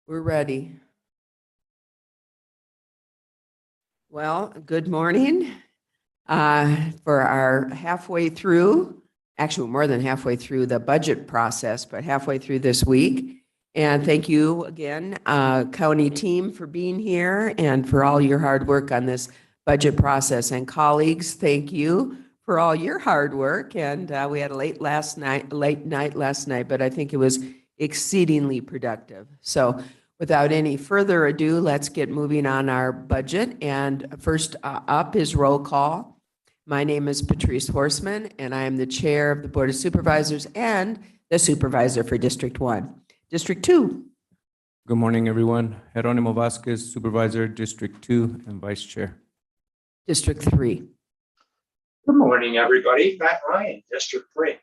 We're ready. Well, good morning. For our halfway through, actually more than halfway through the budget process, but halfway through this week. And thank you again, county team, for being here and for all your hard work on this budget process. And colleagues, thank you for all your hard work. And we had a late night last night, but I think it was exceedingly productive. So without any further ado, let's get moving on our budget. And first up is roll call. My name is Patrice Horseman, and I am the chair of the Board of Supervisors and the supervisor for District 1. District 2. Good morning, everyone. Jeronimo Vasquez, Supervisor, District 2, and Vice Chair. District 3. Good morning, everybody. Matt Ryan, District 3.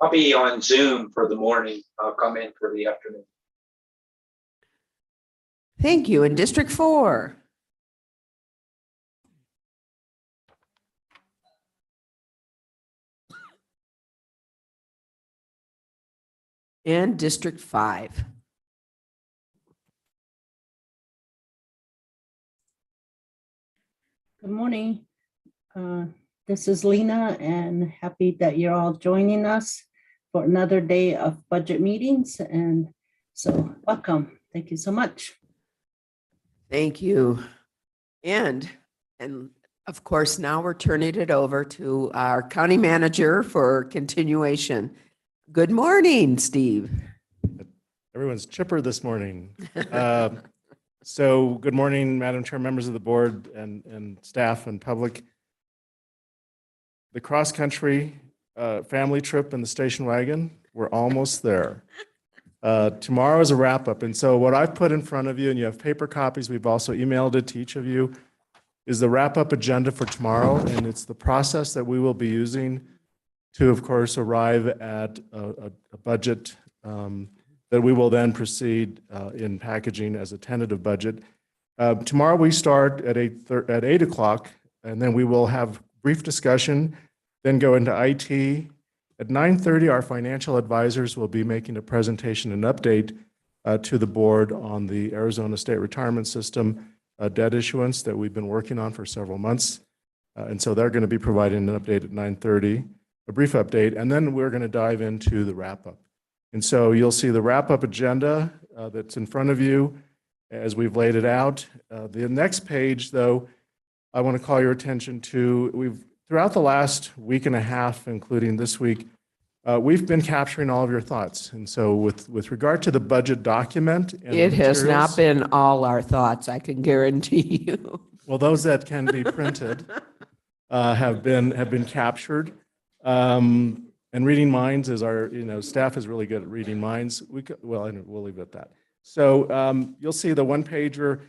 I'll be on Zoom for the morning. I'll come in for the afternoon. Thank you. And District 4. And District 5. Good morning. This is Lena, and happy that you're all joining us for another day of budget meetings. And so welcome. Thank you so much. Thank you. And of course, now we're turning it over to our county manager for continuation. Good morning, Steve. Everyone's chipper this morning. So good morning, Madam Chair, members of the board and staff and public. The cross-country family trip in the station wagon, we're almost there. Tomorrow is a wrap-up. And so what I've put in front of you, and you have paper copies, we've also emailed it to each of you, is the wrap-up agenda for tomorrow. And it's the process that we will be using to, of course, arrive at a budget that we will then proceed in packaging as a tentative budget. Tomorrow we start at 8 o'clock, and then we will have brief discussion, then go into IT. At 9:30, our financial advisors will be making a presentation and update to the board on the Arizona State Retirement System debt issuance that we've been working on for several months. And so they're going to be providing an update at 9:30, a brief update, and then we're going to dive into the wrap-up. And so you'll see the wrap-up agenda that's in front of you as we've laid it out. The next page, though, I want to call your attention to, throughout the last week and a half, including this week, we've been capturing all of your thoughts. And so with regard to the budget document, and It has not materials, been all our thoughts, I can guarantee you. well, those that can be printed have been captured. And reading minds is our, staff is really good at reading minds. We'll leave it at that. So you'll see the one-pager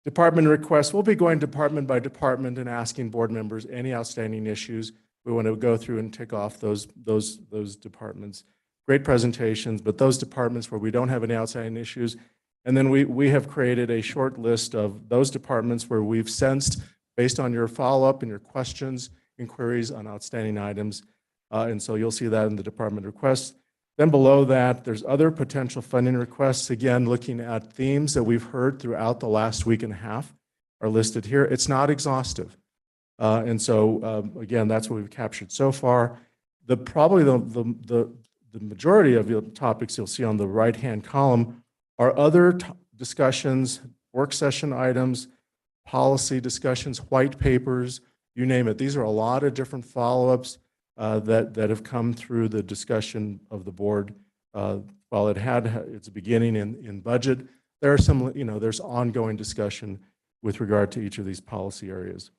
department requests. We'll be going department by department and asking board members any outstanding issues. We want to go through and tick off those departments. Great presentations, but those departments where we don't have any outstanding issues. And then we have created a short list of those departments where we've sensed, based on your follow-up and your questions, inquiries on outstanding items. And so you'll see that in the department requests. Then below that, there's other potential funding requests. Again, looking at themes that we've heard throughout the last week and a half are listed here. It's not exhaustive. And so, again, that's what we've captured so far. Probably the majority of the topics you'll see on the right-hand column are other discussions, work session items, policy discussions, white papers, you name it. These are a lot of different follow-ups that have come through the discussion of the board. While it had its beginning in budget, there are some, there's ongoing discussion with regard to each of these policy areas.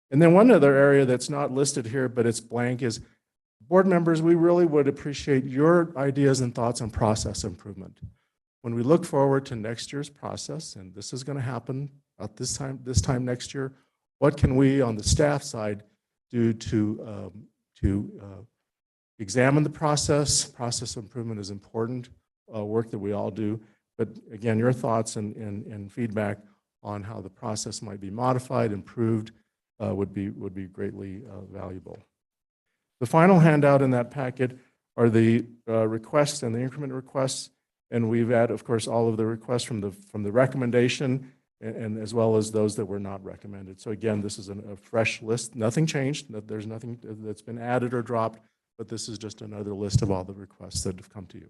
And then one other area that's not listed here, but it's blank, is board members, we really would appreciate your ideas and thoughts on process improvement. When we look forward to next year's process, and this is going to happen at this time next year, what can we on the staff side do to examine the process? Process improvement is important work that we all do. But again, your thoughts and feedback on how the process might be modified, improved, would be greatly valuable. The final handout in that packet are the requests and the increment requests. And we've had, of course, all of the requests from the recommendation and as well as those that were not recommended. So again, this is a fresh list. Nothing changed. There's nothing that's been added or dropped, but this is just another list of all the requests that have come to you.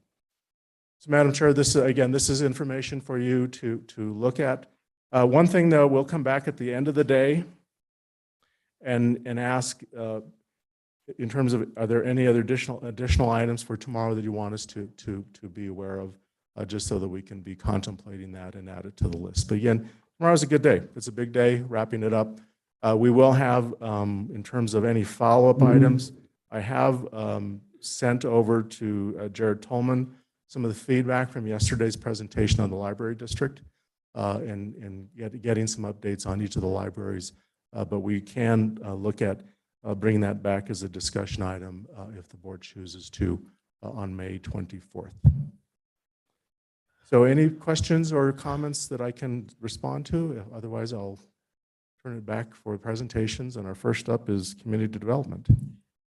So Madam Chair, this is information for you to look at. One thing though, we'll come back at the end of the day and ask in terms of, are there any other additional items for tomorrow that you want us to be aware of, just so that we can be contemplating that and add it to the list. But again, tomorrow's a good day. It's a big day, wrapping it up. We will have, in terms of any follow-up items, I have sent over to Jared Tolman some of the feedback from yesterday's presentation on the library district and getting some updates on each of the libraries. But we can look at bringing that back as a discussion item if the board chooses to on May 24th. So any questions or comments that I can respond to? Otherwise, I'll turn it back for presentations. And our first up is community development.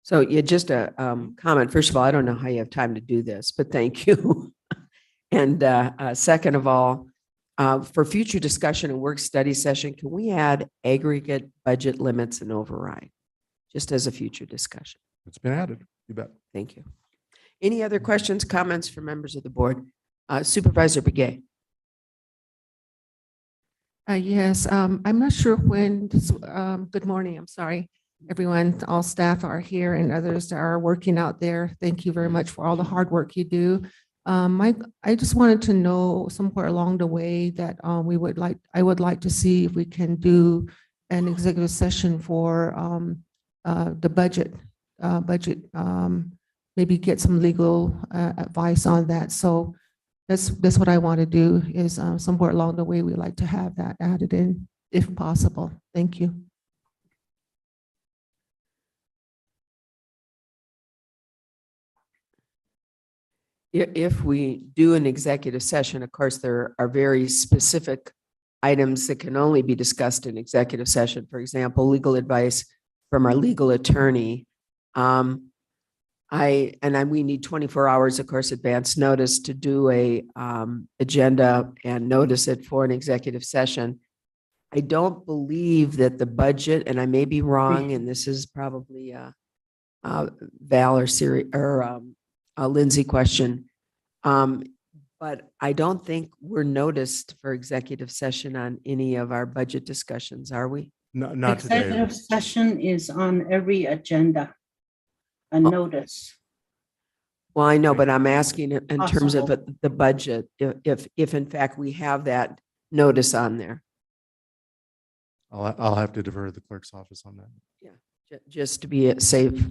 So yeah, just a comment. First of all, I don't know how you have time to do this, but thank you. And second of all, for future discussion and work study session, can we add aggregate budget limits and override? Just as a future discussion. It's been added. You bet. Thank you. Any other questions, comments from members of the board? Supervisor Begay. Yes, I'm not sure when, good morning, I'm sorry. Everyone, all staff are here and others that are working out there. Thank you very much for all the hard work you do. I just wanted to know somewhere along the way that I would like to see if we can do an executive session for the budget, maybe get some legal advice on that. So that's what I want to do is somewhere along the way, we'd like to have that added in if possible. Thank you. If we do an executive session, of course, there are very specific items that can only be discussed in executive session. For example, legal advice from our legal attorney. We need 24 hours, of course, advance notice to do a agenda and notice it for an executive session. I don't believe that the budget, and I may be wrong, and this is probably Val or Siri or a Lindsay question. But I don't think we're noticed for executive session on any of our budget discussions, are we? Not today. Executive session is on every agenda, a notice. Well, I know, but I'm asking in terms of Possible. the budget, if in fact we have that notice on there, I'll have to defer to the clerk's office on that. just to be safe.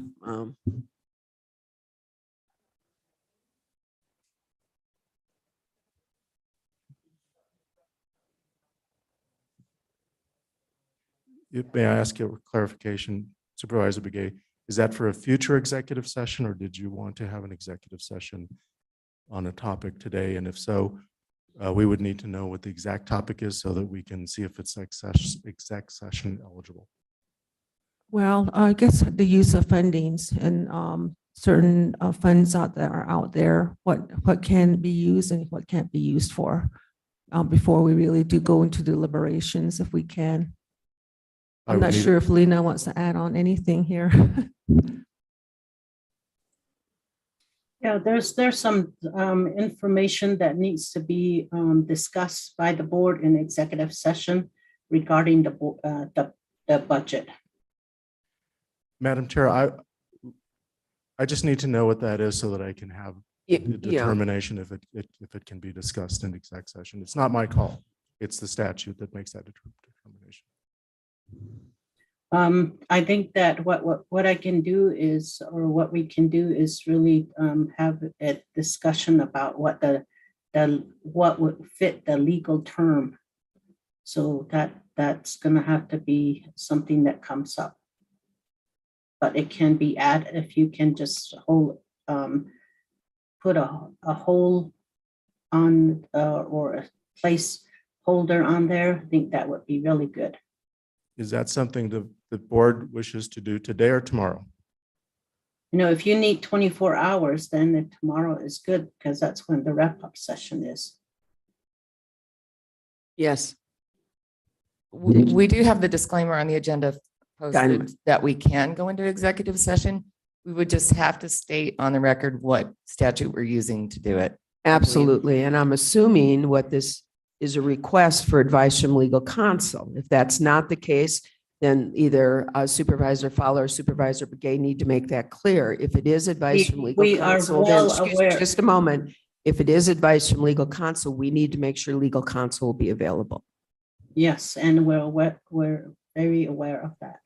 May I ask you a clarification, Supervisor Begay? Is that for a future executive session, or did you want to have an executive session on a topic today? And if so, we would need to know what the exact topic is so that we can see if it's exec session eligible. Well, I guess the use of fundings and certain funds that are out there, what can be used and what can't be used for before we really do go into deliberations, if we can. I'm not sure if Lena wants to add on anything here. Yeah, there's some information that needs to be discussed by the board in executive session regarding the budget. Madam Chair, I just need to know what that is so that I can have the determination if it can be discussed in exec session. It's not my call. It's the statute that makes that determination. I think that what I can do is, or what we can do is really have a discussion about what what would fit the legal term. So that's going to have to be something that comes up. But it can be added if you can just put a hold on or a placeholder on there. I think that would be really good. Is that something the board wishes to do today or tomorrow? if you need 24 hours, then tomorrow is good because that's when the wrap-up session is. Yes, We do have the disclaimer on the agenda Dynamite. posted that we can go into executive session. We would just have to state on the record what statute we're using to do it. absolutely. And I'm assuming what this is a request for advice from legal counsel. If that's not the case, then either Supervisor Fowler or Supervisor Begay need to make that clear. If it is advice from legal We are counsel, then, well excuse me, aware. just a moment. If it is advice from legal counsel, we need to make sure legal counsel will be available. Yes, and we're very aware of that.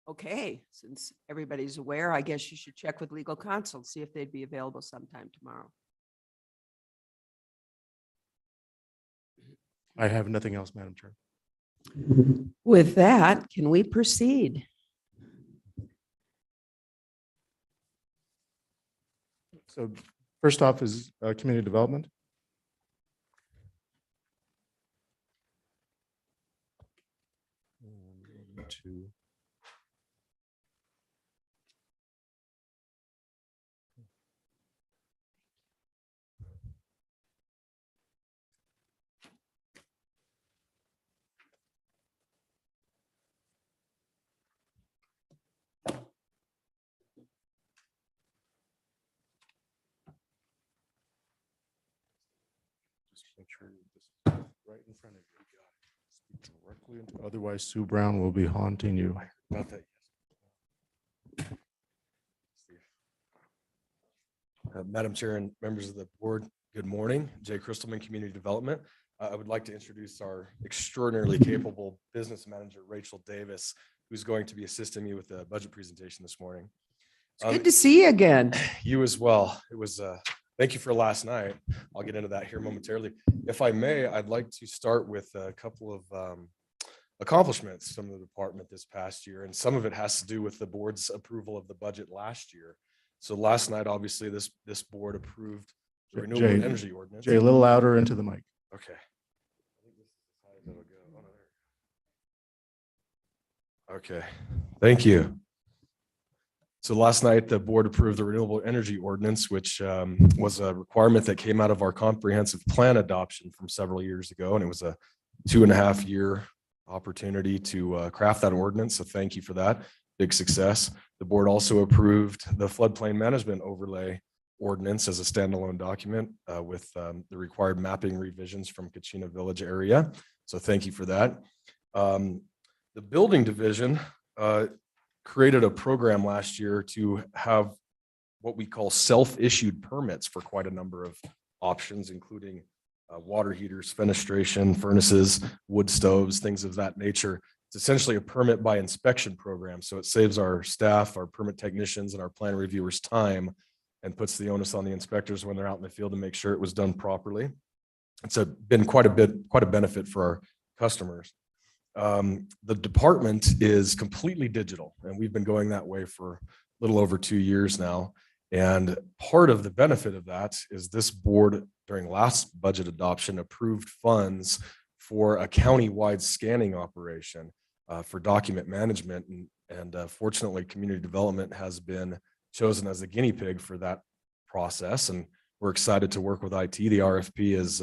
Okay, since everybody's aware, I guess you should check with legal counsel, see if they'd be available sometime tomorrow. I have nothing else, Madam Chair. With that, can we proceed? So first off is community development. Two. Just make sure this is right in front of you. Speak directly into- Otherwise, Sue Brown will be haunting you. About that. Madam Chair and members of the board, good morning. Jay Crystalman, Community Development. I would like to introduce our extraordinarily capable business manager, Rachel Davis, who's going to be assisting me with the budget presentation this morning. It's good to see you again. You as well. It was, thank you for last night. I'll get into that here momentarily. If I may, I'd like to start with a couple of accomplishments from the department this past year, and some of it has to do with the board's approval of the budget last year. So last night, obviously, this board approved the renewable Jay, energy ordinance. Jay, a little louder into the mic. Okay. Okay, thank you. So last night, the board approved the renewable energy ordinance, which was a requirement that came out of our comprehensive plan adoption from several years ago. And it was a 2.5-year opportunity to craft that ordinance. So thank you for that. Big success. The board also approved the floodplain management overlay ordinance as a standalone document with the required mapping revisions from Kachina Village area. So thank you for that. The building division created a program last year to have what we call self-issued permits for quite a number of options, including water heaters, fenestration, furnaces, wood stoves, things of that nature. It's essentially a permit by inspection program. So it saves our staff, our permit technicians, and our plan reviewers time and puts the onus on the inspectors when they're out in the field to make sure it was done properly. It's been quite a benefit for our customers. The department is completely digital, and we've been going that way for a little over 2 years now. And part of the benefit of that is this board, during last budget adoption, approved funds for a county-wide scanning operation for document management. And fortunately, community development has been chosen as a guinea pig for that process. And we're excited to work with IT. The RFP is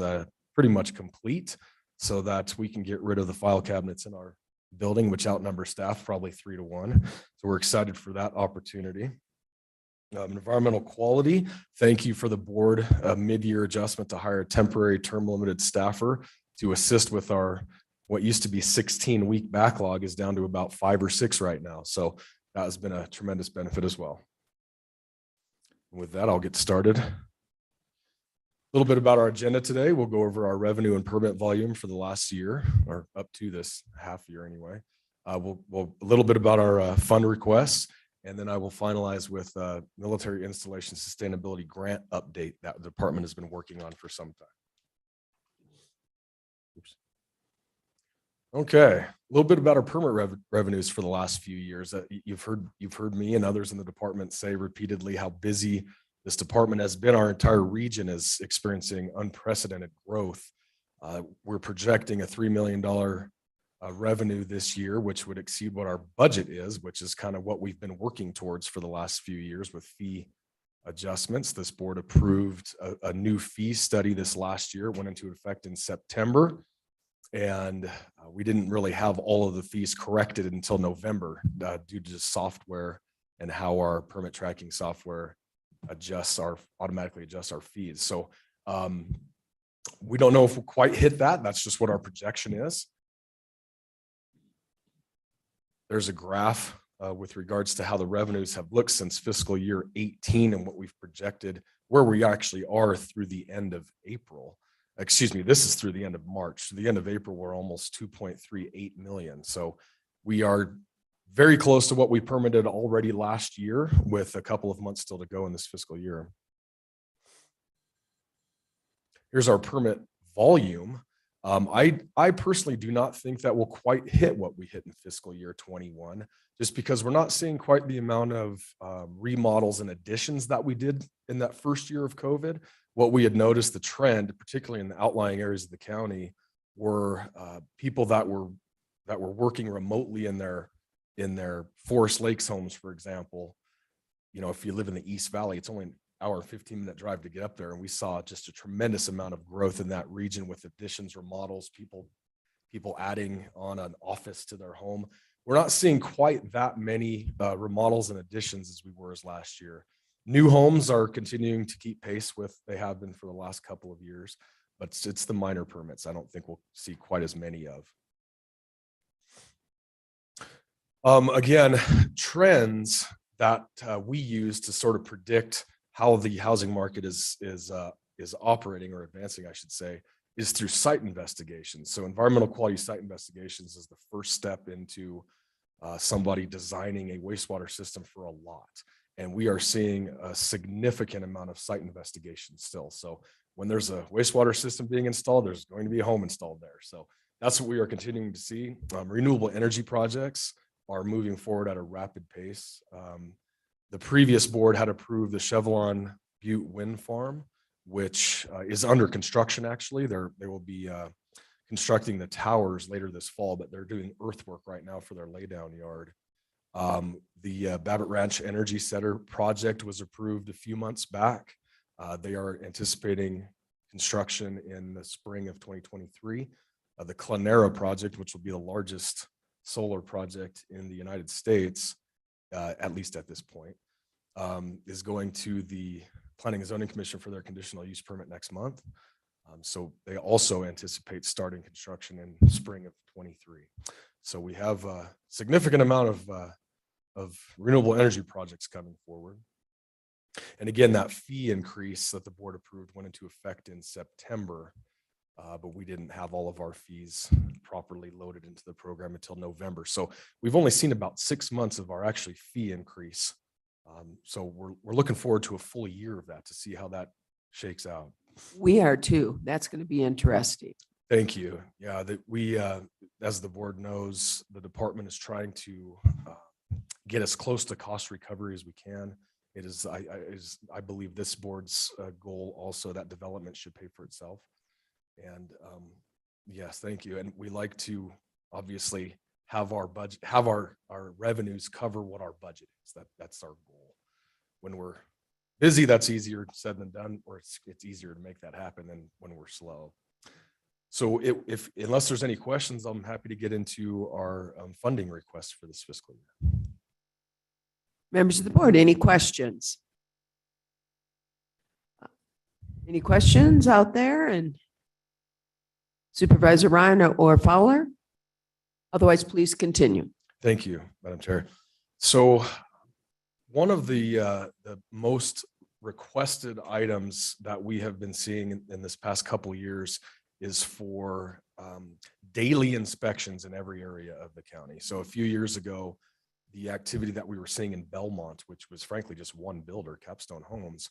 pretty much complete so that we can get rid of the file cabinets in our building, which outnumber staff probably 3 to 1. So we're excited for that opportunity. Environmental quality, thank you for the board mid-year adjustment to hire a temporary term limited staffer to assist with our what used to be 16-week backlog is down to about 5 or 6 right now. So that has been a tremendous benefit as well. With that, I'll get started. A little bit about our agenda today. We'll go over our revenue and permit volume for the last year, or up to this half year anyway. We'll a little bit about our fund requests, and then I will finalize with military installation sustainability grant update that the department has been working on for some time. Oops. Okay, a little bit about our permit revenues for the last few years. You've heard me and others in the department say repeatedly how busy this department has been. Our entire region is experiencing unprecedented growth. We're projecting a $3 million revenue this year, which would exceed what our budget is, which is kind of what we've been working towards for the last few years with fee adjustments. This board approved a new fee study this last year. It went into effect in September. And we didn't really have all of the fees corrected until November due to software and how our permit tracking software automatically adjusts our fees. So we don't know if we'll quite hit that. That's just what our projection is. There's a graph with regards to how the revenues have looked since fiscal year 18 and what we've projected, where we actually are through the end of April. Excuse me, this is through the end of March. To the end of April, we're almost 2.38 million. So we are very close to what we permitted already last year, with a couple of months still to go in this fiscal year. Here's our permit volume. I personally do not think that we'll quite hit what we hit in fiscal year 21, just because we're not seeing quite the amount of remodels and additions that we did in that first year of COVID. What we had noticed, the trend, particularly in the outlying areas of the county, were people that were working remotely in their Forest Lakes homes, for example. You know, if you live in the East Valley, it's only an hour and 15-minute drive to get up there. And we saw just a tremendous amount of growth in that region with additions, remodels, people adding on an office to their home. We're not seeing quite that many remodels and additions as we were as last year. New homes are continuing to keep pace with they have been for the last couple of years, but it's the minor permits I don't think we'll see quite as many of. Again, trends that we use to sort of predict how the housing market is operating or advancing, I should say, is through site investigations. So environmental quality site investigations is the first step into somebody designing a wastewater system for a lot. And we are seeing a significant amount of site investigations still. So when there's a wastewater system being installed, there's going to be a home installed there. So that's what we are continuing to see. Renewable energy projects are moving forward at a rapid pace. The previous board had approved the Chevelon Butte Wind Farm, which is under construction. Actually, they will be constructing the towers later this fall, but they're doing earthwork right now for their laydown yard. The Babbitt Ranch Energy Center project was approved a few months back. They are anticipating construction in the spring of 2023. The Clenera project, which will be the largest solar project in the United States, at least at this point, is going to the Planning and Zoning Commission for their conditional use permit next month. So they also anticipate starting construction in spring of 23. So we have a significant amount of renewable energy projects coming forward. And again, that fee increase that the board approved went into effect in September, but we didn't have all of our fees properly loaded into the program until November. So we've only seen about 6 months of our actually fee increase. So we're looking forward to a full year of that to see how that shakes out. We are too. That's going to be interesting. Thank you. Yeah, that we, as the board knows, the department is trying to get as close to cost recovery as we can. It is, I believe this board's goal also, that development should pay for itself. And yes, thank you. And we like to obviously have our budget, have our revenues cover what our budget is. That's our goal. When we're busy, that's easier said than done, or it's easier to make that happen than when we're slow. So unless there's any questions, I'm happy to get into our funding requests for this fiscal year. Members of the board, any questions? Any questions out there? And Supervisor Ryan or Fowler? Otherwise, please continue. Thank you, Madam Chair. So one of the most requested items that we have been seeing in this past couple of years is for daily inspections in every area of the county. So a few years ago, the activity that we were seeing in Belmont, which was frankly just one builder, Capstone Homes,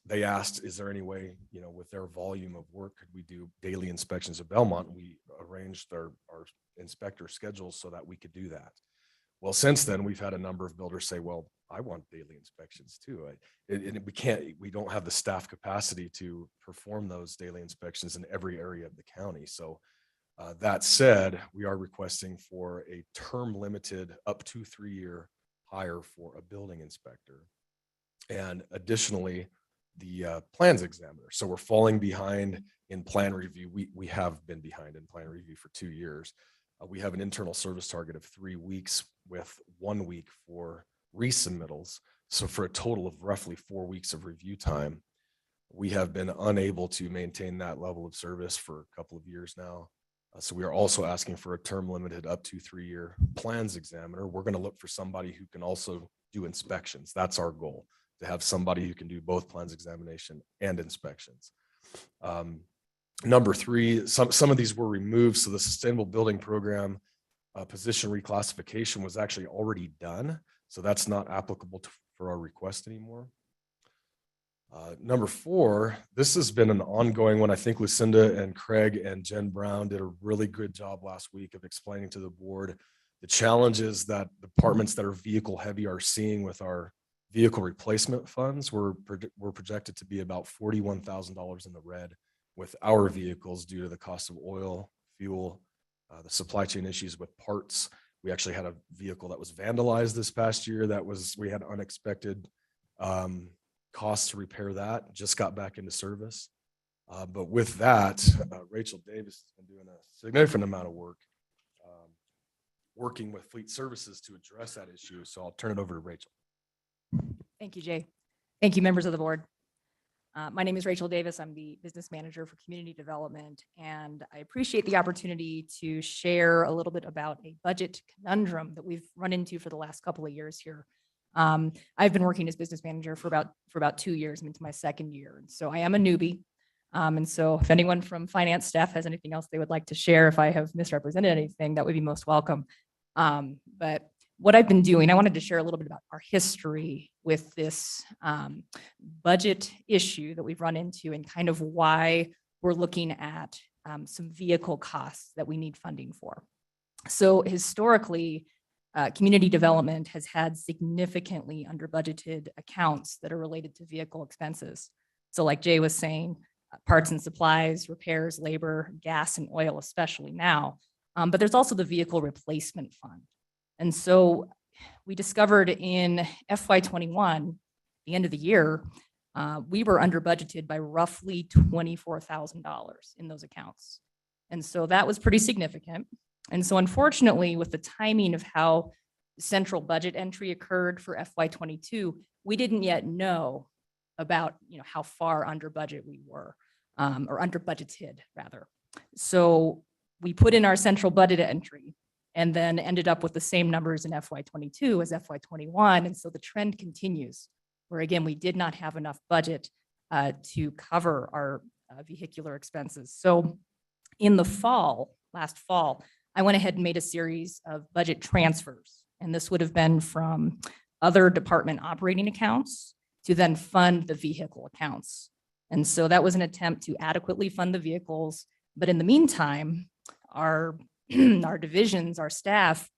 they asked, is there any way, with their volume of work, could we do daily inspections of Belmont? We arranged our inspector schedules so that we could do that. Well, since then, we've had a number of builders say, well, I want daily inspections too. We don't have the staff capacity to perform those daily inspections in every area of the county. So That said, we are requesting for a term limited up to 3-year hire for a building inspector. And additionally, the plans examiner. So we're falling behind in plan review. We have been behind in plan review for 2 years. We have an internal service target of 3 weeks with 1 week for resubmittals. So for a total of roughly 4 weeks of review time, we have been unable to maintain that level of service for a couple of years now. So we are also asking for a term limited up to 3-year plans examiner. We're going to look for somebody who can also do inspections. That's our goal, to have somebody who can do both plans examination and inspections. Number 3, some of these were removed. So the sustainable building program position reclassification was actually already done. So that's not applicable for our request anymore. Number 4, this has been an ongoing one. I think Lucinda and Craig and Jen Brown did a really good job last week of explaining to the board the challenges that departments that are vehicle heavy are seeing with our vehicle replacement funds. We're projected to be about $41,000 in the red with our vehicles due to the cost of oil, fuel, the supply chain issues with parts. We actually had a vehicle that was vandalized this past year we had unexpected costs to repair that, just got back into service. But with that, Rachel Davis has been doing a significant amount of work working with fleet services to address that issue. So I'll turn it over to Rachel. Thank you, Jay. Thank you, members of the board. My name is Rachel Davis. I'm the business manager for community development, and I appreciate the opportunity to share a little bit about a budget conundrum that we've run into for the last couple of years here. I've been working as business manager for about 2 years. I'm into my 2nd year, and so I am a newbie. And so if anyone from finance staff has anything else they would like to share, if I have misrepresented anything, that would be most welcome. But what I've been doing, I wanted to share a little bit about our history with this budget issue that we've run into and kind of why we're looking at some vehicle costs that we need funding for. So historically, community development has had significantly under budgeted accounts that are related to vehicle expenses. So like Jay was saying, parts and supplies, repairs, labor, gas and oil, especially now. But there's also the vehicle replacement fund. And so we discovered in FY21, the end of the year, we were under budgeted by roughly $24,000 in those accounts. And so that was pretty significant. And so unfortunately, with the timing of how central budget entry occurred for FY22, we didn't yet know about how far under budget we were, or under budgeted rather. So we put in our central budget entry and then ended up with the same numbers in FY22 as FY21. And so the trend continues, where again, we did not have enough budget to cover our vehicular expenses. So in the last fall, I went ahead and made a series of budget transfers. And this would have been from other department operating accounts to then fund the vehicle accounts. And so that was an attempt to adequately fund the vehicles. But in the meantime, our divisions, our staff,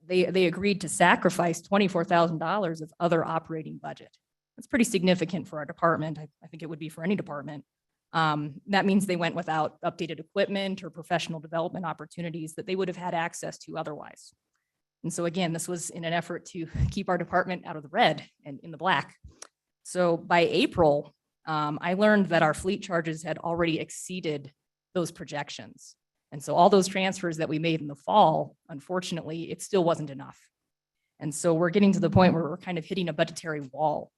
they agreed to sacrifice $24,000 of other operating budget. That's pretty significant for our department. I think it would be for any department. That means they went without updated equipment or professional development opportunities that they would have had access to otherwise. And so again, this was in an effort to keep our department out of the red and in the black. So by April, I learned that our fleet charges had already exceeded those projections. And so all those transfers that we made in the fall, unfortunately, it still wasn't enough. And so we're getting to the point where we're kind of hitting a budgetary wall.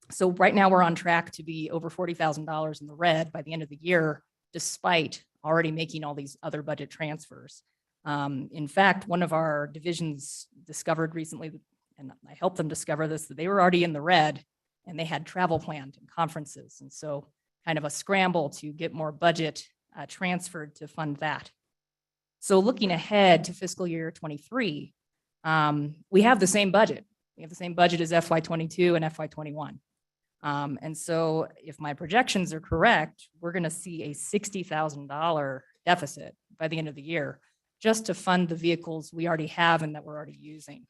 So right now we're on track to be over $40,000 in the red by the end of the year, despite already making all these other budget transfers. In fact, one of our divisions discovered recently, and I helped them discover this, that they were already in the red and they had travel planned and conferences. And so kind of a scramble to get more budget transferred to fund that. So looking ahead to fiscal year 23, we have the same budget. We have the same budget as FY22 and FY21. And so if my projections are correct, we're going to see a $60,000 deficit by the end of the year just to fund the vehicles we already have and that we're already using.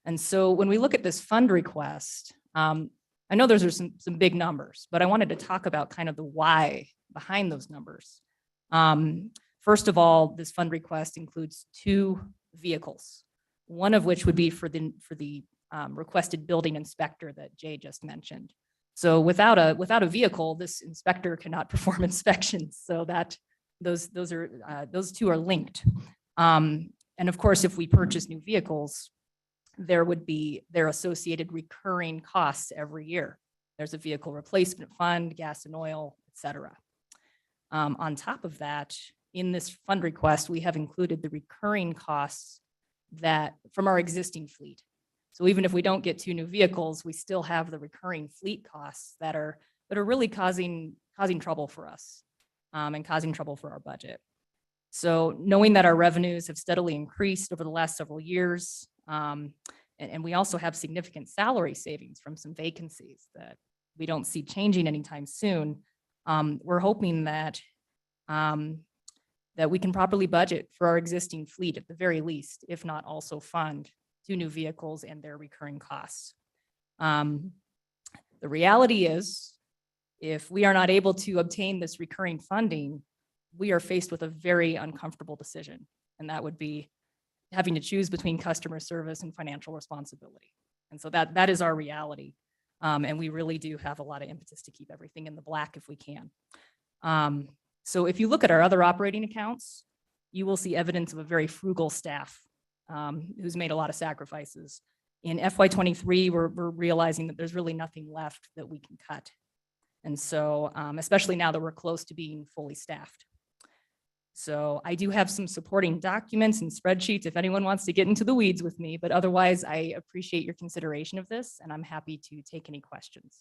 And so when we look at this fund request, I know those are some big numbers, but I wanted to talk about kind of the why behind those numbers. First of all, this fund request includes 2 vehicles, one of which would be for the requested building inspector that Jay just mentioned. So without a vehicle, this inspector cannot perform inspections. So that those 2 are linked. And of course, if we purchase new vehicles, there would be their associated recurring costs every year. There's a vehicle replacement fund, gas and oil, et cetera. On top of that, in this fund request, we have included the recurring costs that from our existing fleet. So even if we don't get 2 new vehicles, we still have the recurring fleet costs that are really causing trouble for us and causing trouble for our budget. So knowing that our revenues have steadily increased over the last several years, and we also have significant salary savings from some vacancies that we don't see changing anytime soon, we're hoping that we can properly budget for our existing fleet at the very least, if not also fund 2 new vehicles and their recurring costs. The reality is, if we are not able to obtain this recurring funding, we are faced with a very uncomfortable decision, and that would be having to choose between customer service and financial responsibility. And so that is our reality. And we really do have a lot of impetus to keep everything in the black if we can. So if you look at our other operating accounts, you will see evidence of a very frugal staff who's made a lot of sacrifices. In FY23, we're realizing that there's really nothing left that we can cut. And so, especially now that we're close to being fully staffed. So I do have some supporting documents and spreadsheets if anyone wants to get into the weeds with me, but otherwise I appreciate your consideration of this and I'm happy to take any questions.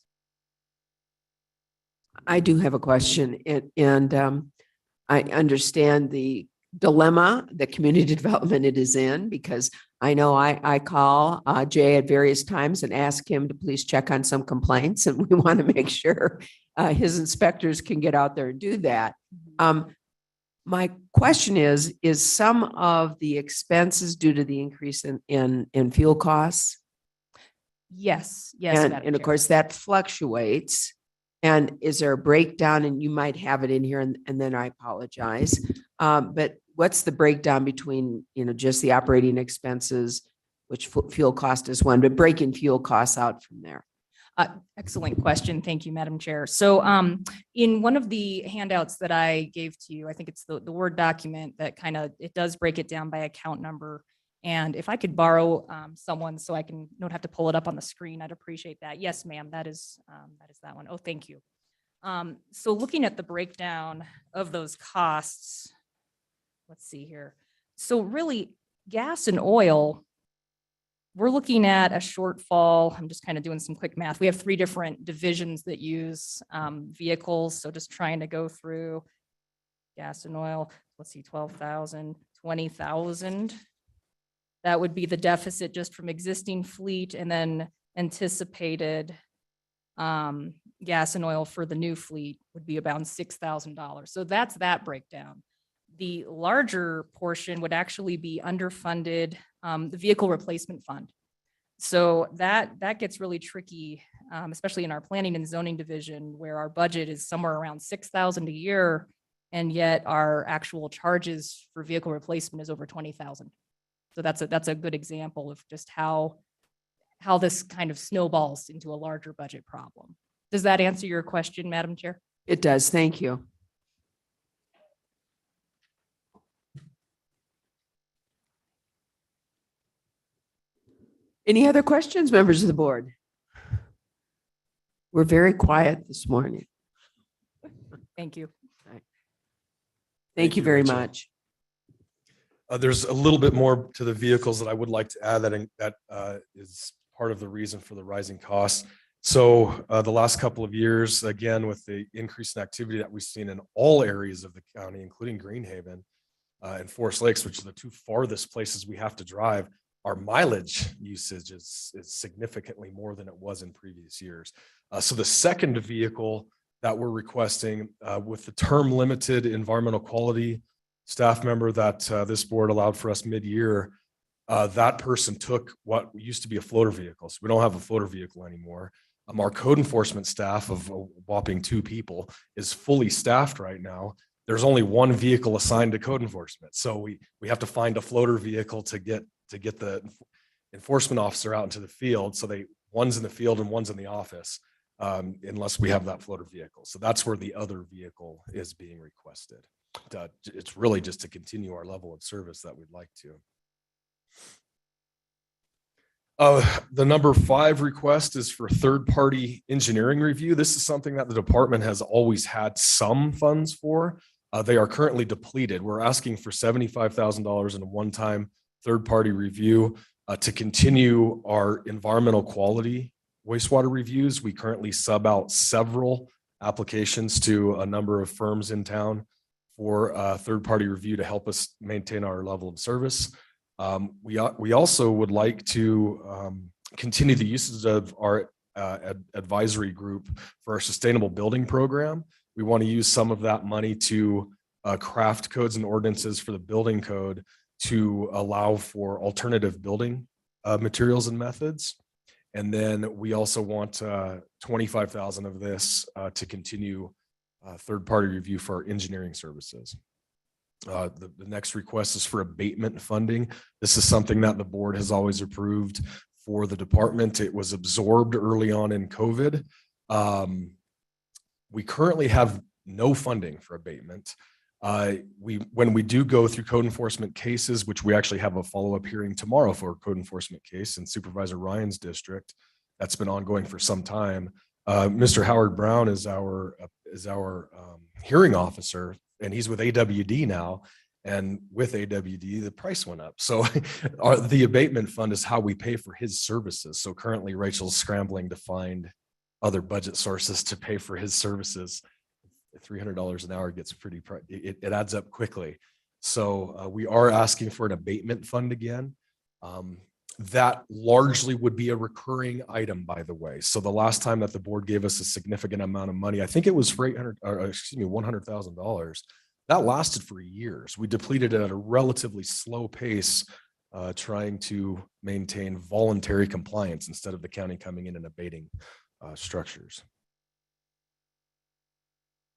I do have a question, and I understand the dilemma that community development it is in, because I know I call Jay at various times and ask him to please check on some complaints, and we want to make sure his inspectors can get out there and do that. My question is some of the expenses due to the increase in fuel costs? Yes, yes. And of course that fluctuates. And is there a breakdown? And you might have it in here, and then I apologize. But what's the breakdown between, just the operating expenses, which fuel cost is one, but breaking fuel costs out from there? Excellent question. Thank you, Madam Chair. So in one of the handouts that I gave to you, I think it's the Word document that it does break it down by account number. And if I could borrow someone so I don't have to pull it up on the screen, I'd appreciate that. Yes, ma'am, that is that one. Oh, thank you. So looking at the breakdown of those costs, let's see here. So really, gas and oil, we're looking at a shortfall. I'm just kind of doing some quick math. We have 3 different divisions that use vehicles. So just trying to go through gas and oil. Let's see, 12,000, 20,000. That would be the deficit just from existing fleet, and then anticipated gas and oil for the new fleet would be about $6,000. So that's that breakdown. The larger portion would actually be underfunded, the vehicle replacement fund. So that gets really tricky, especially in our planning and zoning division, where our budget is somewhere around $6,000 a year, and yet our actual charges for vehicle replacement is over $20,000. So that's a good example of just how this kind of snowballs into a larger budget problem. Does that answer your question, Madam Chair? It does. Thank you. Any other questions, members of the board? We're very quiet this morning. Thank you. Thank you very Rachel. much. There's a little bit more to the vehicles that I would like to add that is part of the reason for the rising costs. So the last couple of years, again, with the increase in activity that we've seen in all areas of the county, including Greenhaven and Forest Lakes, which are the 2 farthest places we have to drive, our mileage usage is significantly more than it was in previous years. So the second vehicle that we're requesting with the term limited environmental quality staff member that this board allowed for us mid-year, that person took what used to be a floater vehicle. So we don't have a floater vehicle anymore. Our code enforcement staff of a whopping 2 people is fully staffed right now. there's only one vehicle assigned to code enforcement. So we have to find a floater vehicle to get the enforcement officer out into the field. So one's in the field and one's in the office, unless we have that floater vehicle. So that's where the other vehicle is being requested. It's really just to continue our level of service that we'd like to. The number 5 request is for third-party engineering review. This is something that the department has always had some funds for. They are currently depleted. We're asking for $75,000 in a one-time third-party review to continue our environmental quality wastewater reviews. We currently sub out several applications to a number of firms in town for third-party review to help us maintain our level of service. We also would like to continue the uses of our advisory group for our sustainable building program. We want to use some of that money to craft codes and ordinances for the building code to allow for alternative building materials and methods. And then we also want 25,000 of this to continue third-party review for our engineering services. The next request is for abatement funding. This is something that the board has always approved for the department. It was absorbed early on in COVID. We currently have no funding for abatement. When we do go through code enforcement cases, which we actually have a follow-up hearing tomorrow for a code enforcement case in Supervisor Ryan's district, that's been ongoing for some time. Mr. Howard Brown is our hearing officer, and he's with AWD now. And with AWD, the price went up. So the abatement fund is how we pay for his services. So currently Rachel's scrambling to find other budget sources to pay for his services. $300 an hour gets pretty, it adds up quickly. So we are asking for an abatement fund again. That largely would be a recurring item, by the way. So the last time that the board gave us a significant amount of money, I think it was for $100,000. That lasted for years. We depleted it at a relatively slow pace, trying to maintain voluntary compliance instead of the county coming in and abating structures.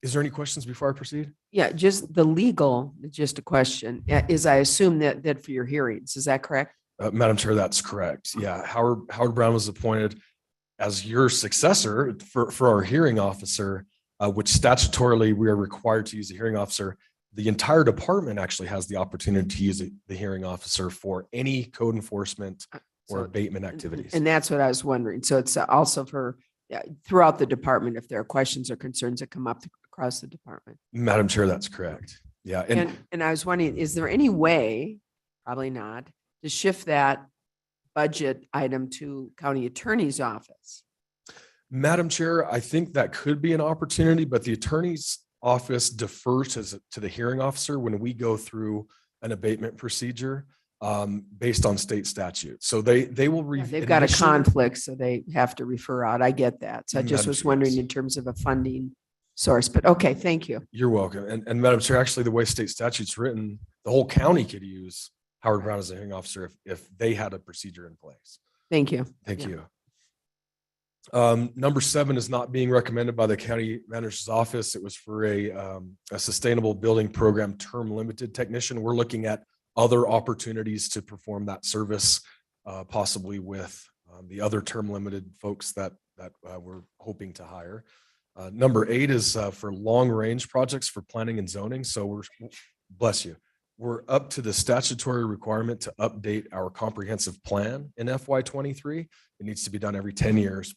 Is there any questions before I proceed? Yeah, just the legal, just a question, is I assume that for your hearings, is that correct? Madam Chair, that's correct. Yeah, Howard Brown was appointed as your successor for our hearing officer, which statutorily we are required to use a hearing officer. The entire department actually has the opportunity to use the hearing officer for any code enforcement or abatement activities. And that's what I was wondering. So it's also for throughout the department, if there are questions or concerns that come up across the department. Madam Chair, that's correct. Yeah. And I was wondering, is there any way, probably not, to shift that budget item to county attorney's office? Madam Chair, I think that could be an opportunity, but the attorney's office defers to the hearing officer when we go through an abatement procedure based on state statute. So they will review. They've got a conflict, so they have to refer out. I get that. So I just Madam was Chair, wondering yes. in terms of a funding source, but okay, thank you. You're welcome. And Madam Chair, actually, the way state statute's written, the whole county could use Howard Brown as a hearing officer if they had a procedure in place. Thank you. Thank you. Number 7 is not being recommended by the county manager's office. It was for a sustainable building program term limited technician. We're looking at other opportunities to perform that service, possibly with the other term limited folks that we're hoping to hire. Number 8 is for long range projects for planning and zoning. So bless you. We're up to the statutory requirement to update our comprehensive plan in FY23. It needs to be done every 10 years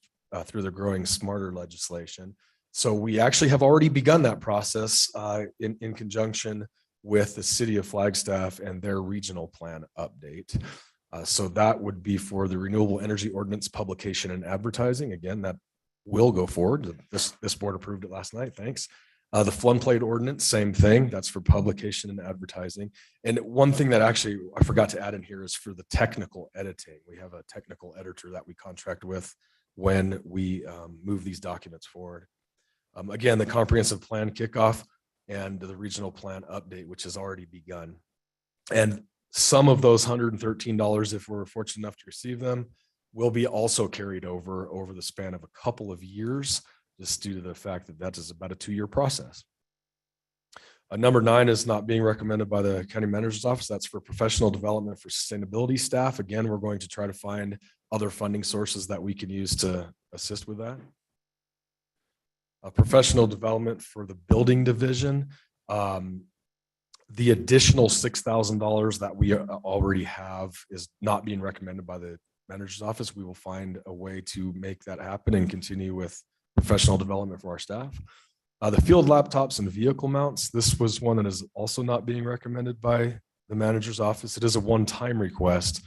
through the Growing Smarter legislation. So we actually have already begun that process in conjunction with the city of Flagstaff and their regional plan update. So that would be for the renewable energy ordinance publication and advertising. Again, that will go forward. This board approved it last night. Thanks. The floodplain ordinance, same thing. That's for publication and advertising. And one thing that actually I forgot to add in here is for the technical editing. We have a technical editor that we contract with when we move these documents forward. Again, the comprehensive plan kickoff and the regional plan update, which has already begun. And some of those $113, if we're fortunate enough to receive them, will be also carried over the span of a couple of years, just due to the fact that that is about a 2-year process. Number 9 is not being recommended by the county manager's office. That's for professional development for sustainability staff. Again, we're going to try to find other funding sources that we can use to assist with that. Professional development for the building division. The additional $6,000 that we already have is not being recommended by the manager's office. We will find a way to make that happen and continue with professional development for our staff. The field laptops and vehicle mounts. This was one that is also not being recommended by the manager's office. It is a one-time request.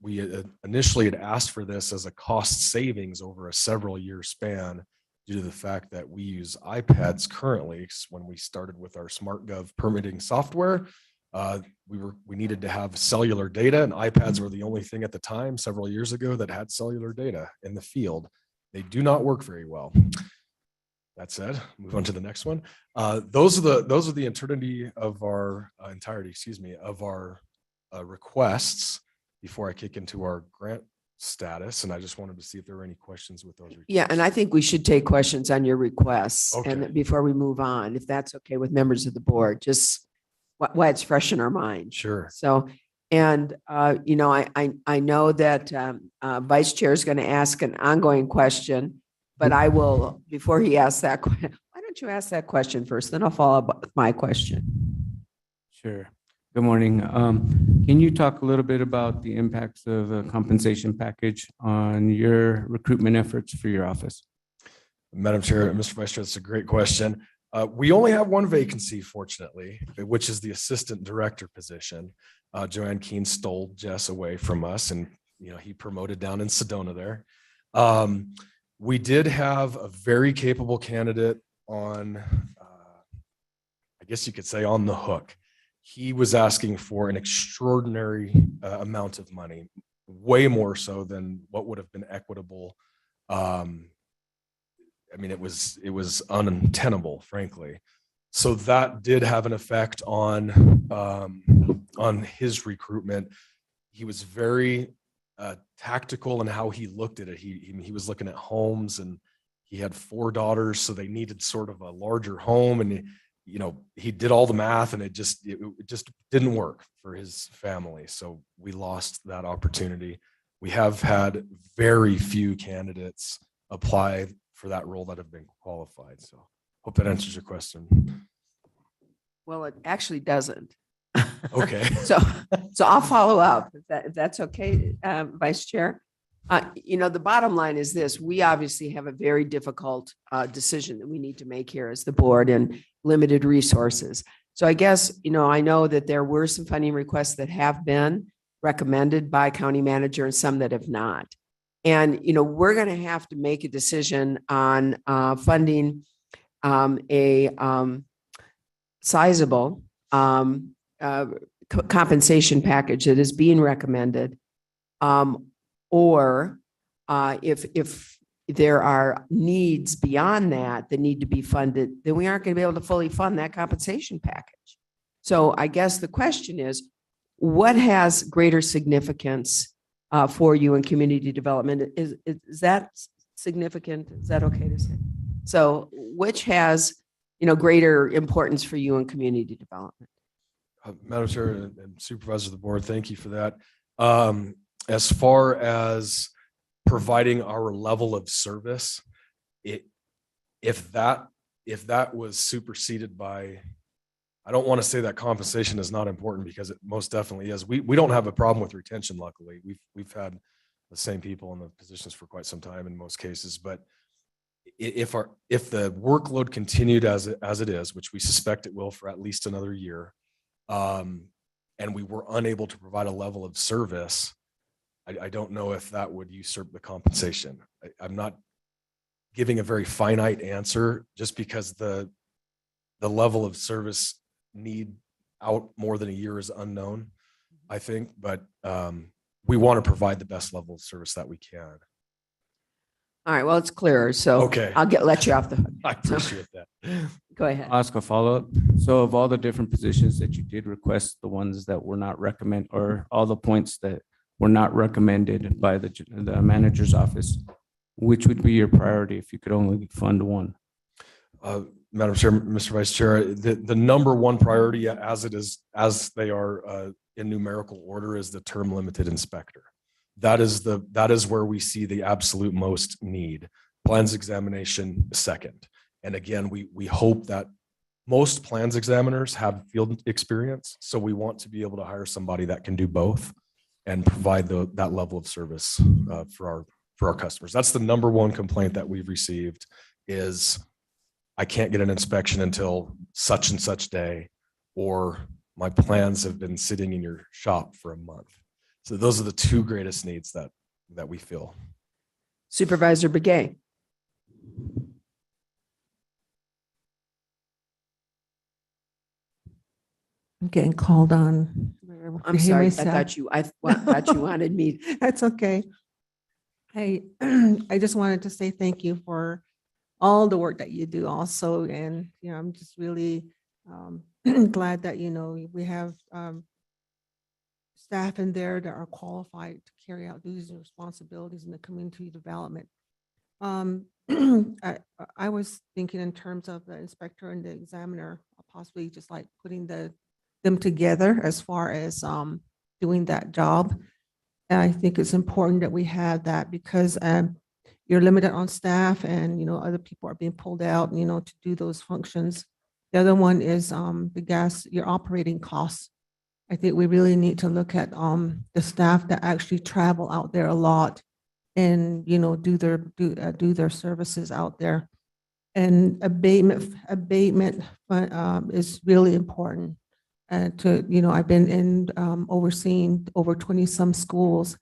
We initially had asked for this as a cost savings over a several-year span due to the fact that we use iPads currently. When we started with our SmartGov permitting software, we needed to have cellular data, and iPads were the only thing at the time several years ago that had cellular data in the field. They do not work very well. That said, move on to the next one. Those are the entirety of our requests before I kick into our grant status. And I just wanted to see if there were any questions with those. Yeah, and I think we should take questions on your requests Okay. and before we move on, if that's okay with members of the board, just why it's fresh in our mind. Sure. So, and, you know, I know that Vice Chair is going to ask an ongoing question, but I will, before he asks that, why don't you ask that question first? Then I'll follow up with my question. Sure. Good morning. Can you talk a little bit about the impacts of a compensation package on your recruitment efforts for your office? Madam Chair, Mr. Vice Chair, that's a great question. We only have one vacancy, fortunately, which is the assistant director position. Joanne Keene stole Jess away from us, and he promoted down in Sedona there. We did have a very capable candidate on, I guess you could say, on the hook. He was asking for an extraordinary amount of money, way more so than what would have been equitable. I mean, it was untenable, frankly. So that did have an effect on his recruitment. He was very tactical in how he looked at it. He was looking at homes, and he had 4 daughters, so they needed sort of a larger home, and he did all the math, and it just didn't work for his family. So we lost that opportunity. We have had very few candidates apply for that role that have been qualified. So hope that answers your question. Well, it actually doesn't. Okay. So I'll follow up if that's okay, Vice Chair. The bottom line is this: we obviously have a very difficult decision that we need to make here as the board and limited resources. So I guess, I know that there were some funding requests that have been recommended by county manager and some that have not. And, we're going to have to make a decision on funding a sizable compensation package that is being recommended. Or if there are needs beyond that need to be funded, then we aren't going to be able to fully fund that compensation package. So I guess the question is, what has greater significance for you in community development? Is that significant? Is that okay to say? So which has, greater importance for you in community development? Madam Chair and Supervisor of the board, thank you for that. As far as providing our level of service, if that was superseded by, I don't want to say that compensation is not important, because it most definitely is. We don't have a problem with retention, luckily. We've had the same people in the positions for quite some time in most cases. But if the workload continued as it is, which we suspect it will for at least another year, and we were unable to provide a level of service, I don't know if that would usurp the compensation. I'm not giving a very finite answer, just because the level of service need out more than a year is unknown, I think. But we want to provide the best level of service that we can. All right, well, it's clearer. So Okay. I'll let you off the hook. I appreciate that. Go ahead. I'll ask a follow-up. So of all the different positions that you did request, the ones that were not recommended, or all the points that were not recommended by the manager's office, which would be your priority if you could only fund one? Madam Chair, Mr. Vice Chair, the number one priority as they are in numerical order is the term limited inspector. That is where we see the absolute most need. Plans examination second. And again, we hope that most plans examiners have field experience. So we want to be able to hire somebody that can do both and provide that level of service for our customers. That's the number one complaint that we've received is I can't get an inspection until such and such day, or my plans have been sitting in your shop for a month. So those are the two greatest needs that we feel. Supervisor Begay. I'm getting called on. I'm I hear sorry. myself. I thought you wanted me. That's okay. I just wanted to say thank you for all the work that you do also. And, I'm just really glad that, we have staff in there that are qualified to carry out duties and responsibilities in the community development. I was thinking in terms of the inspector and the examiner, possibly just like putting them together as far as doing that job. And I think it's important that we have that because you're limited on staff and, other people are being pulled out, to do those functions. The other one is your operating costs. I think we really need to look at the staff that actually travel out there a lot and, do their services out there. And abatement is really important. I've been overseeing over 20 some schools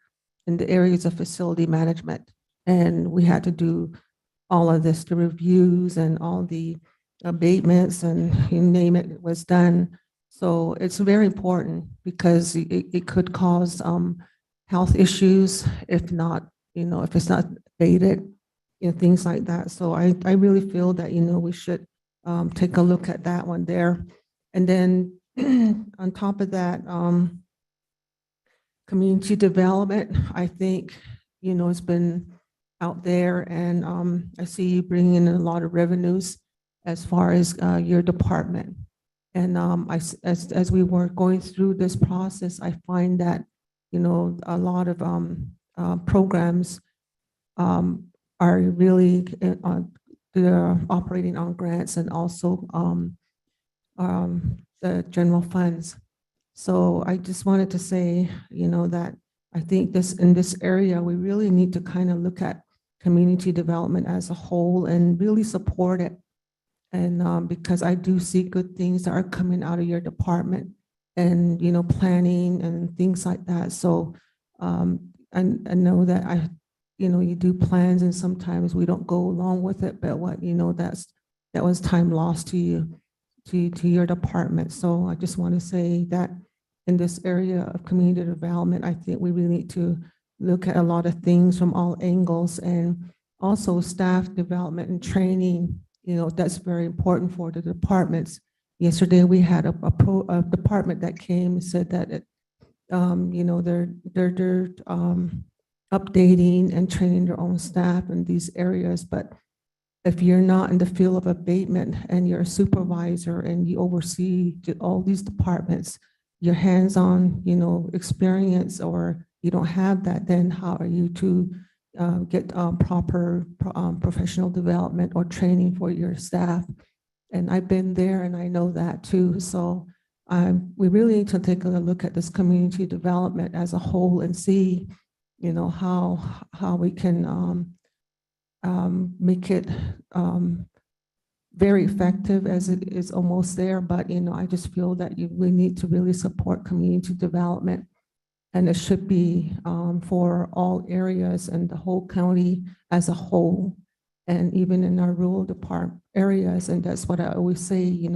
in the areas of facility management. And we had to do all of this, the reviews and all the abatements and you name it was done. So it's very important because it could cause health issues if not, if it's not abated, things like that. So I really feel that, we should take a look at that one there. And then on top of that, community development, I think, it's been out there and I see you bringing in a lot of revenues as far as your department. And as we were going through this process, I find that, a lot of programs are really they're operating on grants and also the general funds. So I just wanted to say, that I think in this area, we really need to kind of look at community development as a whole and really support it. And because I do see good things that are coming out of your department and, planning and things like that. So I know that you do plans and sometimes we don't go along with it, but that was time lost to you, to your department. So I just want to say that in this area of community development, I think we really need to look at a lot of things from all angles and also staff development and training. That's very important for the departments. Yesterday, we had a department that came and said that, they're updating and training their own staff in these areas. But if you're not in the field of abatement and you're a supervisor and you oversee all these departments, your hands-on, experience, or you don't have that, then how are you to get proper professional development or training for your staff? And I've been there and I know that too. So we really need to take a look at this community development as a whole and see, how we can make it very effective as it is almost there. But, I just feel that we need to really support community development. And it should be for all areas and the whole county as a whole, and even in our rural department areas. And that's what I always say,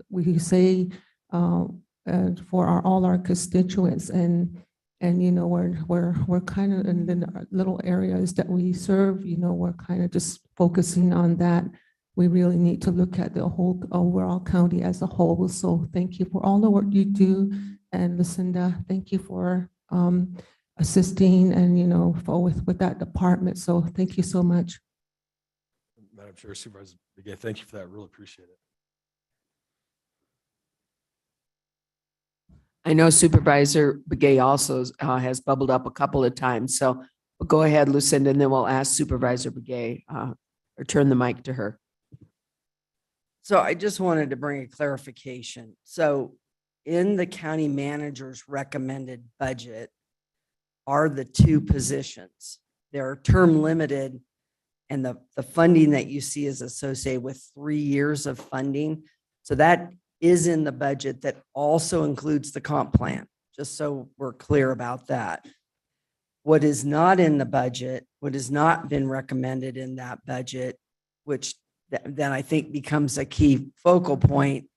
we say for all our constituents and we're kind of in the little areas that we serve, we're kind of just focusing on that. We really need to look at the whole overall county as a whole. So thank you for all the work you do. And Lucinda, thank you for assisting and, with that department. So thank you so much. Madam Chair, Supervisor Begay, thank you for that. Really appreciate it. I know Supervisor Begay also has bubbled up a couple of times, so go ahead, Lucinda, and then we'll ask Supervisor Begay or turn the mic to her. So I just wanted to bring a clarification. So in the county manager's recommended budget are the two positions. They're term limited, and the funding that you see is associated with 3 years of funding. So that is in the budget. That also includes the comp plan, just so we're clear about that. What is not in the budget, what has not been recommended in that budget, which then I think becomes a key focal point,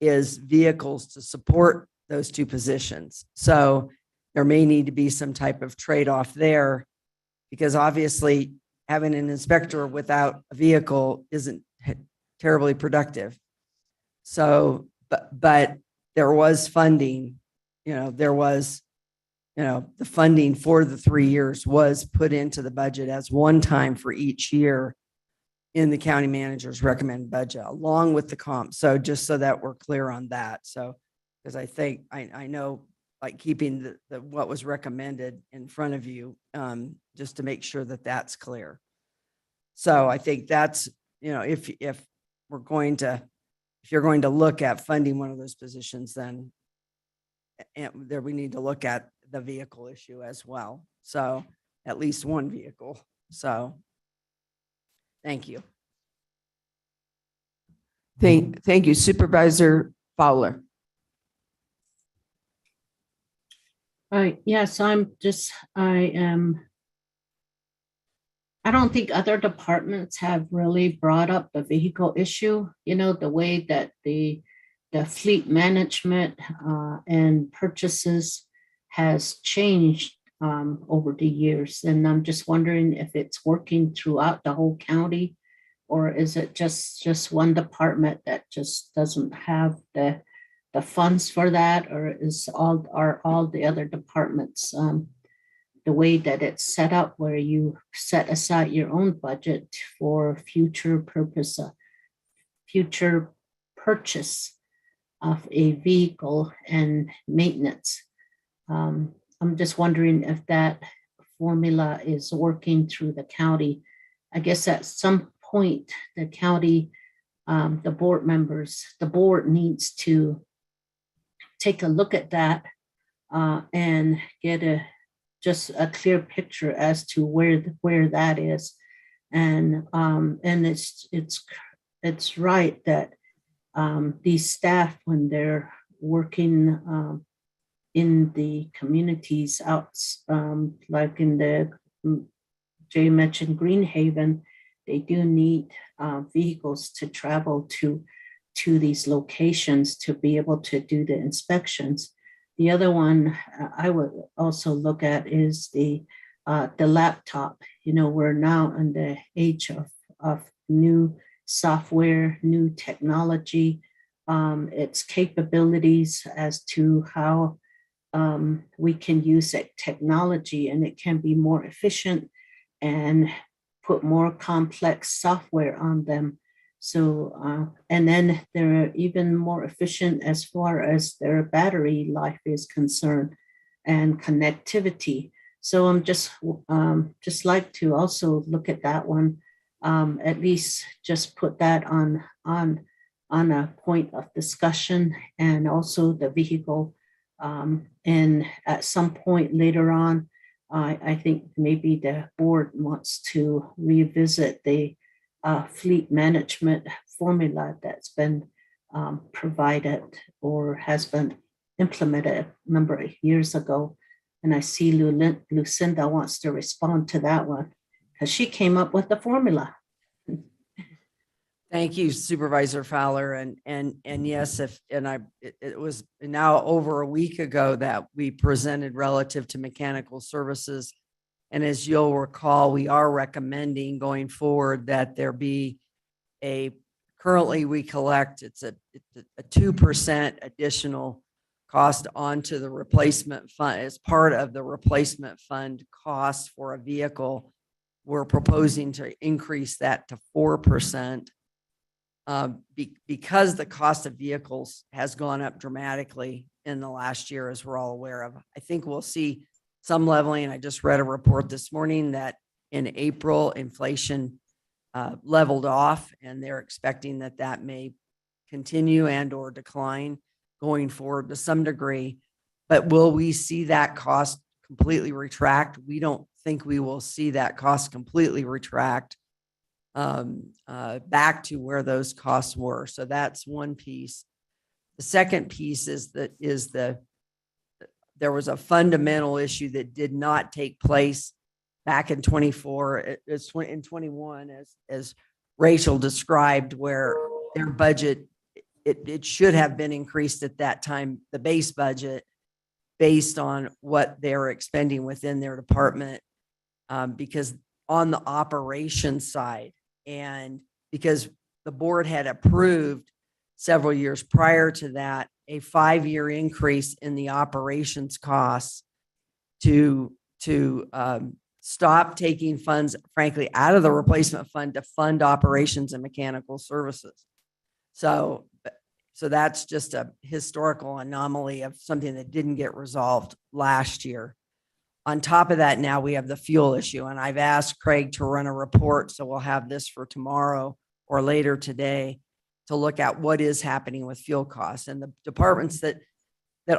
is vehicles to support those two positions. So there may need to be some type of trade-off there, because obviously having an inspector without a vehicle isn't terribly productive. So, but there was funding, the funding for the 3 years was put into the budget as one time for each year in the county manager's recommended budget, along with the comp. So just so that we're clear on that. So, because I think, I know, like keeping the what was recommended in front of you, just to make sure that that's clear. So I think that's, if you're going to look at funding one of those positions, then there we need to look at the vehicle issue as well. So at least one vehicle. So thank you. Thank you, Supervisor Fowler. Yes, I don't think other departments have really brought up the vehicle issue, the way that the fleet management and purchases has changed over the years. And I'm just wondering if it's working throughout the whole county, or is it just one department that just doesn't have the funds for that, or are all the other departments the way that it's set up, where you set aside your own budget for future purchase of a vehicle and maintenance. I'm just wondering if that formula is working through the county. I guess at some point, the county, the board needs to take a look at that and get just a clear picture as to where that is. And it's right that these staff, when they're working in the communities out, like in the Jay mentioned Greenhaven, they do need vehicles to travel to these locations to be able to do the inspections. The other one I would also look at is the laptop. We're now in the age of new software, new technology, its capabilities as to how we can use that technology, and it can be more efficient and put more complex software on them. So, and then they're even more efficient as far as their battery life is concerned and connectivity. So I'm just like to also look at that one, at least just put that on a point of discussion, and also the vehicle. And at some point later on, I think maybe the board wants to revisit the fleet management formula that's been provided or has been implemented a number of years ago. And I see Lucinda wants to respond to that one because she came up with the formula. Thank you, Supervisor Fowler. And yes, it was now over a week ago that we presented relative to mechanical services. And as you'll recall, we are recommending going forward that there be currently we collect, it's a 2% additional cost onto the replacement fund as part of the replacement fund cost for a vehicle we're proposing to increase that to 4%. Because the cost of vehicles has gone up dramatically in the last year, as we're all aware of. I think we'll see some leveling. I just read a report this morning that in April, inflation leveled off, and they're expecting that that may continue and or decline going forward to some degree. But will we see that cost completely retract? We don't think we will see that cost completely retract back to where those costs were. So that's one piece. The second piece is that there was a fundamental issue that did not take place back in 24. It's in 21, as Rachel described, where their budget, it should have been increased at that time, the base budget, based on what they're expending within their department, because on the operations side, and because the board had approved several years prior to that, a 5-year increase in the operations costs to stop taking funds, frankly, out of the replacement fund to fund operations and mechanical services. So that's just a historical anomaly of something that didn't get resolved last year. On top of that, now we have the fuel issue, and I've asked Craig to run a report, so we'll have this for tomorrow or later today to look at what is happening with fuel costs. And the departments that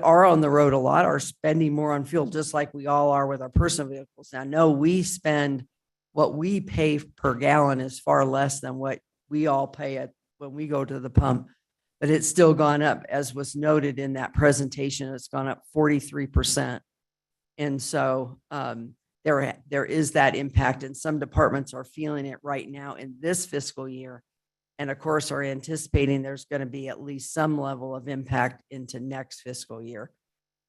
are on the road a lot are spending more on fuel, just like we all are with our personal vehicles. Now, no, we spend what we pay per gallon is far less than what we all pay when we go to the pump, but it's still gone up, as was noted in that presentation. It's gone up 43%. And so there is that impact, and some departments are feeling it right now in this fiscal year. And of course, are anticipating there's going to be at least some level of impact into next fiscal year.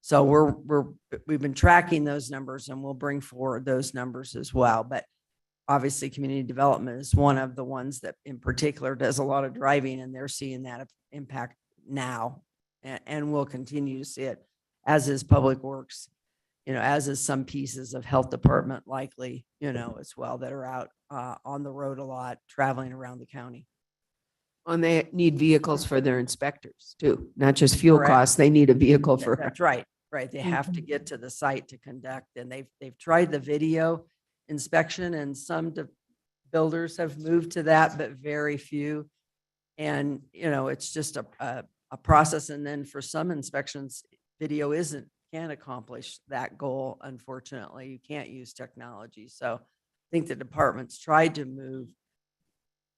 So we've been tracking those numbers, and we'll bring forward those numbers as well. But obviously, community development is one of the ones that in particular does a lot of driving, and they're seeing that impact now, and we'll continue to see it, as is public works, as is some pieces of health department, likely, as well, that are out on the road a lot, traveling around the county. And they need vehicles for their inspectors too, not just fuel Correct. costs. They need a vehicle for. That's right. Right. They have to get to the site to conduct, and they've tried the video inspection, and some builders have moved to that, but very few. And, it's just a process. And then for some inspections, video can't accomplish that goal. Unfortunately, you can't use technology. So I think the department's tried to move,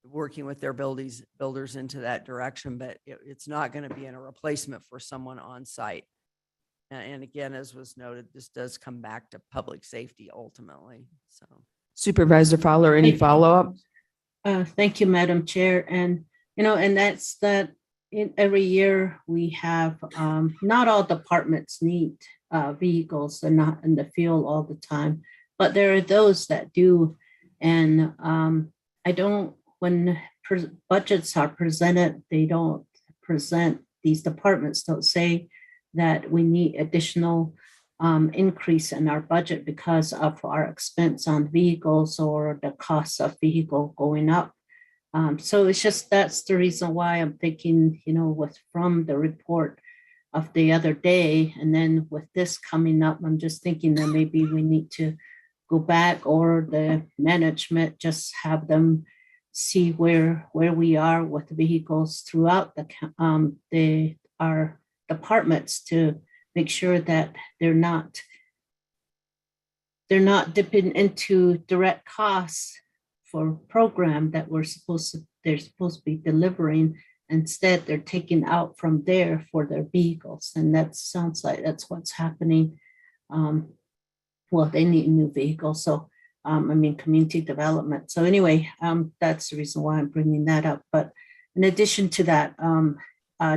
working with their builders into that direction, but it's not going to be in a replacement for someone on site. And again, as was noted, this does come back to public safety ultimately. So Supervisor Fowler, any follow-up? Thank you, Madam Chair. And, and that's that every year we have, not all departments need vehicles and not in the field all the time, but there are those that do. And when budgets are presented, they don't present, these departments don't say that we need additional increase in our budget because of our expense on vehicles or the cost of vehicle going up. So it's just, that's the reason why I'm thinking, from the report of the other day, and then with this coming up, I'm just thinking that maybe we need to go back, or the management just have them see where we are with vehicles throughout our departments, to make sure that they're not dipping into direct costs for a program that they're supposed to be delivering. Instead, they're taking out from there for their vehicles. And that sounds like that's what's happening. Well, they need a new vehicle. So, community development. So anyway, that's the reason why I'm bringing that up. But in addition to that,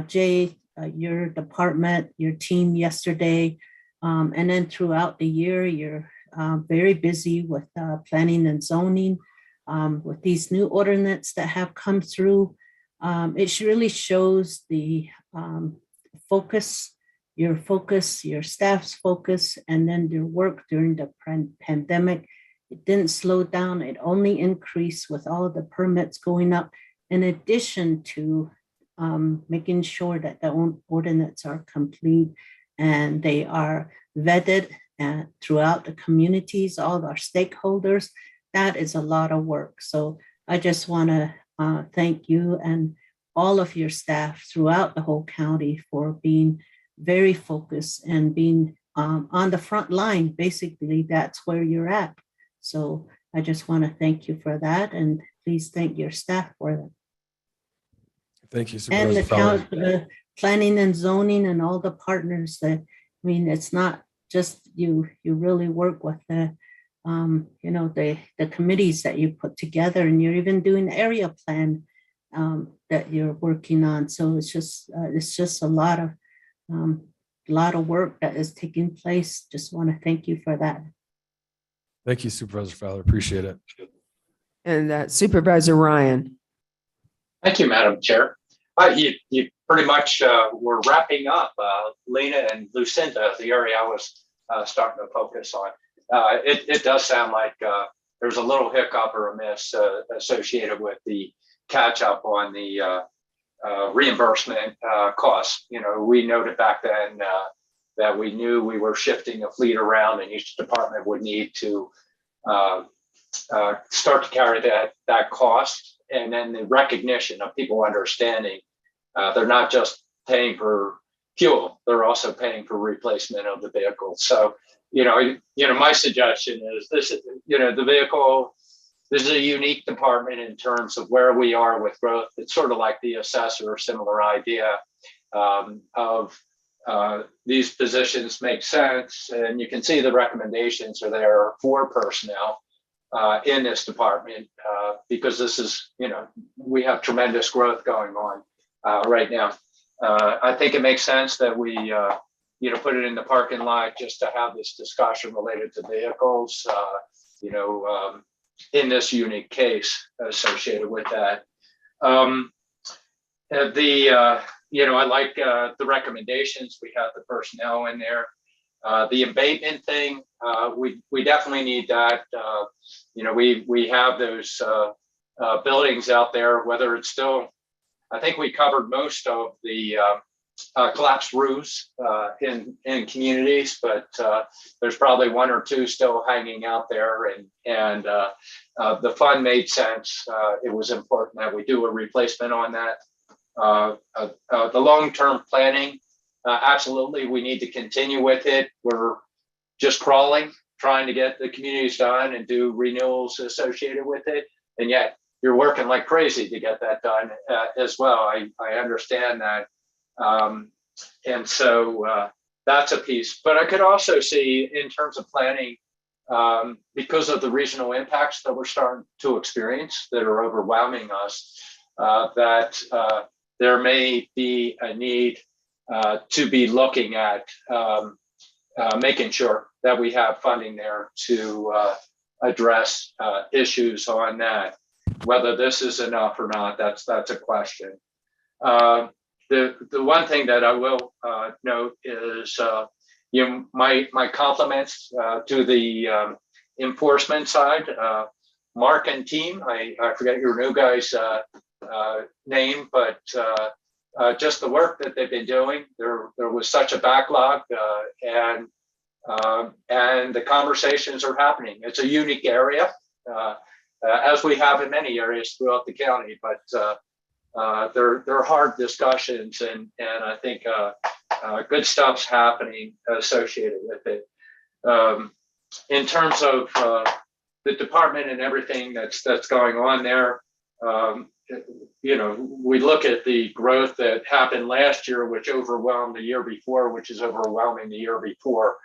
Jay, your department, your team yesterday, and then throughout the year, you're very busy with planning and zoning, with these new ordinances that have come through. It really shows the focus, your staff's focus, and then their work during the pandemic. It didn't slow down. It only increased with all of the permits going up, in addition to making sure that the ordinance are complete and they are vetted throughout the communities, all our stakeholders. That is a lot of work. So I just want to thank you and all of your staff throughout the whole county for being very focused and being on the front line. Basically, that's where you're at. So I just want to thank you for that, and please thank your staff for that. Thank you, And Supervisor Fowler. the planning and zoning and all the partners that, I mean, it's not just you really work with the, the committees that you put together, and you're even doing the area plan that you're working on. So it's just a lot of work that is taking place. Just want to thank you for that. Thank you, Supervisor Fowler. Appreciate it. And Supervisor Ryan. Thank you, Madam Chair. You pretty much were wrapping up Lena and Lucinda, the area I was starting to focus on. It does sound like there's a little hiccup or a miss associated with the catch up on the reimbursement costs. You know, we noted back then that we knew we were shifting a fleet around, and each department would need to start to carry that cost. And then the recognition of people understanding they're not just paying for fuel, they're also paying for replacement of the vehicle. So, my suggestion is this, the vehicle, this is a unique department in terms of where we are with growth. It's sort of like the assessor, similar idea of these positions make sense. And you can see the recommendations are there for personnel in this department because this is, we have tremendous growth going on right now. I think it makes sense that we, put it in the parking lot just to have this discussion related to vehicles, in this unique case associated with that. I like the recommendations. We have the personnel in there. The abatement thing, we definitely need that. We have those buildings out there, whether it's still, I think we covered most of the collapsed roofs in communities, but there's probably one or two still hanging out there, and the fund made sense. It was important that we do a replacement on that. The long-term planning, absolutely, we need to continue with it. We're just crawling, trying to get the communities done and do renewals associated with it, and yet you're working like crazy to get that done as well. I understand that. And so that's a piece, but I could also see in terms of planning, because of the regional impacts that we're starting to experience that are overwhelming us, that there may be a need to be looking at making sure that we have funding there to address issues on that. Whether this is enough or not, that's a question. The one thing that I will note is my compliments to the enforcement side, Mark and team. I forget your new guy's name, but just the work that they've been doing. There was such a backlog, and the conversations are happening. It's a unique area, as we have in many areas throughout the county, but they're hard discussions, and I think good stuff's happening associated with it. In terms of the department and everything that's going on there, we look at the growth that happened last year, which overwhelmed the year before, which is overwhelming the year before.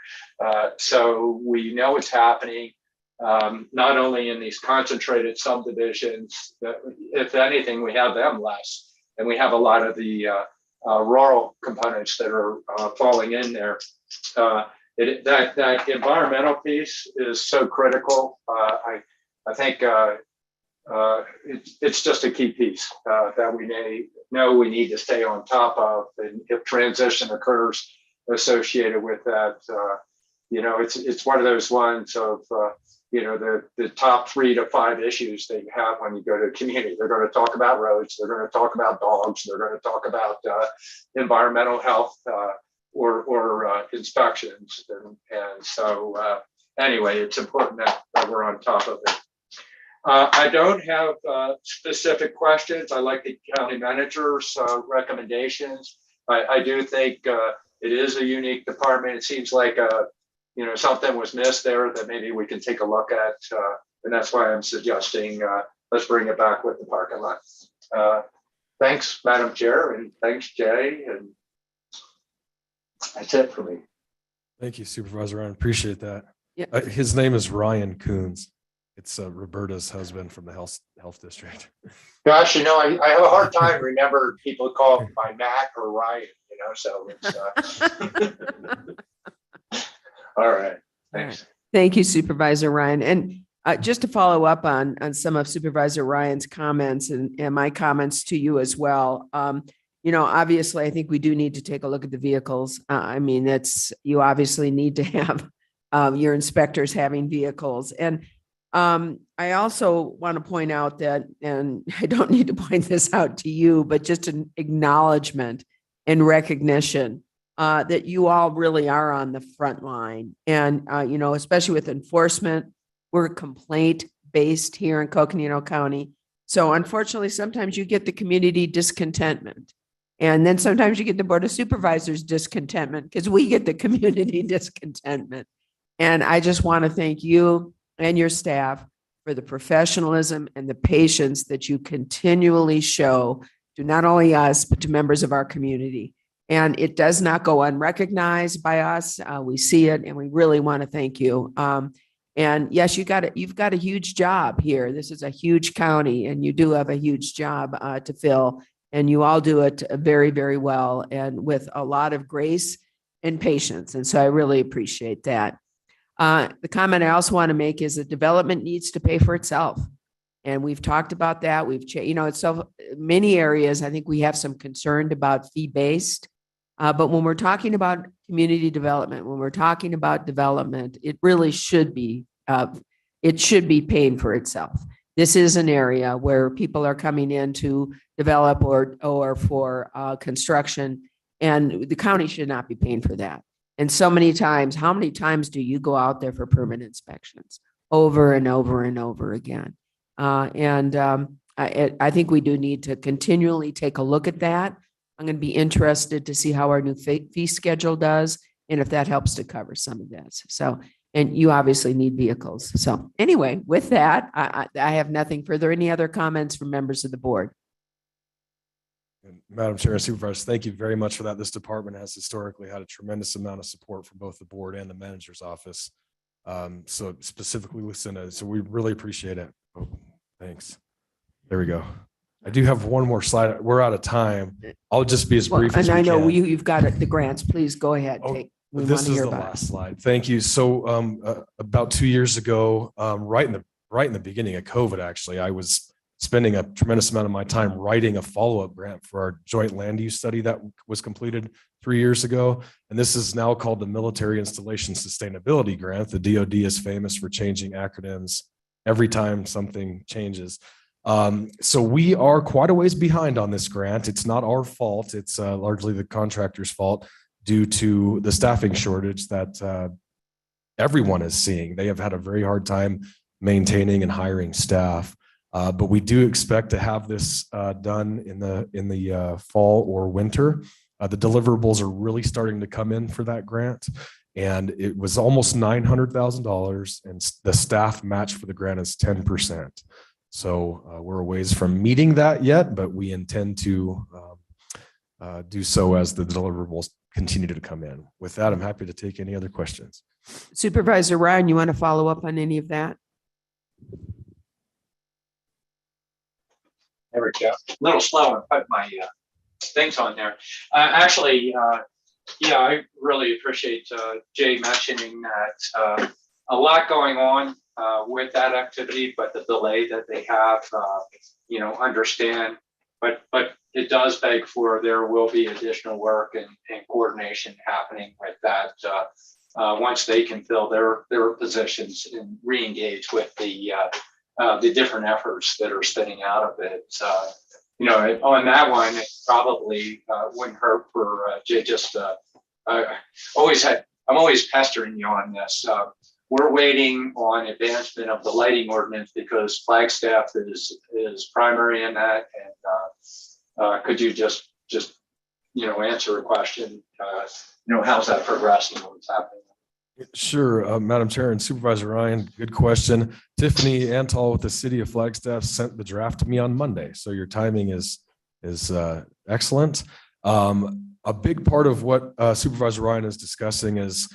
So we know it's happening. Not only in these concentrated subdivisions, that if anything, we have them less, and we have a lot of the rural components that are falling in there. That environmental piece is so critical. I think it's just a key piece that we we need to stay on top of, and if transition occurs associated with that, it's one of those ones of, the top 3 to 5 issues that you have when you go to a community. They're going to talk about roads. They're going to talk about dogs. They're going to talk about environmental health or inspections. And so anyway, it's important that we're on top of it. I don't have specific questions. I like the county manager's recommendations. I do think it is a unique department. It seems like something was missed there that maybe we can take a look at, and that's why I'm suggesting let's bring it back with the parking lot. Thanks, Madam Chair, and thanks, Jay, and that's it for me. Thank you, Supervisor Ryan. Appreciate that. Yeah. His name is Ryan Coons. It's Roberta's husband from the health district. Gosh, I have a hard time remembering people call me by Matt or Ryan, so it's all right. Thanks. Thank you, Supervisor Ryan. And just to follow up on some of Supervisor Ryan's comments and my comments to you as well. Obviously, I think we do need to take a look at the vehicles. You obviously need to have your inspectors having vehicles. And I also want to point out that, and I don't need to point this out to you, but just an acknowledgement and recognition that you all really are on the front line. And, especially with enforcement, we're complaint based here in Coconino County. So unfortunately, sometimes you get the community discontentment. And then sometimes you get the Board of Supervisors discontentment because we get the community discontentment. And I just want to thank you and your staff for the professionalism and the patience that you continually show to not only us, but to members of our community. And it does not go unrecognized by us. We see it, and we really want to thank you. And yes, you've got a huge job here. This is a huge county, and you do have a huge job to fill. And you all do it very, very well and with a lot of grace and patience. And so I really appreciate that. The comment I also want to make is that development needs to pay for itself. And we've talked about that. It's so many areas, I think we have some concern about fee-based. But when we're talking about community development, when we're talking about development, it really should be, paying for itself. This is an area where people are coming in to develop or for construction, and the county should not be paying for that. And so many times, how many times do you go out there for permit inspections? Over and over and over again. I think we do need to continually take a look at that. I'm going to be interested to see how our new fee schedule does and if that helps to cover some of this. So, and you obviously need vehicles. So anyway, with that, I have nothing further. Any other comments from members of the board? Madam Chair and Supervisors, thank you very much for that. This department has historically had a tremendous amount of support from both the board and the manager's office. So specifically with Synod, so we really appreciate it. Oh, thanks. There we go. I do have one more slide. We're out of time. I'll just be as brief as we can. And I know you've got the grants. Please go ahead. This is the last slide. Thank you. So about 2 years ago, right in the beginning of COVID, actually, I was spending a tremendous amount of my time writing a follow-up grant for our joint land use study that was completed 3 years ago. And this is now called the Military Installation Sustainability Grant. The DoD is famous for changing acronyms every time something changes. So we are quite a ways behind on this grant. It's not our fault. It's largely the contractor's fault due to the staffing shortage that everyone is seeing. They have had a very hard time maintaining and hiring staff. But we do expect to have this done in the fall or winter. The deliverables are really starting to come in for that grant. And it was almost $900,000, and the staff match for the grant is 10%. So we're a ways from meeting that yet, but we intend to do so as the deliverables continue to come in. With that, I'm happy to take any other questions. Supervisor Ryan, you want to follow up on any of that? There we go. A little slow and put my things on there. I really appreciate Jay mentioning that a lot going on with that activity, but the delay that they have, understand. But it does beg for there will be additional work and coordination happening with that once they can fill their positions and re-engage with the different efforts that are spinning out of it. On that one, it probably wouldn't hurt for just I'm always pestering you on this. We're waiting on advancement of the lighting ordinance because Flagstaff is primary in that. And could you just answer a question? How's that progressing? What's happening? Sure, Madam Chair and Supervisor Ryan, good question. Tiffany Antal with the City of Flagstaff sent the draft to me on Monday, so your timing is excellent. A big part of what Supervisor Ryan is discussing is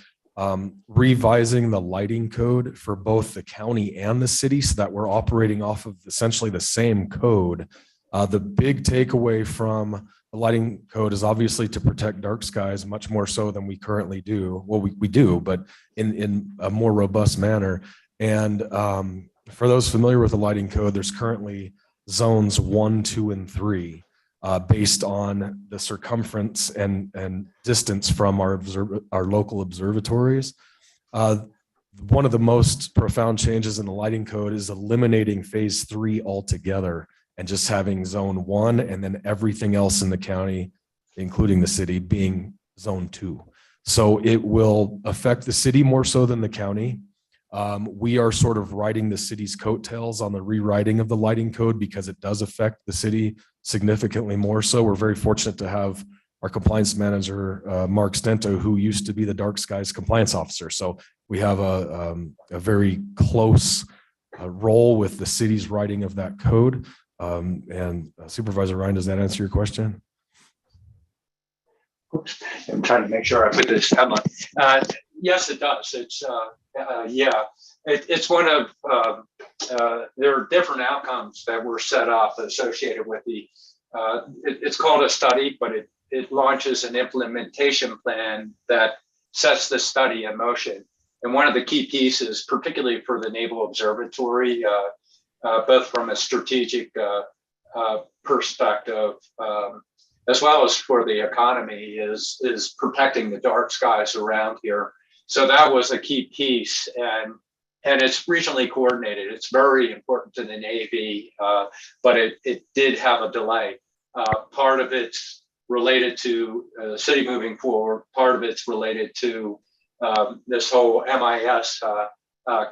revising the lighting code for both the county and the city so that we're operating off of essentially the same code. The big takeaway from the lighting code is obviously to protect dark skies much more so than we currently do. Well, we do, but in a more robust manner. And for those familiar with the lighting code, there's currently zones 1, 2, and 3 based on the circumference and distance from our local observatories. One of the most profound changes in the lighting code is eliminating phase 3 altogether and just having zone 1 and then everything else in the county, including the city, being zone 2. So it will affect the city more so than the county. We are sort of riding the city's coattails on the rewriting of the lighting code because it does affect the city significantly more so. We're very fortunate to have our compliance manager, Mark Stento, who used to be the dark skies compliance officer. So we have a very close role with the city's writing of that code. And Supervisor Ryan, does that answer your question? I'm trying to make sure I put this down. Yes, it does. It's it's one of there are different outcomes that were set up associated with the. It's called a study, but it launches an implementation plan that sets the study in motion. And one of the key pieces, particularly for the Naval Observatory, both from a strategic perspective, as well as for the economy, is protecting the dark skies around here. So that was a key piece, and it's regionally coordinated. It's very important to the Navy, but it did have a delay. Part of it's related to the city moving forward. Part of it's related to this whole MIS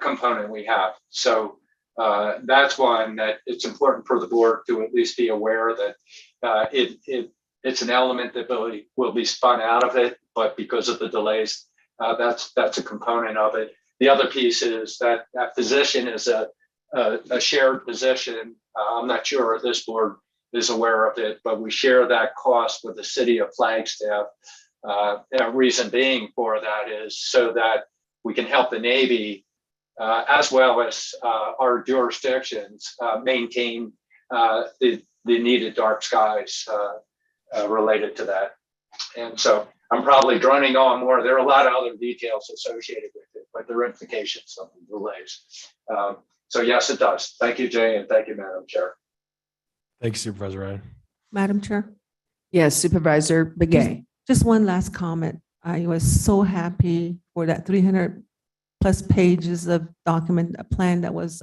component we have. So that's one that it's important for the board to at least be aware that it's an element that will be spun out of it, but because of the delays, that's a component of it. The other piece is that position is a shared position. I'm not sure this board is aware of it, but we share that cost with the city of Flagstaff. The reason being for that is so that we can help the Navy as well as our jurisdictions maintain the needed dark skies related to that. And so I'm probably droning on more. There are a lot of other details associated with it, but there are implications of the delays. So yes, it does. Thank you, Jay, and thank you, Madam Chair. Thank you, Supervisor Ryan. Madam Chair, Yes, Supervisor Begay. just one last comment. I was so happy for that 300 plus pages of document, a plan that was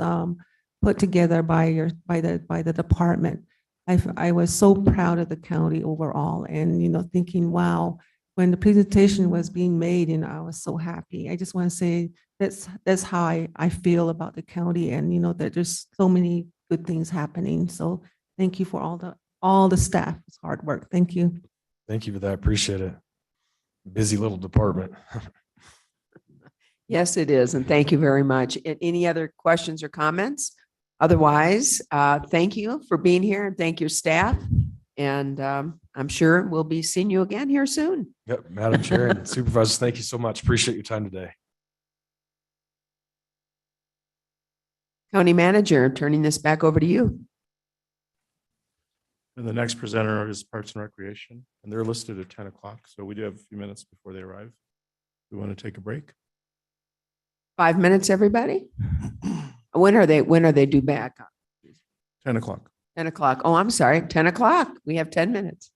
put together by the department. I was so proud of the county overall, and thinking, wow, when the presentation was being made, I was so happy. I just want to say that's how I feel about the county, and that there's so many good things happening. So thank you for all the staff. It's hard work. Thank you. Thank you for that. Appreciate it. Busy little department. Yes, it is. And thank you very much. Any other questions or comments? Otherwise, thank you for being here and thank your staff. And I'm sure we'll be seeing you again here soon. Yep, Madam Chair and Supervisors, thank you so much. Appreciate your time today. County Manager, turning this back over to you. And the next presenter is Parks and Recreation, and they're listed at 10 o'clock. So we do have a few minutes before they arrive. We want to take a break. 5 minutes, everybody? When are they due back? 10 o'clock. 10 o'clock. Oh, I'm sorry. 10 o'clock. We have 10 minutes.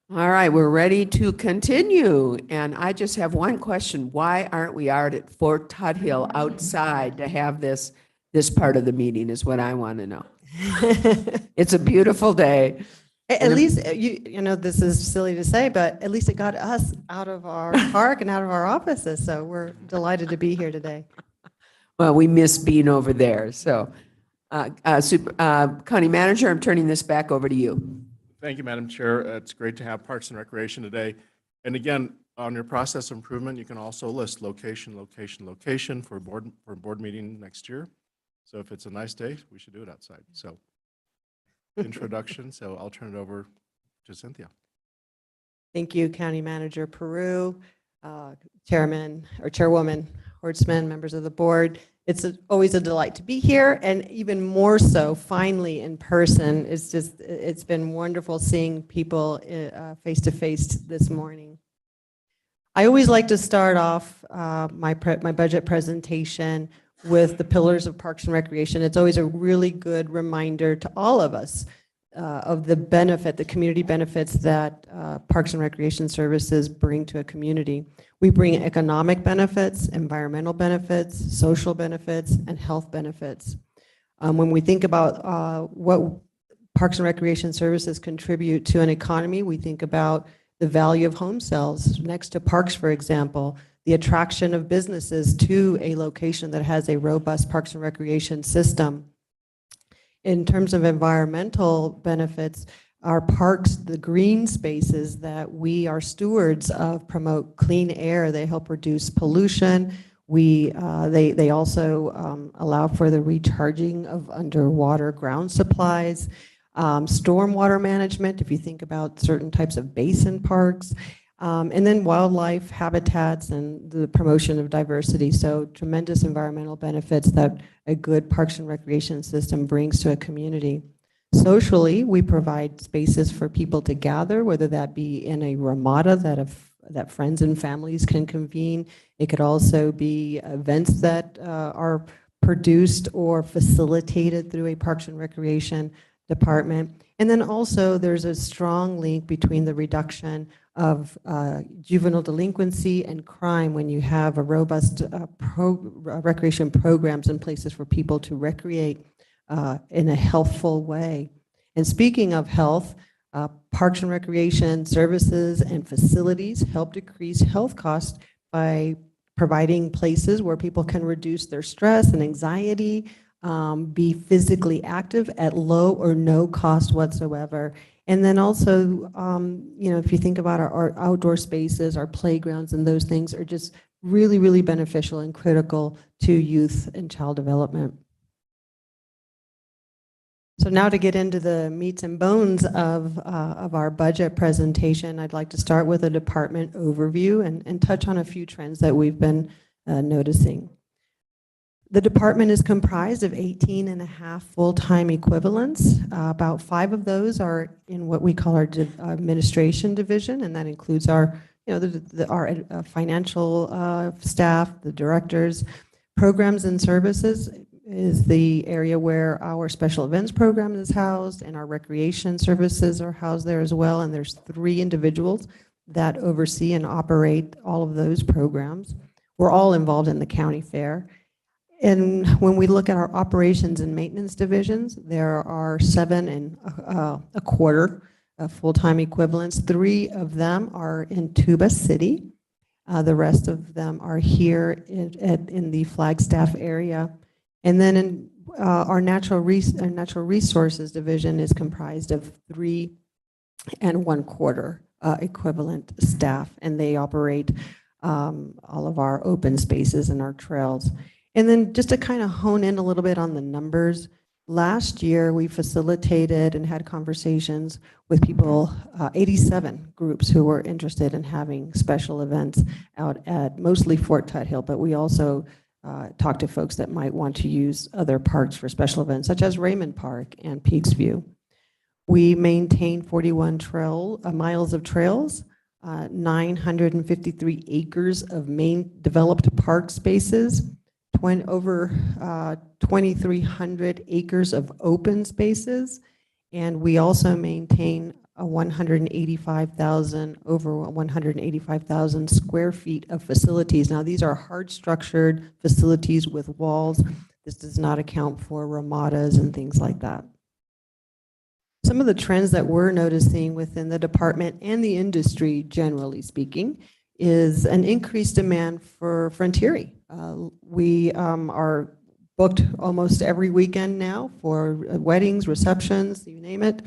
All right, we're ready to continue. And I just have one question. Why aren't we out at Fort Tuthill outside to have this part of the meeting is what I want to know. It's a beautiful day. At least, you know, this is silly to say, but at least it got us out of our park and out of our offices. So we're delighted to be here today. Well, we miss being over there. So, County Manager, I'm turning this back over to you. Thank you, Madam Chair. It's great to have Parks and Recreation today. And again, on your process improvement, you can also list location, location, location for board meeting next year. So if it's a nice day, we should do it outside. So introduction. So I'll turn it over to Cynthia. Thank you, County Manager Peru, Chairman or Chairwoman Hortzman, members of the board. It's always a delight to be here, and even more so finally in person. It's been wonderful seeing people face to face this morning. I always like to start off my budget presentation with the pillars of Parks and Recreation. It's always a really good reminder to all of us of the community benefits that Parks and Recreation services bring to a community. We bring economic benefits, environmental benefits, social benefits, and health benefits. When we think about what Parks and Recreation services contribute to an economy, we think about the value of home sales next to parks, for example, the attraction of businesses to a location that has a robust Parks and Recreation system. In terms of environmental benefits, our parks, the green spaces that we are stewards of, promote clean air. They help reduce pollution. They also allow for the recharging of underwater ground supplies, stormwater management, if you think about certain types of basin parks, and then wildlife habitats and the promotion of diversity. So tremendous environmental benefits that a good Parks and Recreation system brings to a community. Socially, we provide spaces for people to gather, whether that be in a ramada that friends and families can convene. It could also be events that are produced or facilitated through a Parks and Recreation department. And then also there's a strong link between the reduction of juvenile delinquency and crime when you have a robust recreation programs and places for people to recreate in a healthful way. And speaking of health, Parks and Recreation services and facilities help decrease health costs by providing places where people can reduce their stress and anxiety, be physically active at low or no cost whatsoever. And then also, you know, if you think about our outdoor spaces, our playgrounds, and those things are just really, really beneficial and critical to youth and child development. So now to get into the meats and bones of our budget presentation, I'd like to start with a department overview and touch on a few trends that we've been noticing. The department is comprised of 18.5 full-time equivalents. About 5 of those are in what we call our administration division, and that includes our, you know, our financial staff, the directors. Programs and services is the area where our special events program is housed, and our recreation services are housed there as well. And there's 3 individuals that oversee and operate all of those programs. We're all involved in the county fair. And when we look at our operations and maintenance divisions, there are 7.25 full-time equivalents. 3 of them are in Tuba City. The rest of them are here in the Flagstaff area. And then in our natural resources division is comprised of 3.25 equivalent staff, and they operate all of our open spaces and our trails. And then just to kind of hone in a little bit on the numbers, last year we facilitated and had conversations with people, 87 groups who were interested in having special events out at mostly Fort Tuthill, but we also talked to folks that might want to use other parks for special events, such as Raymond Park and Peaks View. We maintain 41 miles of trails, 953 acres of main developed park spaces, over 2,300 acres of open spaces, and we also maintain a 185,000, over 185,000 square feet of facilities. Now, these are hard structured facilities with walls. This does not account for ramadas and things like that. Some of the trends that we're noticing within the department and the industry, generally speaking, is an increased demand for frontiery. We are booked almost every weekend now for weddings, receptions, you name it.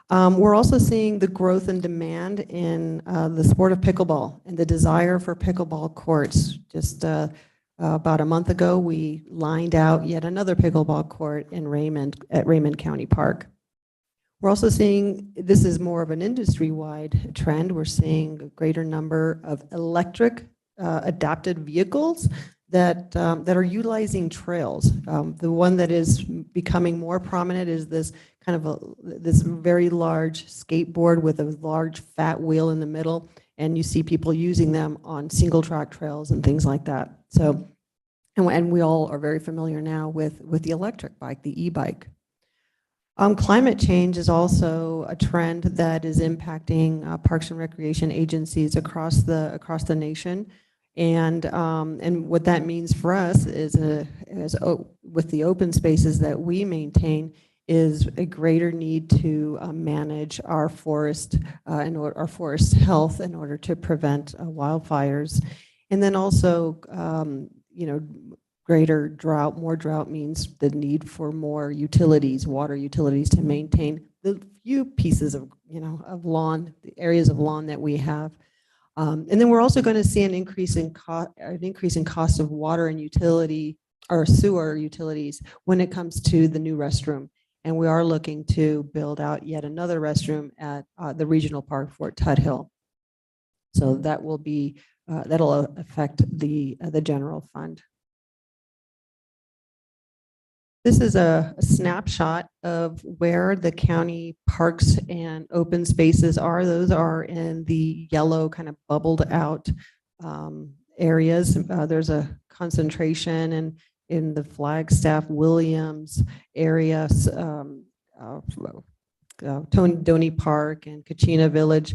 We're also seeing the growth and demand in the sport of pickleball and the desire for pickleball courts. Just about a month ago, we lined out yet another pickleball court in at Raymond County Park. We're also seeing, this is more of an industry-wide trend, we're seeing a greater number of electric adapted vehicles that are utilizing trails. The one that is becoming more prominent is this kind of this very large skateboard with a large fat wheel in the middle, and you see people using them on single track trails and things like that. So, and we all are very familiar now with the electric bike, the e-bike. Climate change is also a trend that is impacting parks and recreation agencies across the nation. And what that means for us is with the open spaces that we maintain is a greater need to manage our forest and our forest health in order to prevent wildfires. And then also, greater drought, more drought means the need for more utilities, water utilities, to maintain the few pieces of, of lawn, the areas of lawn that we have. And then we're also going to see an increase in cost of water and utility or sewer utilities when it comes to the new restroom. And we are looking to build out yet another restroom at the regional park, Fort Tuthill. So that will be, that'll affect the general fund. This is a snapshot of where the county parks and open spaces are. Those are in the yellow kind of bubbled out areas. There's a concentration in the Flagstaff, Williams areas, Donny Park and Kachina Village,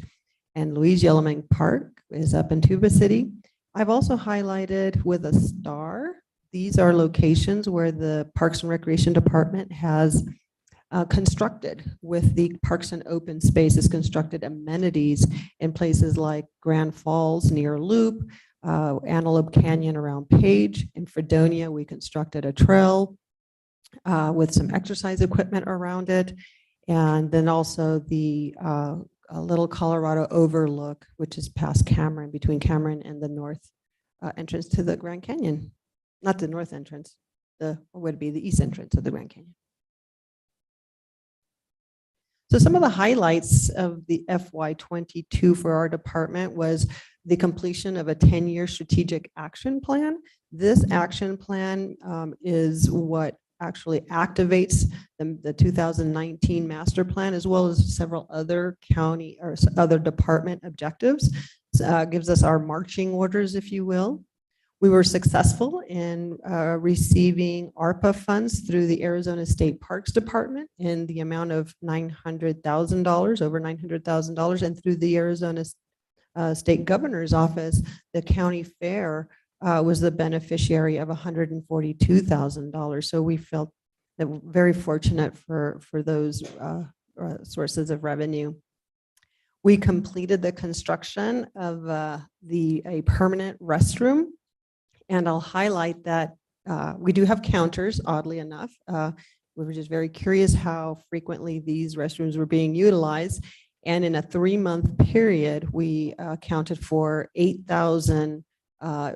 and Louise Yellowman Park is up in Tuba City. I've also highlighted with a star. These are locations where the Parks and Recreation Department has constructed with the Parks and Open Spaces, constructed amenities in places like Grand Falls near Loop, Antelope Canyon around Page. In Fredonia, we constructed a trail with some exercise equipment around it. And then also the Little Colorado Overlook, which is past Cameron, between Cameron and the north entrance to the Grand Canyon. Not the north entrance, would be the east entrance of the Grand Canyon. So some of the highlights of the FY22 for our department was the completion of a 10-year strategic action plan. This action plan is what actually activates the 2019 master plan, as well as several other county or other department objectives. Gives us our marching orders, if you will. We were successful in receiving ARPA funds through the Arizona State Parks Department in the amount of $900,000, over $900,000, and through the Arizona State Governor's Office, the county fair was the beneficiary of $142,000. So we felt that we're very fortunate for those sources of revenue. We completed the construction of a permanent restroom. And I'll highlight that we do have counters, oddly enough. We were just very curious how frequently these restrooms were being utilized. And in a 3-month period, we accounted for 8,000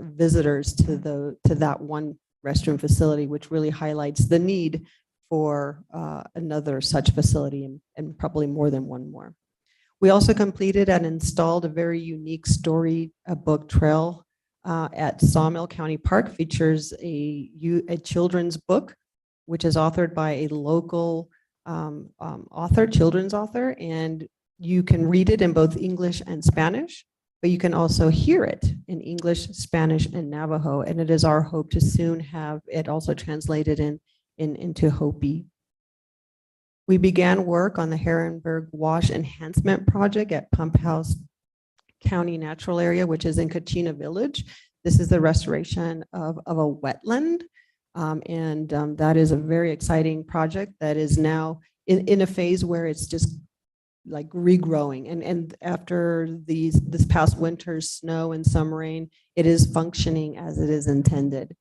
visitors to that one restroom facility, which really highlights the need for another such facility and probably more than one more. We also completed and installed a very unique storybook trail at Sawmill County Park. Features a children's book, which is authored by a local children's author, and you can read it in both English and Spanish, but you can also hear it in English, Spanish, and Navajo. And it is our hope to soon have it also translated into Hopi. We began work on the Herrenberg Wash Enhancement Project at Pump House County Natural Area, which is in Kachina Village. This is the restoration of a wetland. That is a very exciting project that is now in a phase where it's just like regrowing. And after this past winter's snow and some rain, it is functioning as it is intended.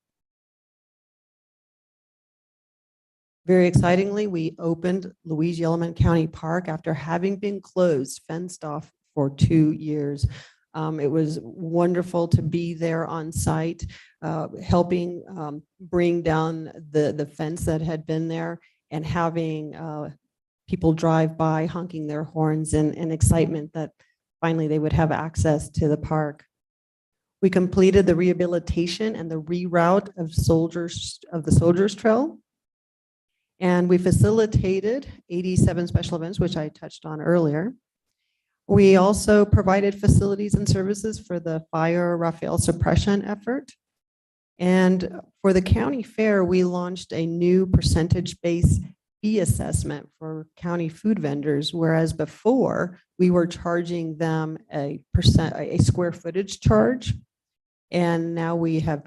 Very excitingly, we opened Louise Yellowman County Park after having been closed, fenced off for 2 years. It was wonderful to be there on site, helping bring down the fence that had been there and having people drive by honking their horns in excitement that finally they would have access to the park. We completed the rehabilitation and the reroute of the Soldiers Trail. And we facilitated 87 special events, which I touched on earlier. We also provided facilities and services for the fire Raphael suppression effort. And for the county fair, we launched a new percentage-based fee assessment for county food vendors, whereas before we were charging them a square footage charge. And now we have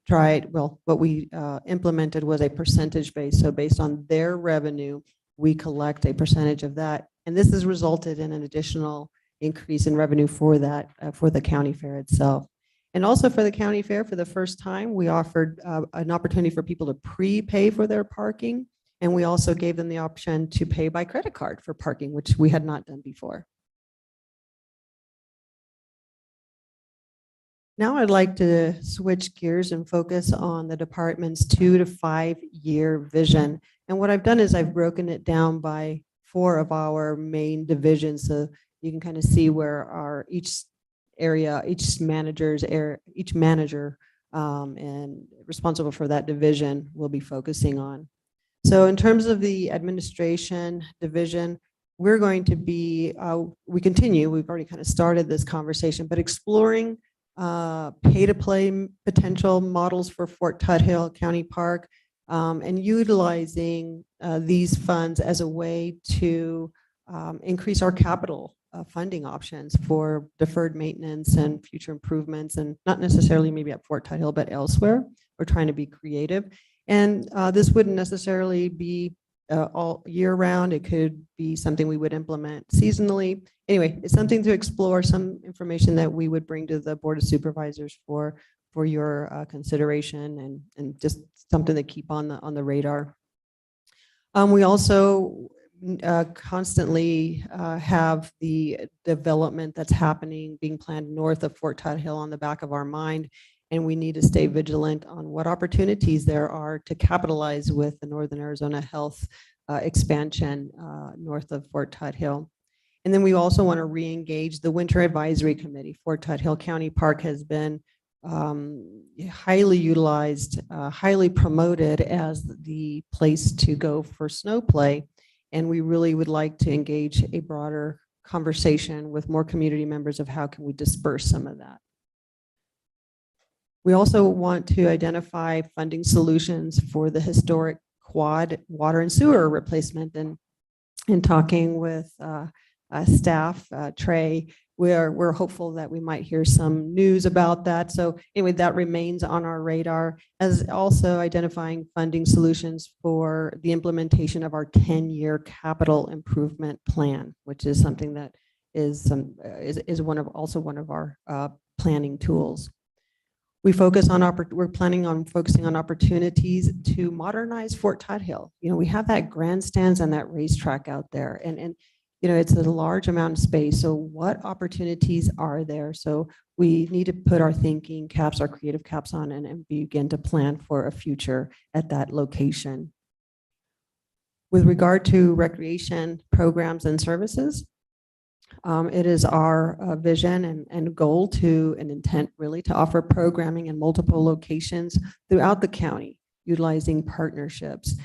tried, well, what we implemented was a percentage base. So based on their revenue, we collect a percentage of that. And this has resulted in an additional increase in revenue for that, for the county fair itself. And also for the county fair, for the first time, we offered an opportunity for people to prepay for their parking. And we also gave them the option to pay by credit card for parking, which we had not done before. Now I'd like to switch gears and focus on the department's 2 to 5 year vision. And what I've done is I've broken it down by 4 of our main divisions. So you can kind of see where each manager and responsible for that division will be focusing on. So in terms of the administration division, we're going to be, we've already kind of started this conversation, but exploring pay-to-play potential models for Fort Tuthill County Park, and utilizing these funds as a way to increase our capital funding options for deferred maintenance and future improvements, and not necessarily maybe at Fort Tuthill, but elsewhere. We're trying to be creative. And this wouldn't necessarily be all year round. It could be something we would implement seasonally. Anyway, it's something to explore, some information that we would bring to the Board of Supervisors for your consideration, and just something to keep on the radar. We also constantly have the development that's happening, being planned north of Fort Tuthill on the back of our mind. And we need to stay vigilant on what opportunities there are to capitalize with the Northern Arizona Health expansion north of Fort Tuthill. And then we also want to re-engage the Winter Advisory Committee. Fort Tuthill County Park has been highly utilized, highly promoted as the place to go for snow play. And we really would like to engage a broader conversation with more community members of how can we disperse some of that. We also want to identify funding solutions for the historic quad water and sewer replacement. And in talking with staff, Trey, we're hopeful that we might hear some news about that. So anyway, that remains on our radar, as also identifying funding solutions for the implementation of our 10-year capital improvement plan, which is something that is one of our planning tools. We're planning on focusing on opportunities to modernize Fort Tuthill. You know, we have that grandstands and that racetrack out there, and you know, it's a large amount of space. So what opportunities are there? So we need to put our thinking caps, our creative caps on, and begin to plan for a future at that location. With regard to recreation programs and services, it is our vision and goal and intent really to offer programming in multiple locations throughout the county, utilizing partnerships.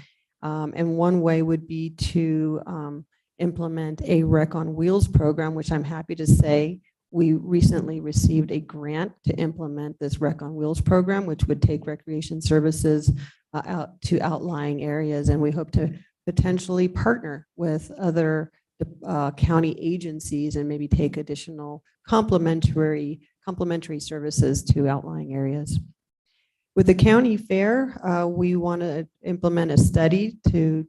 And one way would be to implement a Rec on Wheels program, which I'm happy to say we recently received a grant to implement this Rec on Wheels program, which would take recreation services out to outlying areas. And we hope to potentially partner with other county agencies and maybe take additional complementary services to outlying areas. With the county fair, we want to implement a study to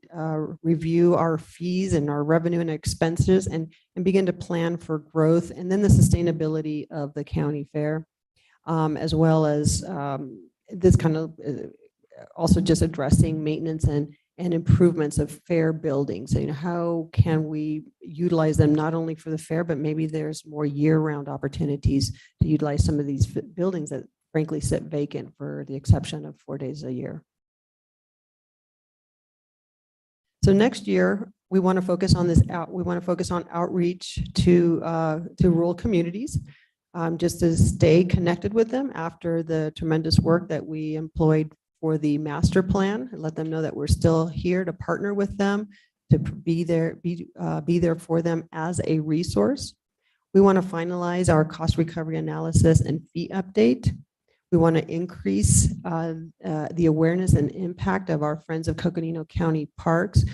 review our fees and our revenue and expenses and begin to plan for growth and then the sustainability of the county fair, as well as this kind of also just addressing maintenance and improvements of fair buildings. So, how can we utilize them not only for the fair, but maybe there's more year-round opportunities to utilize some of these buildings that frankly sit vacant for the exception of 4 days a year. So next year, we want to focus on outreach to rural communities, just to stay connected with them after the tremendous work that we employed for the master plan, and let them know that we're still here to partner with them, to be there for them as a resource. We want to finalize our cost recovery analysis and fee update. We want to increase the awareness and impact of our Friends of Coconino County Parks.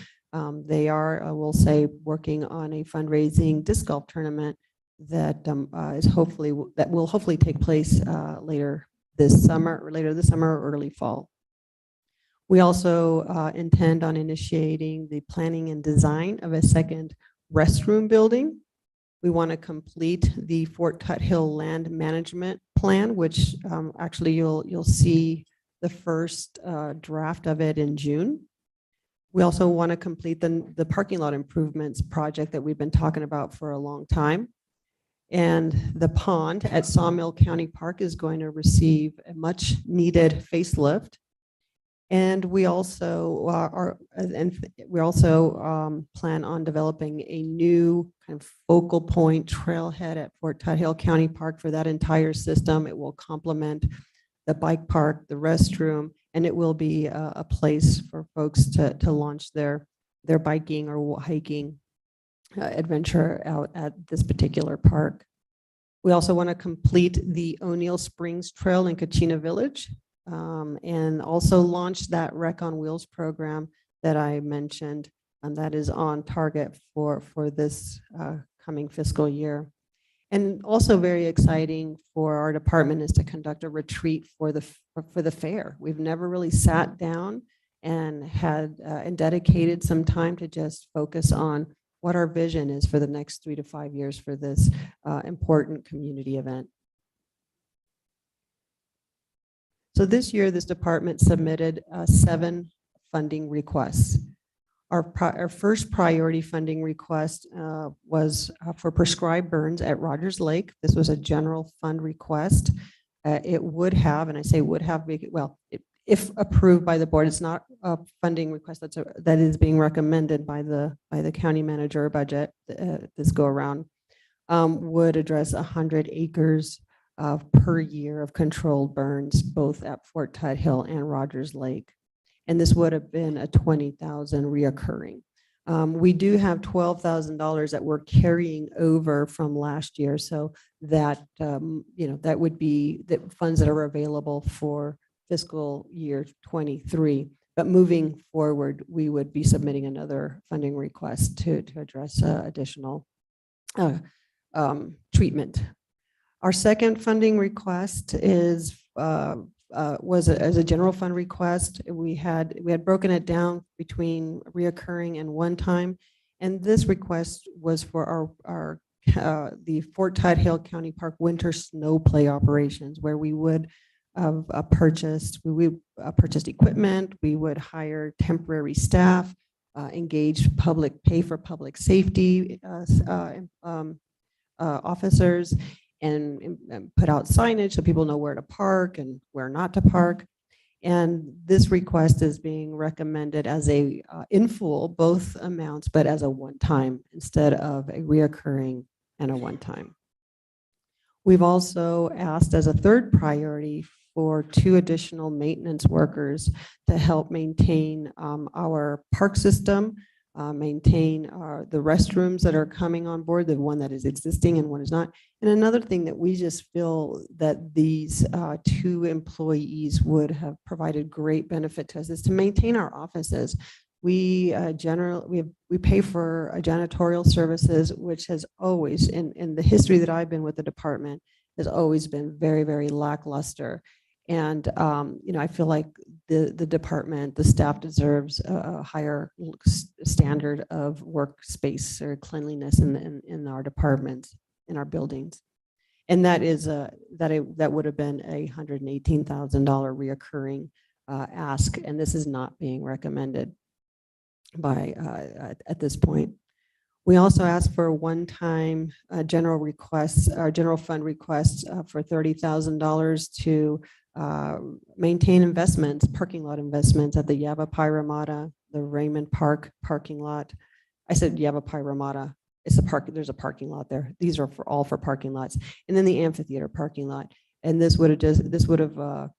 They are, I will say, working on a fundraising disc golf tournament that will hopefully take place later this summer or early fall. We also intend on initiating the planning and design of a second restroom building. We want to complete the Fort Tuthill land management plan, which actually you'll see the first draft of it in June. We also want to complete the parking lot improvements project that we've been talking about for a long time. And the pond at Sawmill County Park is going to receive a much needed facelift. And we also plan on developing a new kind of focal point trailhead at Fort Tuthill County Park for that entire system. It will complement the bike park, the restroom, and it will be a place for folks to launch their biking or hiking adventure out at this particular park. We also want to complete the O'Neill Springs Trail in Kachina Village. And also launch that Rec on Wheels program that I mentioned, and that is on target for this coming fiscal year. And also very exciting for our department is to conduct a retreat for the fair. We've never really sat down and had and dedicated some time to just focus on what our vision is for the next 3 to 5 years for this important community event. So this year, this department submitted 7 funding requests. Our first priority funding request was for prescribed burns at Rogers Lake. This was a general fund request. It would have, and I say would have, well, if approved by the board, it's not a funding request that is being recommended by the county manager budget this go around, would address 100 acres per year of controlled burns, both at Fort Tuthill and Rogers Lake. And this would have been a $20,000 reoccurring. We do have $12,000 that we're carrying over from last year. So that, that would be the funds that are available for fiscal year 23. But moving forward, we would be submitting another funding request to address additional treatment. Our second funding request was as a general fund request. We had broken it down between reoccurring and one time, and this request was for the Fort Tuthill County Park winter snow play operations, where we would have purchased equipment, we would hire temporary staff, engage pay for public safety officers, and put out signage so people know where to park and where not to park. And this request is being recommended as a in full, both amounts, but as a one-time instead of a reoccurring and a one-time. We've also asked as a third priority for 2 additional maintenance workers to help maintain our park system, maintain the restrooms that are coming on board, the one that is existing and one is not. And another thing that we just feel that these 2 employees would have provided great benefit to us is to maintain our offices. We we pay for janitorial services, which has always, in the history that I've been with the department, has always been very, very lackluster. And, I feel like the department, the staff deserves a higher standard of workspace or cleanliness in our departments, in our buildings. And that would have been a $118,000 reoccurring ask, and this is not being recommended by at this point. We also asked for a one-time general requests, our general fund requests for $30,000 to maintain investments, parking lot investments at the Yavapai Ramada, the Raymond Park parking lot. I said Yavapai Ramada. It's a park. There's a parking lot there. These are all for parking lots, and then the amphitheater parking lot. And this would have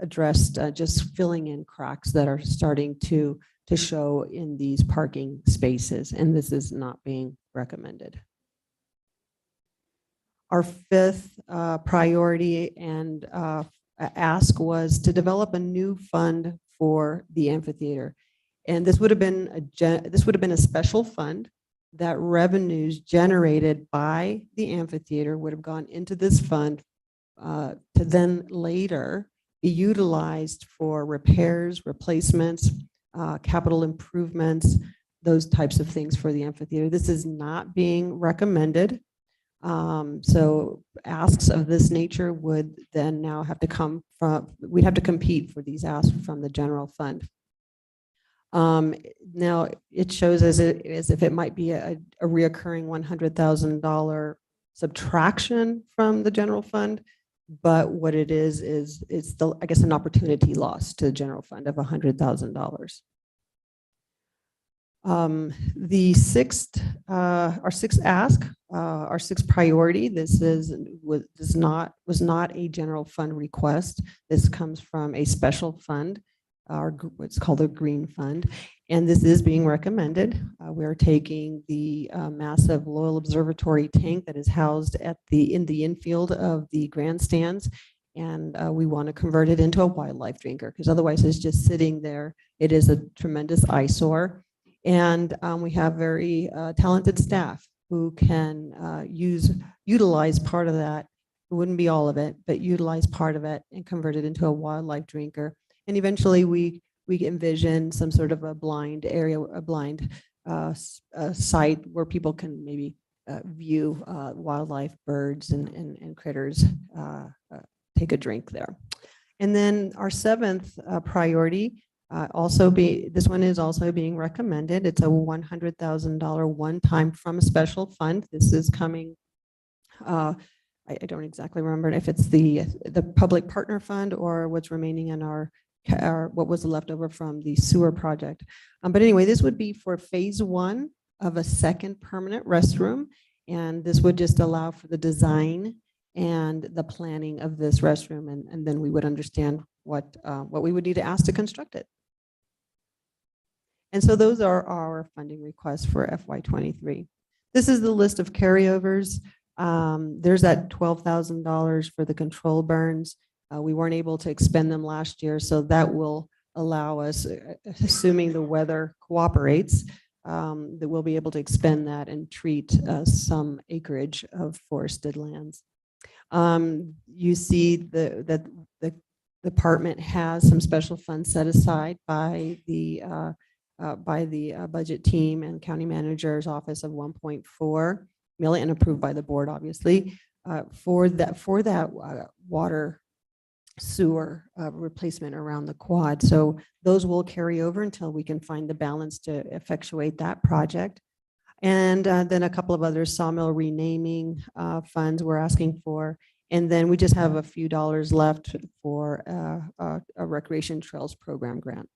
addressed just filling in cracks that are starting to show in these parking spaces, and this is not being recommended. Our fifth priority and ask was to develop a new fund for the amphitheater, and this would have been a special fund that revenues generated by the amphitheater would have gone into this fund to then later be utilized for repairs, replacements, capital improvements, those types of things for the amphitheater. This is not being recommended. So asks of this nature would then now have to come from, we'd have to compete for these asks from the general fund. Now it shows as if it might be a reoccurring $100,000 subtraction from the general fund, but what it is it's the, I guess, an opportunity loss to the general fund of $100,000. The sixth, our sixth ask, our sixth priority, was not a general fund request. This comes from a special fund, what's called a green fund, and this is being recommended. We're taking the massive Loyal Observatory tank that is housed in the infield of the grandstands, and we want to convert it into a wildlife drinker, because otherwise it's just sitting there. It is a tremendous eyesore, and we have very talented staff who can utilize part of that. It wouldn't be all of it, but utilize part of it and convert it into a wildlife drinker. And eventually we envision some sort of a blind area, a blind site where people can maybe view wildlife, birds and critters, take a drink there. And then our seventh priority, this one is also being recommended. It's a $100,000 one-time from a special fund. This is coming, I don't exactly remember if it's the public partner fund or what's remaining in our what was left over from the sewer project. But anyway, this would be for phase one of a second permanent restroom. And this would just allow for the design and the planning of this restroom. And then we would understand what we would need to ask to construct it. And so those are our funding requests for FY23. This is the list of carryovers. There's that $12,000 for the control burns. We weren't able to expend them last year, so that will allow us, assuming the weather cooperates, that we'll be able to expend that and treat some acreage of forested lands. You see that the department has some special funds set aside by the budget team and county manager's office of 1.4 million, and approved by the board, obviously, for that water sewer replacement around the quad. So those will carry over until we can find the balance to effectuate that project. And then a couple of other sawmill renaming funds we're asking for. And then we just have a few dollars left for a recreation trails program grant.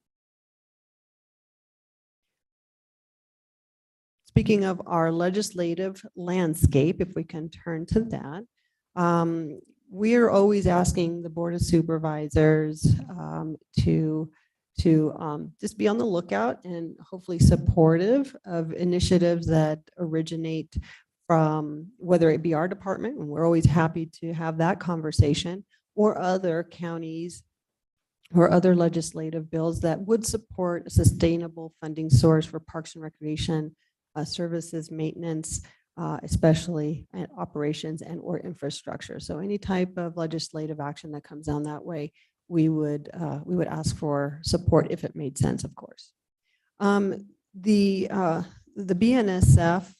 Speaking of our legislative landscape, if we can turn to that, we're always asking the Board of Supervisors to just be on the lookout and hopefully supportive of initiatives that originate from, whether it be our department, and we're always happy to have that conversation, or other counties or other legislative bills that would support a sustainable funding source for parks and recreation services, maintenance, especially and operations and or infrastructure. So any type of legislative action that comes down that way, we would ask for support if it made sense, of course. The BNSF,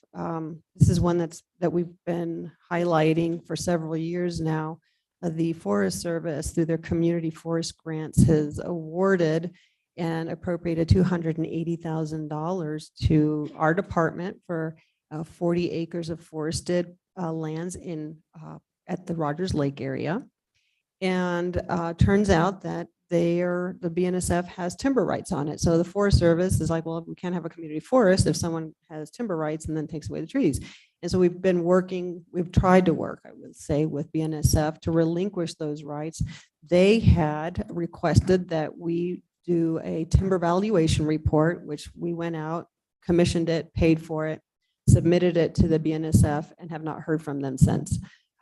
this is one that we've been highlighting for several years now. The Forest Service, through their community forest grants, has awarded and appropriated $280,000 to our department for 40 acres of forested lands at the Rogers Lake area. And turns out that the BNSF has timber rights on it. So the Forest Service is like, well, we can't have a community forest if someone has timber rights and then takes away the trees. And so we've tried to work, I would say, with BNSF to relinquish those rights. They had requested that we do a timber valuation report, which we went out, commissioned it, paid for it, submitted it to the BNSF, and have not heard from them since.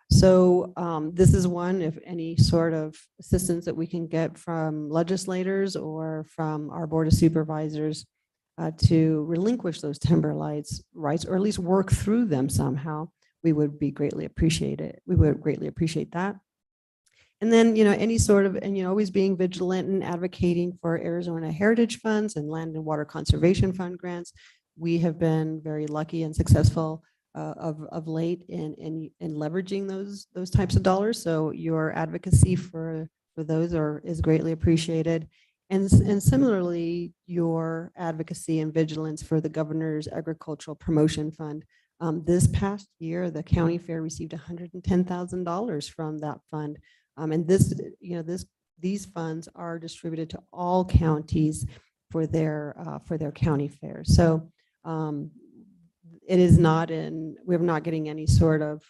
So this is one, if any sort of assistance that we can get from legislators or from our Board of Supervisors to relinquish those timber rights, or at least work through them somehow, we would be greatly appreciated. We would greatly appreciate that. And then, any sort of, and always being vigilant and advocating for Arizona Heritage Funds and Land and Water Conservation Fund grants. We have been very lucky and successful of late in leveraging those types of dollars. So your advocacy for those is greatly appreciated. And similarly, your advocacy and vigilance for the Governor's Agricultural Promotion Fund. This past year, the county fair received $110,000 from that fund. And these funds are distributed to all counties for their county fairs. So it is not we're not getting any sort of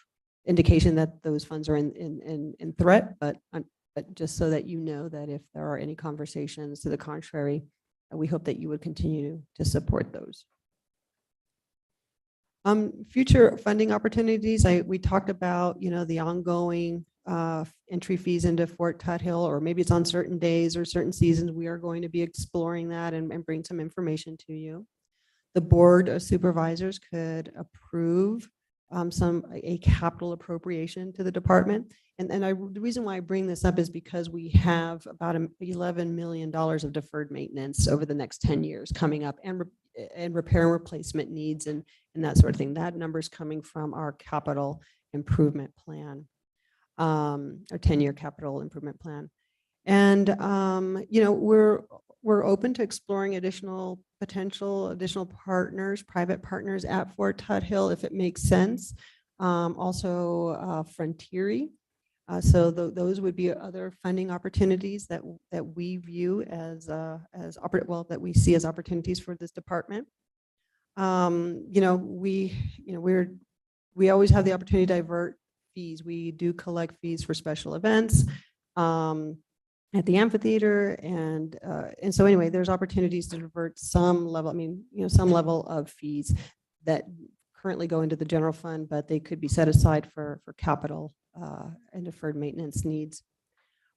indication that those funds are in threat, but just so that you know that if there are any conversations to the contrary, we hope that you would continue to support those. Future funding opportunities, we talked about, the ongoing entry fees into Fort Tuthill, or maybe it's on certain days or certain seasons. We are going to be exploring that and bring some information to you. The Board of Supervisors could approve a capital appropriation to the department. And the reason why I bring this up is because we have about $11 million of deferred maintenance over the next 10 years coming up, and repair and replacement needs and that sort of thing. That number is coming from our capital improvement plan, our 10-year capital improvement plan. And, we're open to exploring additional partners, private partners at Fort Tuthill if it makes sense. Also Frontieri. So those would be other funding opportunities that we view that we see as opportunities for this department. We always have the opportunity to divert fees. We do collect fees for special events at the amphitheater, and so anyway, there's opportunities to divert some level of fees that currently go into the general fund, but they could be set aside for capital and deferred maintenance needs.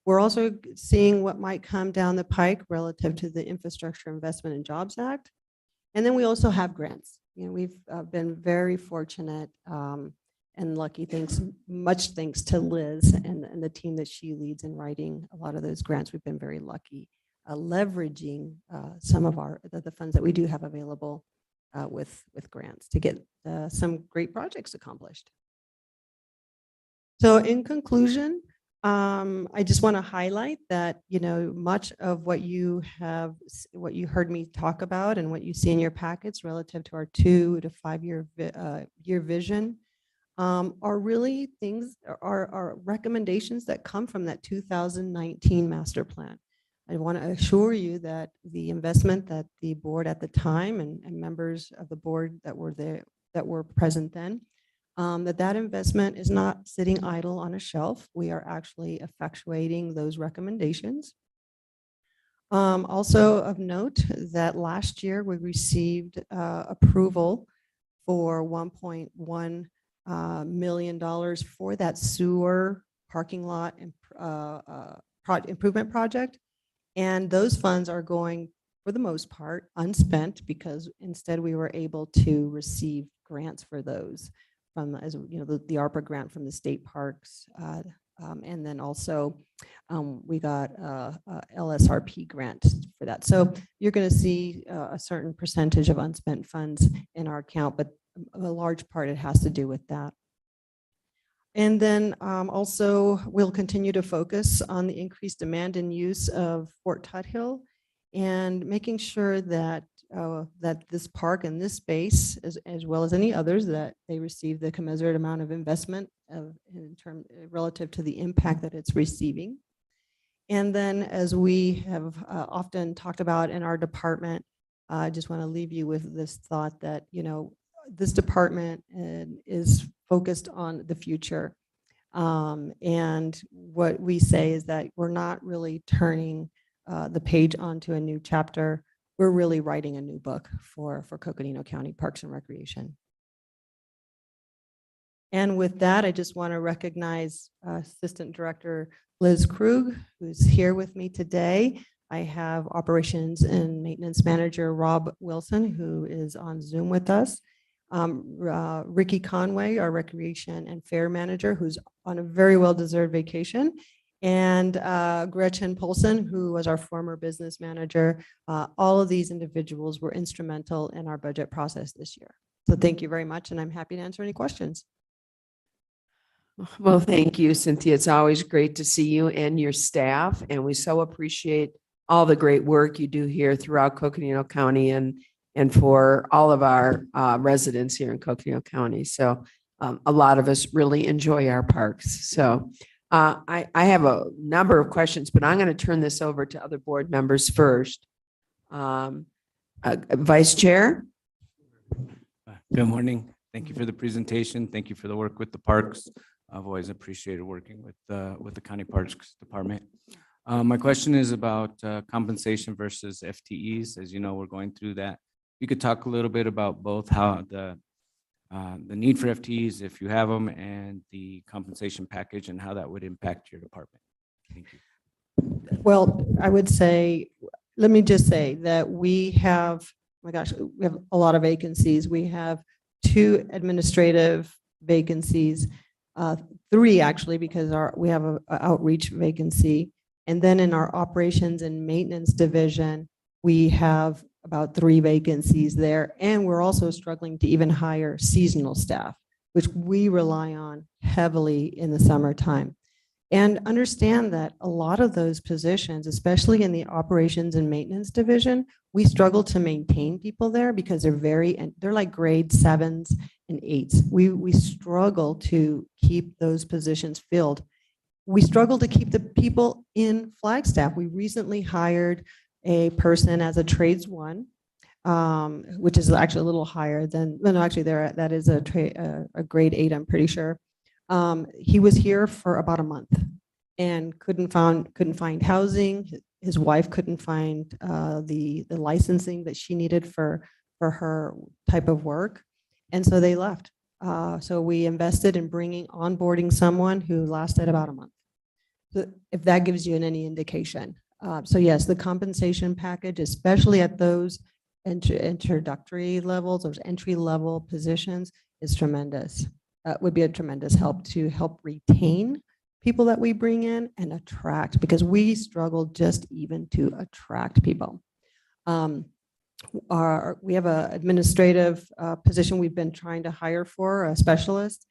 We're also seeing what might come down the pike relative to the Infrastructure Investment and Jobs Act. And then we also have grants. We've been very fortunate and lucky, much thanks to Liz and the team that she leads in writing a lot of those grants. We've been very lucky leveraging some of the funds that we do have available with grants to get some great projects accomplished. So in conclusion, I just want to highlight that, much of what you heard me talk about and what you see in your packets relative to our 2 to 5 year vision are really are recommendations that come from that 2019 master plan. I want to assure you that the investment that the board at the time and members of the board that were present then, that investment is not sitting idle on a shelf. We are actually effectuating those recommendations. Also of note that last year we received approval for $1.1 million for that sewer parking lot improvement project. And those funds are going, for the most part, unspent because instead we were able to receive grants for those from, as you know, the ARPA grant from the state parks. And then also we got a LSRP grant for that. So you're going to see a certain percentage of unspent funds in our account, but a large part it has to do with that. And then also we'll continue to focus on the increased demand and use of Fort Tuthill and making sure that that this park and this space, as well as any others, that they receive the commensurate amount of investment in term relative to the impact that it's receiving. And then, as we have often talked about in our department, I just want to leave you with this thought that, you know, this department is focused on the future. And what we say is that we're not really turning the page onto a new chapter. We're really writing a new book for Coconino County Parks and Recreation. And with that, I just want to recognize Assistant Director Liz Krug, who's here with me today. I have Operations and Maintenance Manager Rob Wilson, who is on Zoom with us. Ricky Conway, our Recreation and Fair Manager, who's on a very well-deserved vacation. And Gretchen Polson, who was our former business manager. All of these individuals were instrumental in our budget process this year. So thank you very much, and I'm happy to answer any questions. Well, thank you, Cynthia. It's always great to see you and your staff, and we so appreciate all the great work you do here throughout Coconino County and for all of our residents here in Coconino County. So a lot of us really enjoy our parks. So I have a number of questions, but I'm going to turn this over to other board members first. Vice Chair. Good morning. Thank you for the presentation. Thank you for the work with the parks. I've always appreciated working with the County Parks Department. My question is about compensation versus FTEs. As you know, we're going through that. You could talk a little bit about both how the need for FTEs, if you have them, and the compensation package and how that would impact your department. Thank you. Well, I would say, let me just say that we have, oh my gosh, we have a lot of vacancies. We have 2 administrative vacancies, 3 actually, because we have an outreach vacancy. And then in our operations and maintenance division, we have about 3 vacancies there. And we're also struggling to even hire seasonal staff, which we rely on heavily in the summertime. And understand that a lot of those positions, especially in the operations and maintenance division, we struggle to maintain people there because they're like grade 7s and 8s. We struggle to keep those positions filled. We struggle to keep the people in Flagstaff. We recently hired a person as a trades 1, which is actually a little higher than, no, actually that is a grade 8, I'm pretty sure. He was here for about a month and couldn't find housing. His wife couldn't find the licensing that she needed for her type of work. And so they left. So we invested in onboarding someone who lasted about a month. So if that gives you any indication. So yes, the compensation package, especially at those introductory levels, those entry level positions, is tremendous. Would be a tremendous help to help retain people that we bring in and attract, because we struggle just even to attract people. We have an administrative position we've been trying to hire for, a specialist.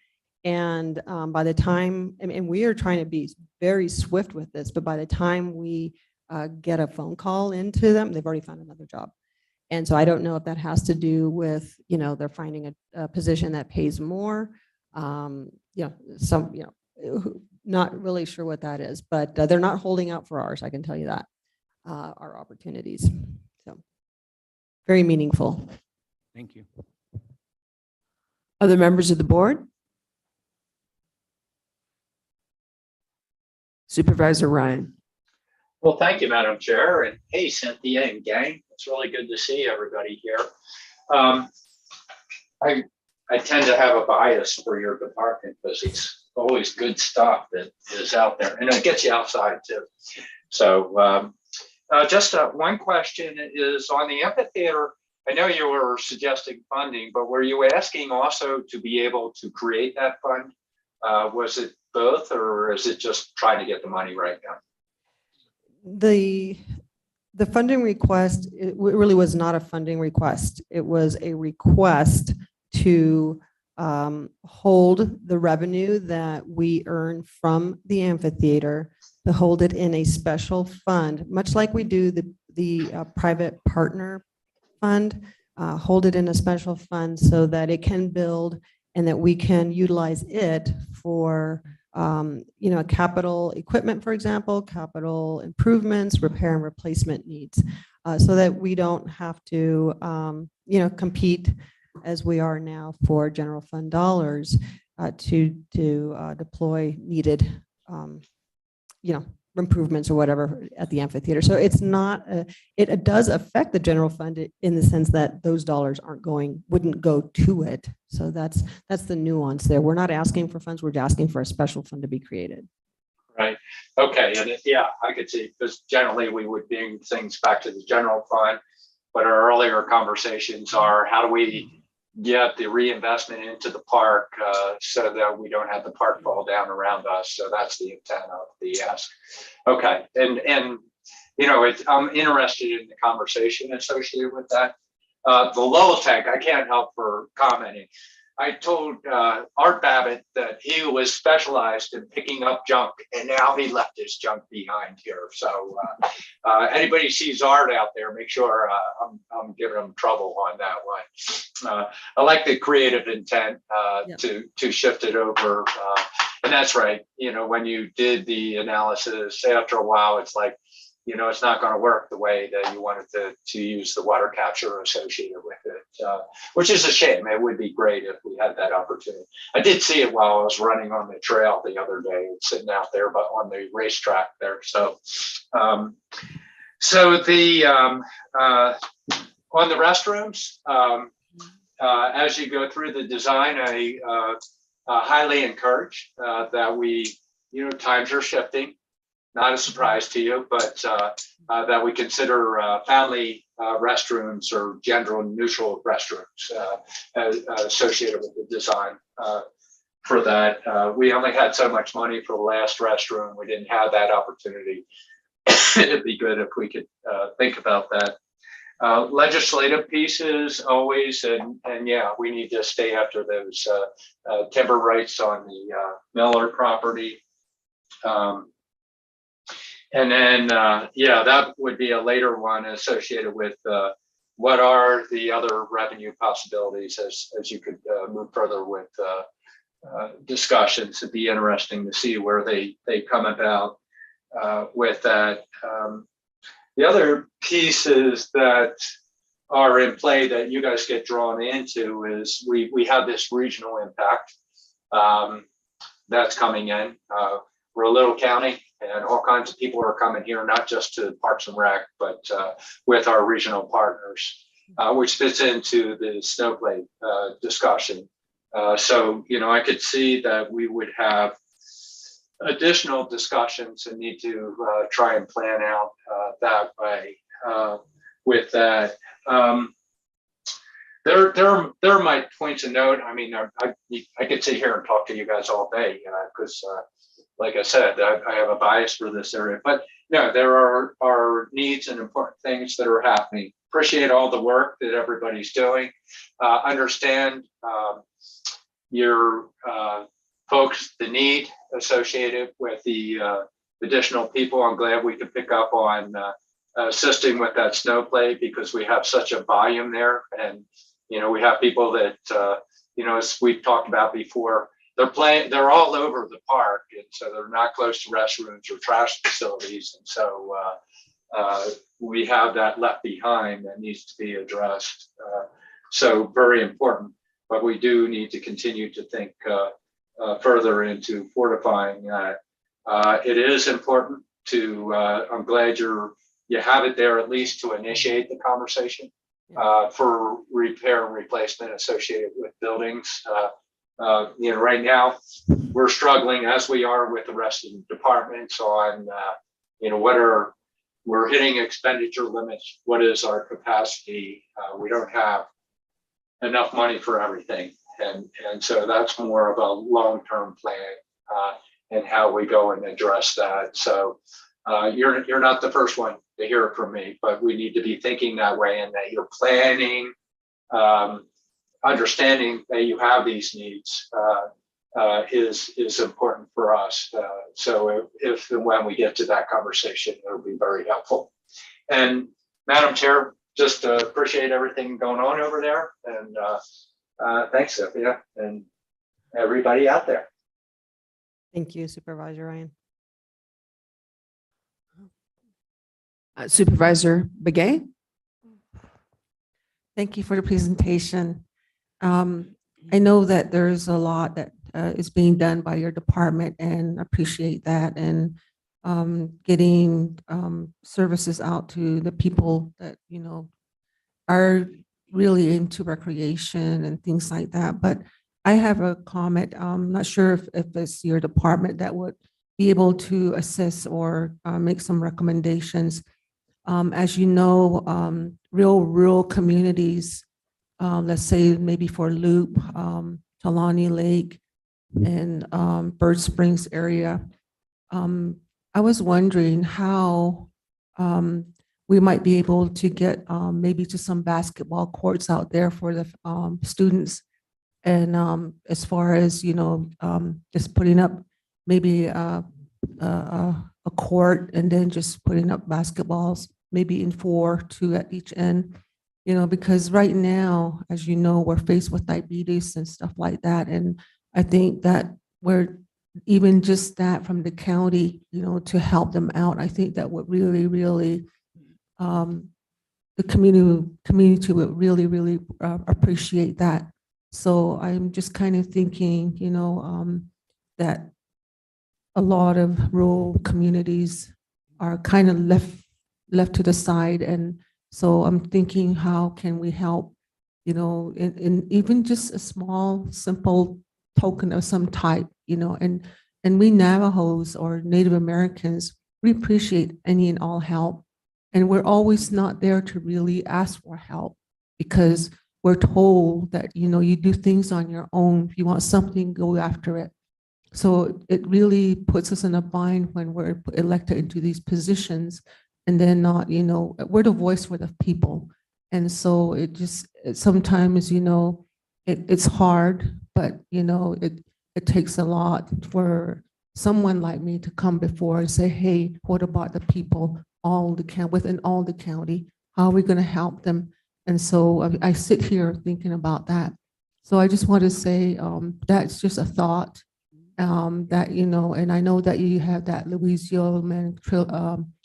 And by the time, and we are trying to be very swift with this, but by the time we get a phone call into them, they've already found another job. And so I don't know if that has to do with, they're finding a position that pays more. Not really sure what that is, but they're not holding out for ours. I can tell you that, our opportunities. So very meaningful. Thank you. Other members of the board? Supervisor Ryan. Well, thank you, Madam Chair, and hey, Cynthia and gang. It's really good to see everybody here. I tend to have a bias for your department because it's always good stuff that is out there, and it gets you outside too. So Just one question is on the amphitheater. I know you were suggesting funding, but were you asking also to be able to create that fund? Was it both, or is it just trying to get the money right now? The funding request, it really was not a funding request. It was a request to hold the revenue that we earn from the amphitheater, to hold it in a special fund, much like we do the private partner fund, hold it in a special fund so that it can build and that we can utilize it for capital equipment, for example, capital improvements, repair and replacement needs, so that we don't have to, compete as we are now for general fund dollars to deploy needed, improvements or whatever at the amphitheater. So it's not, it does affect the general fund in the sense that those dollars wouldn't go to it. So that's the nuance there. We're not asking for funds, we're asking for a special fund to be created. Right. Okay. And yeah, I could see, because generally we would bring things back to the general fund, but our earlier conversations are how do we get the reinvestment into the park so that we don't have the park fall down around us. So that's the intent of the ask. Okay. And I'm interested in the conversation associated with that. The Lowell tank, I can't help for commenting. I told Art Babbitt that he was specialized in picking up junk, and now he left his junk behind here. So anybody sees Art out there, make sure I'm giving him trouble on that one. I like the creative intent to shift it over. And that's right. When you did the analysis, after a while, it's like, it's not going to work the way that you wanted to use the water capture associated with it, which is a shame. It would be great if we had that opportunity. I did see it while I was running on the trail the other day. It's sitting out there, but on the racetrack there. So, on the restrooms, as you go through the design, I highly encourage that we, times are shifting. Not a surprise to you, but that we consider family restrooms or gender neutral restrooms associated with the design for that. We only had so much money for the last restroom. We didn't have that opportunity. It'd be good if we could think about that. Legislative pieces always, and yeah, we need to stay after those timber rights on the Miller property. And then, that would be a later one associated with what are the other revenue possibilities as you could move further with discussions. It'd be interesting to see where they come about with that. The other pieces that are in play that you guys get drawn into is we have this regional impact that's coming in. We're a little county, and all kinds of people are coming here, not just to Parks and Rec, but with our regional partners, which fits into the snowplay discussion. So, I could see that we would have additional discussions and need to try and plan out that way with that. There are my points of note. I mean, I could sit here and talk to you guys all day, because like I said, I have a bias for this area, but no, there are needs and important things that are happening. Appreciate all the work that everybody's doing. Understand your folks, the need associated with the additional people. I'm glad we could pick up on assisting with that snowplay because we have such a volume there. And, we have people that, as we've talked about before, they're all over the park. And so they're not close to restrooms or trash facilities. And so we have that left behind that needs to be addressed. So very important, but we do need to continue to think further into fortifying that. It is important to, I'm glad you have it there at least to initiate the conversation for repair and replacement associated with buildings. Right now we're struggling, as we are with the rest of the departments, on what are we're hitting expenditure limits. What is our capacity? We don't have enough money for everything. And so that's more of a long-term plan and how we go and address that. So you're not the first one to hear it from me, but we need to be thinking that way, and that you're planning, understanding that you have these needs is important for us. So if and when we get to that conversation, it'll be very helpful. And Madam Chair, just appreciate everything going on over there. And thanks, Sophia, and everybody out there. Thank you, Supervisor Ryan. Supervisor Begay? Thank you for the presentation. I know that there's a lot that is being done by your department, and appreciate that, and getting services out to the people that, you know, are really into recreation and things like that. But I have a comment. I'm not sure if it's your department that would be able to assist or make some recommendations. As you know, rural communities, let's say maybe for Loop, Talani Lake, and Bird Springs area. I was wondering how we might be able to get maybe to some basketball courts out there for the students. And as far as, you know, just putting up maybe a court, and then just putting up basketballs, maybe in 4, 2 at each end. You know, because right now, as you know, we're faced with diabetes and stuff like that. And I think that we're even just that from the county, you know, to help them out, I think that would really, really, the community would really, really appreciate that. So I'm just kind of thinking, you know, that a lot of rural communities are kind of left to the side. And so I'm thinking, how can we help, you know, in even just a small, simple token of some type, you know, and we Navajos or Native Americans, we appreciate any and all help. And we're always not there to really ask for help, because we're told that, you know, you do things on your own. If you want something, go after it. So it really puts us in a bind when we're elected into these positions, and then not, you know, we're the voice for the people. And so it just, sometimes, you know, it's hard, but, you know, it takes a lot for someone like me to come before and say, hey, what about the people within all the county? How are we going to help them? And so I sit here thinking about that. So I just want to say that's just a thought that, you know, and I know that you have that Louisiana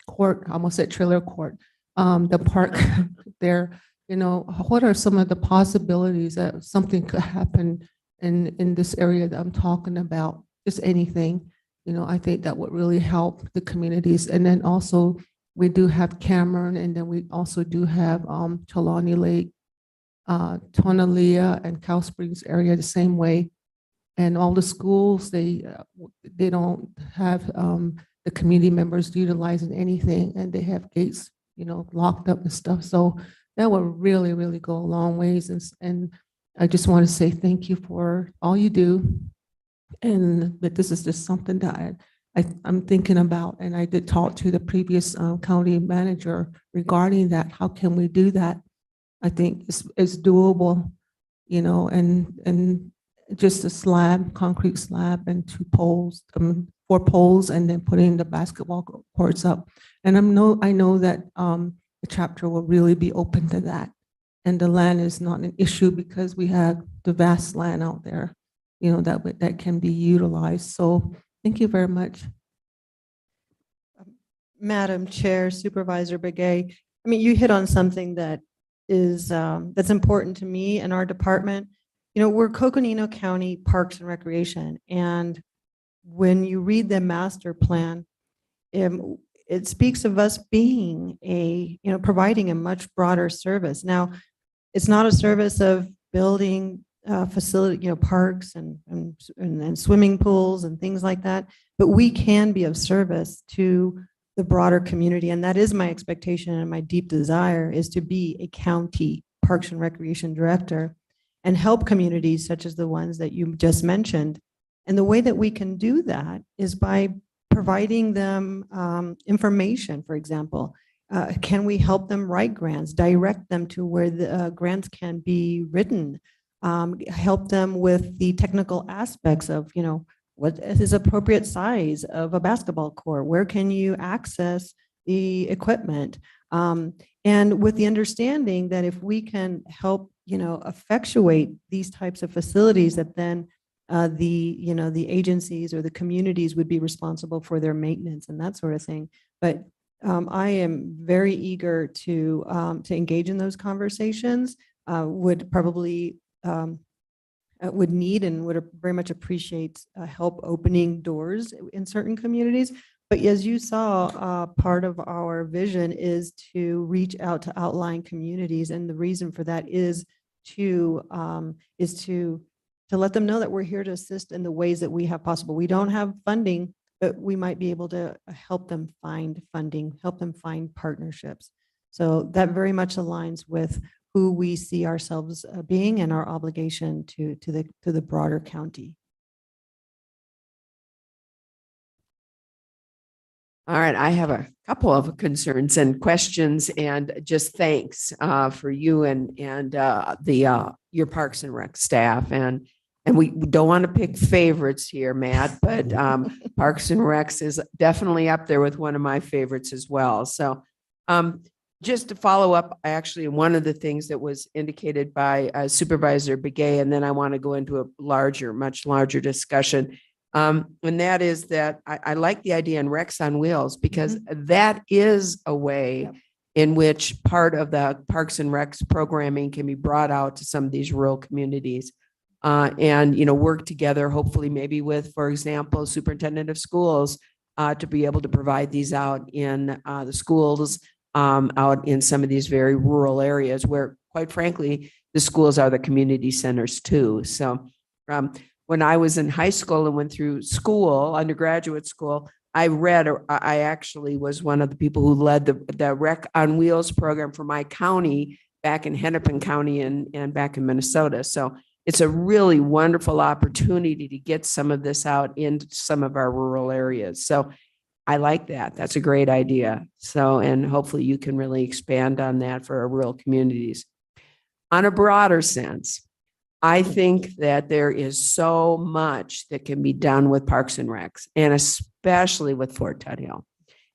court, I almost said trailer court, the park there. You know, what are some of the possibilities that something could happen in this area that I'm talking about? Just anything, you know, I think that would really help the communities. And then also we do have Cameron, and then we also do have Talani Lake, Tonalea, and Cow Springs area the same way. And all the schools, they don't have the community members utilizing anything, and they have gates, you know, locked up and stuff. So that would really, really go a long ways. And I just want to say thank you for all you do. But this is just something that I'm thinking about, and I did talk to the previous county manager regarding that. How can we do that? I think it's doable, you know, and just a slab, concrete slab, and 2 poles, 4 poles, and then putting the basketball courts up. And I know that the chapter will really be open to that. And the land is not an issue, because we have the vast land out there, you know, that can be utilized. So thank you very much. Madam Chair, Supervisor Begay, I mean, you hit on something that is that's important to me and our department. You know, we're Coconino County Parks and Recreation, and when you read the master plan, it speaks of us being providing a much broader service. Now, it's not a service of building facility, you know, parks and swimming pools and things like that, but we can be of service to the broader community. And that is my expectation and my deep desire is to be a county Parks and Recreation Director and help communities such as the ones that you just mentioned. And the way that we can do that is by providing them information, for example. Can we help them write grants, direct them to where the grants can be written, help them with the technical aspects of, what is appropriate size of a basketball court? Where can you access the equipment? And with the understanding that if we can help, effectuate these types of facilities, that then the agencies or the communities would be responsible for their maintenance and that sort of thing. But I am very eager to engage in those conversations. Would probably would need and would very much appreciate help opening doors in certain communities. But as you saw, part of our vision is to reach out to outlying communities, and the reason for that is to let them know that we're here to assist in the ways that we have possible. We don't have funding, but we might be able to help them find funding, help them find partnerships. So that very much aligns with who we see ourselves being and our obligation to the broader county. All right, I have a couple of concerns and questions, and just thanks for you and your Parks and Rec staff. And we don't want to pick favorites here, Matt, but Parks and Recs is definitely up there with one of my favorites as well. So just to follow up, actually, one of the things that was indicated by Supervisor Begay, and then I want to go into a much larger discussion. And that is that I like the idea in Recs on Wheels, because that is a way in which part of the Parks and Recs programming can be brought out to some of these rural communities. And, work together, hopefully maybe with, for example, superintendent of schools to be able to provide these out in the schools, out in some of these very rural areas where, quite frankly, the schools are the community centers too. So when I was in high school and went through school, undergraduate school, I actually was one of the people who led the Rec on Wheels program for my county back in Hennepin County and back in Minnesota. So it's a really wonderful opportunity to get some of this out into some of our rural areas. So I like that. That's a great idea. So, and hopefully you can really expand on that for our rural communities. On a broader sense, I think that there is so much that can be done with Parks and Recs, and especially with Fort Tuthill.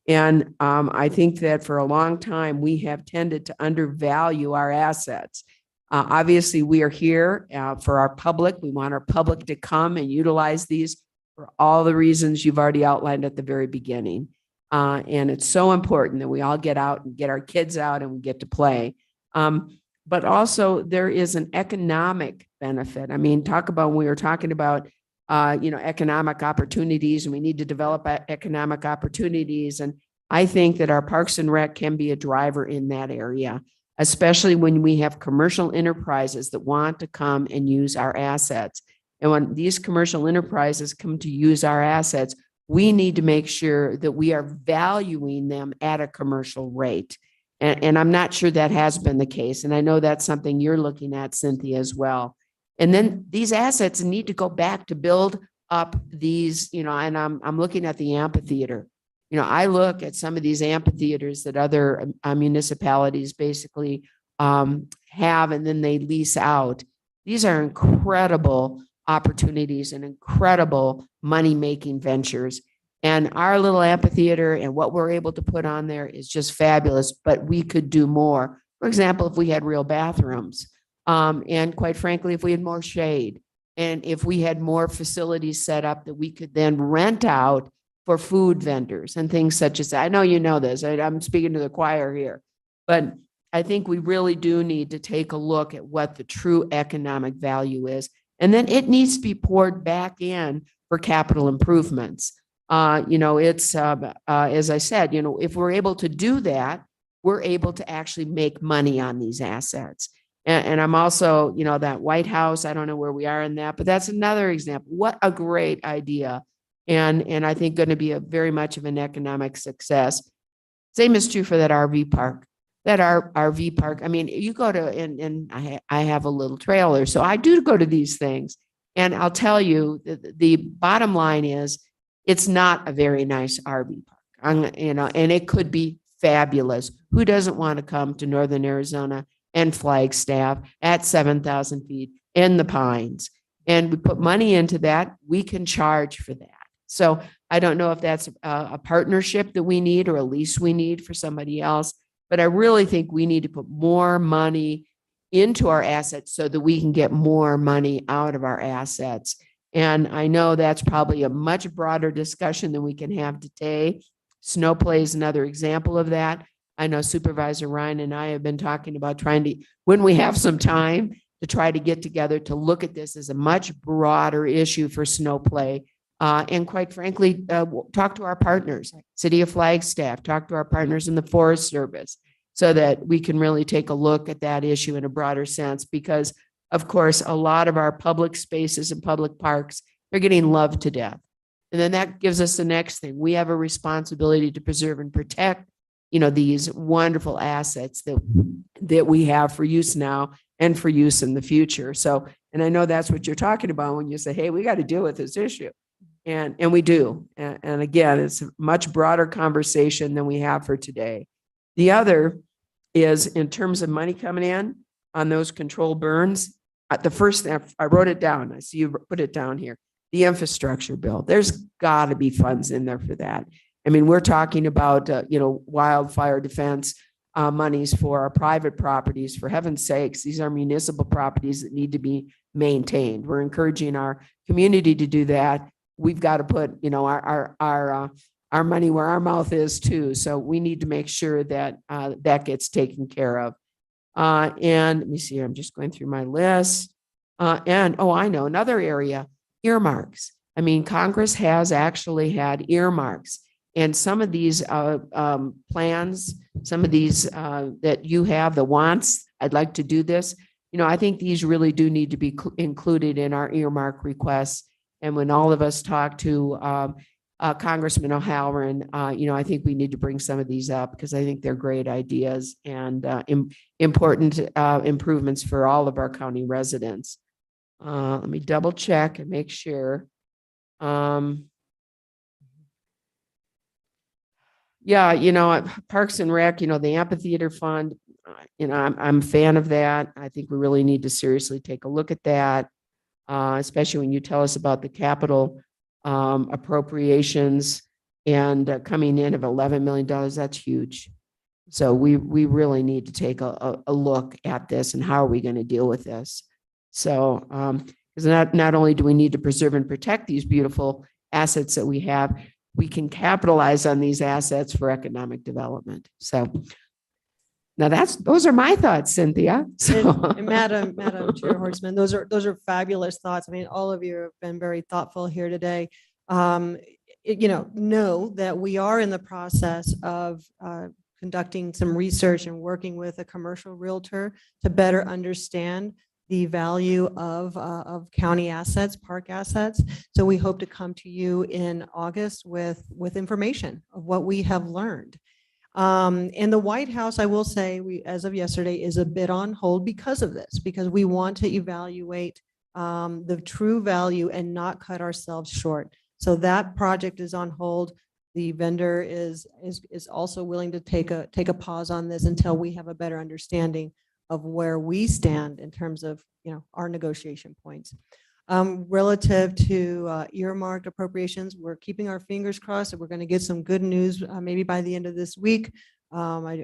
And I think that for a long time, we have tended to undervalue our assets. Obviously, we are here for our public. We want our public to come and utilize these for all the reasons you've already outlined at the very beginning. And it's so important that we all get out and get our kids out and we get to play. But also there is an economic benefit. I mean, when we were talking about, economic opportunities, and we need to develop economic opportunities. And I think that our Parks and Rec can be a driver in that area, especially when we have commercial enterprises that want to come and use our assets. And when these commercial enterprises come to use our assets, we need to make sure that we are valuing them at a commercial rate. And I'm not sure that has been the case. And I know that's something you're looking at, Cynthia, as well. And then these assets need to go back to build up these, and I'm looking at the amphitheater. I look at some of these amphitheaters that other municipalities basically have, and then they lease out. These are incredible opportunities and incredible money-making ventures. And our little amphitheater and what we're able to put on there is just fabulous, but we could do more. For example, if we had real bathrooms, and quite frankly, if we had more shade, and if we had more facilities set up that we could then rent out for food vendors and things such as that. I know you know this, I'm speaking to the choir here, but I think we really do need to take a look at what the true economic value is. And then it needs to be poured back in for capital improvements. It's, as I said, if we're able to do that, we're able to actually make money on these assets. And I'm also, that White House, I don't know where we are in that, but that's another example. What a great idea and I think going to be a very much of an economic success. Same is true for that RV park. That RV park, I mean, you go to, and I have a little trailer, so I do go to these things. And I'll tell you, the bottom line is, it's not a very nice RV park. And it could be fabulous. Who doesn't want to come to Northern Arizona and Flagstaff at 7,000 feet in the pines? And we put money into that, we can charge for that. So I don't know if that's a partnership that we need or a lease we need for somebody else, but I really think we need to put more money into our assets so that we can get more money out of our assets. And I know that's probably a much broader discussion than we can have today. Snow play is another example of that. I know Supervisor Ryan and I have been talking about trying to, when we have some time, to try to get together to look at this as a much broader issue for snow play. And quite frankly, talk to our partners, City of Flagstaff, talk to our partners in the Forest Service, so that we can really take a look at that issue in a broader sense. Because, of course, a lot of our public spaces and public parks, they're getting loved to death. And then that gives us the next thing. We have a responsibility to preserve and protect, these wonderful assets that we have for use now and for use in the future. So, and I know that's what you're talking about when you say, hey, we got to deal with this issue. And we do. And again, it's a much broader conversation than we have for today. The other is, in terms of money coming in on those controlled burns, the first, I wrote it down. I see you put it down here. The infrastructure bill. There's got to be funds in there for that. I mean, we're talking about, wildfire defense monies for our private properties. For heaven's sakes, these are municipal properties that need to be maintained. We're encouraging our community to do that. We've got to put, our money where our mouth is too. So we need to make sure that that gets taken care of. And let me see, I'm just going through my list. I know another area, earmarks. I mean, Congress has actually had earmarks, and some of these plans, some of these that you have, the wants, I'd like to do this. I think these really do need to be included in our earmark requests. And when all of us talk to Congressman O'Halloran, I think we need to bring some of these up, because I think they're great ideas and important improvements for all of our county residents. Let me double check and make sure. Parks and Rec, the amphitheater fund, I'm a fan of that. I think we really need to seriously take a look at that. Especially when you tell us about the capital appropriations and coming in of $11 million, that's huge. So we really need to take a look at this and how are we going to deal with this. So because not only do we need to preserve and protect these beautiful assets that we have, we can capitalize on these assets for economic development. So now those are my thoughts, Cynthia. So. And Madam Chair Horstman, those are fabulous thoughts. I mean, all of you have been very thoughtful here today. Know that we are in the process of conducting some research and working with a commercial realtor to better understand the value of county assets, park assets. So we hope to come to you in August with information of what we have learned. And the White House, I will say, as of yesterday, is a bit on hold because of this, because we want to evaluate the true value and not cut ourselves short. So that project is on hold. The vendor is also willing to take a pause on this until we have a better understanding of where we stand in terms of our negotiation points. Relative to earmarked appropriations, we're keeping our fingers crossed that we're going to get some good news maybe by the end of this week. I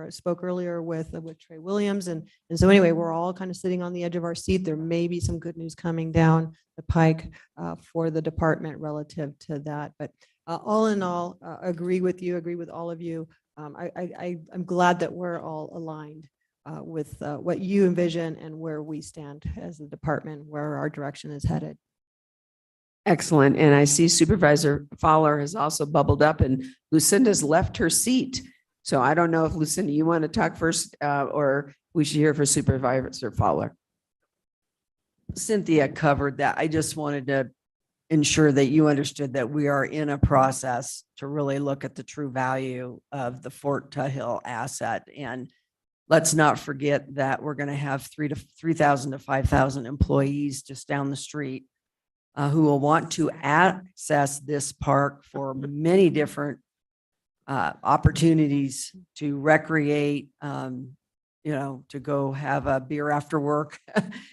spoke earlier with Trey Williams, and so anyway, we're all kind of sitting on the edge of our seat. There may be some good news coming down the pike for the department relative to that. But all in all, agree with all of you. I'm glad that we're all aligned with what you envision and where we stand as a department, where our direction is headed. Excellent. And I see Supervisor Fowler has also bubbled up, and Lucinda's left her seat. So I don't know if Lucinda, you want to talk first or we should hear for Supervisor Fowler. Cynthia covered that. I just wanted to ensure that you understood that we are in a process to really look at the true value of the Fort Tuthill asset. And let's not forget that we're going to have 3,000 to 5,000 employees just down the street who will want to access this park for many different opportunities to recreate, to go have a beer after work,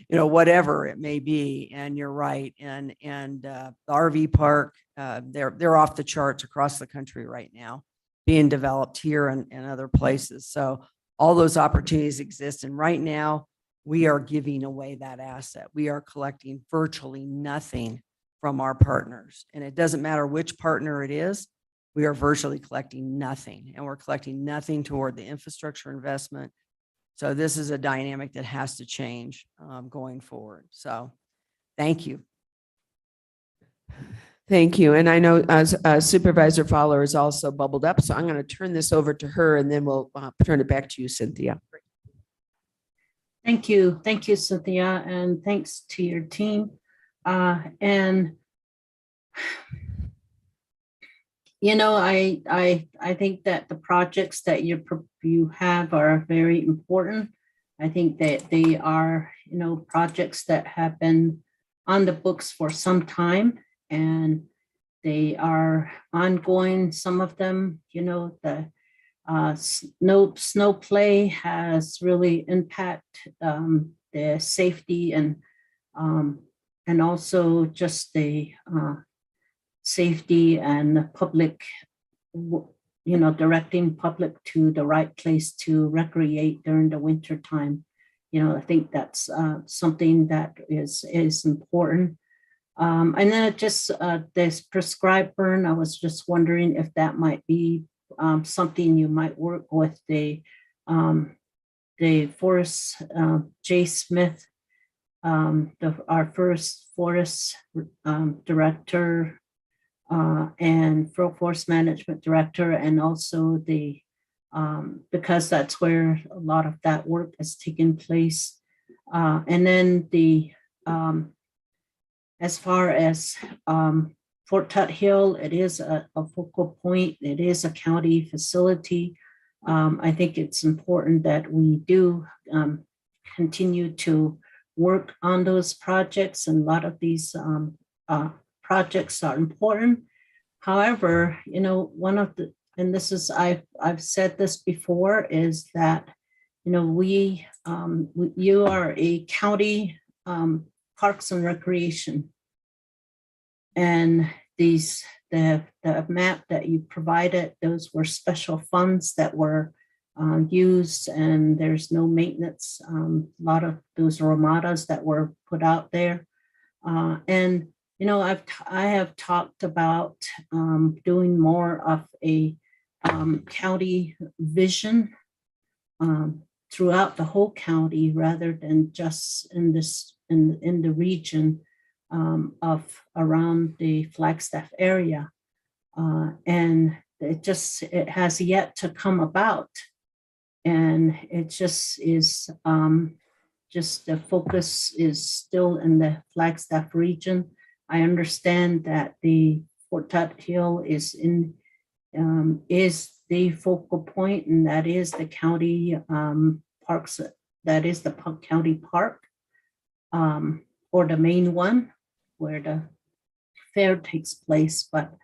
whatever it may be. And you're right. And the RV park, they're off the charts across the country right now, being developed here and other places. So all those opportunities exist. And right now we are giving away that asset. We are collecting virtually nothing from our partners. And it doesn't matter which partner it is, we are virtually collecting nothing, and we're collecting nothing toward the infrastructure investment. So this is a dynamic that has to change going forward. So thank you. Thank you. And I know Supervisor Fowler is also bubbled up, so I'm going to turn this over to her and then we'll turn it back to you, Cynthia. Thank you. Thank you, Cynthia. And thanks to your team. I think that the projects that you have are very important. I think that they are, projects that have been on the books for some time, and they are ongoing. Some of them, the snow play has really impacted the safety and also just the safety and the public, directing public to the right place to recreate during the winter time. I think that's something that is important. And then this prescribed burn, I was just wondering if that might be something you might work with the forest, Jay Smith, our first forest director, and forest management director, and also because that's where a lot of that work has taken place. And then as far as Fort Tuthill, it is a focal point. It is a county facility. I think it's important that we do continue to work on those projects, and a lot of these projects are important. However, and this is, I've said this before, is that, you are a county parks and recreation. And the map that you provided, those were special funds that were used, and there's no maintenance. A lot of those ramadas that were put out there. And I have talked about doing more of a county vision throughout the whole county, rather than just in the region of around the Flagstaff area. And it has yet to come about. And it just is, just the focus is still in the Flagstaff region. I understand that the Fort Tuthill is the focal point, and that is the county parks. That is the county park, or the main one where the fair takes place. But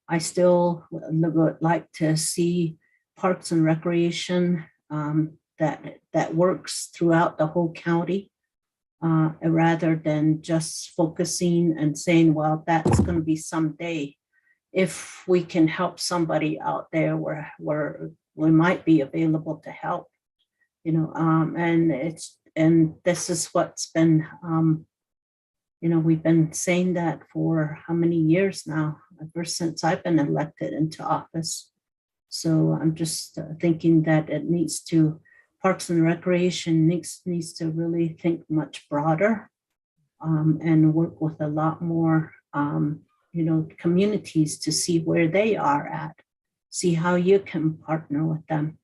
I still would like to see parks and recreation that works throughout the whole county. Rather than just focusing and saying, well, that's going to be someday. If we can help somebody out there where we might be available to help, and this is what's been, we've been saying that for how many years now, ever since I've been elected into office. So I'm just thinking that Parks and Recreation needs to really think much broader, and work with a lot more, communities to see where they are at, see how you can partner with them.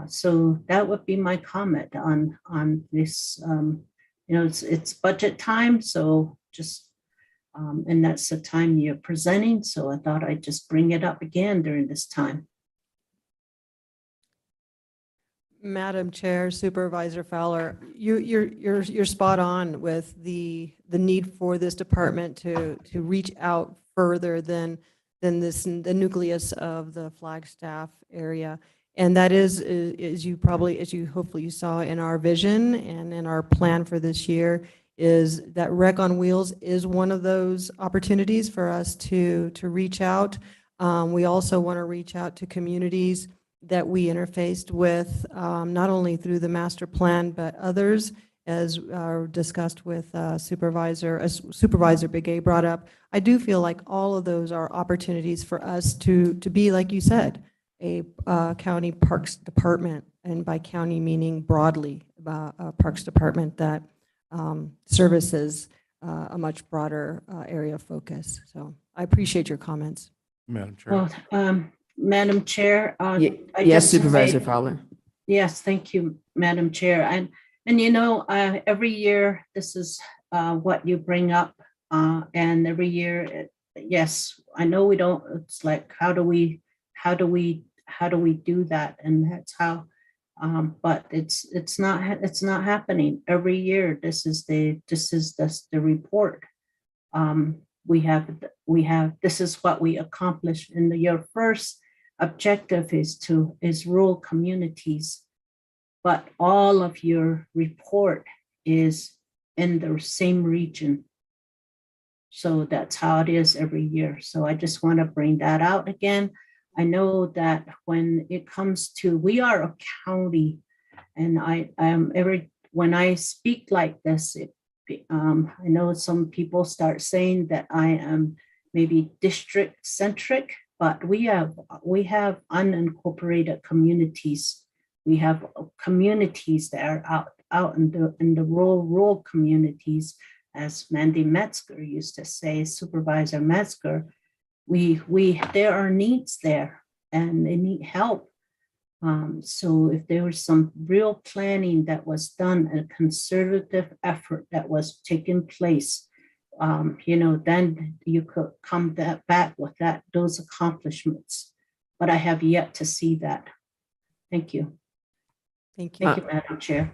So that would be my comment on this. It's budget time, so just And that's the time you're presenting, so I thought I'd just bring it up again during this time. Madam Chair, Supervisor Fowler, you're spot on with the need for this department to reach out further than the nucleus of the Flagstaff area. And that is, as you hopefully you saw in our vision and in our plan for this year, is that Rec on Wheels is one of those opportunities for us to reach out. We also want to reach out to communities that we interfaced with, not only through the master plan, but others, as discussed with Supervisor Begay brought up. I do feel like all of those are opportunities for us to be, like you said, a county parks department, and by county meaning broadly, a parks department that services a much broader area of focus. So I appreciate your comments. Madam Chair. Well, Madam Chair. Yes, Supervisor Fowler. Yes, thank you, Madam Chair. And you know, every year, this is what you bring up. And every year, yes, I know we don't, it's like, how do we do that? And that's how, but it's not happening every year. This is the report. We have, this is what we accomplished in the year. First objective is rural communities, but all of your report is in the same region. So that's how it is every year. So I just want to bring that out again. I know that when it comes to, we are a county, and when I speak like this, I know some people start saying that I am maybe district centric, but we have unincorporated communities. We have communities that are out in the rural communities, as Mandy Metzger used to say, Supervisor Metzger. There are needs there, and they need help. So if there was some real planning that was done, a conservative effort that was taking place, then you could come back with those accomplishments. But I have yet to see that. Thank you. Thank you. Thank you, Madam Chair.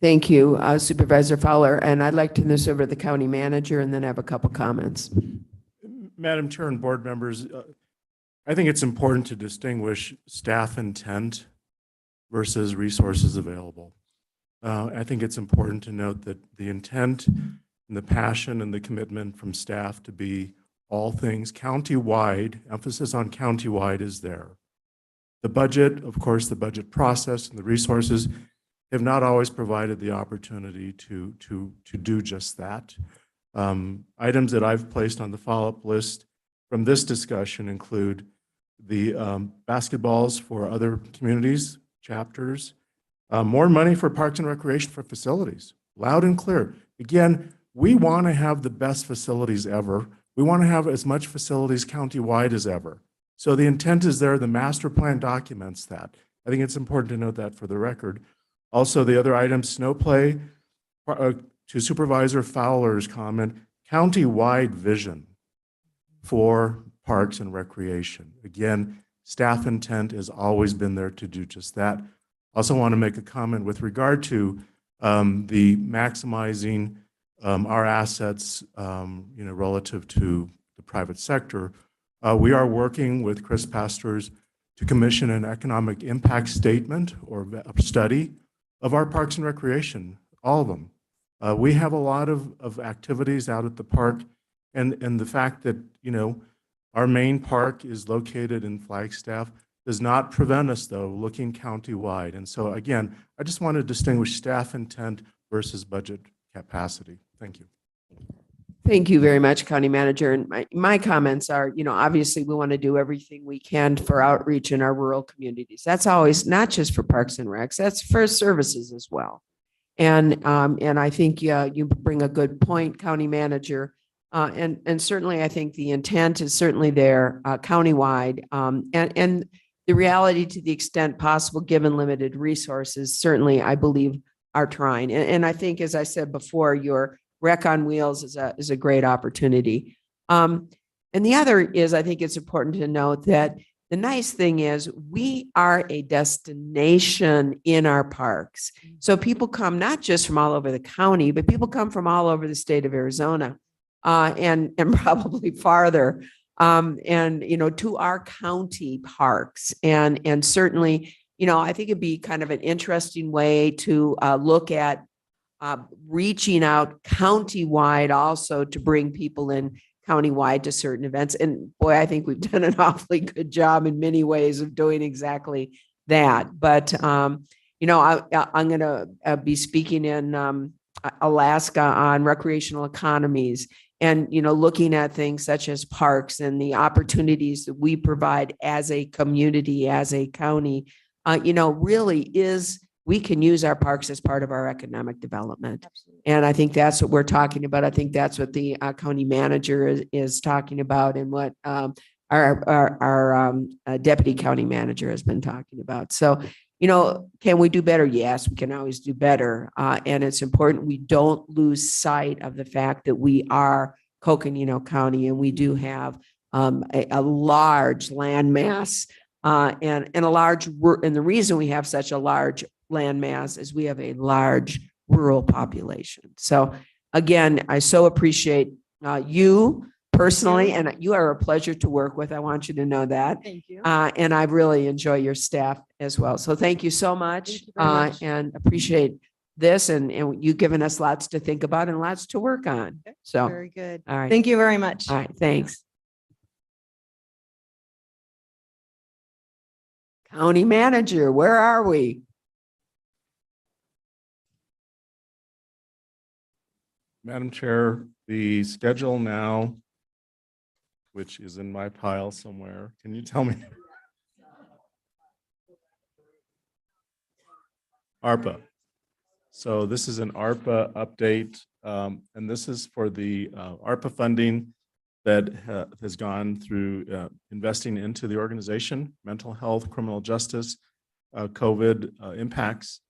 Thank you, Supervisor Fowler. And I'd like to turn this over to the county manager and then have a couple comments. Madam Chair and board members, I think it's important to distinguish staff intent versus resources available. I think it's important to note that the intent and the passion and the commitment from staff to be all things county-wide, emphasis on county-wide, is there. The budget, of course, the budget process and the resources have not always provided the opportunity to do just that. Items that I've placed on the follow-up list from this discussion include the basketballs for other communities, chapters, more money for parks and recreation for facilities, loud and clear. Again, we want to have the best facilities ever. We want to have as much facilities county-wide as ever. So the intent is there. The master plan documents that. I think it's important to note that for the record. Also, the other items, snow play, to Supervisor Fowler's comment, county-wide vision for parks and recreation. Again, staff intent has always been there to do just that. Also want to make a comment with regard to the maximizing our assets, relative to the private sector. We are working with Chris Pastors to commission an economic impact statement or a study of our parks and recreation, all of them. We have a lot of activities out at the park, and the fact that, our main park is located in Flagstaff does not prevent us, though, looking county-wide. And so, again, I just want to distinguish staff intent versus budget capacity. Thank you. Thank you very much, County Manager. And my comments are, obviously we want to do everything we can for outreach in our rural communities. That's always not just for Parks and Recs, that's for services as well. And I think you bring a good point, County Manager. And certainly I think the intent is certainly there countywide. And the reality, to the extent possible, given limited resources, certainly I believe are trying. And I think, as I said before, your Rec on Wheels is a great opportunity. And the other is, I think it's important to note that the nice thing is we are a destination in our parks. So people come not just from all over the county, but people come from all over the state of Arizona, and probably farther, and, to our county parks. And certainly, I think it'd be kind of an interesting way to look at reaching out countywide also to bring people in countywide to certain events. And boy, I think we've done an awfully good job in many ways of doing exactly that. But, I'm going to be speaking in Alaska on recreational economies and, looking at things such as parks and the opportunities that we provide as a community, as a county, really is, we can use our parks as part of our economic development. Absolutely. And I think that's what we're talking about. I think that's what the county manager is talking about, and what our deputy county manager has been talking about. So, can we do better? Yes, we can always do better. And it's important we don't lose sight of the fact that we are Coconino County, and we do have a large landmass, and the reason we have such a large landmass is we have a large rural population. So again, I so appreciate you personally, and you are a pleasure to work with. I want you to know that. Thank you. And I really enjoy your staff as well. So thank you so much, Thank you very much. and appreciate this, and you giving us lots to think about and lots to work on. So, Very good. all right. Thank you very much. All right. Thanks. County manager, where are we? Madam Chair, the schedule now, which is in my pile somewhere, can you tell me? ARPA. So this is an ARPA update, and this is for the ARPA funding that has gone through investing into the organization, mental health, criminal justice, COVID impacts.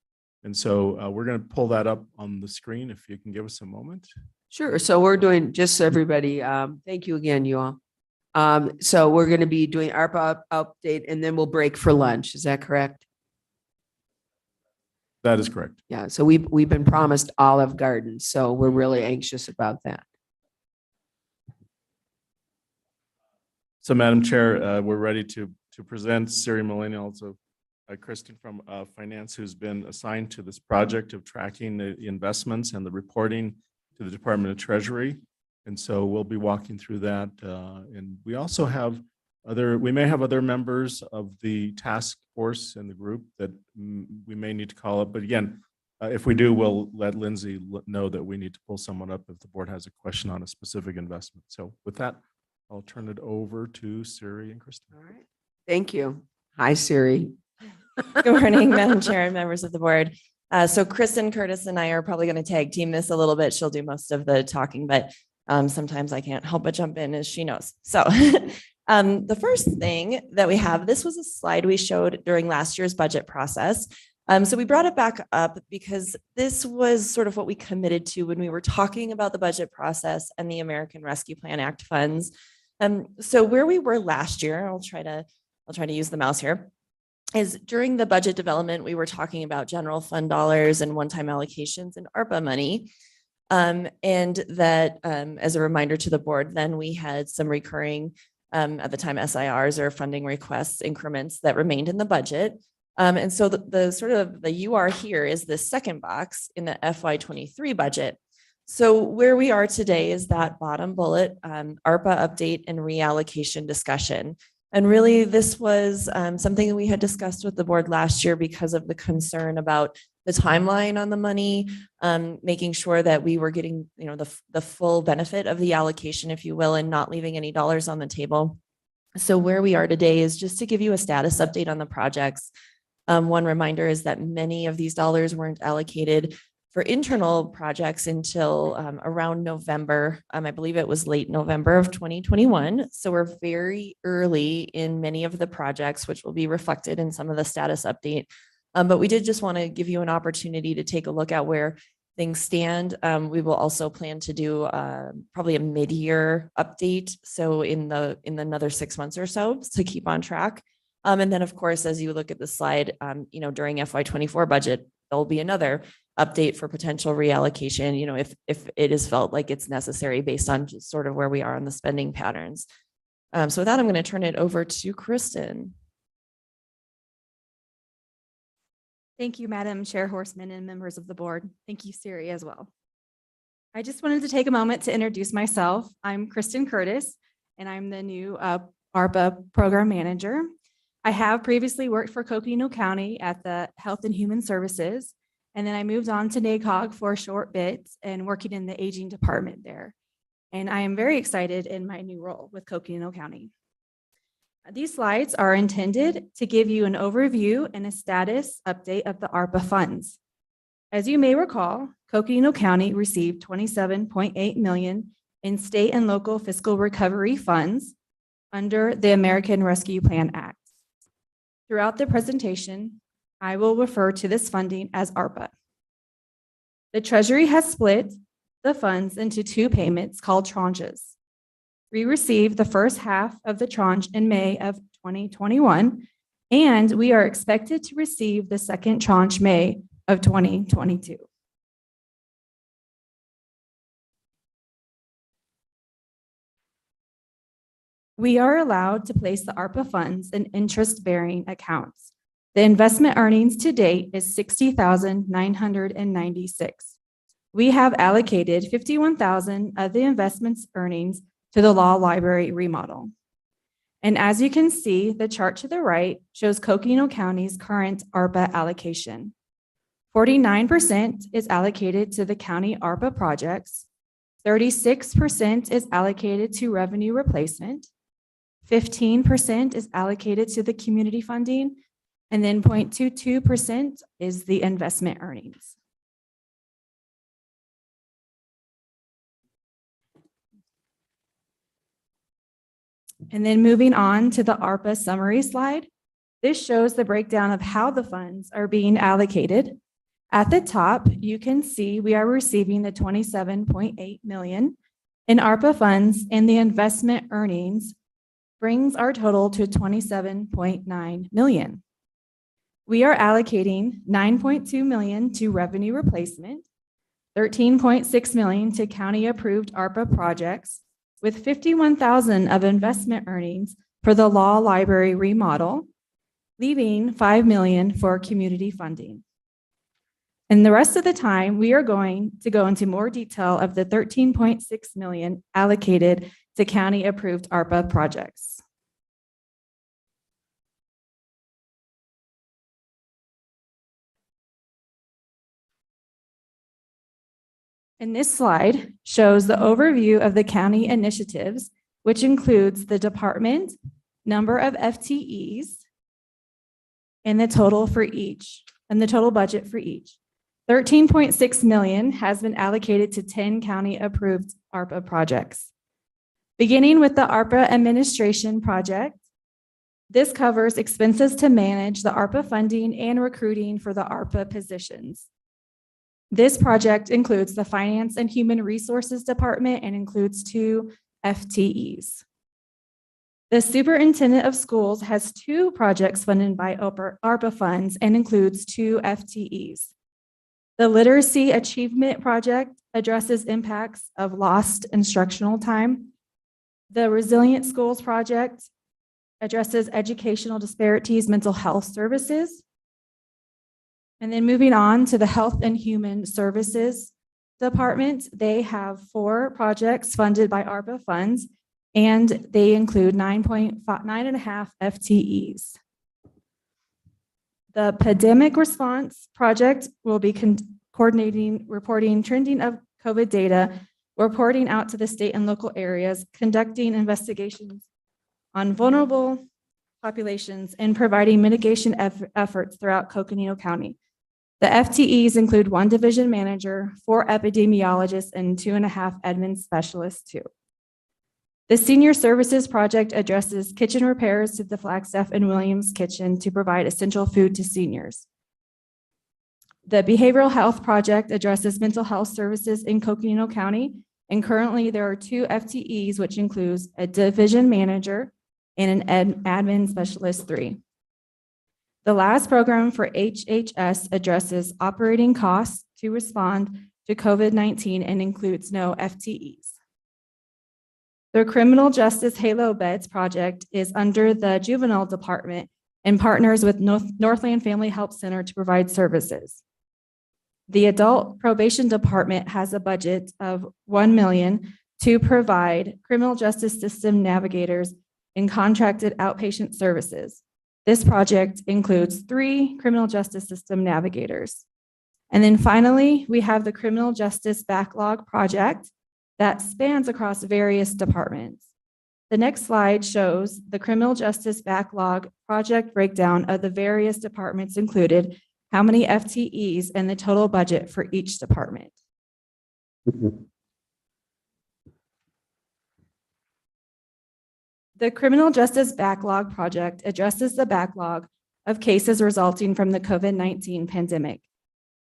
And so we're going to pull that up on the screen if you can give us a moment. Sure. So we're doing, just so everybody, thank you again, you all. So we're going to be doing ARPA update, and then we'll break for lunch. Is that correct? That is correct. Yeah. So we've been promised Olive Garden, so we're really anxious about that. So Madam Chair, we're ready to present Siri Mullany, also Kristen from Finance, who's been assigned to this project of tracking the investments and the reporting to the Department of Treasury. And so we'll be walking through that. And we also have we may have other members of the task force in the group that we may need to call up. But again, if we do, we'll let Lindsay know that we need to pull someone up if the board has a question on a specific investment. So with that, I'll turn it over to Siri and Kristen. All right. Thank you. Hi, Siri. Good morning, Madam Chair and members of the board. So Kristen, Curtis, and I are probably going to tag team this a little bit. She'll do most of the talking, but sometimes I can't help but jump in, as she knows. So the first thing that we have, this was a slide we showed during last year's budget process. So we brought it back up because this was sort of what we committed to when we were talking about the budget process and the American Rescue Plan Act funds. So where we were last year, I'll try to use the mouse here, is during the budget development, we were talking about general fund dollars and one-time allocations and ARPA money. And that, as a reminder to the board, then we had some recurring, at the time, SIRs or funding requests increments that remained in the budget. And so the sort of the UR here is the second box in the FY23 budget. So where we are today is that bottom bullet, ARPA update and reallocation discussion. And really, this was something that we had discussed with the board last year because of the concern about the timeline on the money, making sure that we were getting, the full benefit of the allocation, if you will, and not leaving any dollars on the table. So where we are today is just to give you a status update on the projects. One reminder is that many of these dollars weren't allocated for internal projects until around November. I believe it was late November of 2021. So we're very early in many of the projects, which will be reflected in some of the status update. But we did just want to give you an opportunity to take a look at where things stand. We will also plan to do probably a mid-year update. So in another 6 months or so to keep on track. And then, of course, as you look at the slide, during FY24 budget, there'll be another update for potential reallocation, if it is felt like it's necessary based on just sort of where we are on the spending patterns. So with that, I'm going to turn it over to Kristen. Thank you, Madam Chair Horseman and members of the board. Thank you, Siri, as well. I just wanted to take a moment to introduce myself. I'm Kristen Curtis, and I'm the new ARPA program manager. I have previously worked for Coconino County at the Health and Human Services, and then I moved on to NACOG for a short bit and working in the aging department there. And I am very excited in my new role with Coconino County. These slides are intended to give you an overview and a status update of the ARPA funds. As you may recall, Coconino County received $27.8 million in state and local fiscal recovery funds under the American Rescue Plan Act. Throughout the presentation, I will refer to this funding as ARPA. The Treasury has split the funds into two payments called tranches. We received the first half of the tranche in May of 2021, and we are expected to receive the second tranche May of 2022. We are allowed to place the ARPA funds in interest-bearing accounts. The investment earnings to date is $60,996. We have allocated $51,000 of the investment's earnings to the law library remodel. And as you can see, the chart to the right shows Coconino County's current ARPA allocation. 49% is allocated to the county ARPA projects, 36% is allocated to revenue replacement, 15% is allocated to the community funding, and then 0.22% is the investment earnings. And then moving on to the ARPA summary slide, this shows the breakdown of how the funds are being allocated. At the top, you can see we are receiving the $27.8 million in ARPA funds, and the investment earnings brings our total to $27.9 million. We are allocating $9.2 million to revenue replacement, $13.6 million to county-approved ARPA projects, with $51,000 of investment earnings for the law library remodel, leaving $5 million for community funding. And the rest of the time, we are going to go into more detail of the $13.6 million allocated to county-approved ARPA projects. And this slide shows the overview of the county initiatives, which includes the department, number of FTEs, and the total for each, and the total budget for each. $13.6 million has been allocated to 10 county-approved ARPA projects. Beginning with the ARPA administration project, this covers expenses to manage the ARPA funding and recruiting for the ARPA positions. This project includes the Finance and Human Resources Department and includes 2 FTEs. The Superintendent of Schools has 2 projects funded by ARPA funds and includes 2 FTEs. The Literacy Achievement Project addresses impacts of lost instructional time. The Resilient Schools Project addresses educational disparities, mental health services. And then moving on to the Health and Human Services Department, they have 4 projects funded by ARPA funds, and they include 9.5 FTEs. The Pandemic Response Project will be coordinating, reporting trending of COVID data, reporting out to the state and local areas, conducting investigations on vulnerable populations, and providing mitigation efforts throughout Coconino County. The FTEs include 1 division manager, 4 epidemiologists, and 2.5 admin specialists too. The Senior Services Project addresses kitchen repairs to the Flagstaff and Williams kitchen to provide essential food to seniors. The Behavioral Health Project addresses mental health services in Coconino County. And currently there are 2 FTEs, which includes a division manager and an admin specialist 3. The last program for HHS addresses operating costs to respond to COVID-19 and includes no FTEs. The Criminal Justice Halo Beds Project is under the Juvenile Department and partners with Northland Family Help Center to provide services. The Adult Probation Department has a budget of $1 million to provide criminal justice system navigators and contracted outpatient services. This project includes 3 criminal justice system navigators. And then finally, we have the Criminal Justice Backlog Project that spans across various departments. The next slide shows the Criminal Justice Backlog Project breakdown of the various departments included, how many FTEs, and the total budget for each department. The Criminal Justice Backlog Project addresses the backlog of cases resulting from the COVID-19 pandemic.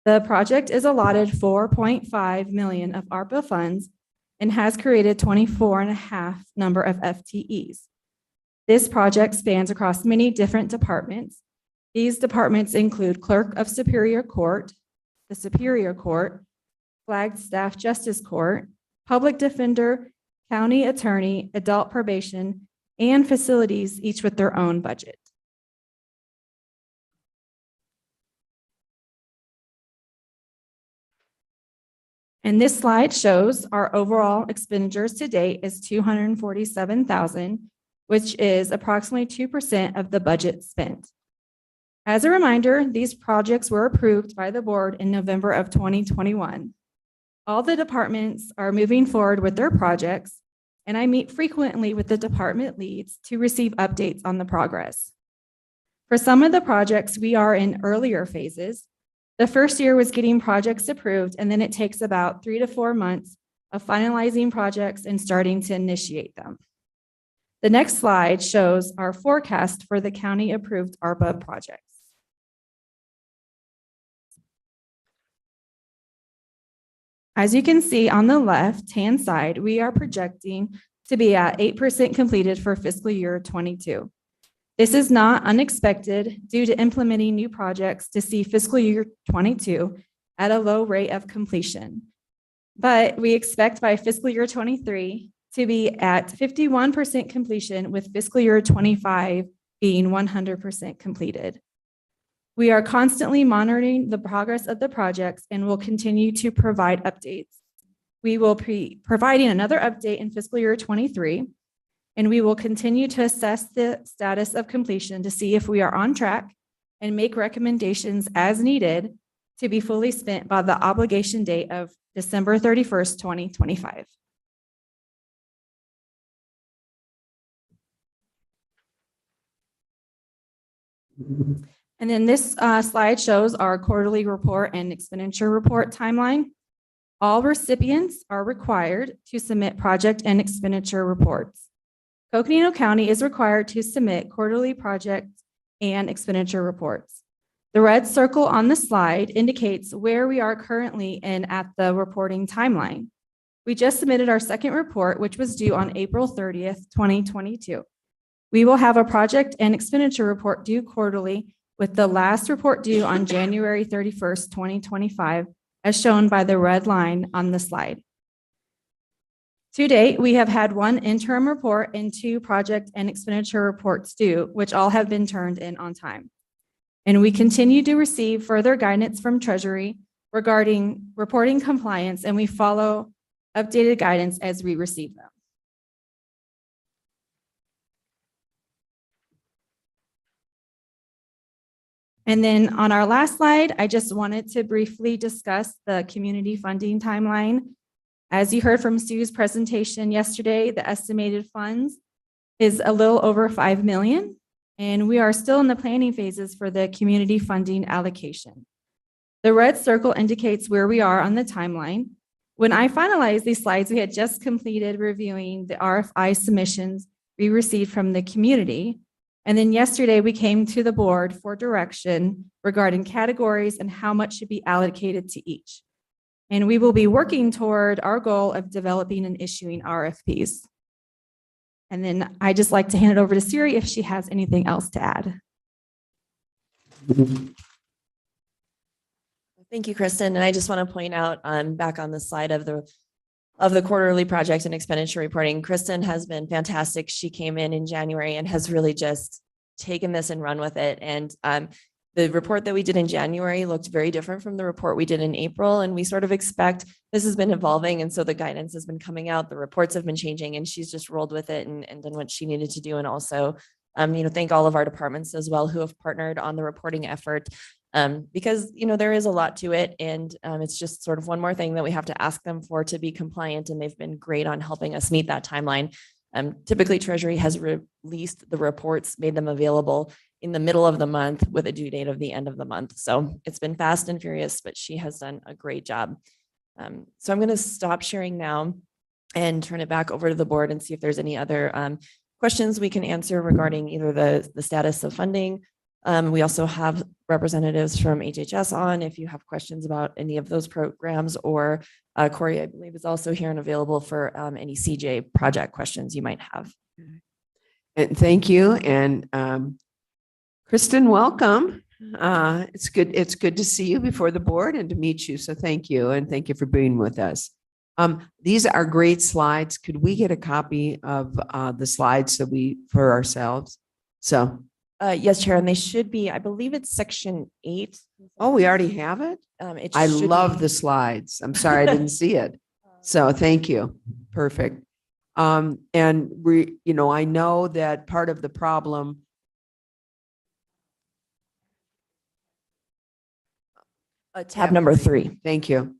The project is allotted $4.5 million of ARPA funds and has created 24.5 number of FTEs. This project spans across many different departments. These departments include Clerk of Superior Court, the Superior Court, Flagstaff Justice Court, Public Defender, County Attorney, Adult Probation, and Facilities, each with their own budget. And this slide shows our overall expenditures to date is $247,000, which is approximately 2% of the budget spent. As a reminder, these projects were approved by the board in November of 2021. All the departments are moving forward with their projects, and I meet frequently with the department leads to receive updates on the progress. For some of the projects, we are in earlier phases. The first year was getting projects approved, and then it takes about 3 to 4 months of finalizing projects and starting to initiate them. The next slide shows our forecast for the county-approved ARPA projects. As you can see on the left-hand side, we are projecting to be at 8% completed for fiscal year 22. This is not unexpected due to implementing new projects to see fiscal year 22 at a low rate of completion. But we expect by fiscal year 23 to be at 51% completion, with fiscal year 25 being 100% completed. We are constantly monitoring the progress of the projects and will continue to provide updates. We will be providing another update in fiscal year 23, and we will continue to assess the status of completion to see if we are on track and make recommendations as needed to be fully spent by the obligation date of December 31st, 2025. And then this slide shows our quarterly report and expenditure report timeline. All recipients are required to submit project and expenditure reports. Coconino County is required to submit quarterly project and expenditure reports. The red circle on the slide indicates where we are currently at the reporting timeline. We just submitted our second report, which was due on April 30th, 2022. We will have a project and expenditure report due quarterly, with the last report due on January 31st, 2025, as shown by the red line on the slide. To date, we have had 1 interim report and 2 project and expenditure reports due, which all have been turned in on time. And we continue to receive further guidance from Treasury regarding reporting compliance, and we follow updated guidance as we receive them. And then on our last slide, I just wanted to briefly discuss the community funding timeline. As you heard from Sue's presentation yesterday, the estimated funds is a little over $5 million, and we are still in the planning phases for the community funding allocation. The red circle indicates where we are on the timeline. When I finalized these slides, we had just completed reviewing the RFI submissions we received from the community. And then yesterday, we came to the board for direction regarding categories and how much should be allocated to each. And we will be working toward our goal of developing and issuing RFPs. And then I just like to hand it over to Siri if she has anything else to add. Thank you, Kristen. And I just want to point out, back on the slide of the quarterly project and expenditure reporting, Kristen has been fantastic. She came in January and has really just taken this and run with it. And the report that we did in January looked very different from the report we did in April. And we sort of expect this has been evolving. And so the guidance has been coming out, the reports have been changing, and she's just rolled with it and done what she needed to do. And also, thank all of our departments as well who have partnered on the reporting effort. Because, there is a lot to it, and it's just sort of one more thing that we have to ask them for to be compliant, and they've been great on helping us meet that timeline. Typically, Treasury has released the reports, made them available in the middle of the month with a due date of the end of the month. So it's been fast and furious, but she has done a great job. So I'm going to stop sharing now and turn it back over to the board and see if there's any other questions we can answer regarding either the status of funding. We also have representatives from HHS on if you have questions about any of those programs, or Corey, I believe, is also here and available for any CJ project questions you might have. And thank you. And Kristen, welcome. It's good to see you before the board and to meet you. So thank you. And thank you for being with us. These are great slides. Could we get a copy of the slides for ourselves? So. Yes, Chair, and they should be, I believe it's section 8. Oh, we already have it? I love the slides. I'm sorry, I didn't see it. So thank you. Perfect. And I know that part of the problem. Tab number 3. Thank you.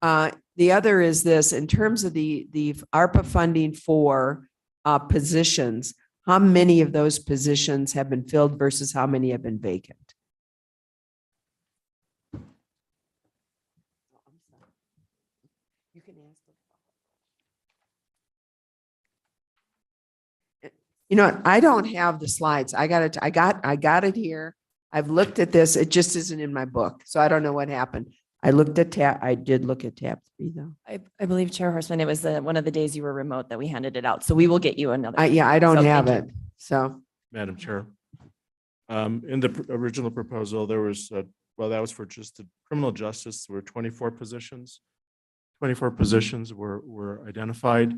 The other is this, in terms of the ARPA funding for positions, how many of those positions have been filled versus how many have been vacant? You can ask them. You know what? I don't have the slides. I got it here. I've looked at this. It just isn't in my book. So I don't know what happened. I did look at tab 3 though. I believe, Chair Horseman, it was one of the days you were remote that we handed it out. So we will get you another. Yeah, I don't So have thank it. So. Madam Chair. In the original proposal, there was, that was for just the criminal justice, there were 24 positions. 24 positions were identified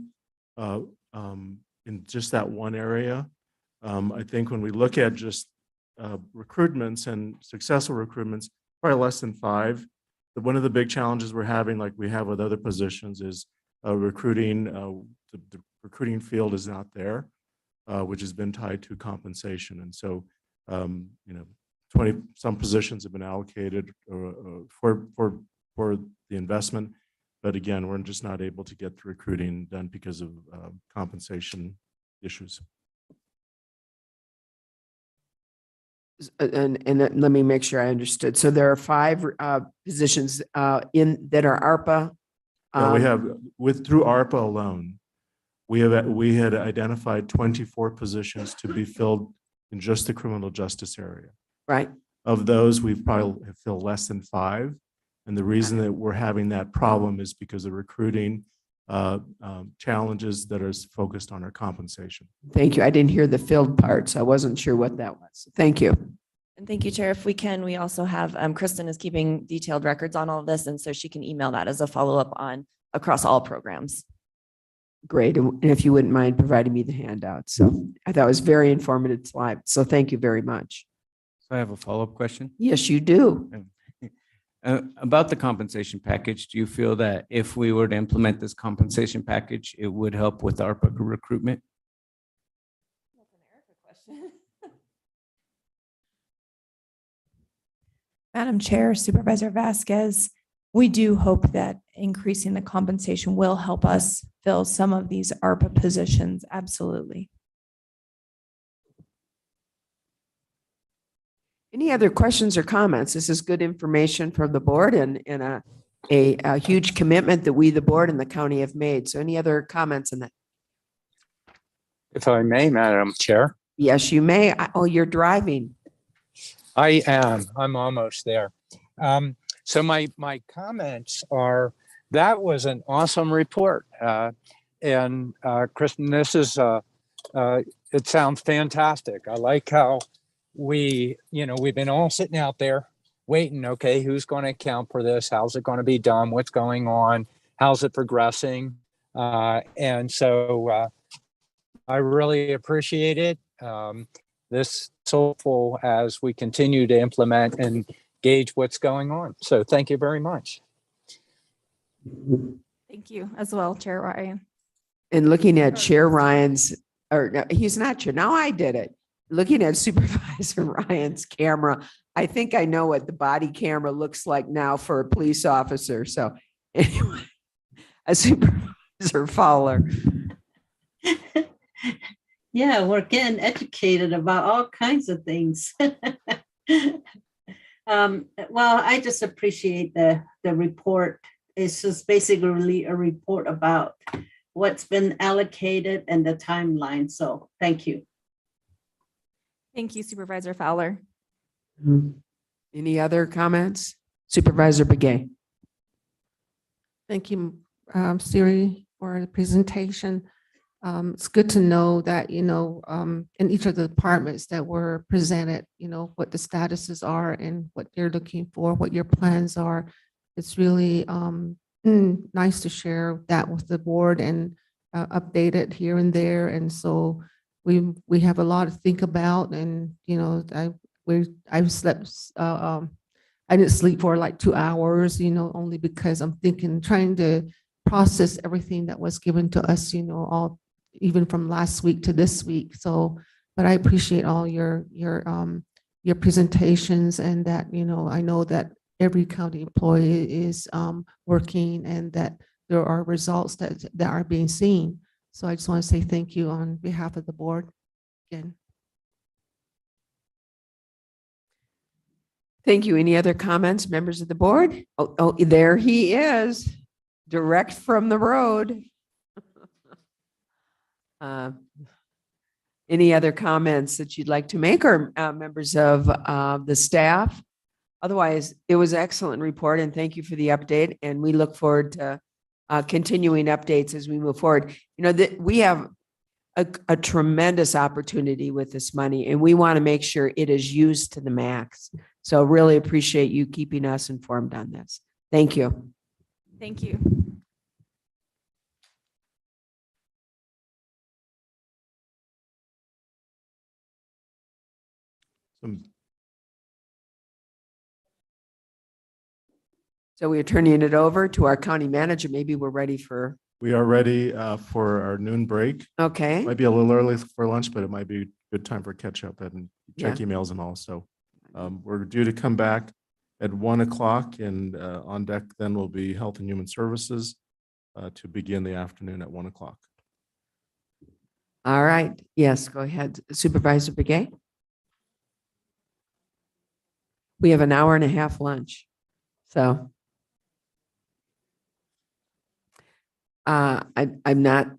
in just that one area. I think when we look at just recruitments and successful recruitments, probably less than 5. One of the big challenges we're having, like we have with other positions, is recruiting. The recruiting field is not there, which has been tied to compensation. And so, 20 some positions have been allocated for the investment, but again, we're just not able to get the recruiting done because of compensation issues. And let me make sure I understood. So there are 5 positions that are ARPA. We have through ARPA alone, we had identified 24 positions to be filled in just the criminal justice area. Right. Of those, we've probably have filled less than 5. And the reason that we're having that problem is because of recruiting challenges that are focused on our compensation. Thank you. I didn't hear the filled part, so I wasn't sure what that was. Thank you. And thank you, Chair. If we can, we also have, Kristen is keeping detailed records on all of this, and so she can email that as a follow-up across all programs. Great. And if you wouldn't mind providing me the handout. So I thought it was very informative slide. So thank you very much. So I have a follow-up question. Yes, you do. About the compensation package, do you feel that if we were to implement this compensation package, it would help with ARPA recruitment? Madam Chair, Supervisor Vasquez, we do hope that increasing the compensation will help us fill some of these ARPA positions. Absolutely. Any other questions or comments? This is good information from the board and a huge commitment that we, the board and the county, have made. So any other comments on that? If I may, Madam Chair. Yes, you may. Oh, you're driving. I am. I'm almost there. So my comments are, that was an awesome report. And Kristen, this is it sounds fantastic. I like how we've been all sitting out there waiting. Okay, who's going to account for this? How's it going to be done? What's going on? How's it progressing? And so I really appreciate it. This is hopeful as we continue to implement and gauge what's going on. So thank you very much. Thank you as well, Chair Ryan. And looking at Chair Ryan's, or no, he's not Chair, now I did it. Looking at Supervisor Ryan's camera, I think I know what the body camera looks like now for a police officer. So anyway, a Supervisor Fowler. Yeah, we're getting educated about all kinds of things. Well, I just appreciate the report. It's just basically a report about what's been allocated and the timeline. So thank you. Thank you, Supervisor Fowler. Any other comments? Supervisor Begay. Thank you, Siri, for the presentation. It's good to know that, in each of the departments that were presented, what the statuses are and what they're looking for, what your plans are. It's really nice to share that with the board and update it here and there. And so we have a lot to think about. And, I've slept, I didn't sleep for like 2 hours, only because I'm trying to process everything that was given to us, all even from last week to this week. So, but I appreciate all your presentations, and that, I know that every county employee is working, and that there are results that are being seen. So I just want to say thank you on behalf of the board again. Thank you. Any other comments, members of the board? Oh, there he is, direct from the road. Any other comments that you'd like to make, or members of the staff? Otherwise, it was an excellent report, and thank you for the update. And we look forward to continuing updates as we move forward. We have a tremendous opportunity with this money, and we want to make sure it is used to the max. So really appreciate you keeping us informed on this. Thank you. Thank you. So we are turning it over to our county manager. Maybe we're ready for. We are ready for our noon break. Okay. Might be a little early for lunch, but it might be a good time for catch up and check Yeah. emails and all. So we're due to come back at 1 o'clock, and on deck then will be Health and Human Services to begin the afternoon at 1 o'clock. All right. Yes, go ahead. Supervisor Begay. We have an hour and a half lunch. So I'm not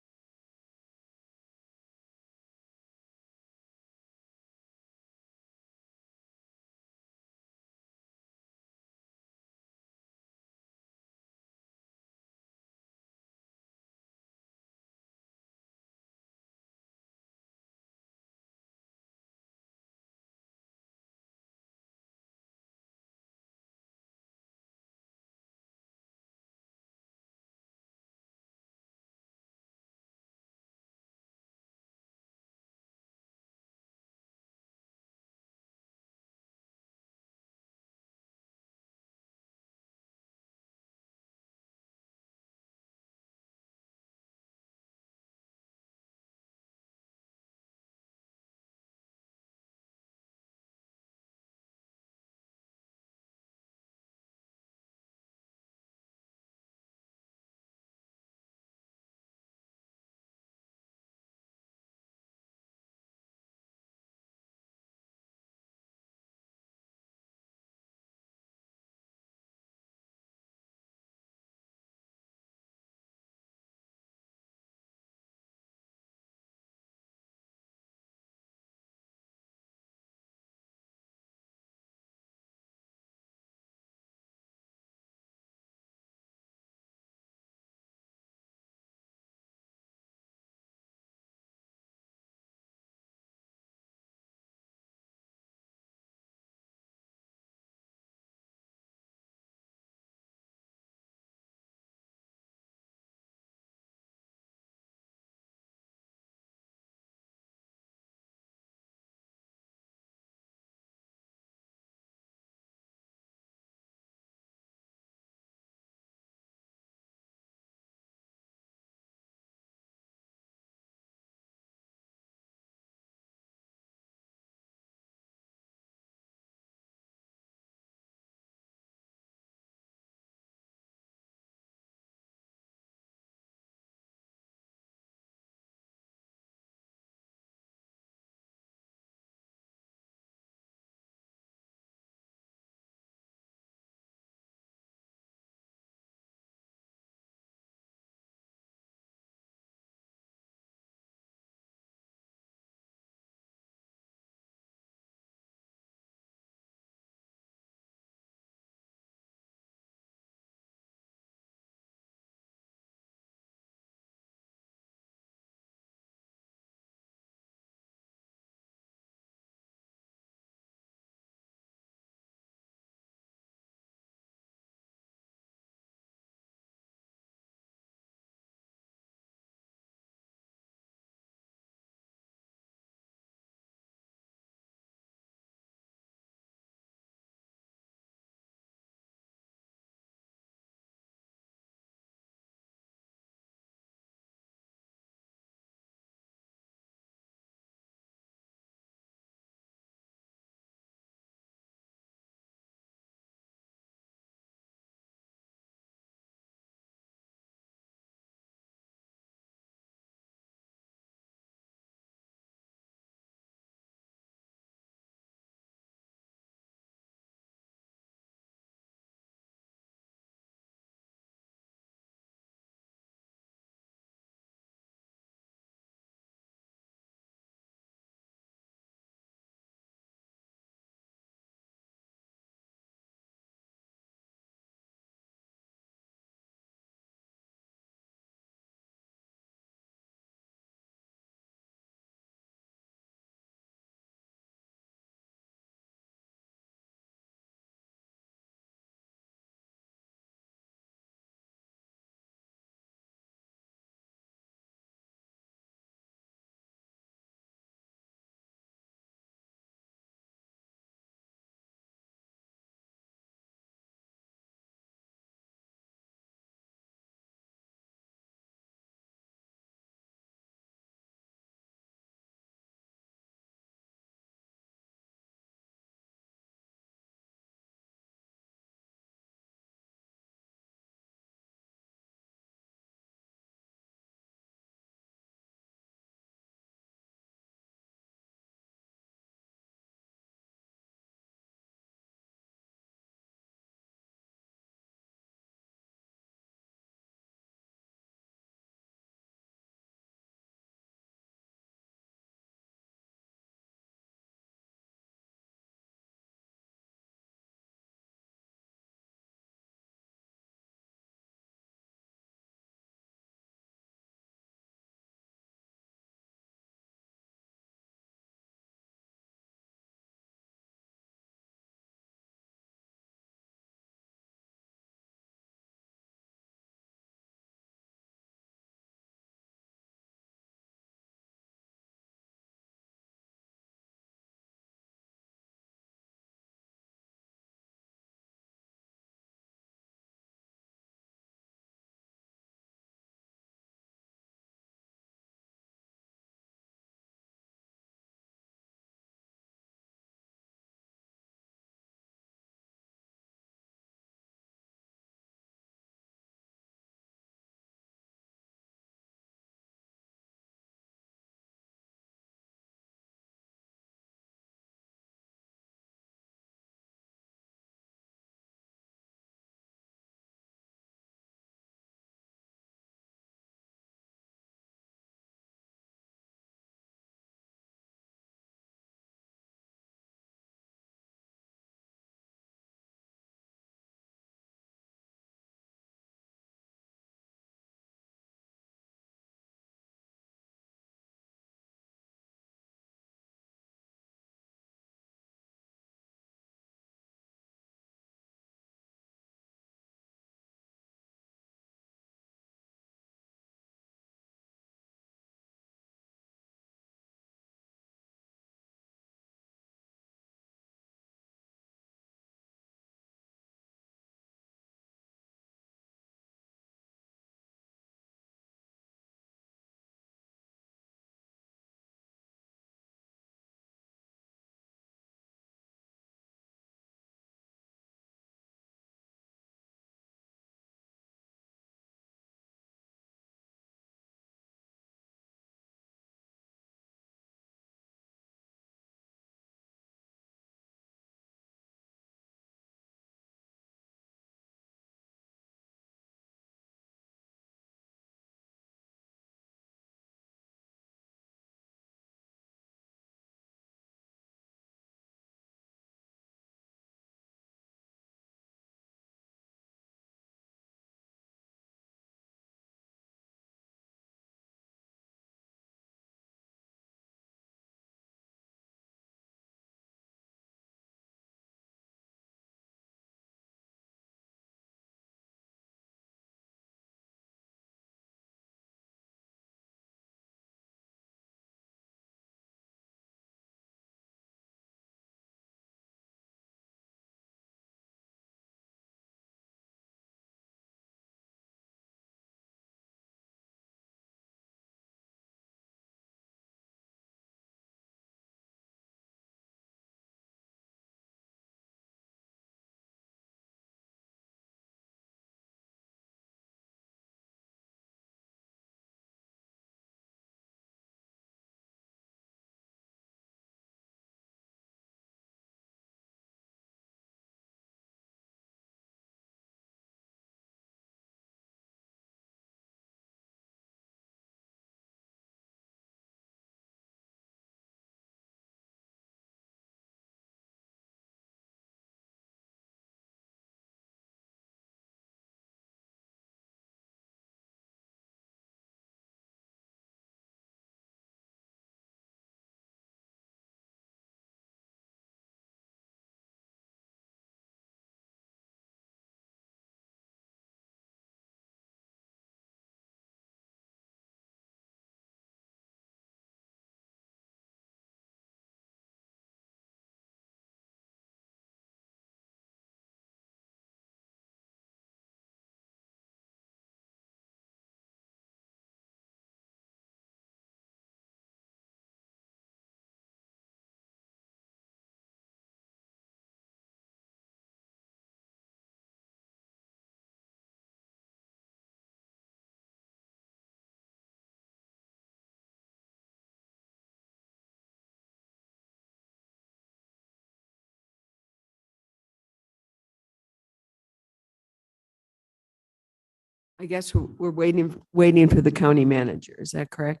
I guess we're waiting for the county manager. Is that correct?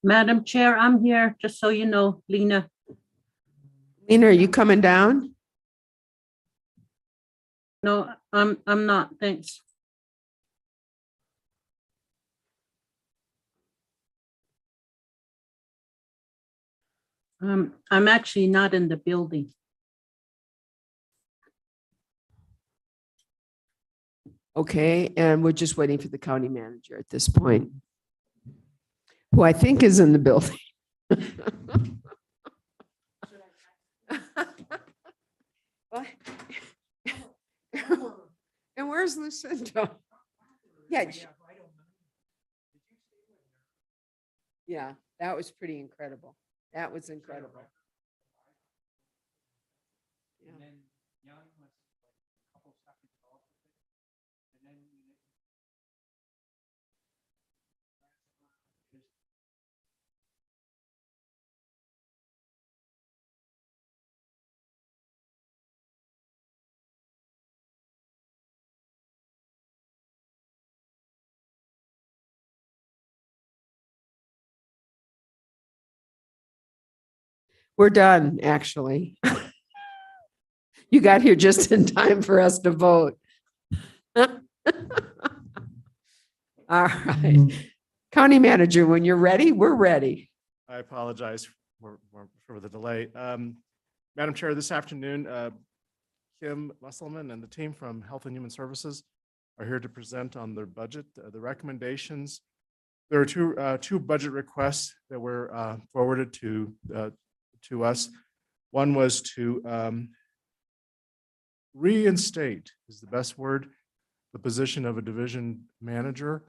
Madam Chair, I'm here, just so you know, Lena. Lena, are you coming down? No, I'm not, thanks. I'm actually not in the building. Okay, and we're just waiting for the county manager at this point, who I think is in the building. What? And where's Lucinda? Yeah. Yeah, that was pretty incredible. That was incredible. Yeah. We're done, actually. You got here just in time for us to vote. All right. County manager, when you're ready, we're ready. I apologize for the delay. Madam Chair, this afternoon, Kim Musselman and the team from Health and Human Services are here to present on their budget, the recommendations. There are two budget requests that were forwarded to us. One was to reinstate, is the best word, the position of a division manager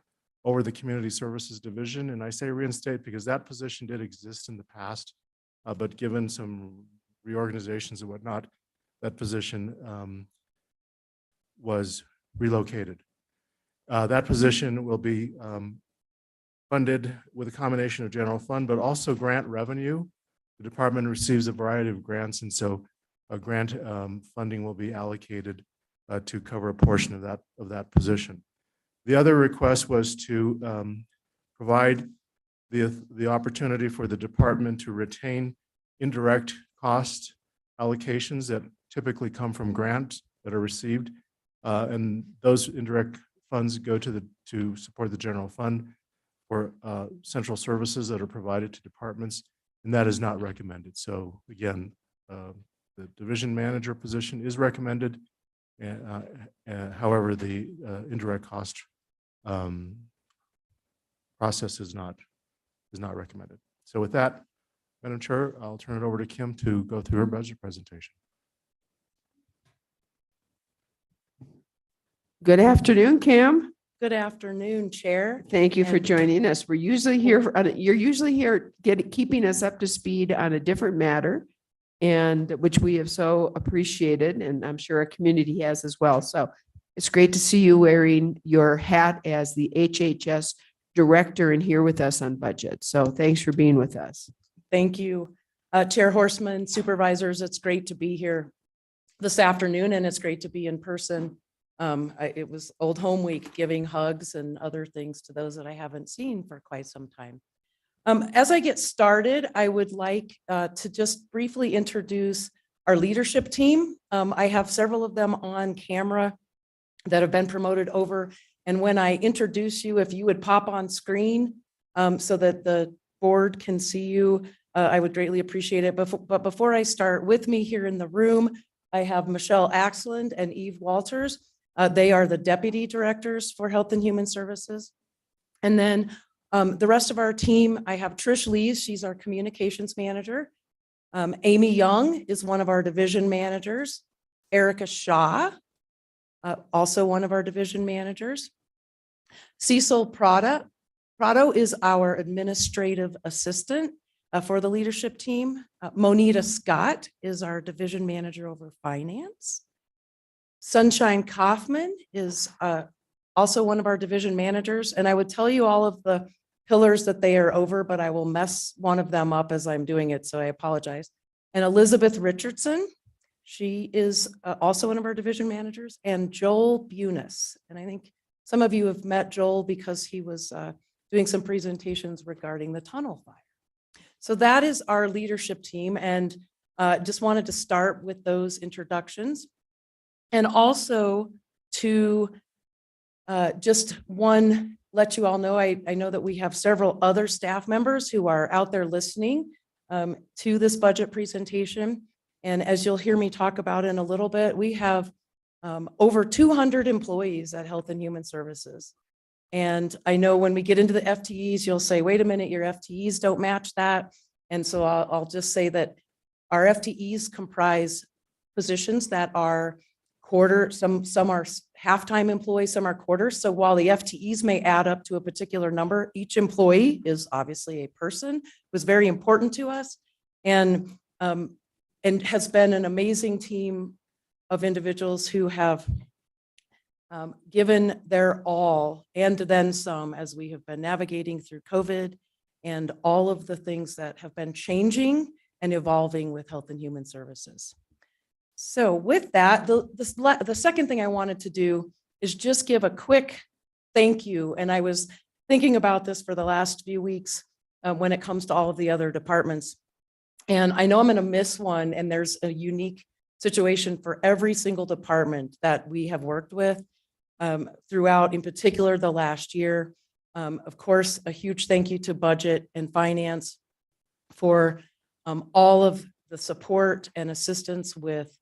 over the Community Services Division. And I say reinstate because that position did exist in the past, but given some reorganizations and whatnot, that position was relocated. That position will be funded with a combination of general fund, but also grant revenue. The department receives a variety of grants, and so a grant funding will be allocated to cover a portion of that position. The other request was to provide the opportunity for the department to retain indirect cost allocations that typically come from grants that are received, and those indirect funds go to support the general fund for central services that are provided to departments, and that is not recommended. So again, the division manager position is recommended. However, the indirect cost process is not recommended. So with that, Madam Chair, I'll turn it over to Kim to go through her budget presentation. Good afternoon, Kim. Good afternoon, Chair. Thank you for And- joining us. We're usually here, you're usually here keeping us up to speed on a different matter, and which we have so appreciated, and I'm sure our community has as well. So it's great to see you wearing your hat as the HHS director and here with us on budget. So thanks for being with us. Thank you, Chair Horseman, Supervisors. It's great to be here this afternoon, and it's great to be in person. It was Old Home Week, giving hugs and other things to those that I haven't seen for quite some time. As I get started, I would like to just briefly introduce our leadership team. I have several of them on camera that have been promoted over. And when I introduce you, if you would pop on screen so that the board can see you, I would greatly appreciate it. But before I start, with me here in the room, I have Michelle Axland and Eve Walters. They are the deputy directors for Health and Human Services. And then the rest of our team, I have Trish Lees, she's our communications manager. Amy Young is one of our division managers. Erica Shaw, also one of our division managers. Cecil Prado is our administrative assistant. for the leadership team. Monita Scott is our division manager over finance. Sunshine Kaufman is also one of our division managers. And I would tell you all of the pillars that they are over, but I will mess one of them up as I'm doing it, so I apologize. And Elizabeth Richardson, she is also one of our division managers, and Joel Bunis. And I think some of you have met Joel because he was doing some presentations regarding the tunnel fire. So that is our leadership team, and just wanted to start with those introductions. And also to just let you all know, I know that we have several other staff members who are out there listening to this budget presentation. And as you'll hear me talk about in a little bit, we have over 200 employees at Health and Human Services. And I know when we get into the FTEs, you'll say, wait a minute, your FTEs don't match that. And so I'll just say that our FTEs comprise positions that are some are half-time employees, some are quarters. So while the FTEs may add up to a particular number, each employee is obviously a person. It was very important to us, and has been an amazing team of individuals who have given their all and then some as we have been navigating through COVID and all of the things that have been changing and evolving with Health and Human Services. So with that, the second thing I wanted to do is just give a quick thank you. And I was thinking about this for the last few weeks when it comes to all of the other departments. And I know I'm going to miss one, and there's a unique situation for every single department that we have worked with throughout, in particular, the last year. Of course, a huge thank you to Budget and Finance for all of the support and assistance with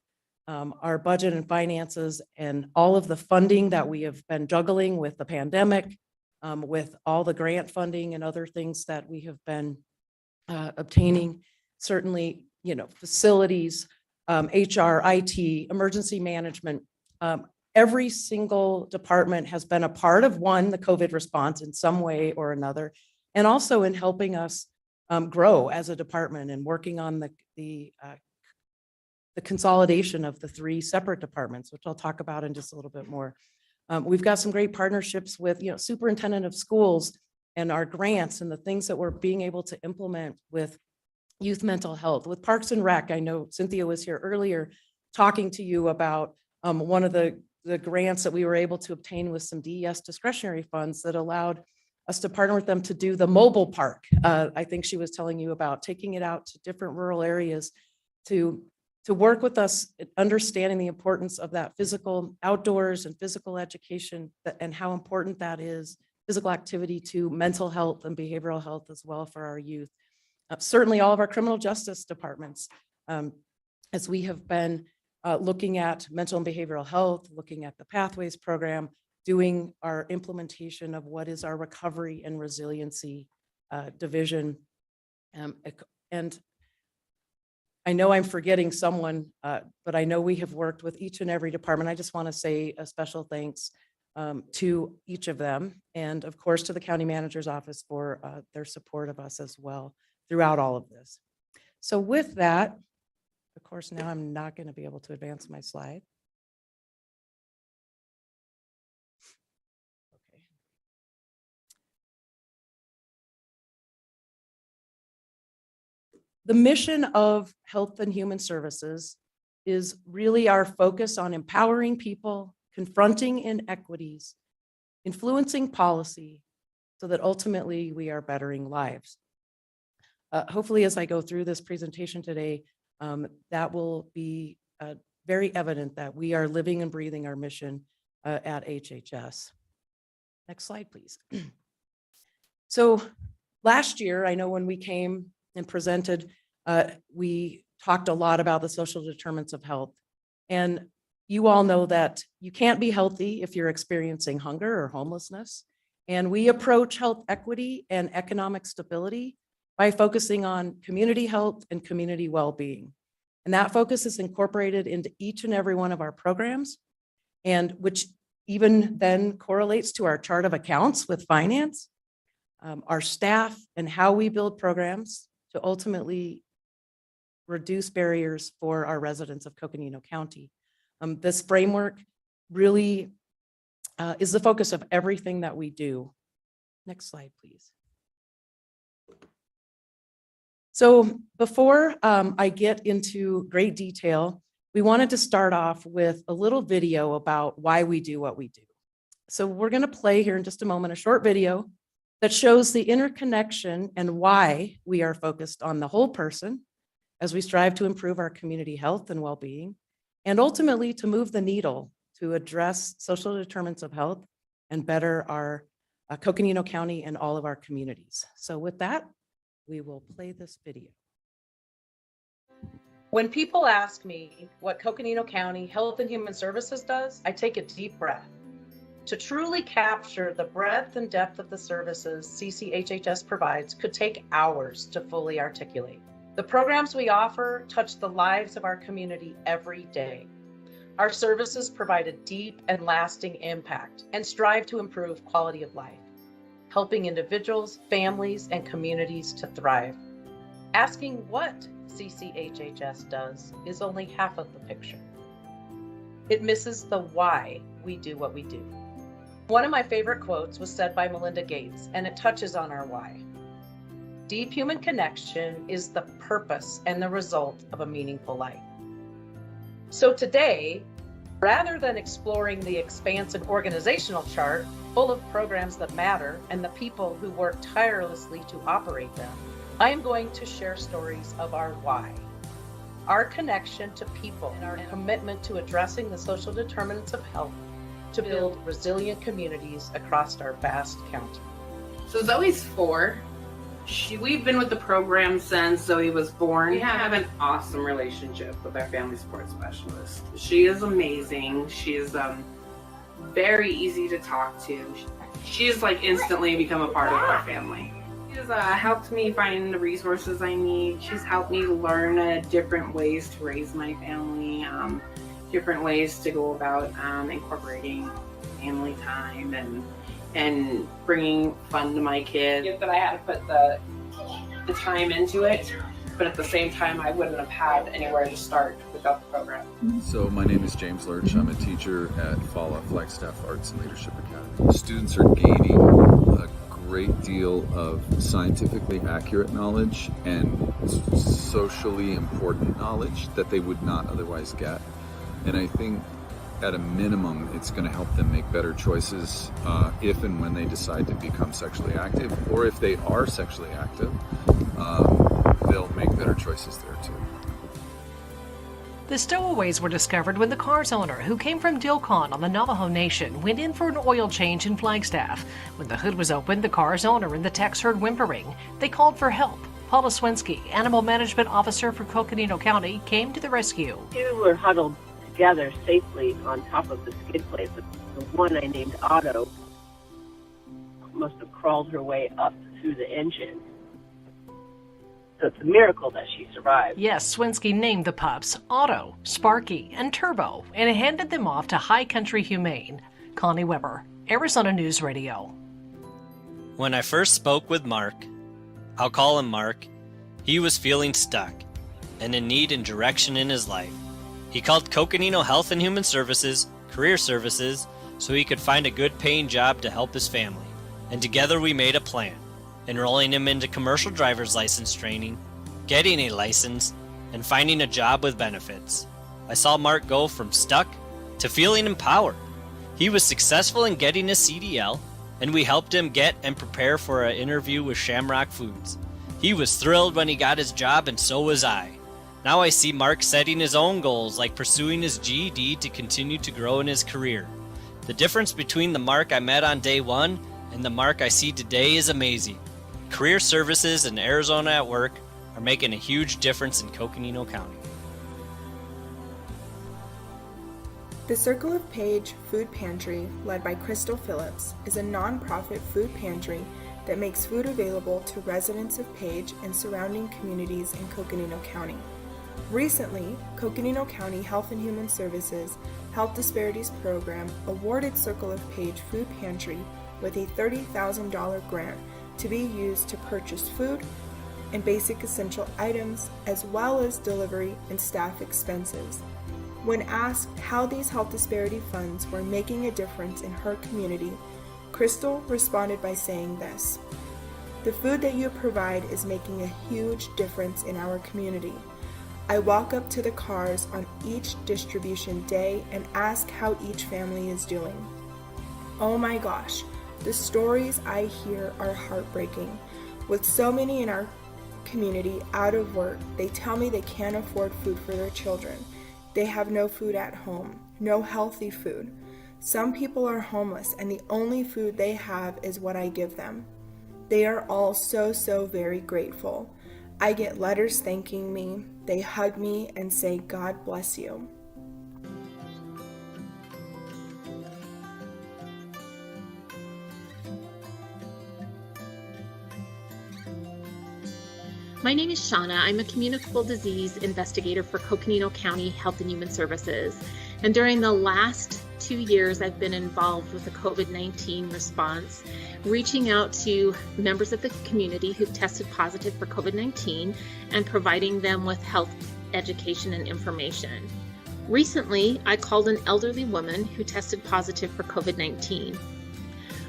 our budget and finances and all of the funding that we have been juggling with the pandemic, with all the grant funding and other things that we have been obtaining. Certainly, facilities, HR, IT, emergency management, every single department has been a part of the COVID response in some way or another, and also in helping us grow as a department and working on the consolidation of the 3 separate departments, which I'll talk about in just a little bit more. We've got some great partnerships with, superintendent of schools and our grants and the things that we're being able to implement with youth mental health, with Parks and Rec. I know Cynthia was here earlier talking to you about one of the grants that we were able to obtain with some DES discretionary funds that allowed us to partner with them to do the mobile park. I think she was telling you about taking it out to different rural areas to work with us, understanding the importance of that physical outdoors and physical education and how important that is, physical activity to mental health and behavioral health as well for our youth. Certainly all of our criminal justice departments, as we have been looking at mental and behavioral health, looking at the Pathways program, doing our implementation of what is our recovery and resiliency division. And I know I'm forgetting someone, but I know we have worked with each and every department. I just want to say a special thanks to each of them. And of course, to the county manager's office for their support of us as well throughout all of this. So with that, of course, now I'm not going to be able to advance my slide. Okay. The mission of Health and Human Services is really our focus on empowering people, confronting inequities, influencing policy, so that ultimately we are bettering lives. Hopefully, as I go through this presentation today, that will be very evident that we are living and breathing our mission at HHS. Next slide, please. So last year, I know when we came and presented, we talked a lot about the social determinants of health. And you all know that you can't be healthy if you're experiencing hunger or homelessness. And we approach health equity and economic stability by focusing on community health and community well-being. And that focus is incorporated into each and every one of our programs, and which even then correlates to our chart of accounts with finance, our staff, and how we build programs to ultimately reduce barriers for our residents of Coconino County. This framework really is the focus of everything that we do. Next slide, please. So before I get into great detail, we wanted to start off with a little video about why we do what we do. So we're going to play here in just a moment a short video that shows the interconnection and why we are focused on the whole person as we strive to improve our community health and well-being, and ultimately to move the needle to address social determinants of health and better our Coconino County and all of our communities. So with that, we will play this video. When people ask me what Coconino County Health and Human Services does, I take a deep breath. To truly capture the breadth and depth of the services CCHHS provides could take hours to fully articulate. The programs we offer touch the lives of our community every day. Our services provide a deep and lasting impact and strive to improve quality of life, helping individuals, families, and communities to thrive. Asking what CCHHS does is only half of the picture. It misses the why we do what we do. One of my favorite quotes was said by Melinda Gates, and it touches on our why. Deep human connection is the purpose and the result of a meaningful life. So today, rather than exploring the expansive organizational chart full of programs that matter and the people who work tirelessly to operate them, I am going to share stories of our why, our connection to people, and our commitment to addressing the social determinants of health to build resilient communities across our vast county. So Zoe's 4. We've been with the program since Zoe was born. We have an awesome relationship with our family support specialist. She is amazing. She's very easy to talk to. She's like instantly become a part of our family. She's helped me find the resources I need. She's helped me learn different ways to raise my family, different ways to go about incorporating family time and bringing fun to my kids. That I had to put the time into it, but at the same time, I wouldn't have had anywhere to start without the program. So my name is James Lurch. I'm a teacher at Fallout Flagstaff Arts and Leadership Academy. Students are gaining a great deal of scientifically accurate knowledge and socially important knowledge that they would not otherwise get. And I think at a minimum, it's going to help them make better choices if and when they decide to become sexually active, or if they are sexually active, they'll make better choices there too. The stowaways were discovered when the car's owner, who came from Dilcon on the Navajo Nation, went in for an oil change in Flagstaff. When the hood was opened, the car's owner and the techs heard whimpering. They called for help. Paula Swensky, Animal Management Officer for Coconino County, came to the rescue. Two were huddled together safely on top of the skid plate. The one I named Otto must have crawled her way up through the engine. So it's a miracle that she survived. Yes, Swensky named the pups Otto, Sparky, and Turbo, and handed them off to High Country Humane. Connie Weber, Arizona News Radio. When I first spoke with Mark, I'll call him Mark, he was feeling stuck and in need and direction in his life. He called Coconino Health and Human Services, Career Services, so he could find a good paying job to help his family. And together we made a plan, enrolling him into commercial driver's license training, getting a license, and finding a job with benefits. I saw Mark go from stuck to feeling empowered. He was successful in getting his CDL, and we helped him get and prepare for an interview with Shamrock Foods. He was thrilled when he got his job, and so was I. Now I see Mark setting his own goals, like pursuing his GED to continue to grow in his career. The difference between the Mark I met on day one and the Mark I see today is amazing. Career Services and Arizona at Work are making a huge difference in Coconino County. The Circle of Page Food Pantry, led by Crystal Phillips, is a nonprofit food pantry that makes food available to residents of Page and surrounding communities in Coconino County. Recently, Coconino County Health and Human Services Health Disparities Program awarded Circle of Page Food Pantry with a $30,000 grant to be used to purchase food, and basic essential items, as well as delivery and staff expenses. When asked how these health disparity funds were making a difference in her community, Crystal responded by saying this: "The food that you provide is making a huge difference in our community. I walk up to the cars on each distribution day and ask how each family is doing. Oh my gosh, the stories I hear are heartbreaking. With so many in our community out of work, they tell me they can't afford food for their children. They have no food at home, no healthy food. Some people are homeless and the only food they have is what I give them. They are all so very grateful. I get letters thanking me. They hug me and say, 'God bless you.'" My name is Shauna. I'm a communicable disease investigator for Coconino County Health and Human Services. And during the last 2 years, I've been involved with the COVID-19 response, reaching out to members of the community who've tested positive for COVID-19 and providing them with health education and information. Recently, I called an elderly woman who tested positive for COVID-19.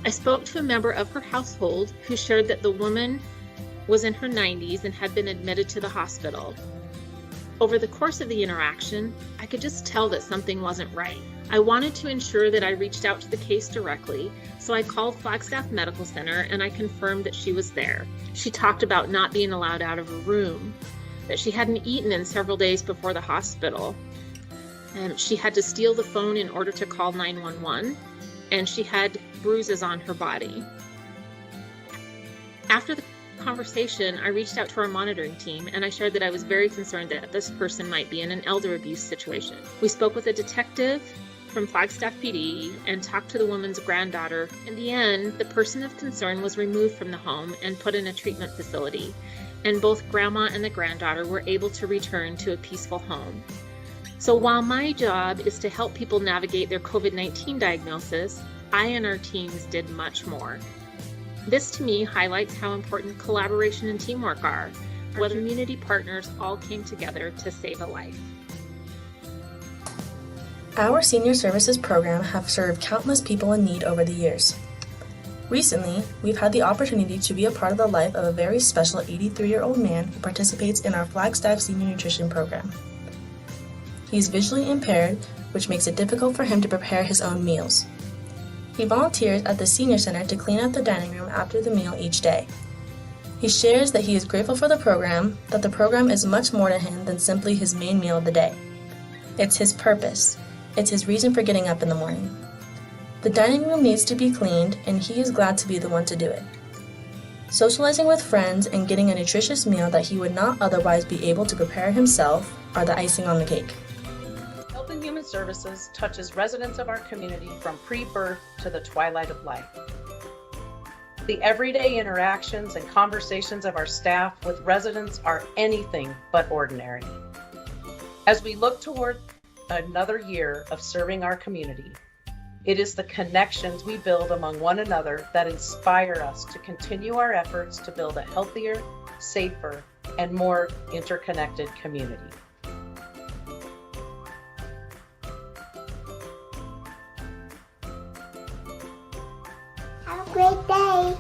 I spoke to a member of her household who shared that the woman was in her 90s and had been admitted to the hospital. Over the course of the interaction, I could just tell that something wasn't right. I wanted to ensure that I reached out to the case directly, so I called Flagstaff Medical Center and I confirmed that she was there. She talked about not being allowed out of her room, that she hadn't eaten in several days before the hospital, and she had to steal the phone in order to call 911, and she had bruises on her body. After the conversation, I reached out to our monitoring team and I shared that I was very concerned that this person might be in an elder abuse situation. We spoke with a detective from Flagstaff PD and talked to the woman's granddaughter. In the end, the person of concern was removed from the home and put in a treatment facility, and both grandma and the granddaughter were able to return to a peaceful home. So while my job is to help people navigate their COVID-19 diagnosis, I and our teams did much more. This to me highlights how important collaboration and teamwork are, where community partners all came together to save a life. Our senior services program have served countless people in need over the years. Recently, we've had the opportunity to be a part of the life of a very special 83-year-old man who participates in our Flagstaff Senior Nutrition Program. He's visually impaired, which makes it difficult for him to prepare his own meals. He volunteers at the senior center to clean up the dining room after the meal each day. He shares that he is grateful for the program, that the program is much more to him than simply his main meal of the day. It's his purpose. It's his reason for getting up in the morning. The dining room needs to be cleaned, and he is glad to be the one to do it. Socializing with friends and getting a nutritious meal that he would not otherwise be able to prepare himself are the icing on the cake. Health and Human Services touches residents of our community from pre-birth to the twilight of life. The everyday interactions and conversations of our staff with residents are anything but ordinary. As we look toward another year of serving our community, it is the connections we build among one another that inspire us to continue our efforts to build a healthier, safer, and more interconnected community. Have a great day.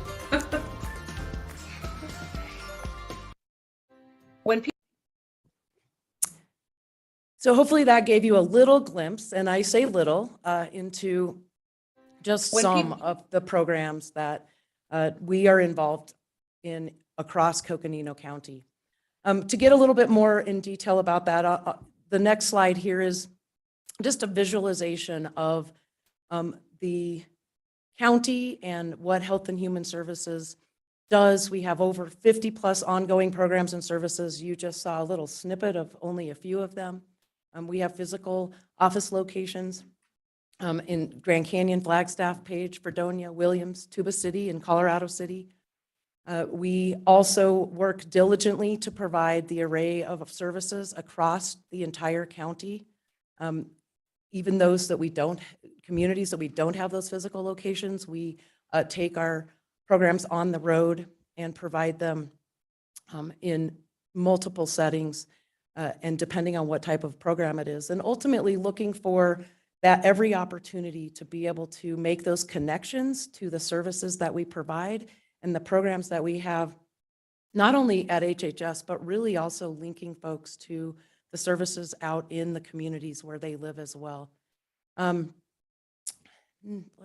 So hopefully that gave you a little glimpse, and I say little, into just some of the programs that we are involved in across Coconino County. To get a little bit more in detail about that, the next slide here is just a visualization of the county and what Health and Human Services does. We have over 50 plus ongoing programs and services. You just saw a little snippet of only a few of them. We have physical office locations in Grand Canyon, Flagstaff, Page, Fredonia, Williams, Tuba City, and Colorado City. We also work diligently to provide the array of services across the entire county. Even those that we don't, communities that we don't have those physical locations, we take our programs on the road and provide them in multiple settings and depending on what type of program it is. And ultimately looking for that every opportunity to be able to make those connections to the services that we provide and the programs that we have, not only at HHS, but really also linking folks to the services out in the communities where they live as well. Let's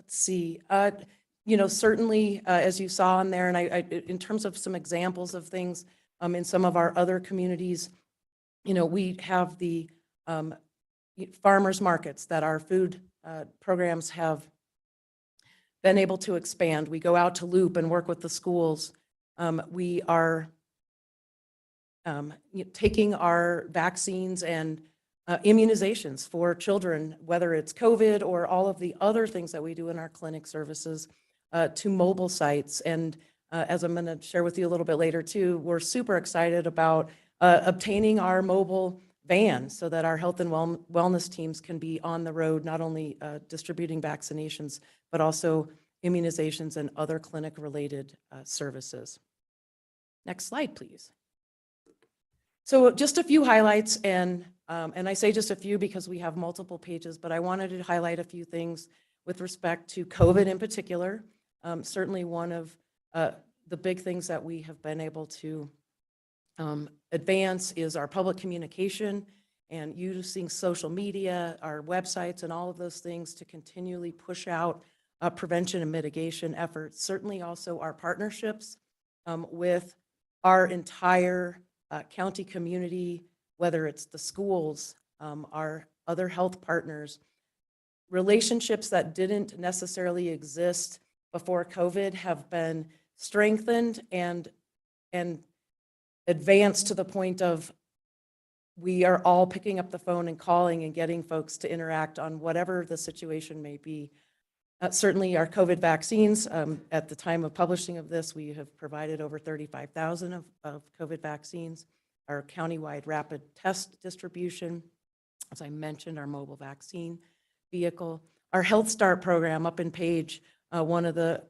see, certainly as you saw in there, and I in terms of some examples of things in some of our other communities, we have the farmers markets that our food programs have been able to expand. We go out to Loop and work with the schools. We are taking our vaccines and immunizations for children, whether it's COVID or all of the other things that we do in our clinic services, to mobile sites. And as I'm going to share with you a little bit later too, we're super excited about obtaining our mobile van so that our health and wellness teams can be on the road, not only distributing vaccinations, but also immunizations and other clinic-related services. Next slide, please. So just a few highlights, and I say just a few because we have multiple pages, but I wanted to highlight a few things with respect to COVID in particular. Certainly one of the big things that we have been able to advance is our public communication and using social media, our websites, and all of those things to continually push out prevention and mitigation efforts. Certainly also our partnerships with our entire county community, whether it's the schools, our other health partners, relationships that didn't necessarily exist before COVID have been strengthened and advanced to the point of we are all picking up the phone and calling and getting folks to interact on whatever the situation may be. Certainly our COVID vaccines, at the time of publishing of this, we have provided over 35,000 of COVID vaccines. Our countywide rapid test distribution, as I mentioned, our mobile vaccine vehicle. Our Health Start program up in Page, one of the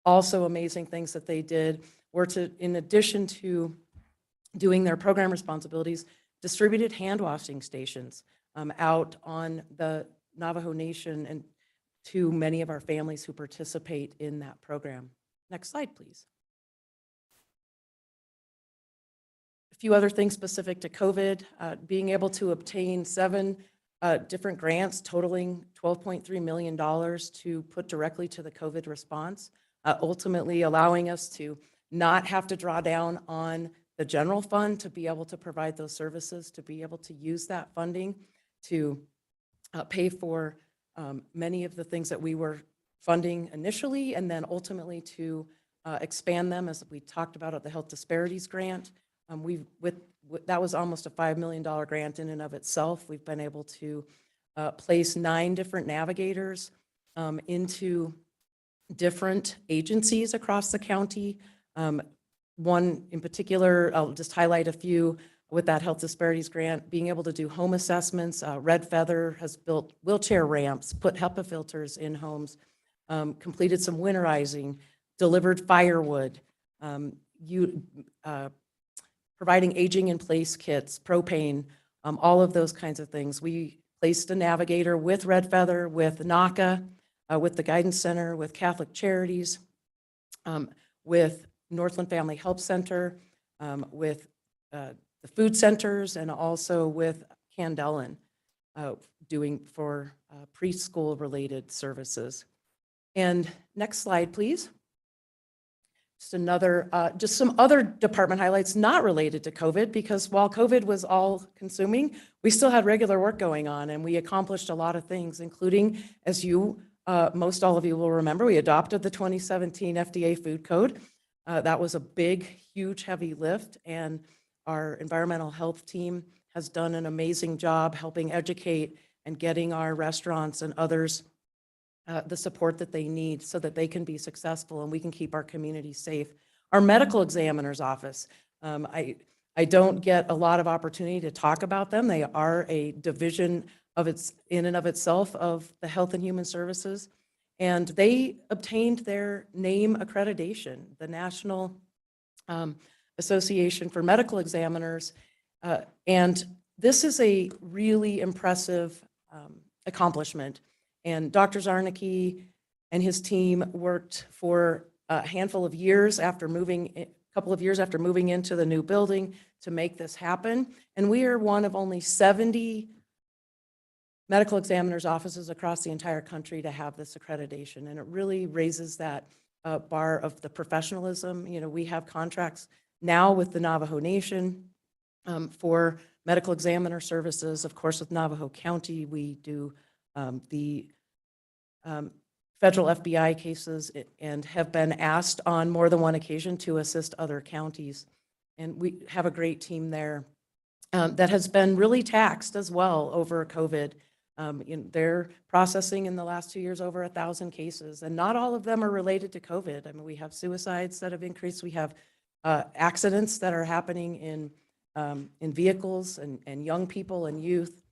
also amazing things that they did were to, in addition to doing their program responsibilities, distributed hand washing stations out on the Navajo Nation and to many of our families who participate in that program. Next slide, please. A few other things specific to COVID, being able to obtain 7 different grants totaling $12.3 million to put directly to the COVID response, ultimately allowing us to not have to draw down on the general fund to be able to provide those services, to be able to use that funding to pay for many of the things that we were funding initially, and then ultimately to expand them, as we talked about at the Health Disparities Grant. That was almost a $5 million grant in and of itself. We've been able to place 9 different navigators into different agencies across the county. One in particular, I'll just highlight a few with that Health Disparities Grant, being able to do home assessments. Red Feather has built wheelchair ramps, put HEPA filters in homes, completed some winterizing, delivered firewood, providing aging in place kits, propane, all of those kinds of things. We placed a navigator with Red Feather, with NACA, with the Guidance Center, with Catholic Charities, with Northland Family Help Center, with the food centers, and also with Candellan doing for preschool related services. And next slide, please. Just some other department highlights not related to COVID, because while COVID was all consuming, we still had regular work going on, and we accomplished a lot of things, including, as most all of you will remember, we adopted the 2017 FDA Food Code. That was a big, huge, heavy lift, and our environmental health team has done an amazing job helping educate and getting our restaurants and others the support that they need so that they can be successful and we can keep our community safe. Our medical examiner's office, I don't get a lot of opportunity to talk about them. They are a division in and of itself of the Health and Human Services, and they obtained their name accreditation, the National Association for Medical Examiners. And this is a really impressive accomplishment. And Dr. Zarnicki and his team worked for a handful of years after a couple of years after moving into the new building to make this happen. And we are one of only 70 medical examiners' offices across the entire country to have this accreditation. And it really raises that bar of the professionalism. You know, we have contracts now with the Navajo Nation for medical examiner services. Of course, with Navajo County, we do the federal FBI cases and have been asked on more than one occasion to assist other counties. And we have a great team there that has been really taxed as well over COVID. They're processing in the last 2 years over 1,000 cases, and not all of them are related to COVID. I mean, we have suicides that have increased. We have accidents that are happening in vehicles and young people and youth.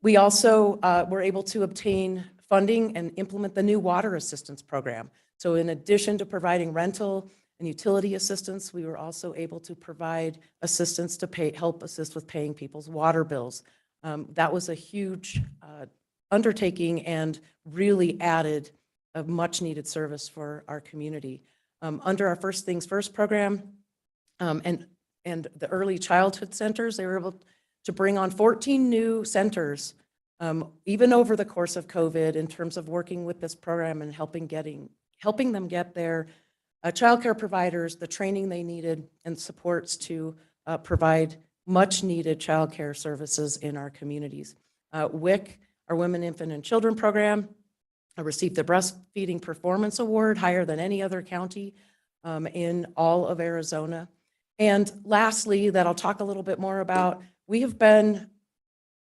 We also were able to obtain funding and implement the new water assistance program. So in addition to providing rental and utility assistance, we were also able to provide assistance to help assist with paying people's water bills. That was a huge undertaking and really added a much needed service for our community. Under our First Things First program and the early childhood centers, they were able to bring on 14 new centers, even over the course of COVID, in terms of working with this program and helping them get their childcare providers the training they needed and supports to provide much needed childcare services in our communities. WIC, our Women, Infant, and Children program, received the Breastfeeding Performance Award, higher than any other county in all of Arizona. And lastly, that I'll talk a little bit more about, we have been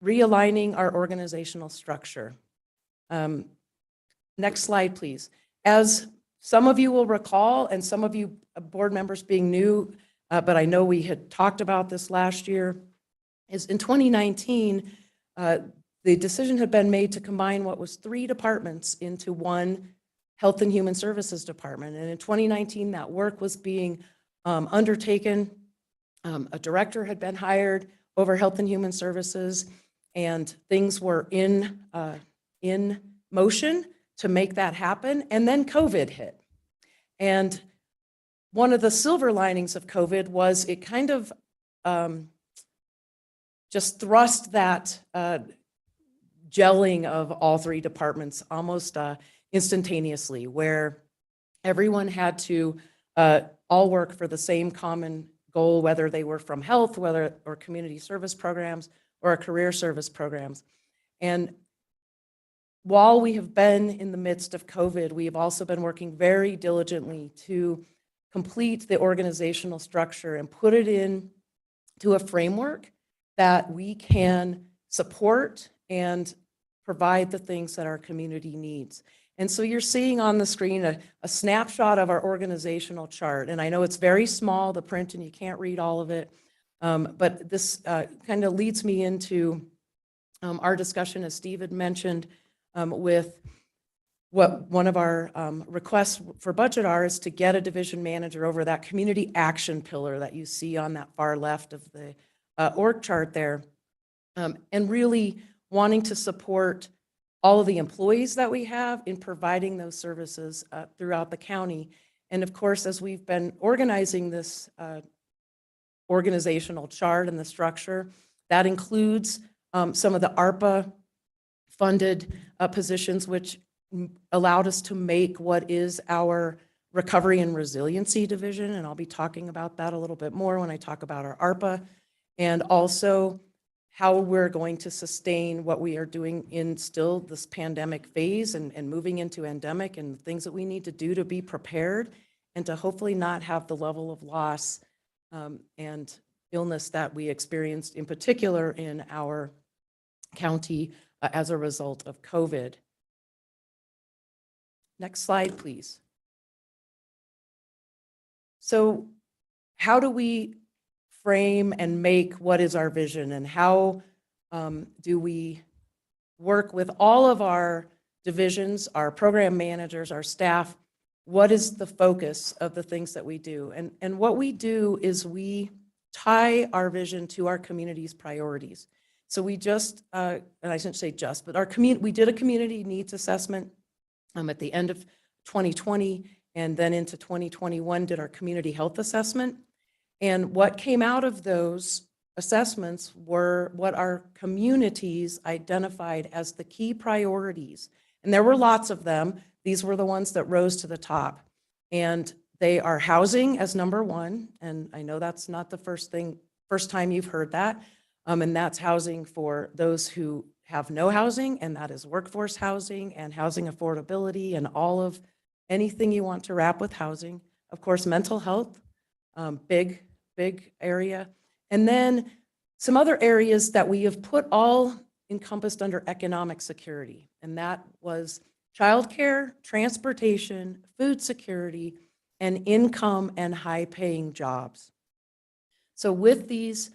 realigning our organizational structure. Next slide, please. As some of you will recall, and some of you board members being new, but I know we had talked about this last year, is in 2019, the decision had been made to combine what was 3 departments into one Health and Human Services department. And in 2019, that work was being undertaken. A director had been hired over Health and Human Services, and things were in motion to make that happen. And then COVID hit. And one of the silver linings of COVID was it kind of just thrust that gelling of all 3 departments almost instantaneously, where everyone had to all work for the same common goal, whether they were from health, or community service programs, or career service programs. And while we have been in the midst of COVID, we have also been working very diligently to complete the organizational structure and put it in to a framework that we can support and provide the things that our community needs. And so you're seeing on the screen a snapshot of our organizational chart. And I know it's very small, the print, and you can't read all of it. But this kind of leads me into our discussion, as Steve had mentioned, with what one of our requests for budget are, is to get a division manager over that community action pillar that you see on that far left of the org chart there, and really wanting to support all of the employees that we have in providing those services throughout the county. And of course, as we've been organizing this organizational chart and the structure, that includes some of the ARPA funded positions, which allowed us to make what is our Recovery and Resiliency Division. And I'll be talking about that a little bit more when I talk about our ARPA, and also how we're going to sustain what we are doing in still this pandemic phase and moving into endemic, and the things that we need to do to be prepared and to hopefully not have the level of loss and illness that we experienced in particular in our county as a result of COVID. Next slide, please. So how do we frame and make what is our vision, and how do we work with all of our divisions, our program managers, our staff, what is the focus of the things that we do? And what we do is we tie our vision to our community's priorities. So we just, and I shouldn't say just, but we did a community needs assessment at the end of 2020, and then into 2021 did our community health assessment. And what came out of those assessments were what our communities identified as the key priorities. And there were lots of them. These were the ones that rose to the top. And they are housing as number one. And I know that's not the first time you've heard that. And that's housing for those who have no housing, and that is workforce housing and housing affordability and all of anything you want to wrap with housing. Of course, mental health, big area. And then some other areas that we have put all encompassed under economic security. And that was childcare, transportation, food security, and income and high-paying jobs. So with these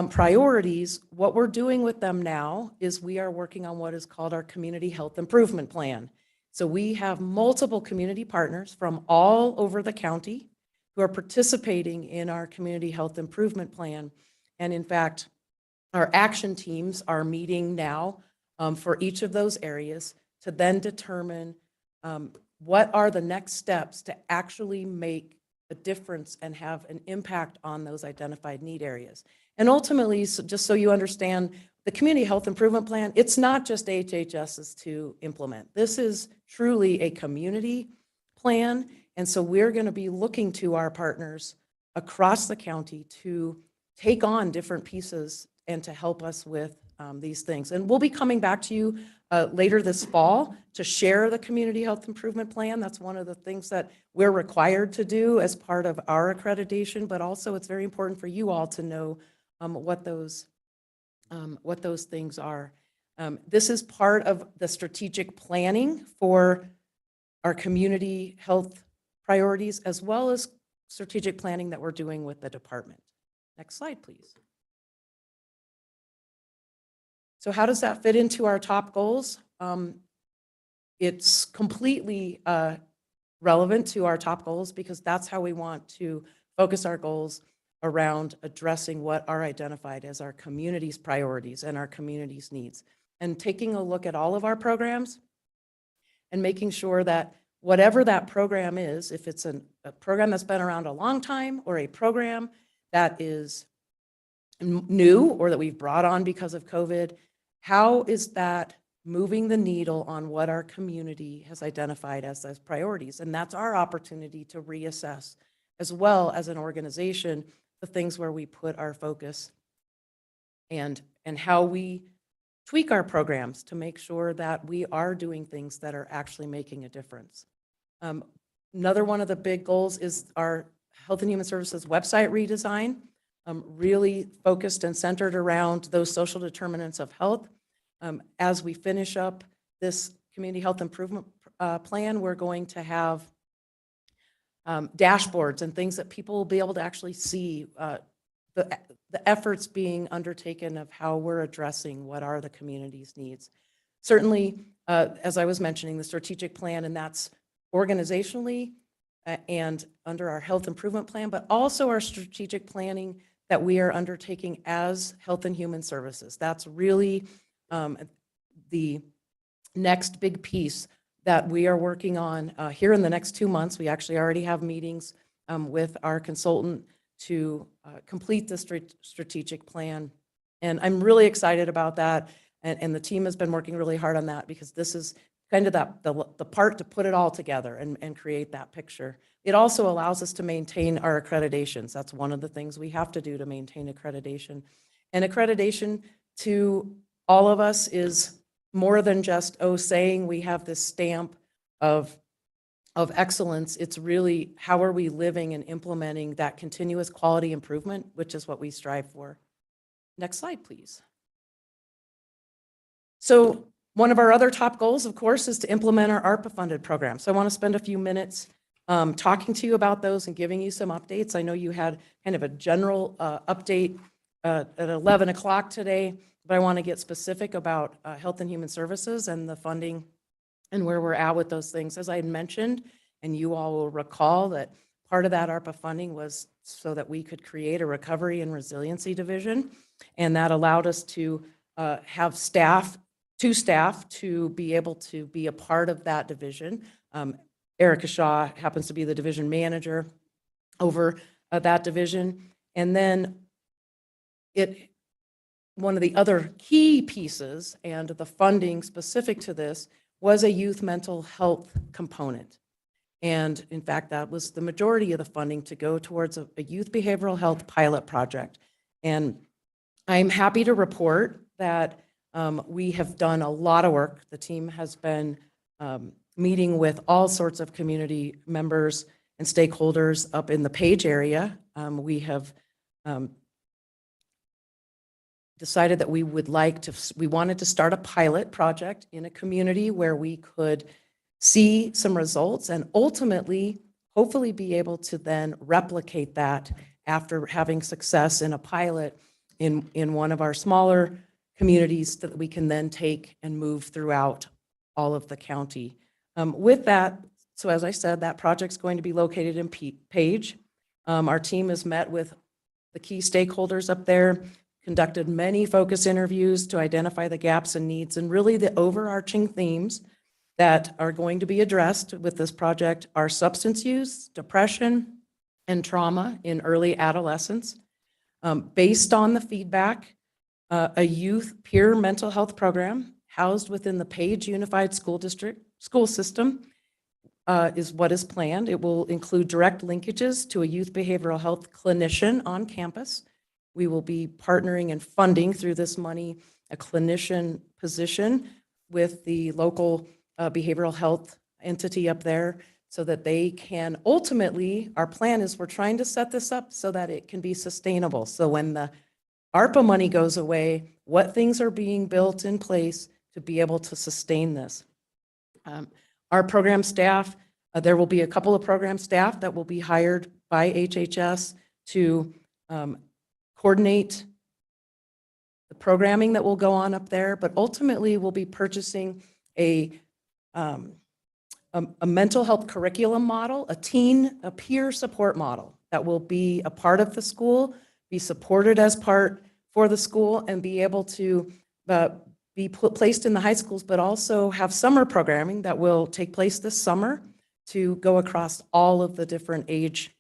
priorities, what we're doing with them now is we are working on what is called our Community Health Improvement Plan. So we have multiple community partners from all over the county who are participating in our Community Health Improvement Plan. And in fact, our action teams are meeting now for each of those areas to then determine what are the next steps to actually make a difference and have an impact on those identified need areas. And ultimately, so just so you understand, the Community Health Improvement Plan, it's not just HHS's to implement. This is truly a community plan. And so we're going to be looking to our partners across the county to take on different pieces and to help us with these things. And we'll be coming back to you later this fall to share the Community Health Improvement Plan. That's one of the things that we're required to do as part of our accreditation, but also it's very important for you all to know what those things are. This is part of the strategic planning for our community health priorities, as well as strategic planning that we're doing with the department. Next slide, please. So how does that fit into our top goals? It's completely relevant to our top goals because that's how we want to focus our goals around addressing what are identified as our community's priorities and our community's needs. And taking a look at all of our programs and making sure that whatever that program is, if it's a program that's been around a long time or a program that is new or that we've brought on because of COVID, how is that moving the needle on what our community has identified as those priorities? And that's our opportunity to reassess, as well as an organization, the things where we put our focus and how we tweak our programs to make sure that we are doing things that are actually making a difference. Another one of the big goals is our Health and Human Services website redesign, really focused and centered around those social determinants of health. As we finish up this Community Health Improvement Plan, we're going to have dashboards and things that people will be able to actually see the efforts being undertaken of how we're addressing what are the community's needs. Certainly, as I was mentioning, the strategic plan, and that's organizationally and under our health improvement plan, but also our strategic planning that we are undertaking as Health and Human Services. That's really the next big piece that we are working on here in the next 2 months. We actually already have meetings with our consultant to complete the strategic plan. And I'm really excited about that. And the team has been working really hard on that because this is kind of the part to put it all together and create that picture. It also allows us to maintain our accreditations. That's one of the things we have to do to maintain accreditation. And accreditation to all of us is more than just, saying we have this stamp of excellence. It's really how are we living and implementing that continuous quality improvement, which is what we strive for. Next slide, please. So one of our other top goals, of course, is to implement our ARPA-funded program. So I want to spend a few minutes talking to you about those and giving you some updates. I know you had kind of a general update at 11 o'clock today, but I want to get specific about Health and Human Services and the funding and where we're at with those things. As I had mentioned, And you all will recall that part of that ARPA funding was so that we could create a recovery and resiliency division. And that allowed us to have staff to be able to be a part of that division. Erica Shaw happens to be the division manager over that division. And then one of the other key pieces and the funding specific to this was a youth mental health component. And in fact, that was the majority of the funding to go towards a youth behavioral health pilot project. And I'm happy to report that we have done a lot of work. The team has been meeting with all sorts of community members and stakeholders up in the Page area. We have decided that we wanted to start a pilot project in a community where we could see some results and ultimately, hopefully be able to then replicate that after having success in a pilot in one of our smaller communities that we can then take and move throughout all of the county. With that, so as I said, that project's going to be located in Page. Our team has met with the key stakeholders up there, conducted many focus interviews to identify the gaps and needs, and really the overarching themes that are going to be addressed with this project are substance use, depression, and trauma in early adolescence. Based on the feedback, a youth peer mental health program housed within the Page Unified School System is what is planned. It will include direct linkages to a youth behavioral health clinician on campus. We will be partnering and funding through this money a clinician position with the local behavioral health entity up there so that they can ultimately, our plan is we're trying to set this up so that it can be sustainable. So when the ARPA money goes away, what things are being built in place to be able to sustain this? Our program staff, there will be a couple of program staff that will be hired by HHS to coordinate the programming that will go on up there, but ultimately we'll be purchasing a mental health curriculum model, a peer support model that will be a part of the school, be supported as part for the school, and be able to be placed in the high schools, but also have summer programming that will take place this summer to go across all of the different age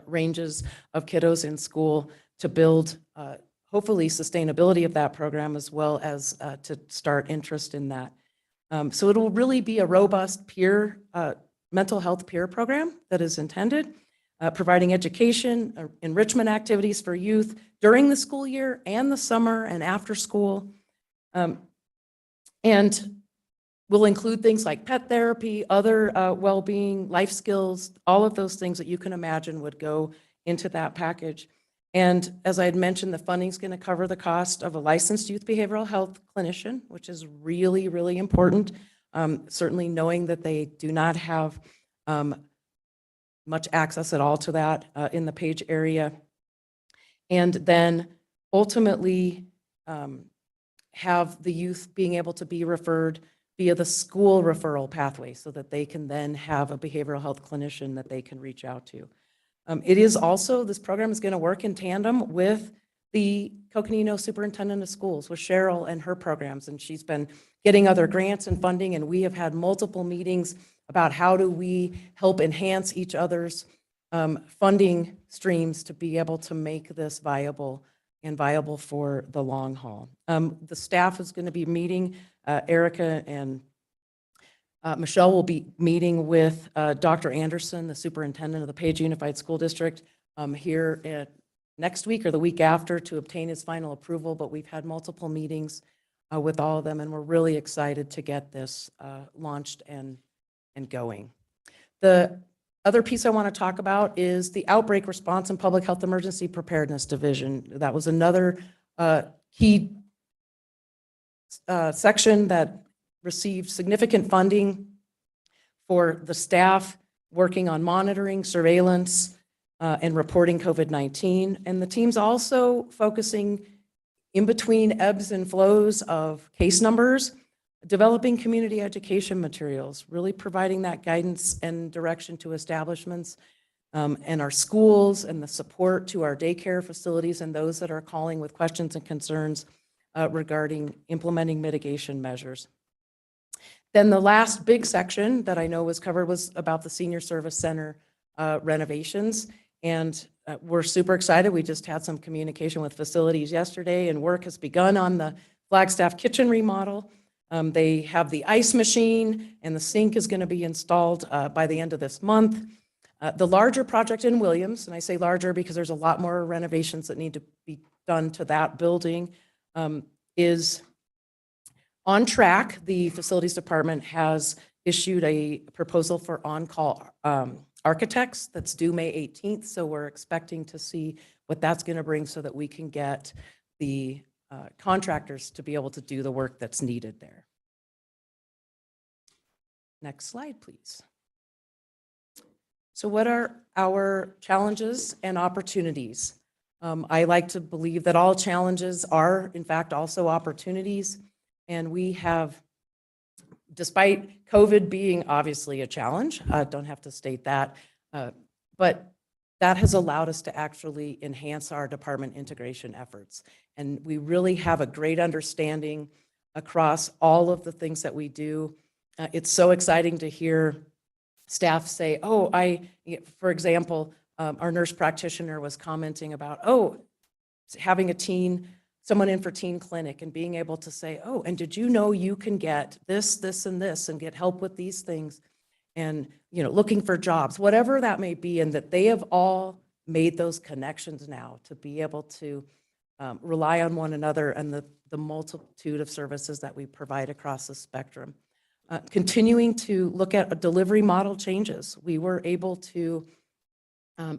ranges of kiddos in school to build hopefully sustainability of that program as well as to start interest in that. So it will really be a robust peer mental health peer program that is intended, providing education, enrichment activities for youth during the school year and the summer and after school. And will include things like pet therapy, other well-being, life skills, all of those things that you can imagine would go into that package. And as I had mentioned, the funding is going to cover the cost of a licensed youth behavioral health clinician, which is really, really important. Certainly knowing that they do not have much access at all to that in the Page area. And then ultimately have the youth being able to be referred via the school referral pathway so that they can then have a behavioral health clinician that they can reach out to. It is also, this program is going to work in tandem with the Coconino Superintendent of Schools, with Cheryl and her programs, and she's been getting other grants and funding, and we have had multiple meetings about how do we help enhance each other's funding streams to be able to make this viable and viable for the long haul. The staff is going to be meeting, Erica and Michelle will be meeting with Dr. Anderson, the superintendent of the Page Unified School District, here next week or the week after to obtain his final approval, but we've had multiple meetings with all of them, and we're really excited to get this launched and going. The other piece I want to talk about is the Outbreak Response and Public Health Emergency Preparedness Division. That was another key section that received significant funding for the staff working on monitoring, surveillance, and reporting COVID-19. And the team's also focusing in between ebbs and flows of case numbers Developing community education materials, really providing that guidance and direction to establishments and our schools, and the support to our daycare facilities and those that are calling with questions and concerns regarding implementing mitigation measures. Then the last big section that I know was covered was about the Senior Service Center renovations. And we're super excited. We just had some communication with facilities yesterday, and work has begun on the Flagstaff kitchen remodel. They have the ice machine, and the sink is going to be installed by the end of this month. The larger project in Williams, and I say larger because there's a lot more renovations that need to be done to that building, is on track. The facilities department has issued a proposal for on-call architects that's due May 18th. So we're expecting to see what that's going to bring so that we can get the contractors to be able to do the work that's needed there. Next slide, please. So what are our challenges and opportunities? I like to believe that all challenges are, in fact, also opportunities. And we have, despite COVID being obviously a challenge, don't have to state that, but that has allowed us to actually enhance our department integration efforts. And we really have a great understanding across all of the things that we do. It's so exciting to hear staff say, oh, for example, our nurse practitioner was commenting about, oh, having someone in for teen clinic and being able to say, oh, and did you know you can get this, this, and this, and get help with these things, and looking for jobs, whatever that may be, and that they have all made those connections now to be able to rely on one another and the multitude of services that we provide across the spectrum. Continuing to look at delivery model changes. We were able to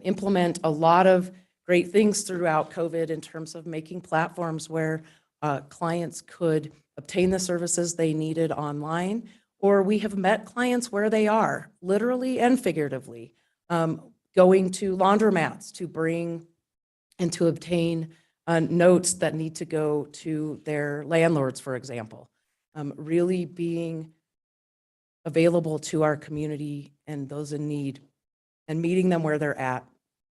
implement a lot of great things throughout COVID in terms of making platforms where clients could obtain the services they needed online, or we have met clients where they are, literally and figuratively, going to laundromats to bring and to obtain notes that need to go to their landlords, for example. Really being available to our community and those in need and meeting them where they're at.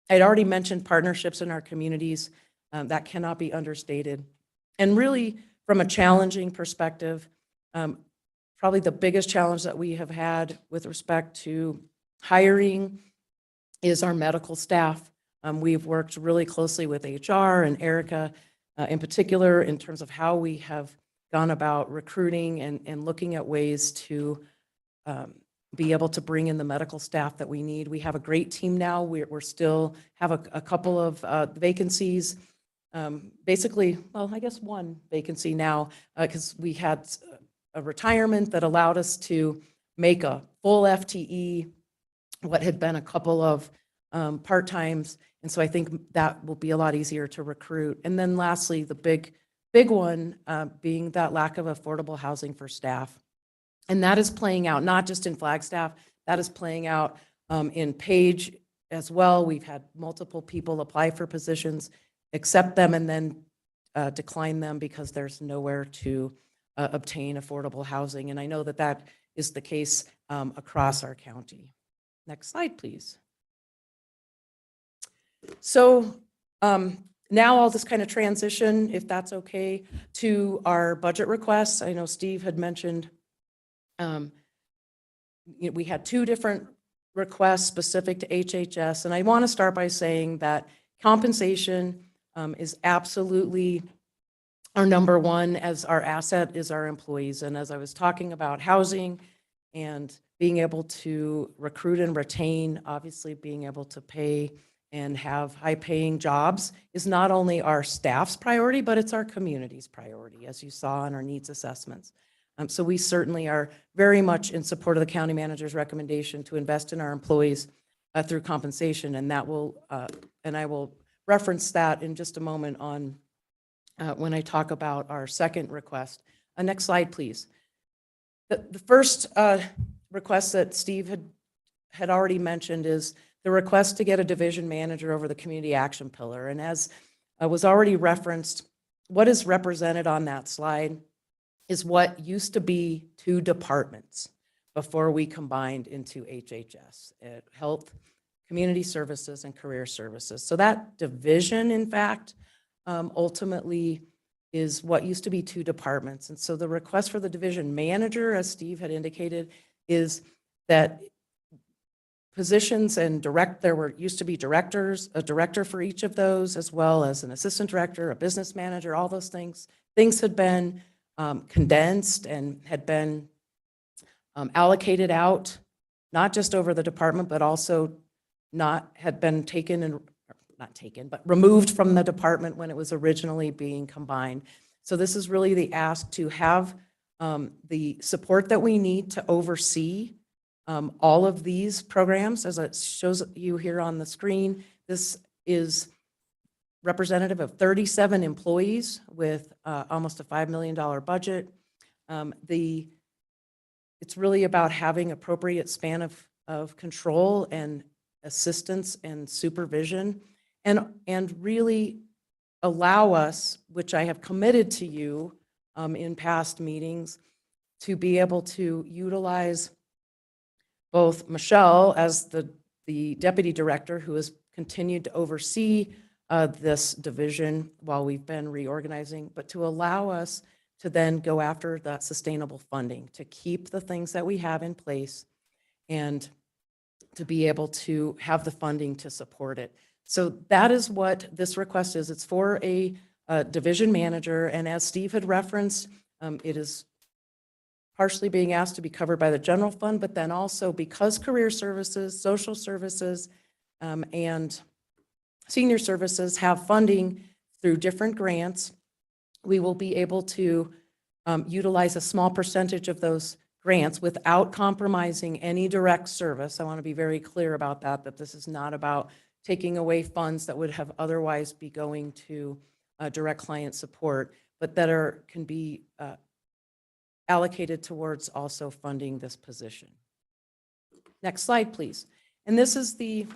I'd already mentioned partnerships in our communities. That cannot be understated. And really, from a challenging perspective, probably the biggest challenge that we have had with respect to hiring is our medical staff. We've worked really closely with HR and Erica in particular in terms of how we have gone about recruiting and looking at ways to be able to bring in the medical staff that we need. We have a great team now. We're still have a couple of vacancies. Basically, well, I guess one vacancy now because we had a retirement that allowed us to make a full FTE, what had been a couple of part-times. And so I think that will be a lot easier to recruit. And then lastly, the big one being that lack of affordable housing for staff. And that is playing out not just in Flagstaff, that is playing out in Page as well. We've had multiple people apply for positions, accept them, and then decline them because there's nowhere to obtain affordable housing. And I know that that is the case across our county. Next slide, please. So now I'll just kind of transition, if that's okay, to our budget requests. I know Steve had mentioned we had two different requests specific to HHS, and I want to start by saying that compensation is absolutely our number one, as our asset is our employees. And as I was talking about housing and being able to recruit and retain, obviously being able to pay and have high-paying jobs is not only our staff's priority, but it's our community's priority, as you saw in our needs assessments. So we certainly are very much in support of the county manager's recommendation to invest in our employees through compensation, and that will, and I will reference that in just a moment on when I talk about our second request. Next slide, please. The first request that Steve had already mentioned is the request to get a division manager over the community action pillar. And as was already referenced, what is represented on that slide is what used to be two departments before we combined into HHS, Health, Community Services, and Career Services. So that division, in fact, ultimately is what used to be two departments. And so the request for the division manager, as Steve had indicated, is that positions and used to be directors, a director for each of those, as well as an assistant director, a business manager, all those things. Things had been condensed and had been allocated out, not just over the department, but also had been taken and not taken, but removed from the department when it was originally being combined. So this is really the ask to have the support that we need to oversee all of these programs. As it shows you here on the screen, this is representative of 37 employees with almost a $5 million budget. It's really about having appropriate span of control and assistance and supervision, and really allow us, which I have committed to you in past meetings, to be able to utilize both Michelle as the deputy director, who has continued to oversee this division while we've been reorganizing, but to allow us to then go after that sustainable funding, to keep the things that we have in place and to be able to have the funding to support it. So that is what this request is. It's for a division manager, and as Steve had referenced, it is partially being asked to be covered by the general fund, but then also because career services, social services, and senior services have funding through different grants, we will be able to utilize a small percentage of those grants without compromising any direct service. I want to be very clear about that this is not about taking away funds that would have otherwise be going to direct client support, but that can be allocated towards also funding this position. Next slide, please. And this is the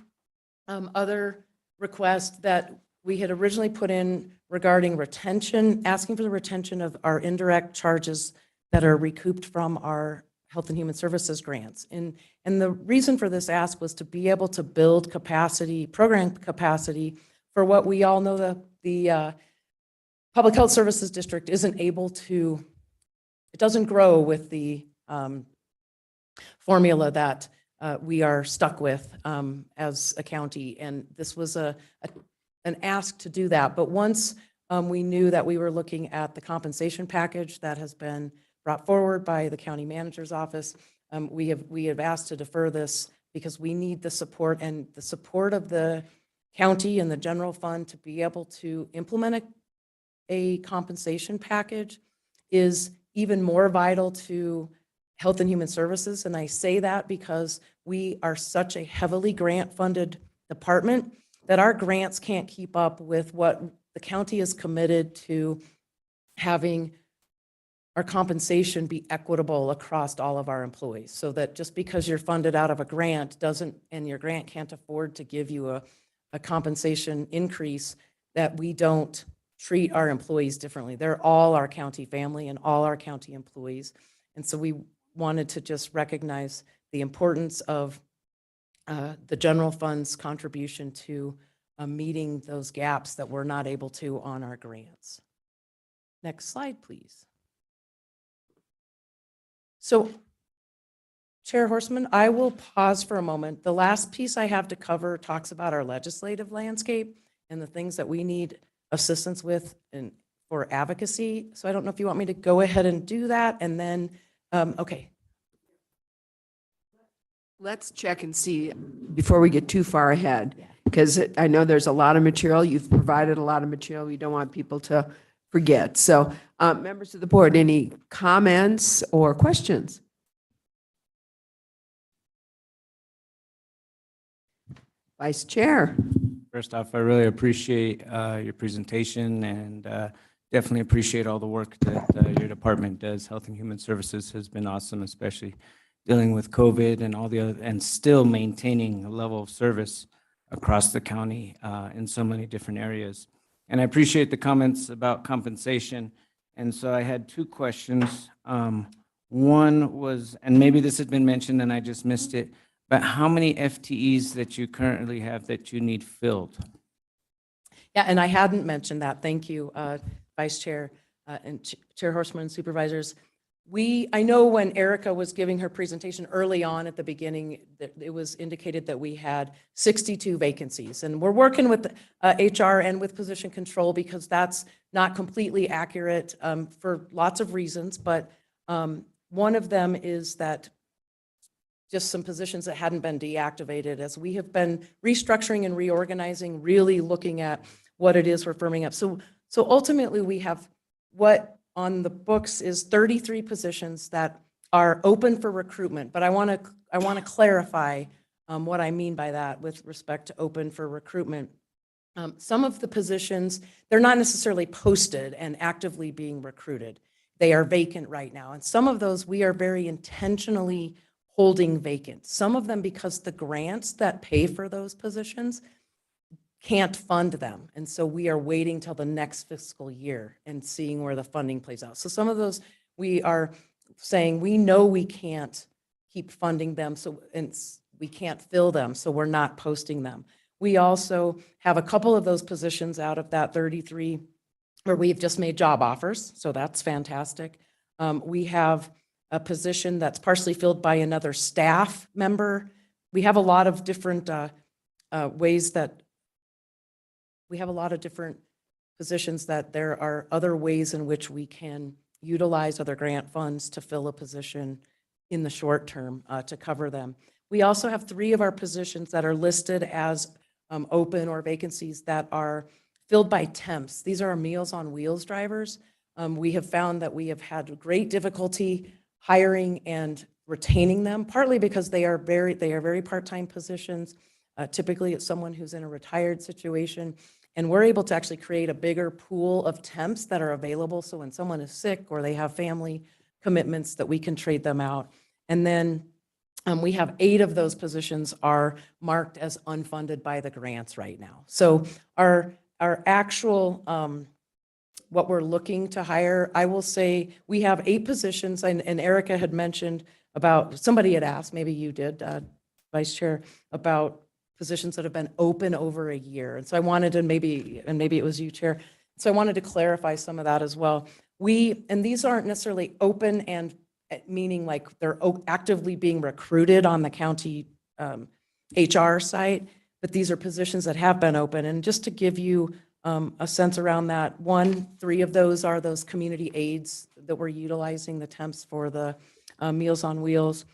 other request that we had originally put in regarding retention, asking for the retention of our indirect charges that are recouped from our Health and Human Services grants. And the reason for this ask was to be able to build capacity, program capacity, for what we all know the Public Health Services District isn't able to, it doesn't grow with the formula that we are stuck with as a county. And this was an ask to do that. But once we knew that we were looking at the compensation package that has been brought forward by the county manager's office, we have asked to defer this because we need the support and the support of the county and the general fund to be able to implement a compensation package is even more vital to Health and Human Services. And I say that because we are such a heavily grant-funded department that our grants can't keep up with what the county is committed to having our compensation be equitable across all of our employees, so that just because you're funded out of a grant and your grant can't afford to give you a compensation increase, that we don't treat our employees differently. They're all our county family and all our county employees. And so we wanted to just recognize the importance of the general fund's contribution to meeting those gaps that we're not able to on our grants. Next slide, please. So, Chair Horstman, I will pause for a moment. The last piece I have to cover talks about our legislative landscape and the things that we need assistance with for advocacy. So I don't know if you want me to go ahead and do that, and then, okay. Let's check and see before we get too far ahead, because I know there's a lot of material. You've provided a lot of material. We don't want people to forget. So members of the board, any comments or questions? Vice Chair. First off, I really appreciate your presentation and definitely appreciate all the work that your department does. Health and Human Services has been awesome, especially dealing with COVID and all the other, and still maintaining a level of service across the county in so many different areas. And I appreciate the comments about compensation. And so I had two questions. One was, and maybe this had been mentioned and I just missed it, but how many FTEs that you currently have that you need filled? Yeah, and I hadn't mentioned that. Thank you, Vice Chair and Chair Horstman, Supervisors. I know when Erica was giving her presentation early on at the beginning, that it was indicated that we had 62 vacancies. And we're working with HR and with position control because that's not completely accurate for lots of reasons. But one of them is that just some positions that hadn't been deactivated as we have been restructuring and reorganizing, really looking at what it is we're firming up. So ultimately we have what on the books is 33 positions that are open for recruitment. But I want to clarify what I mean by that with respect to open for recruitment. Some of the positions, they're not necessarily posted and actively being recruited. They are vacant right now. And some of those we are very intentionally holding vacant. Some of them because the grants that pay for those positions can't fund them. And so we are waiting till the next fiscal year and seeing where the funding plays out. So some of those we are saying, we know we can't keep funding them, and we can't fill them, so we're not posting them. We also have a couple of those positions out of that 33 where we've just made job offers, so that's fantastic. We have a position that's partially filled by another staff member. We have a lot of different ways that we have a lot of different positions that there are other ways in which we can utilize other grant funds to fill a position in the short term to cover them. We also have 3 of our positions that are listed as open or vacancies that are filled by temps. These are our Meals on Wheels drivers. We have found that we have had great difficulty hiring and retaining them, partly because they are very part-time positions. Typically, it's someone who's in a retired situation. And we're able to actually create a bigger pool of temps that are available. So when someone is sick or they have family commitments, that we can trade them out. And then we have 8 of those positions are marked as unfunded by the grants right now. So our actual, what we're looking to hire, I will say we have 8 positions, and Erica had mentioned about, somebody had asked, maybe you did, Vice Chair, about positions that have been open over a year. And so I wanted to maybe it was you, Chair. So I wanted to clarify some of that as well. And these aren't necessarily open and meaning like they're actively being recruited on the county HR site, but these are positions that have been open. And just to give you a sense around that, 3 of those are those community aids that we're utilizing the temps for the Meals on Wheels.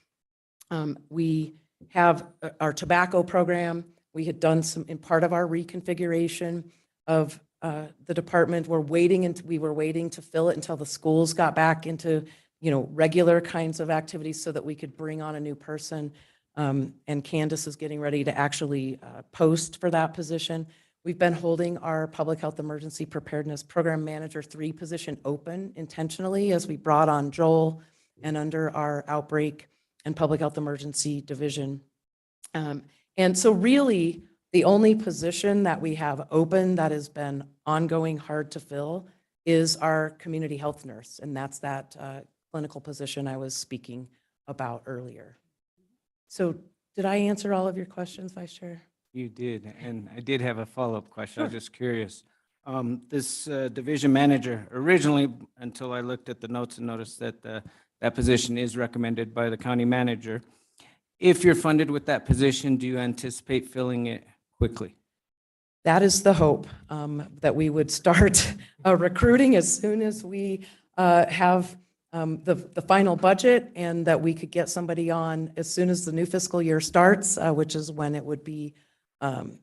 We have our tobacco program. We had done some in part of our reconfiguration of the department. We were waiting to fill it until the schools got back into regular kinds of activities so that we could bring on a new person. And Candace is getting ready to actually post for that position. We've been holding our Public Health Emergency Preparedness Program Manager 3 position open intentionally as we brought on Joel and under our Outbreak and Public Health Emergency Division. And so really the only position that we have open that has been ongoing hard to fill is our community health nurse. And that's that clinical position I was speaking about earlier. So did I answer all of your questions, Vice Chair? You did, and I did have a follow-up question. I was just curious. This division manager, originally, until I looked at the notes and noticed that that position is recommended by the county manager. If you're funded with that position, do you anticipate filling it quickly? That is the hope, that we would start recruiting as soon as we have the final budget, and that we could get somebody on as soon as the new fiscal year starts, which is when it would be,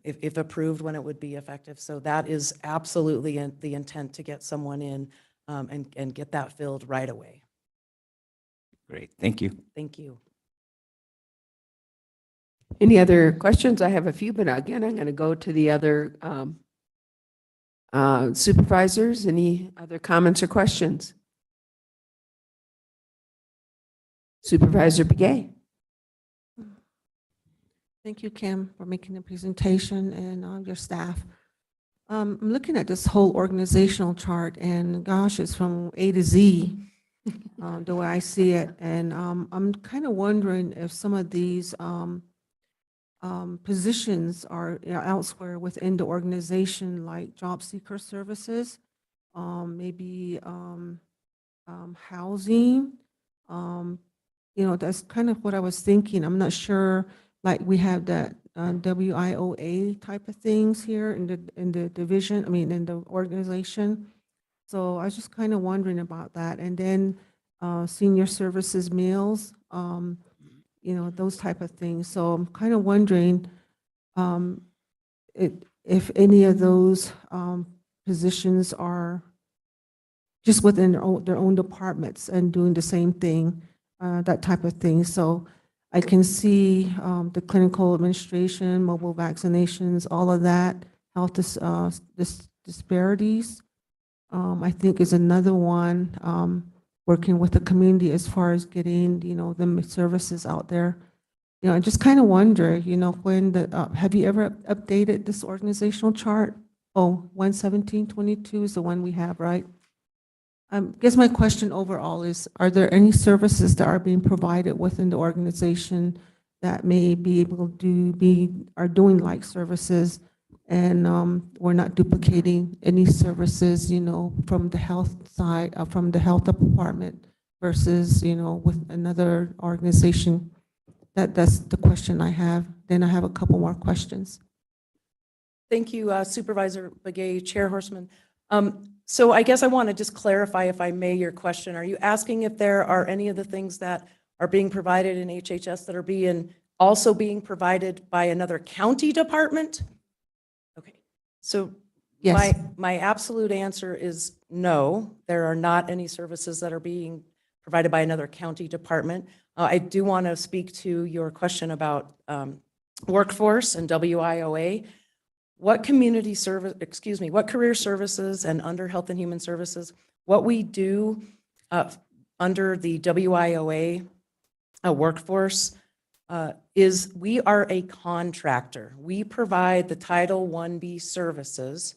if approved, when it would be effective. So that is absolutely the intent, to get someone in and get that filled right away. Great, thank you. Thank you. Any other questions? I have a few, but again, I'm going to go to the other supervisors. Any other comments or questions? Supervisor Begay. Thank you, Kim, for making the presentation and all your staff. I'm looking at this whole organizational chart and gosh, it's from A to Z, the way I see it. And I'm kind of wondering if some of these positions are elsewhere within the organization, like job seeker services, maybe housing. That's kind of what I was thinking. I'm not sure, like we have that WIOA type of things here in the division, I mean, in the organization. So I was just kind of wondering about that. And then senior services meals, those type of things. So I'm kind of wondering if any of those positions are just within their own departments and doing the same thing, that type of thing. So I can see the clinical administration, mobile vaccinations, all of that, health disparities, I think is another one, working with the community as far as getting, the services out there. I just kind of wonder, when have you ever updated this organizational chart? Oh, 11722 is the one we have, right? I guess my question overall is, are there any services that are being provided within the organization that may be able to are doing like services, and we're not duplicating any services, from the health side, from the health department versus, with another organization? That's the question I have. Then I have a couple more questions. Thank you, Supervisor Begay, Chair Horstman. So I guess I want to just clarify, if I may, your question. Are you asking if there are any of the things that are being provided in HHS that are also being provided by another county department? Okay, so Yes. my absolute answer is no, there are not any services that are being provided by another county department. I do want to speak to your question about workforce and WIOA. What career services and under Health and Human Services, what we do under the WIOA workforce is we are a contractor. We provide the Title 1B services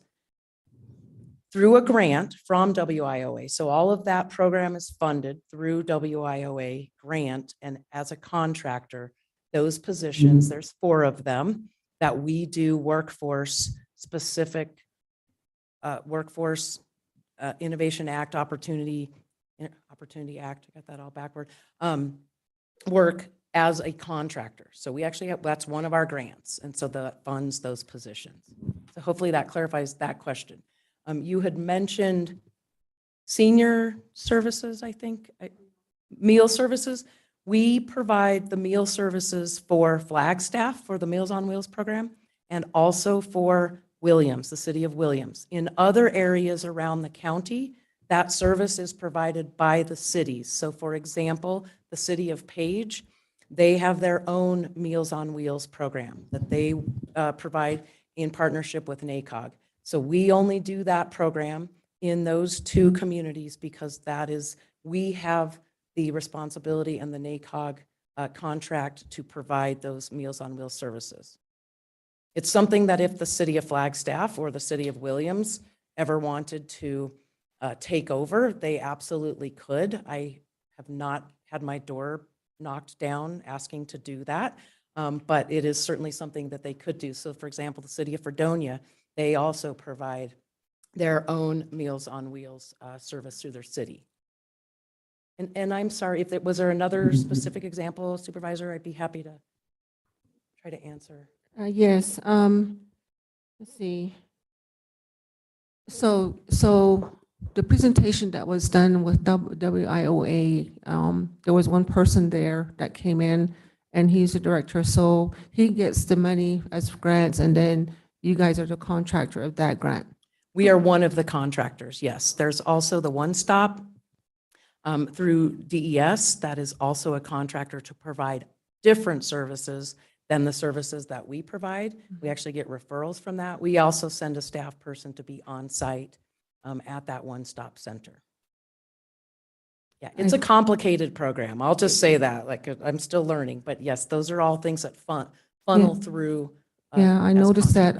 through a grant from WIOA. So all of that program is funded through WIOA grant, and as a contractor, those positions, there's 4 of them, that we do workforce specific, workforce Innovation Act, Opportunity Act, I got that all backward, work as a contractor. So we actually have, that's one of our grants. And so that funds those positions. So hopefully that clarifies that question. You had mentioned senior services, I think, meal services. We provide the meal services for Flagstaff for the Meals on Wheels program, and also for Williams, the city of Williams. In other areas around the county, that service is provided by the cities. So for example, the city of Page, they have their own Meals on Wheels program that they provide in partnership with NACOG. So we only do that program in those 2 communities because we have the responsibility and the NACOG contract to provide those Meals on Wheels services. It's something that if the city of Flagstaff or the city of Williams ever wanted to take over, they absolutely could. I have not had my door knocked down asking to do that, but it is certainly something that they could do. So for example, the city of Fredonia, they also provide their own Meals on Wheels service through their city. And I'm sorry, was there another specific example, Supervisor? I'd be happy to try to answer. Yes. Let's see. So the presentation that was done with WIOA, there was one person there that came in, and he's the director. So he gets the money as grants, and then you guys are the contractor of that grant. We are one of the contractors, yes. There's also the One Stop through DES that is also a contractor to provide different services than the services that we provide. We actually get referrals from that. We also send a staff person to be on site at that One Stop Center. Yeah, it's a complicated program. I'll just say that, like, I'm still learning, but yes, those are all things that funnel through. Yeah, I noticed that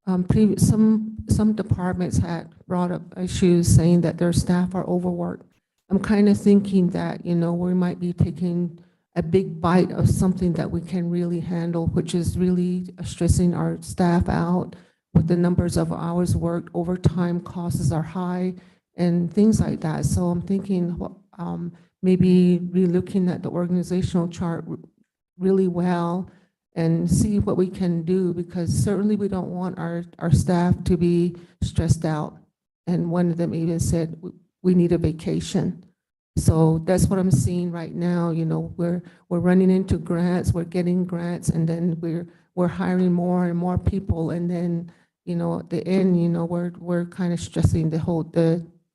some departments had brought up issues saying that their staff are overworked. I'm kind of thinking that, we might be taking a big bite of something that we can really handle, which is really stressing our staff out with the numbers of hours worked, overtime costs are high, and things like that. So I'm thinking maybe relooking at the organizational chart really well and see what we can do, because certainly we don't want our staff to be stressed out. And one of them even said, we need a vacation. So that's what I'm seeing right now. We're running into grants, we're getting grants, and then we're hiring more and more people. And then, at the end, we're kind of stressing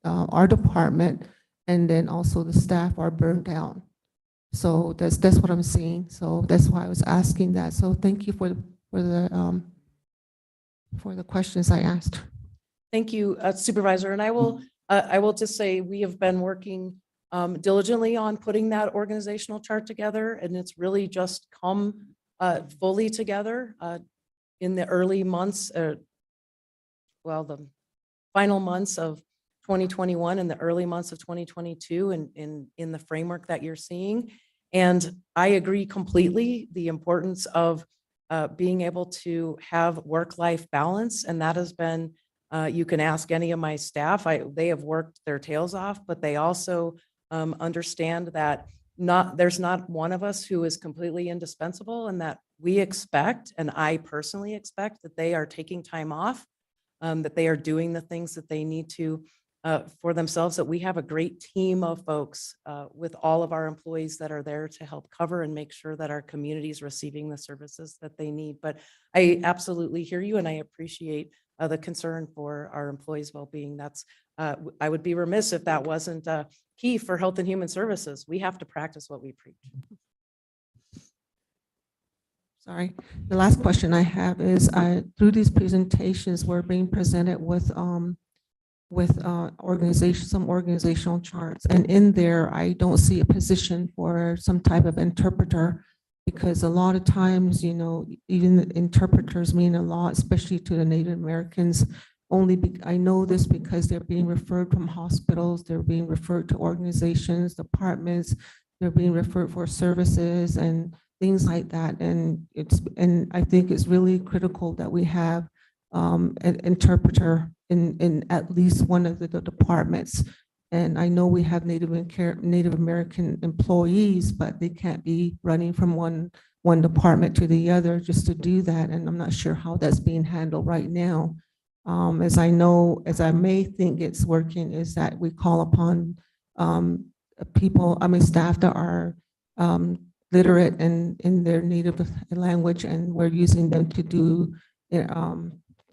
our department, and then also the staff are burned out. So that's what I'm seeing. So that's why I was asking that. So thank you for the questions I asked. Thank you, Supervisor. And I will just say we have been working diligently on putting that organizational chart together, and it's really just come fully together in the early months, the final months of 2021 and the early months of 2022, and in the framework that you're seeing. And I agree completely the importance of being able to have work-life balance, and that has been, you can ask any of my staff, they have worked their tails off, but they also understand that there's not one of us who is completely indispensable, and that we expect, and I personally expect, that they are taking time off, that they are doing the things that they need to for themselves, that we have a great team of folks with all of our employees that are there to help cover and make sure that our community is receiving the services that they need. But I absolutely hear you, and I appreciate the concern for our employees' well-being. That's I would be remiss if that wasn't key for Health and Human Services. We have to practice what we preach. Sorry. The last question I have is, through these presentations, we're being presented with some organizational charts, and in there, I don't see a position for some type of interpreter, because a lot of times, even interpreters mean a lot, especially to the Native Americans. I know this because they're being referred from hospitals, they're being referred to organizations, departments, they're being referred for services and things like that. And I think it's really critical that we have an interpreter in at least one of the departments. And I know we have Native American employees, but they can't be running from one department to the other just to do that. And I'm not sure how that's being handled right now. As I may think it's working, is that we call upon staff that are literate in their native language, and we're using them to do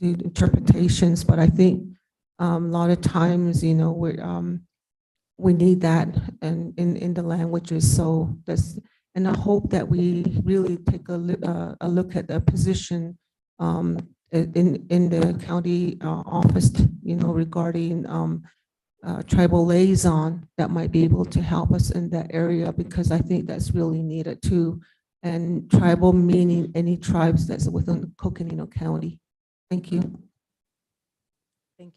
interpretations. But I think a lot of times, we need that in the languages. So and I hope that we really take a look at the position in the county office, regarding tribal liaison that might be able to help us in that area, because I think that's really needed too. And tribal meaning any tribes that's within Coconino County. Thank you. Thank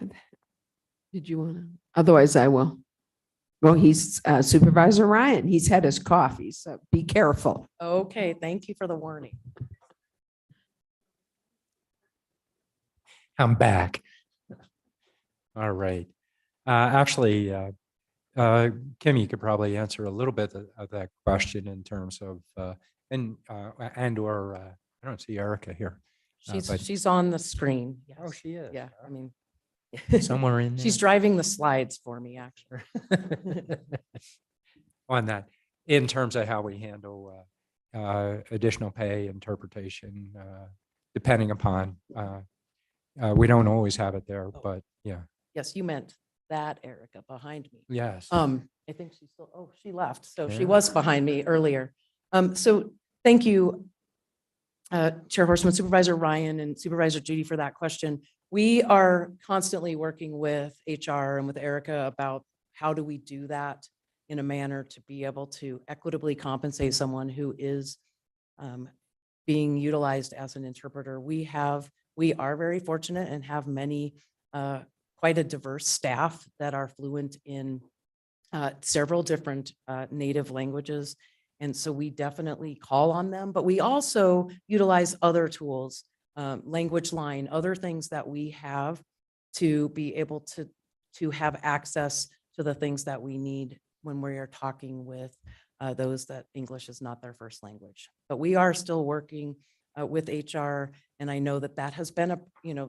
you. Did you want to? Otherwise, I will. Well, he's Supervisor Ryan. He's had his coffee, so be careful. Okay, thank you for the warning. I'm back. All right. Actually, Kim, you could probably answer a little bit of that question in terms of, or I don't see Erica here. She's on the screen. Yes. Oh, she is. Yeah, I mean, somewhere in there. She's driving the slides for me, actually. On that, in terms of how we handle additional pay, interpretation, depending upon, we don't always have it there, but yeah. Yes, you meant that Erica behind me. Yes. I think she's still, oh, she left. So she Yeah. was behind me earlier. So thank you, Chair Horstman, Supervisor Ryan, and Supervisor Judy for that question. We are constantly working with HR and with Erica about how do we do that in a manner to be able to equitably compensate someone who is being utilized as an interpreter. We are very fortunate and have many, quite a diverse staff that are fluent in several different native languages. And so we definitely call on them, but we also utilize other tools, language line, other things that we have to be able to have access to the things that we need when we are talking with those that English is not their first language. But we are still working with HR, and I know that that has been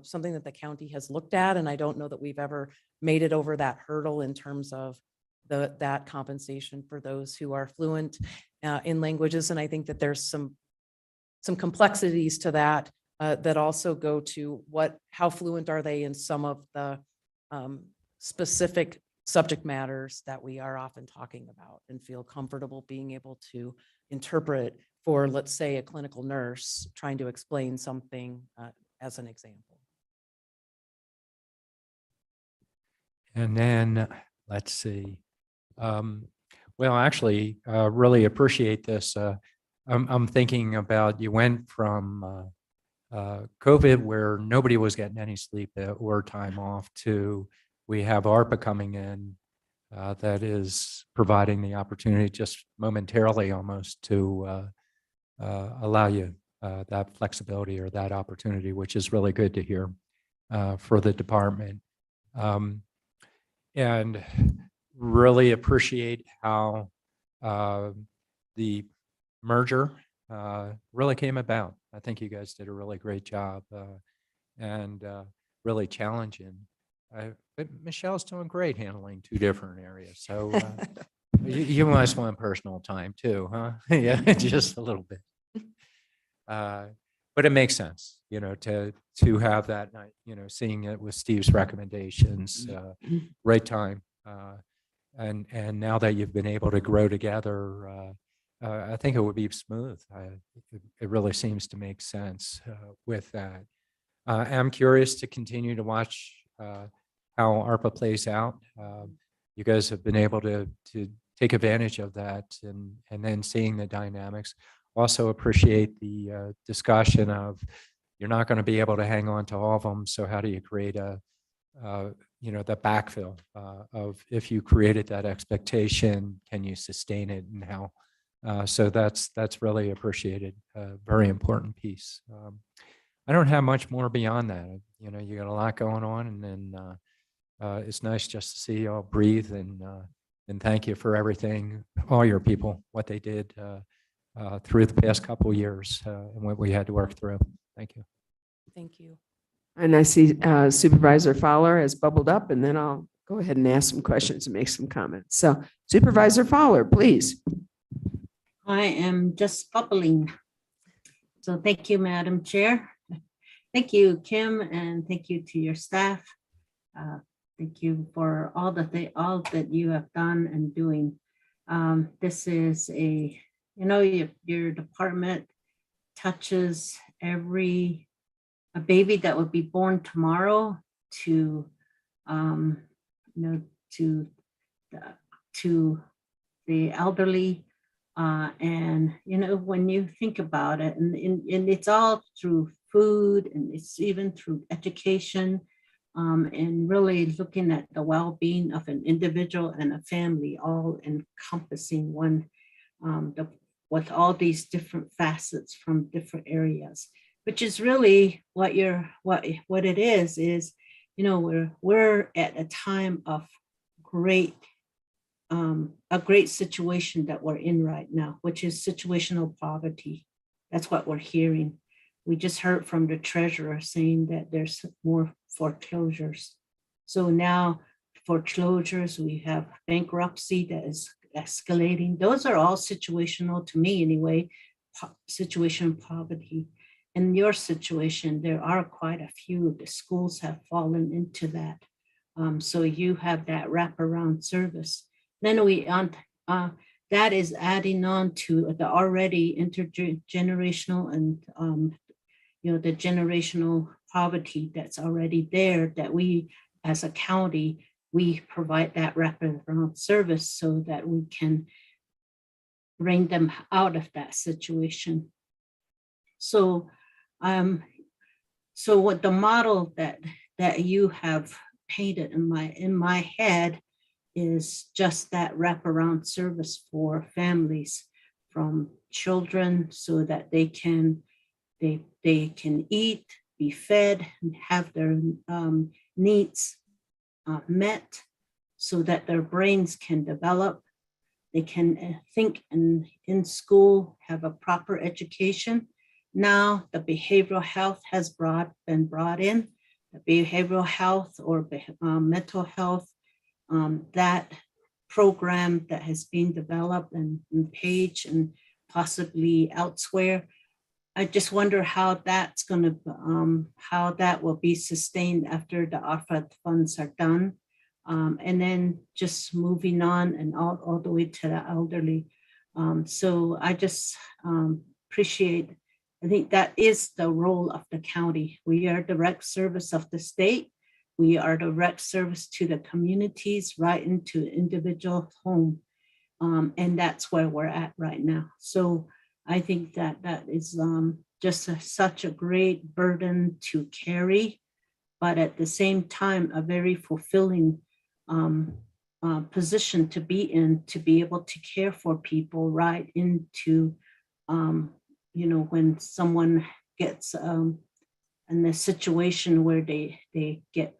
something that the county has looked at, and I don't know that we've ever made it over that hurdle in terms of that compensation for those who are fluent in languages. And I think that there's some complexities to that that also go to how fluent are they in some of the specific subject matters that we are often talking about, and feel comfortable being able to interpret for, let's say, a clinical nurse trying to explain something as an example. And then, let's see. Well, actually, really appreciate this. I'm thinking about, you went from COVID, where nobody was getting any sleep or time off, to we have ARPA coming in that is providing the opportunity just momentarily almost to allow you that flexibility or that opportunity, which is really good to hear for the department. And really appreciate how the merger really came about. I think you guys did a really great job and really challenging. But Michelle's doing great handling two different areas. So you must want personal time too, huh? Yeah, just a little bit. But it makes sense, to have that, seeing it with Steve's recommendations, right time. And now that you've been able to grow together, I think it would be smooth. It really seems to make sense with that. I'm curious to continue to watch how ARPA plays out. You guys have been able to take advantage of that, and then seeing the dynamics. Also appreciate the discussion of, you're not going to be able to hang on to all of them. So how do you create the backfill of, if you created that expectation, can you sustain it, and how? So that's really appreciated. Very important piece. I don't have much more beyond that. You got a lot going on, and then it's nice just to see y'all breathe, and thank you for everything, all your people, what they did through the past couple of years and what we had to work through. Thank you. Thank you. And I see Supervisor Fowler has bubbled up, and then I'll go ahead and ask some questions and make some comments. So Supervisor Fowler, please. I am just bubbling. So thank you, Madam Chair. Thank you, Kim, and thank you to your staff. Thank you for all that you have done and doing. This is your department touches a baby that would be born tomorrow to the elderly. And when you think about it, and it's all through food, and it's even through education, and really looking at the well-being of an individual and a family, all encompassing one, with all these different facets from different areas, which is really what it is, we're at a time of a great situation that we're in right now, which is situational poverty. That's what we're hearing. We just heard from the treasurer saying that there's more foreclosures. So now foreclosures, we have bankruptcy that is escalating. Those are all situational, to me anyway, situation poverty. In your situation, there are quite a few. The schools have fallen into that. So you have that wraparound service. Then that is adding on to the already intergenerational and the generational poverty that's already there, that we as a county, we provide that wraparound service so that we can bring them out of that situation. So, so what the model that you have painted in my head is just that wraparound service for families, from children, so that they can eat, be fed, and have their needs met, so that their brains can develop. They can think in school, have a proper education. Now the behavioral health has been brought in. The behavioral health or mental health, that program that has been developed in Page and possibly elsewhere. I just wonder how that's going to, how that will be sustained after the ARPA funds are done. And then just moving on and all the way to the elderly. So I just appreciate, I think that is the role of the county. We are direct service of the state. We are direct service to the communities, right into individual home. And that's where we're at right now. So I think that is just such a great burden to carry, but at the same time, a very fulfilling position to be in, to be able to care for people right into, when someone gets in a situation where they get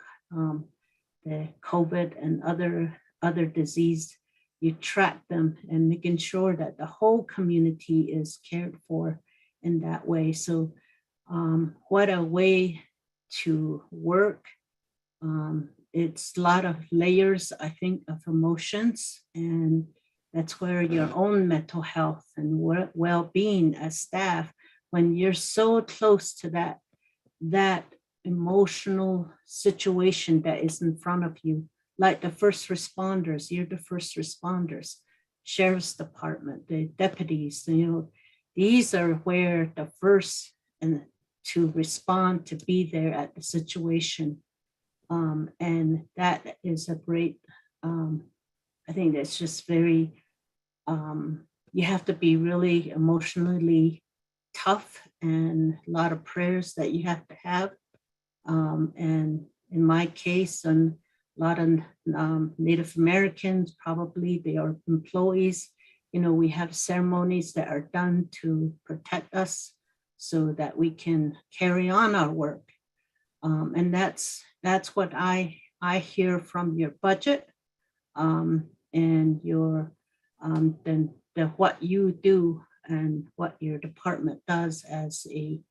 the COVID and other disease, you track them and making sure that the whole community is cared for in that way. So what a way to work. It's a lot of layers, I think, of emotions, and that's where your own mental health and well-being as staff, when you're so close to that emotional situation that is in front of you, like the first responders, you're the first responders, sheriff's department, the deputies, these are where the first and to respond, to be there at the situation. And that is a great, I think that's just very, you have to be really emotionally tough, and a lot of prayers that you have to have. And in my case, and a lot of Native Americans, probably they are employees, we have ceremonies that are done to protect us so that we can carry on our work. And that's what I hear from your budget, and your then what you do and what your department does as a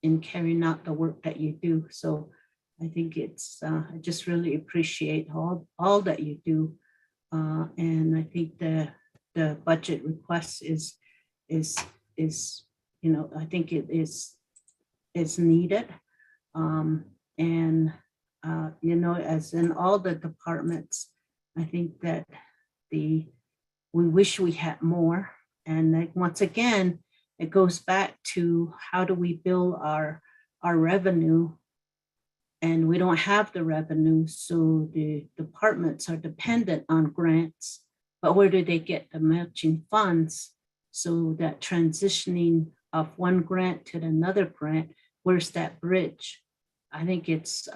in carrying out the work that you do. So I think it's I just really appreciate all that you do, and I think the budget request is I think it is needed. And as in all the departments, I think that we wish we had more. And like, once again, it goes back to how do we build our revenue, and we don't have the revenue, so the departments are dependent on grants. But where do they get the matching funds? So that transitioning of one grant to another grant, where's that bridge? I think it's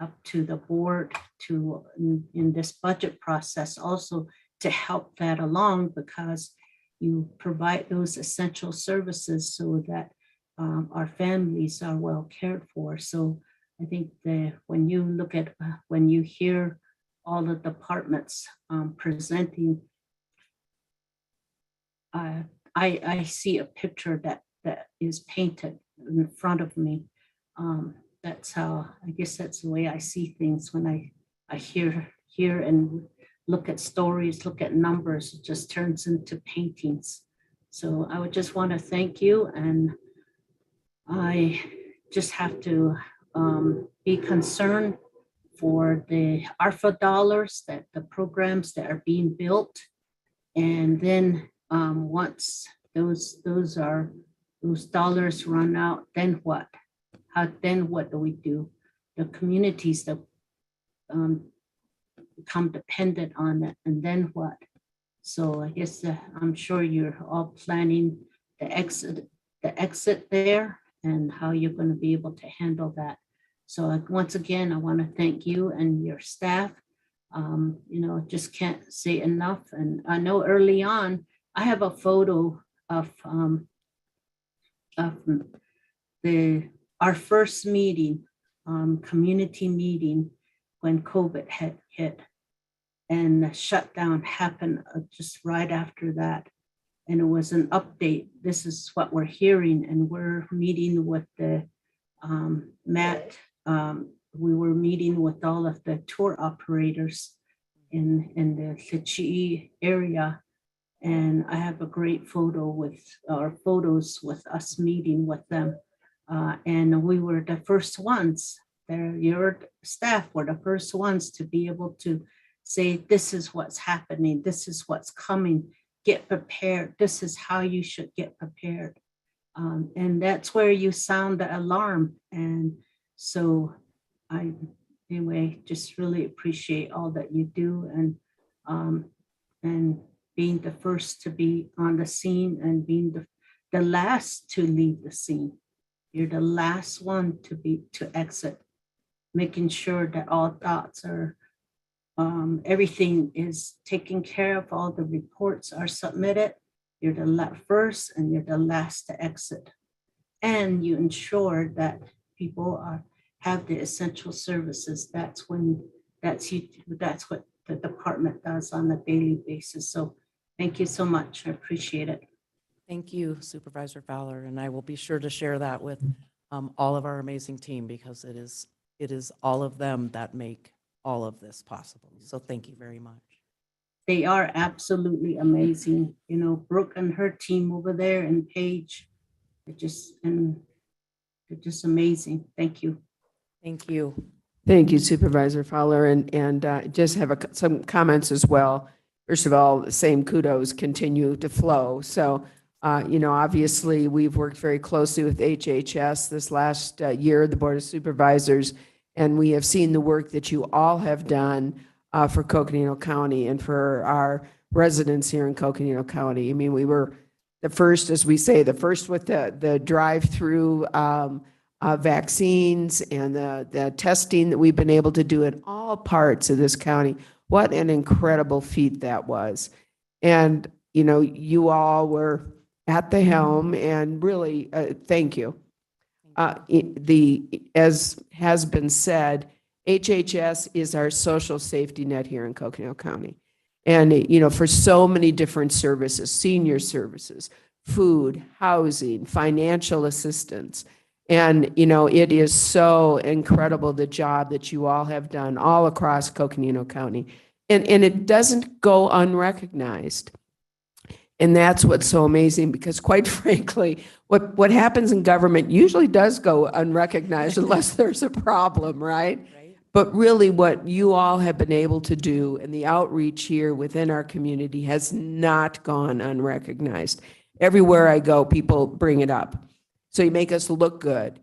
up to the board to, in this budget process, also to help that along, because you provide those essential services so that our families are well cared for. So I think that when you look at, when you hear all the departments presenting, I see a picture that is painted in front of me. That's how, I guess that's the way I see things when I hear and look at stories, look at numbers, it just turns into paintings. So I would just want to thank you, and I just have to be concerned for the ARPA dollars, that the programs that are being built. And then once those dollars run out, then what? Then what do we do? The communities that become dependent on it, and then what? So I guess I'm sure you're all planning the exit the exit there and how you're going to be able to handle that. So once again, I want to thank you and your staff. Just can't say enough. And I know early on, I have a photo of our first meeting, community meeting when COVID had hit, and the shutdown happened just right after that. And it was an update. This is what we're hearing, and we're meeting with the Matt. We were meeting with all of the tour operators in the Hichii area. And I have a great photos with us meeting with them. And we were the first ones there. Your staff were the first ones to be able to say, this is what's happening. This is what's coming. Get prepared. This is how you should get prepared. And that's where you sound the alarm. And so just really appreciate all that you do, and being the first to be on the scene and being the last to leave the scene. You're the last one to exit, making sure that all thoughts are, everything is taken care of, all the reports are submitted. You're the first and you're the last to exit. And you ensure that people have the essential services. That's what the department does on a daily basis. So thank you so much. I appreciate it. Thank you, Supervisor Fowler, and I will be sure to share that with all of our amazing team, because it is all of them that make all of this possible. So thank you very much. They are absolutely amazing. Brooke and her team over there, and Paige, they're just amazing. Thank you. Thank you. Thank you, Supervisor Fowler, and just have some comments as well. First of all, the same kudos continue to flow. So, obviously, we've worked very closely with HHS this last year, the Board of Supervisors, and we have seen the work that you all have done for Coconino County and for our residents here in Coconino County. I mean, we were the first, as we say, the first with the drive-through vaccines and the testing that we've been able to do in all parts of this county. What an incredible feat that was. And, you all were at the helm, and really, thank you. As has been said, HHS is our social safety net here in Coconino County. And, for so many different services, senior services, food, housing, financial assistance. And, it is so incredible, the job that you all have done all across Coconino County. And it doesn't go unrecognized. And that's what's so amazing, because quite frankly, what happens in government usually does go unrecognized unless there's a problem, right? But really what you all have been able to do, and the outreach here within our community, has not gone unrecognized. Everywhere I go, people bring it up. So you make us look good.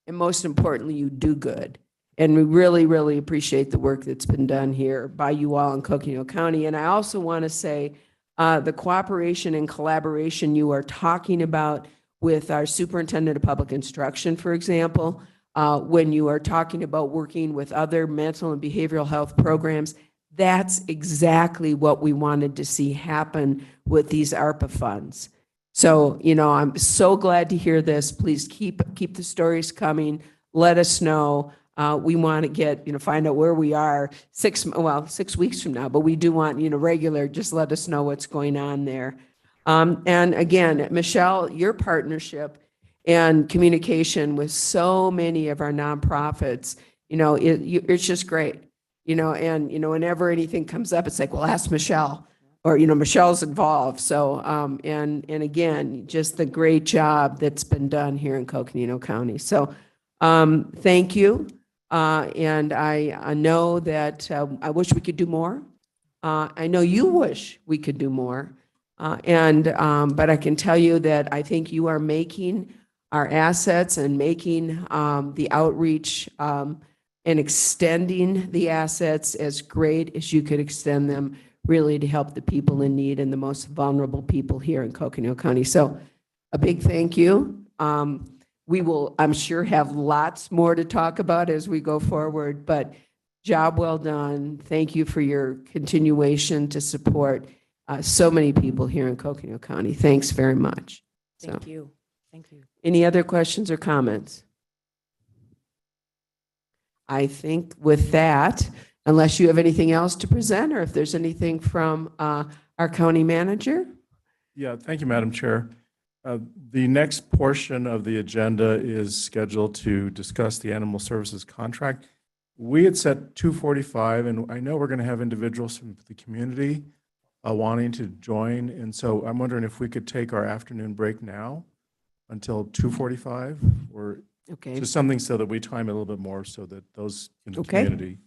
And most importantly, you do good. And we really, really appreciate the work that's been done here by you all in Coconino County. And I also want to say the cooperation and collaboration you are talking about with our superintendent of public instruction, for example, when you are talking about working with other mental and behavioral health programs, that's exactly what we wanted to see happen with these ARPA funds. So, I'm so glad to hear this. Please keep the stories coming. Let us know. We want to find out where we are 6 weeks from now, but we do want, regular, just let us know what's going on there. And again, Michelle, your partnership and communication with so many of our nonprofits, it's just great, and, whenever anything comes up, it's like, well, ask Michelle, or, Michelle's involved. So, and again, just the great job that's been done here in Coconino County. So, thank you. And I know that I wish we could do more. I know you wish we could do more. But I can tell you that I think you are making our assets and making the outreach and extending the assets as great as you could extend them, really to help the people in need and the most vulnerable people here in Coconino County. So a big thank you. We will, I'm sure, have lots more to talk about as we go forward, but job well done. Thank you for your continuation to support so many people here in Coconino County. Thanks very much. Thank you. Thank you. Any other questions or comments? I think with that, unless you have anything else to present, or if there's anything from our county manager? Yeah, thank you, Madam Chair. The next portion of the agenda is scheduled to discuss the animal services contract. We had set 2:45, and I know we're going to have individuals from the community wanting to join. And so I'm wondering if we could take our afternoon break now until 2:45, or Okay. just something so that we time it a little bit more so that those in the Okay. community.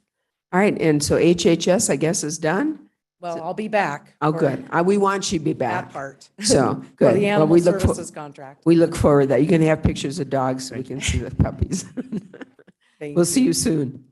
All right, and so HHS, I guess, is done? Well, I'll be back. Oh, for good. We want you to be back. That part. So, For good. the Well, animal we look for- services contract. We look forward to that. You can have pictures of dogs so we can see the puppies. Thank We'll see you soon.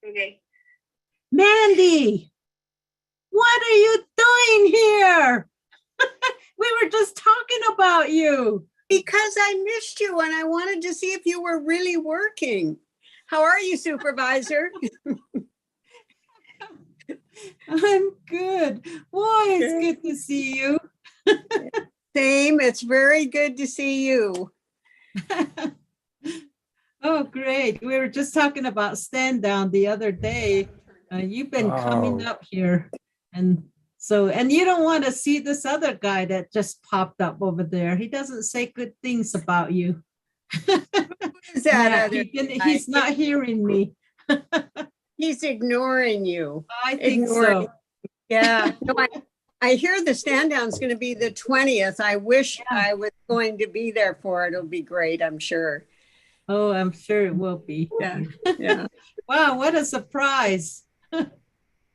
Okay. Mandy, what are you doing here? We were just talking about you. Because I missed you and I wanted to see if you were really working. How are you, Supervisor? I'm good. Boy, it's good to see you. Same. It's very good to see you. Oh, great. We were just talking about stand down the other day. You've been coming up here. And you don't want to see this other guy that just popped up over there. He doesn't say good things about you. Is that He's not hearing me. He's ignoring you. I think so. Yeah. No, I hear the stand down is going to be the 20th. I wish I was going to be there for it. It'll be great, I'm sure. Oh, I'm sure it will be. Yeah. Yeah. Wow, what a surprise.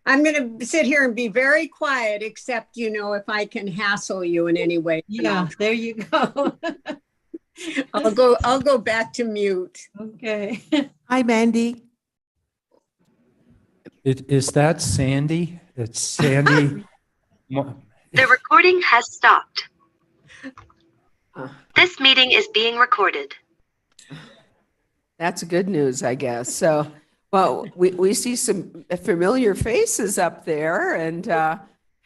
I'm going to sit here and be very quiet, except, if I can hassle you in any way. Yeah, there you go. I'll go back to mute. Okay. Hi, Mandy. Is that Sandy? It's Sandy. The recording has stopped. This meeting is being recorded. That's good news, I guess. So, well, we see some familiar faces up there, and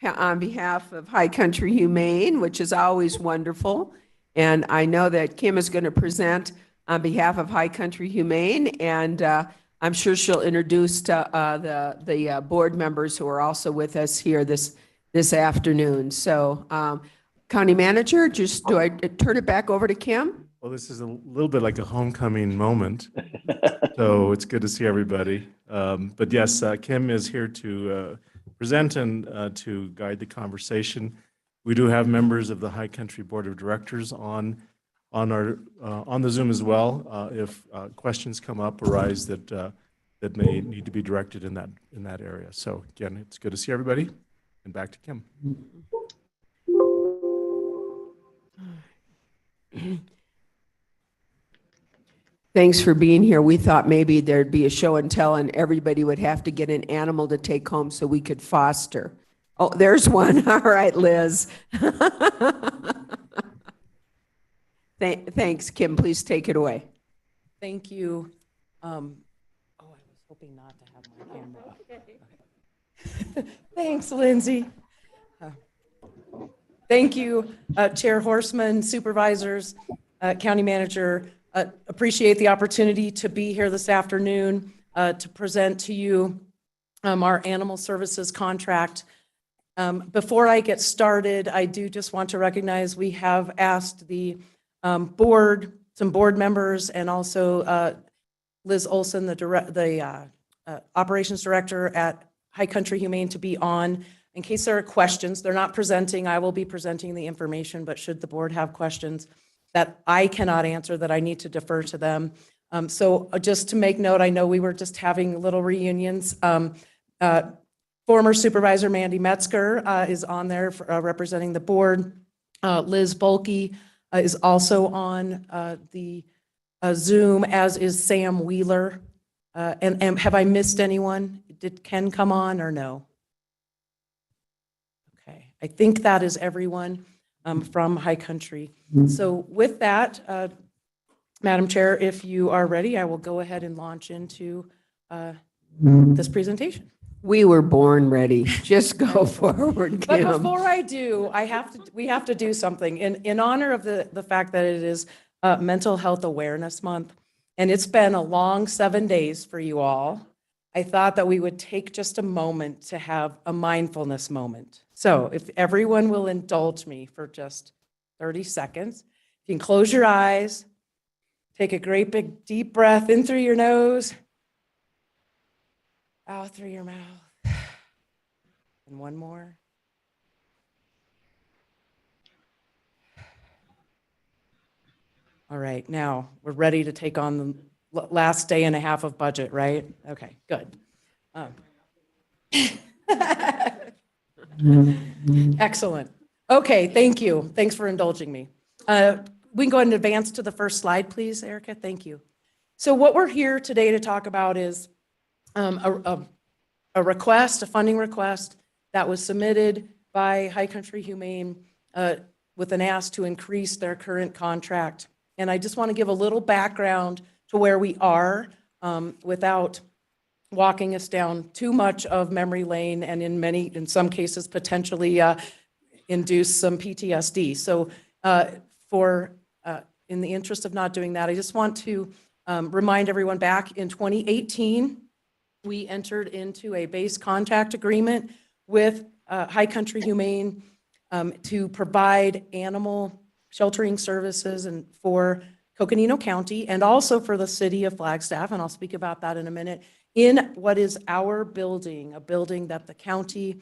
on behalf of High Country Humane, which is always wonderful. And I know that Kim is going to present on behalf of High Country Humane, and I'm sure she'll introduce the board members who are also with us here this afternoon. So, County Manager, do I turn it back over to Kim? Well, this is a little bit like a homecoming moment. So it's good to see everybody. But yes, Kim is here to present and to guide the conversation. We do have members of the High Country Board of Directors on the Zoom as well. If questions come up, arise that may need to be directed in that area. So again, it's good to see everybody. And back to Kim. Thanks for being here. We thought maybe there'd be a show and tell and everybody would have to get an animal to take home so we could foster. Oh, there's one. All right, Liz. Thanks, Kim. Please take it away. Thank you. I was hoping not to have my camera up. Okay. Thanks, Lindsay. Thank you, Chair Horseman, Supervisors, County Manager. Appreciate the opportunity to be here this afternoon to present to you our animal services contract. Before I get started, I do just want to recognize we have asked the some board members, and also Liz Olson, the operations director at High Country Humane, to be on in case there are questions. They're not presenting. I will be presenting the information, but should the board have questions that I cannot answer, that I need to defer to them. So just to make note, I know we were just having little reunions. Former Supervisor Mandy Metzger is on there representing the board. Liz Bulkey is also on the Zoom, as is Sam Wheeler. And have I missed anyone? Did Ken come on or no? Okay, I think that is everyone from High Country. So with that, Madam Chair, if you are ready, I will go ahead and launch into this presentation. We were born ready. Just go forward, But Kim. before I do, we have to do something in honor of the fact that it is Mental Health Awareness Month, and it's been a long 7 days for you all. I thought that we would take just a moment to have a mindfulness moment. So if everyone will indulge me for just 30 seconds, you can close your eyes, take a great big deep breath in through your nose, out through your mouth, and one more. All right, now we're ready to take on the last day and a half of budget, right? Okay, good. Excellent. Okay, thank you. Thanks for indulging me. We can go ahead and advance to the first slide, please, Erica. Thank you. So what we're here today to talk about is a request, a funding request that was submitted by High Country Humane with an ask to increase their current contract. And I just want to give a little background to where we are without walking us down too much of memory lane and in some cases, potentially induce some PTSD. So in the interest of not doing that, I just want to remind everyone back in 2018, we entered into a base contract agreement with High Country Humane to provide animal sheltering services and for Coconino County and also for the city of Flagstaff, and I'll speak about that in a minute, in what is our building, a building that the county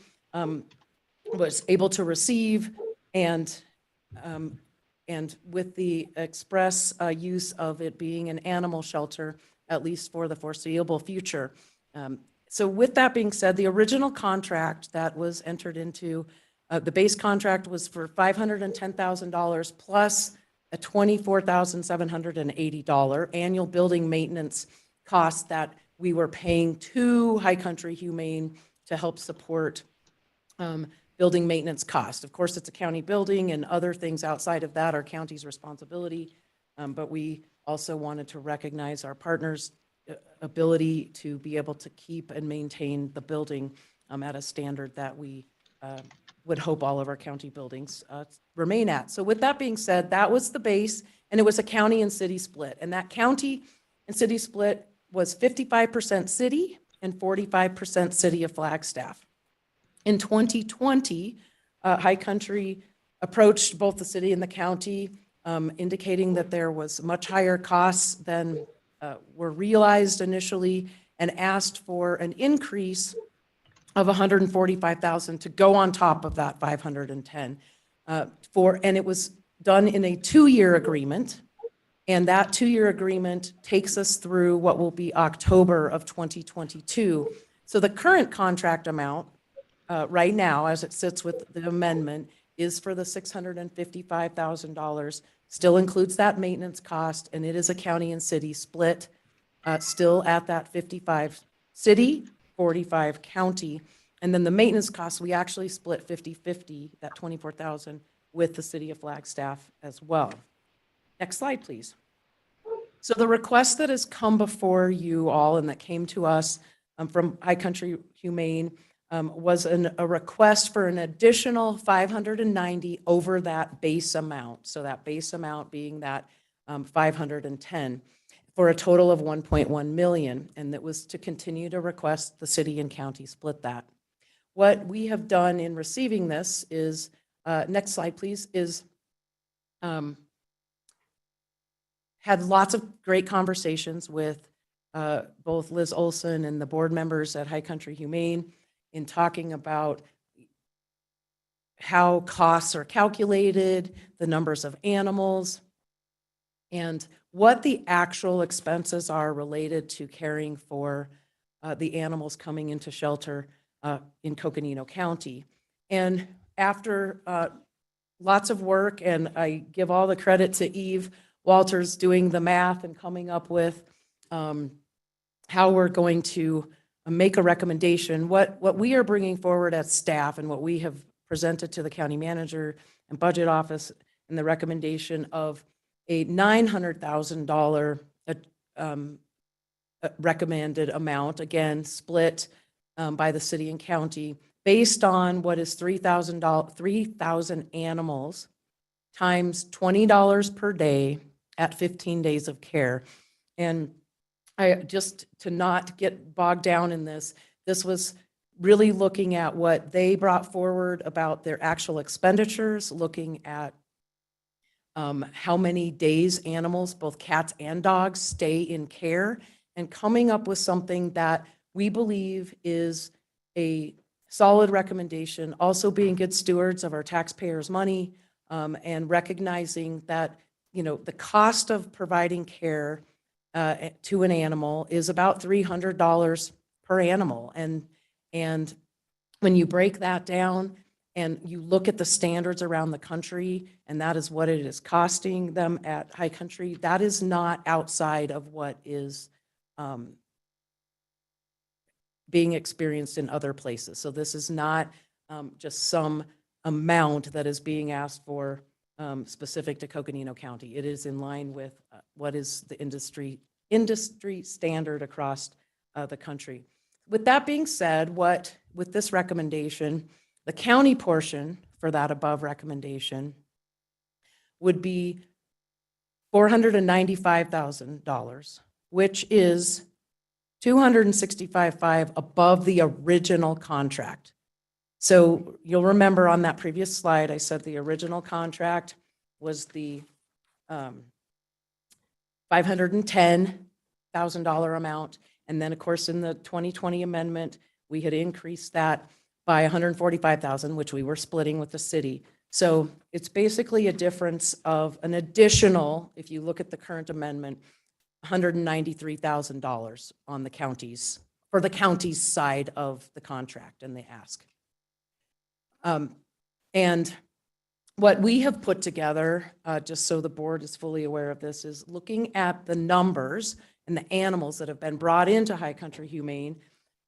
was able to receive and with the express use of it being an animal shelter, at least for the foreseeable future. So with that being said, the original contract that was entered into, the base contract was for $510,000 plus a $24,780 annual building maintenance cost that we were paying to High Country Humane to help support building maintenance cost. Of course, it's a county building and other things outside of that are county's responsibility, but we also wanted to recognize our partners' ability to be able to keep and maintain the building at a standard that we would hope all of our county buildings remain at. So with that being said, that was the base, and it was a county and city split. And that county and city split was 55% city and 45% city of Flagstaff. In 2020, High Country approached both the city and the county, indicating that there was much higher costs than were realized initially, and asked for an increase of $145,000 to go on top of that $510 and it was done in a 2-year agreement, and that 2-year agreement takes us through what will be October of 2022. So the current contract amount right now, as it sits with the amendment, is for the $655,000, still includes that maintenance cost, and it is a county and city split, still at that 55 city, 45 county. And then the maintenance costs, we actually split 50-50, that $24,000 with the city of Flagstaff as well. Next slide, please. So the request that has come before you all and that came to us from High Country Humane was a request for an additional $590 over that base amount. So that base amount being that $510 for a total of $1.1 million. And that was to continue to request the city and county split that. What we have done in receiving this is, next slide please, is had lots of great conversations with both Liz Olson and the board members at High Country Humane in talking about how costs are calculated, the numbers of animals, and what the actual expenses are related to caring for the animals coming into shelter in Coconino County. And after lots of work, and I give all the credit to Eve Walters doing the math and coming up with how we're going to make a recommendation. What we are bringing forward as staff and what we have presented to the county manager and budget office and the recommendation of a $900,000 recommended amount, again, split by the city and county based on what is 3,000 animals times $20 per day at 15 days of care. And I just, to not get bogged down in this was really looking at what they brought forward about their actual expenditures, looking at how many days animals, both cats and dogs, stay in care, and coming up with something that we believe is a solid recommendation, also being good stewards of our taxpayers' money, and recognizing that, you know, the cost of providing care to an animal is about $300 per animal. And when you break that down and you look at the standards around the country, and that is what it is costing them at High Country, that is not outside of what is being experienced in other places. So this is not just some amount that is being asked for specific to Coconino County. It is in line with what is the industry standard across the country. With that being said, with this recommendation, the county portion for that above recommendation would be $495,000, which is $265,500 above the original contract. So you'll remember on that previous slide, I said the original contract was the $510,000 amount. And then, of course, in the 2020 amendment, we had increased that by $145,000, which we were splitting with the city. So it's basically a difference of an additional, if you look at the current amendment, $193,000 on the counties, for the county's side of the contract and the ask. And what we have put together, just so the board is fully aware of this, is looking at the numbers and the animals that have been brought into High Country Humane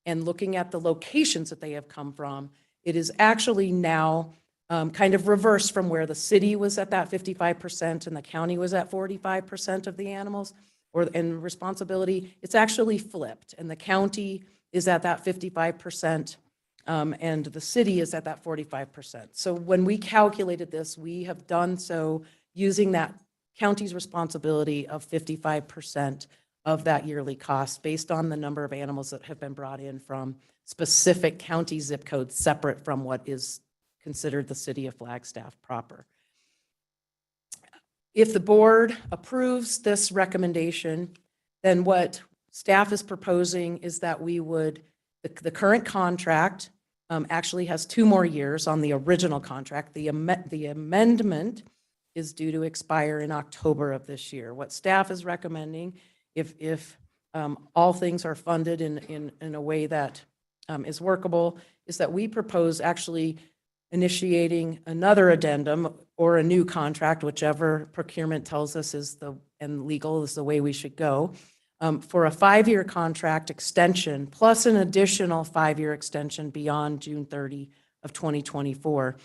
and looking at the locations that they have come from. It is actually now kind of reversed from where the city was at that 55% and the county was at 45% of the animals or in responsibility. It's actually flipped, and the county is at that 55%. And the city is at that 45%. So when we calculated this, we have done so using that county's responsibility of 55% of that yearly cost based on the number of animals that have been brought in from specific county zip codes separate from what is considered the city of Flagstaff proper. If the board approves this recommendation, then what staff is proposing is that we would, the current contract actually has 2 more years on the original contract. The amendment is due to expire in October of this year. What staff is recommending, if all things are funded in a way that is workable, is that we propose actually initiating another addendum or a new contract, whichever procurement tells us and legal is the way we should go, for a 5-year contract extension plus an additional 5-year extension beyond June 30 of 2024.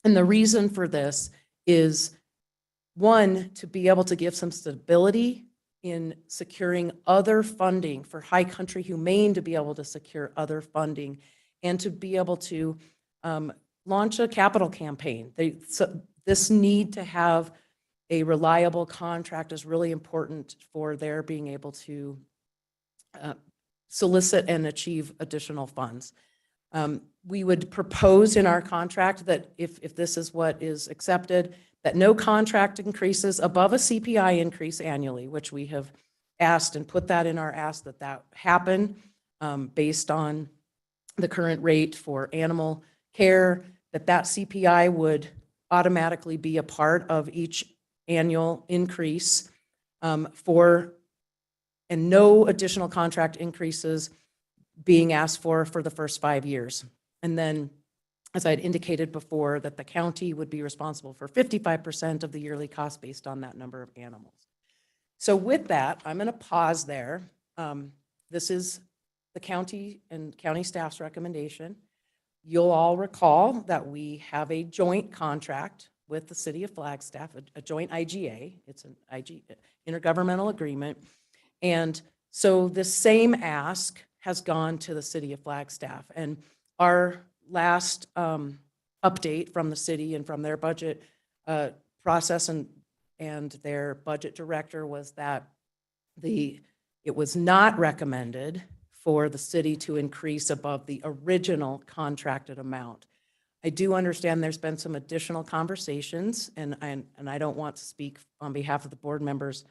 And the reason for this is, one, to be able to give some stability in securing other funding for High Country Humane to be able to secure other funding and to be able to launch a capital campaign. This need to have a reliable contract is really important for their being able to solicit and achieve additional funds. We would propose in our contract that if this is what is accepted, that no contract increases above a CPI increase annually, which we have asked and put that in our ask that happen based on the current rate for animal care, that CPI would automatically be a part of each annual increase and no additional contract increases being asked for the first 5 years. And then, as I had indicated before, that the county would be responsible for 55% of the yearly cost based on that number of animals. So with that, I'm going to pause there. This is the county and county staff's recommendation. You'll all recall that we have a joint contract with the city of Flagstaff, a joint IGA. It's an intergovernmental agreement. And so the same ask has gone to the city of Flagstaff. And our last update from the city and from their budget process and their budget director was that it was not recommended for the city to increase above the original contracted amount. I do understand there's been some additional conversations, and I don't want to speak on behalf of the board members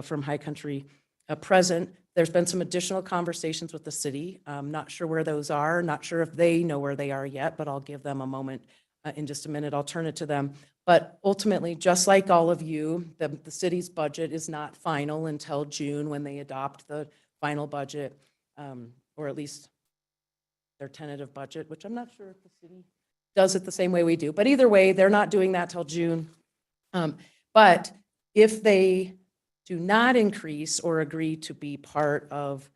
from High Country present. There's been some additional conversations with the city. I'm not sure where those are, not sure if they know where they are yet, but I'll give them a moment in just a minute. I'll turn it to them. But ultimately, just like all of you, the city's budget is not final until June when they adopt the final budget, or at least their tentative budget, which I'm not sure if the city does it the same way we do. But either way, they're not doing that till June. But if they do not increase or agree to be part of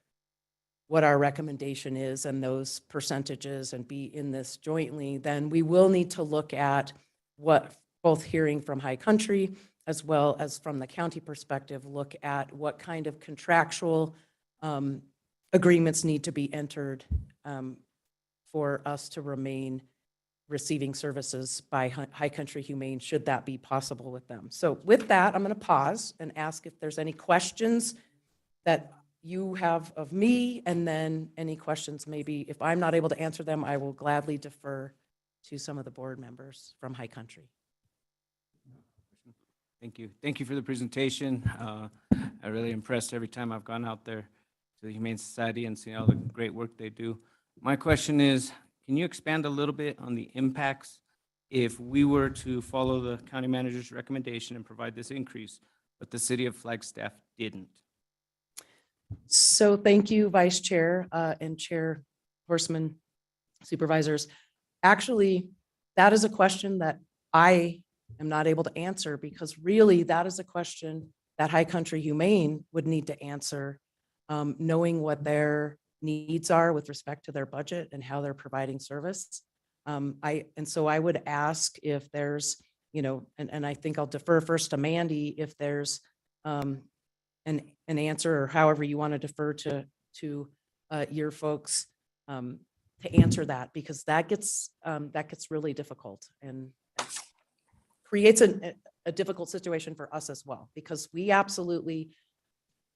what our recommendation is and those percentages and be in this jointly, then we will need to look at what, both hearing from High Country as well as from the county perspective, look at what kind of contractual agreements need to be entered for us to remain receiving services by High Country Humane, should that be possible with them. So with that, I'm going to pause and ask if there's any questions that you have of me, and then any questions, maybe if I'm not able to answer them, I will gladly defer to some of the board members from High Country. Thank you. Thank you for the presentation. I really impressed every time I've gone out there to the Humane Society and seen all the great work they do. My question is, can you expand a little bit on the impacts if we were to follow the county manager's recommendation and provide this increase, but the city of Flagstaff didn't? So thank you, Vice Chair and Chair Horseman, Supervisors. Actually, that is a question that I am not able to answer, because really that is a question that High Country Humane would need to answer, knowing what their needs are with respect to their budget and how they're providing service. So I would ask if there's, and I think I'll defer first to Mandy, if there's an answer, or however you want to defer to your folks to answer that, because that gets really difficult and creates a difficult situation for us as well, because we absolutely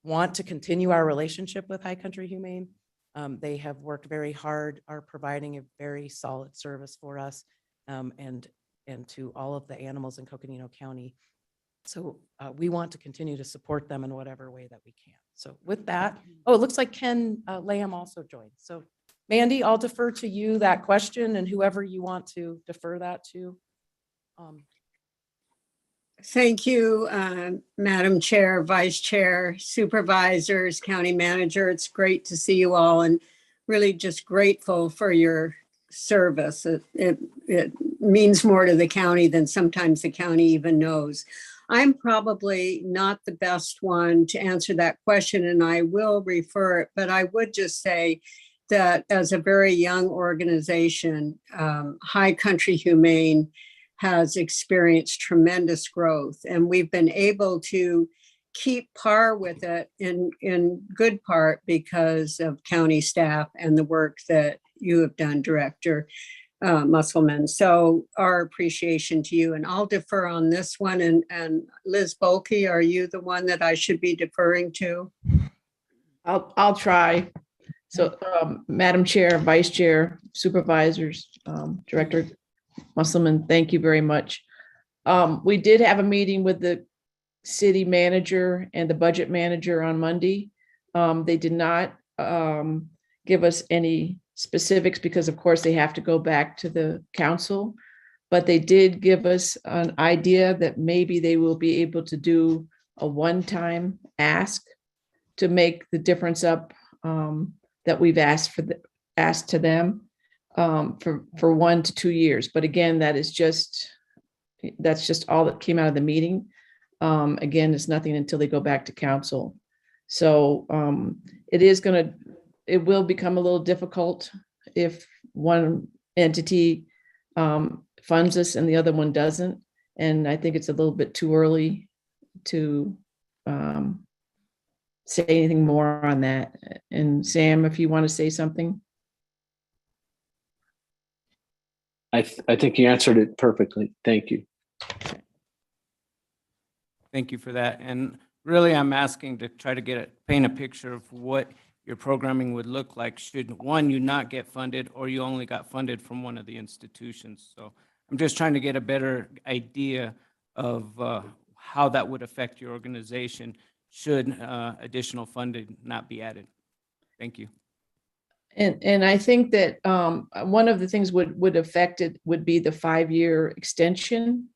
want to continue our relationship with High Country Humane. They have worked very hard, are providing a very solid service for us, and to all of the animals in Coconino County. So we want to continue to support them in whatever way that we can. So with that, oh, it looks like Ken Lamb also joined. So Mandy, I'll defer to you that question, and whoever you want to defer that to. Thank you, Madam Chair, Vice Chair, Supervisors, County Manager. It's great to see you all, and really just grateful for your service. It means more to the county than sometimes the county even knows. I'm probably not the best one to answer that question, and I will refer it, but I would just say that as a very young organization, High Country Humane has experienced tremendous growth, and we've been able to keep par with it in good part because of county staff and the work that you have done, Director Musselman. So our appreciation to you, and I'll defer on this one. And Liz Bulkey, are you the one that I should be deferring to? I'll try. So Madam Chair, Vice Chair, Supervisors, Director Musselman, thank you very much. We did have a meeting with the city manager and the budget manager on Monday. They did not give us any specifics because, of course, they have to go back to the council, but they did give us an idea that maybe they will be able to do a one-time ask to make the difference up that we've asked to them for 1 to 2 years. But again, that's just all that came out of the meeting. Again, it's nothing until they go back to council. So it will become a little difficult if one entity funds us and the other one doesn't. And I think it's a little bit too early to say anything more on that. And Sam, if you want to say something. I think you answered it perfectly. Thank you. Thank you for that. And really, I'm asking to try to paint a picture of what your programming would look like should, one, you not get funded, or you only got funded from one of the institutions. So I'm just trying to get a better idea of how that would affect your organization should additional funding not be added. Thank you. And I think that one of the things would affect it would be the 5-year extension.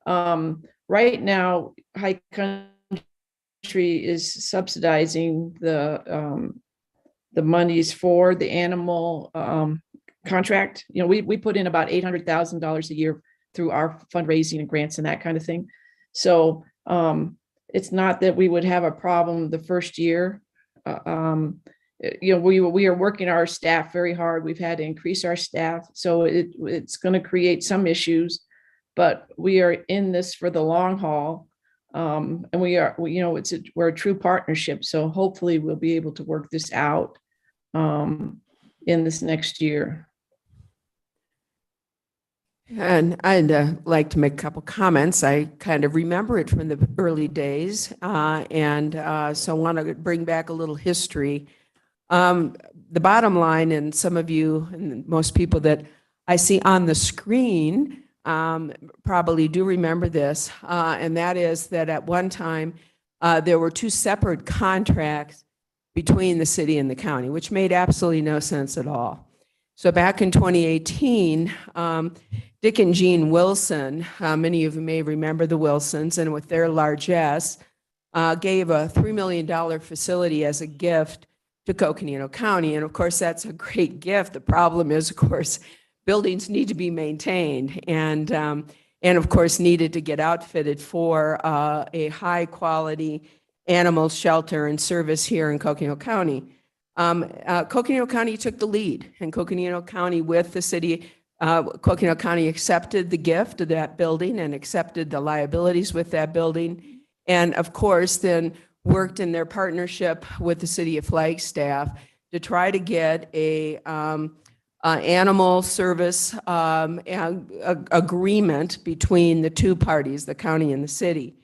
Right now, High Country is subsidizing the monies for the animal contract. We put in about $800,000 a year through our fundraising and grants and that kind of thing. So it's not that we would have a problem the first year. we are working our staff very hard. We've had to increase our staff. So it's going to create some issues, but we are in this for the long haul. And we're a true partnership. So hopefully we'll be able to work this out in this next year. And I'd like to make a couple comments. I kind of remember it from the early days, so I want to bring back a little history. The bottom line, and some of you and most people that I see on the screen probably do remember this, and that is that at one time there were two separate contracts between the city and the county, which made absolutely no sense at all. So back in 2018, Dick and Jean Wilson, many of you may remember the Wilsons, and with their largesse, gave a $3 million facility as a gift to Coconino County. And of course, that's a great gift. The problem is, of course, buildings need to be maintained and of course, needed to get outfitted for a high quality animal shelter and service here in Coconino County. Coconino County took the lead, and Coconino County with the city, Coconino County accepted the gift of that building and accepted the liabilities with that building. And of course, then worked in their partnership with the city of Flagstaff to try to get a animal service agreement between the two parties, the county and the city.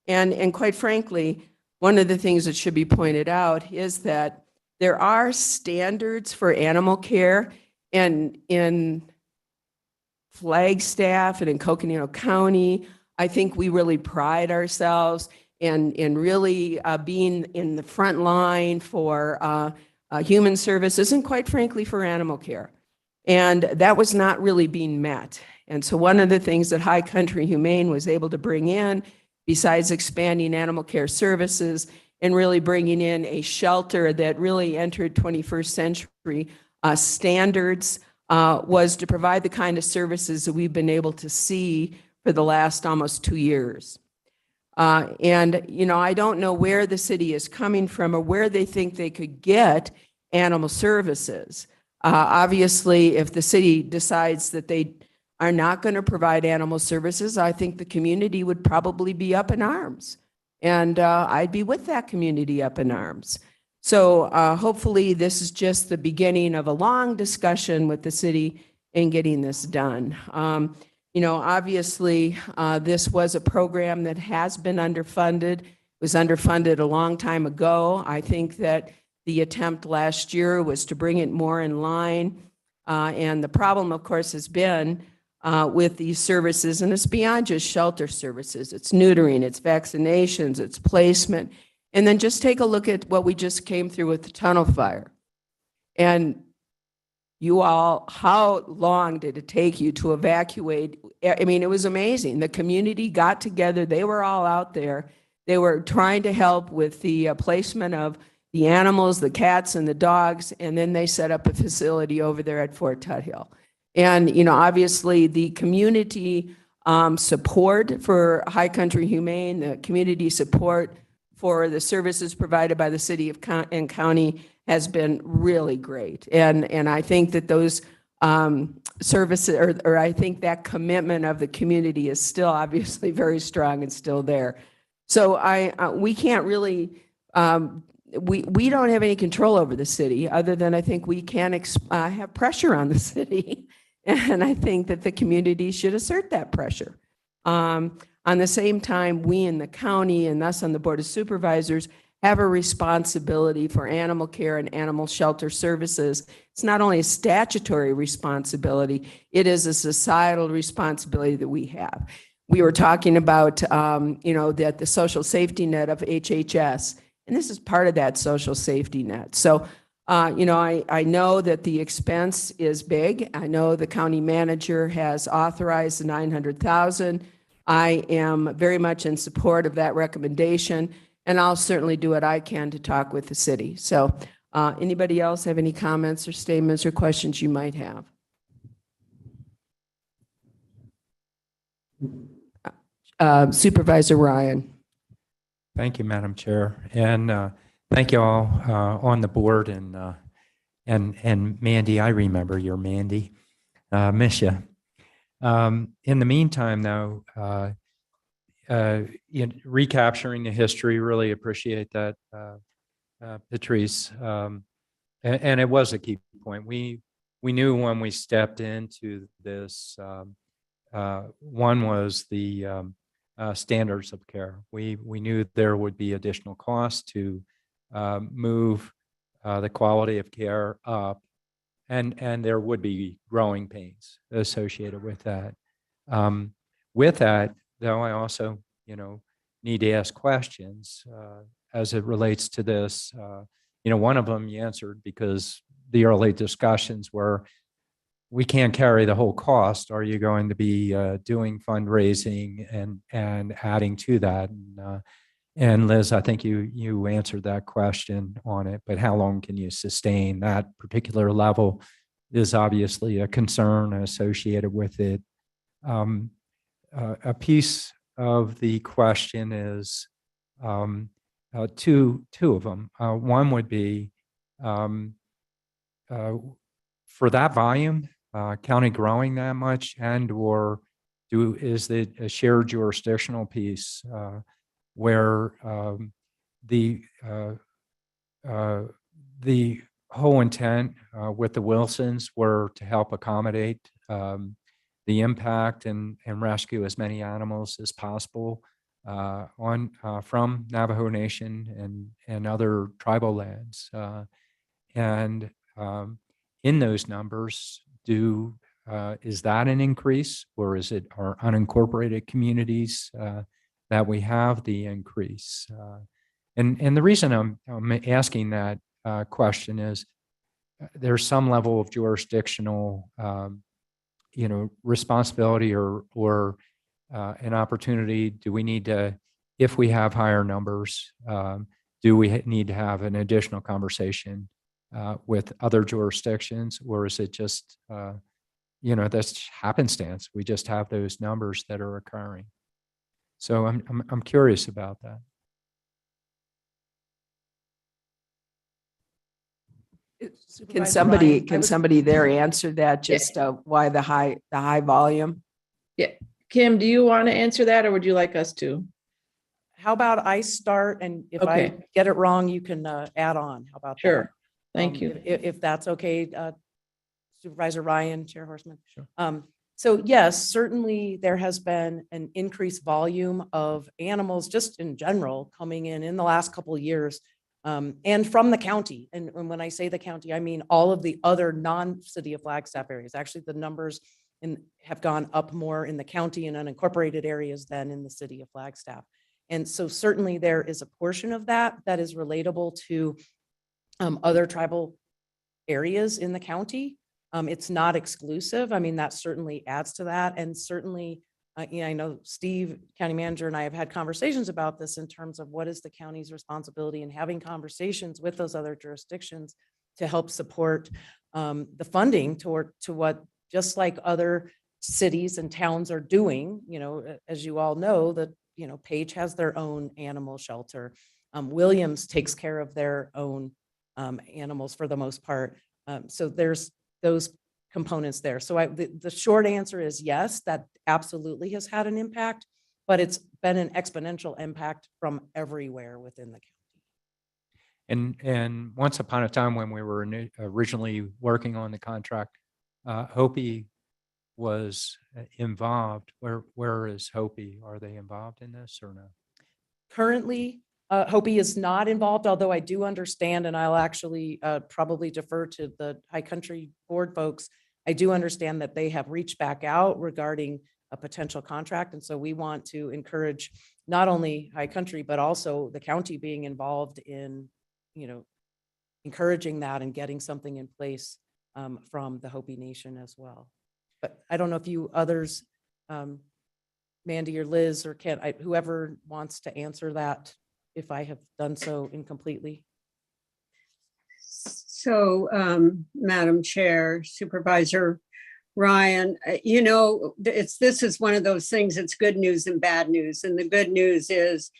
And quite frankly, one of the things that should be pointed out is that there are standards for animal care, and in Flagstaff and in Coconino County, I think we really pride ourselves in really being in the front line for human services and quite frankly for animal care. And that was not really being met. And so one of the things that High Country Humane was able to bring in, besides expanding animal care services and really bringing in a shelter that really entered 21st century standards, was to provide the kind of services that we've been able to see for the last almost 2 years. I don't know where the city is coming from or where they think they could get animal services. Obviously, if the city decides that they are not going to provide animal services, I think the community would probably be up in arms. And I'd be with that community up in arms. So hopefully this is just the beginning of a long discussion with the city in getting this done. Obviously, this was a program that has been underfunded. It was underfunded a long time ago. I think that the attempt last year was to bring it more in line. And the problem, of course, has been with these services, and it's beyond just shelter services. It's neutering, it's vaccinations, it's placement. And then just take a look at what we just came through with the tunnel fire. And you all, how long did it take you to evacuate? I mean, it was amazing. The community got together. They were all out there. They were trying to help with the placement of the animals, the cats and the dogs, and then they set up a facility over there at Fort Tuthill. And, obviously the community support for High Country Humane, the community support for the services provided by the city of and county has been really great. And I think that those services, or I think that commitment of the community is still obviously very strong and still there. So we can't really, we don't have any control over the city other than I think we can have pressure on the city. And I think that the community should assert that pressure. On the same time, we in the county and us on the Board of Supervisors have a responsibility for animal care and animal shelter services. It's not only a statutory responsibility, it is a societal responsibility that we have. We were talking about, that the social safety net of HHS, and this is part of that social safety net. So, I know that the expense is big. I know the county manager has authorized the $900,000. I am very much in support of that recommendation, and I'll certainly do what I can to talk with the city. So anybody else have any comments or statements or questions you might have? Supervisor Ryan. Thank you, Madam Chair. And Thank you all on the board and Mandy. I remember your Mandy. Miss you. In the meantime, though, recapturing the history, really appreciate that, Patrice. And it was a key point. We knew when we stepped into this. One was the standards of care. We knew there would be additional costs to move the quality of care up, and there would be growing pains associated with that. With that, though, I also need to ask questions as it relates to this. One of them you answered because the early discussions were, we can't carry the whole cost. Are you going to be doing fundraising and adding to that? And Liz, I think you answered that question on it, but how long can you sustain that particular level is obviously a concern associated with it. A piece of the question is two of them. One would be for that volume, county growing that much, and or is it a shared jurisdictional piece where the whole intent with the Wilsons were to help accommodate the impact and rescue as many animals as possible from Navajo Nation and other tribal lands. And in those numbers, is that an increase, or is it our unincorporated communities that we have the increase? And the reason I'm asking that question is there's some level of jurisdictional responsibility or an opportunity. Do we need to, if we have higher numbers, do we need to have an additional conversation with other jurisdictions, or is it just that's happenstance? We just have those numbers that are occurring. So I'm curious about that. Can somebody there answer that? Just why the high volume? Yeah. Kim, do you want to answer that, or would you like us to? How about I start, and if I get it wrong, you can add on. How about that? Sure. Thank you. If that's okay, Supervisor Ryan, Chair Horstman. Sure. So yes, certainly there has been an increased volume of animals just in general coming in the last couple of years, and from the county. And when I say the county, I mean all of the other non-city of Flagstaff areas. Actually, the numbers have gone up more in the county and unincorporated areas than in the city of Flagstaff. And so certainly there is a portion of that is relatable to other tribal areas in the county. It's not exclusive. I mean, that certainly adds to that. And certainly, I know Steve, county manager, and I have had conversations about this in terms of what is the county's responsibility, and having conversations with those other jurisdictions to help support the funding to what, just like other cities and towns are doing. As you all know, that Page has their own animal shelter. Williams takes care of their own animals for the most part. So there's those components there. So the short answer is yes, that absolutely has had an impact, but it's been an exponential impact from everywhere within the county. And once upon a time when we were originally working on the contract, Hopi was involved. Where is Hopi? Are they involved in this or no? Currently, Hopi is not involved, although I do understand, and I'll actually probably defer to the High Country Board folks. I do understand that they have reached back out regarding a potential contract. And so we want to encourage not only High Country, but also the county being involved in, encouraging that and getting something in place from the Hopi Nation as well. But I don't know if you others, Mandy or Liz or Ken, whoever wants to answer that, if I have done so incompletely. So, Madam Chair, Supervisor Ryan, this is one of those things, it's good news and bad news. And the good news is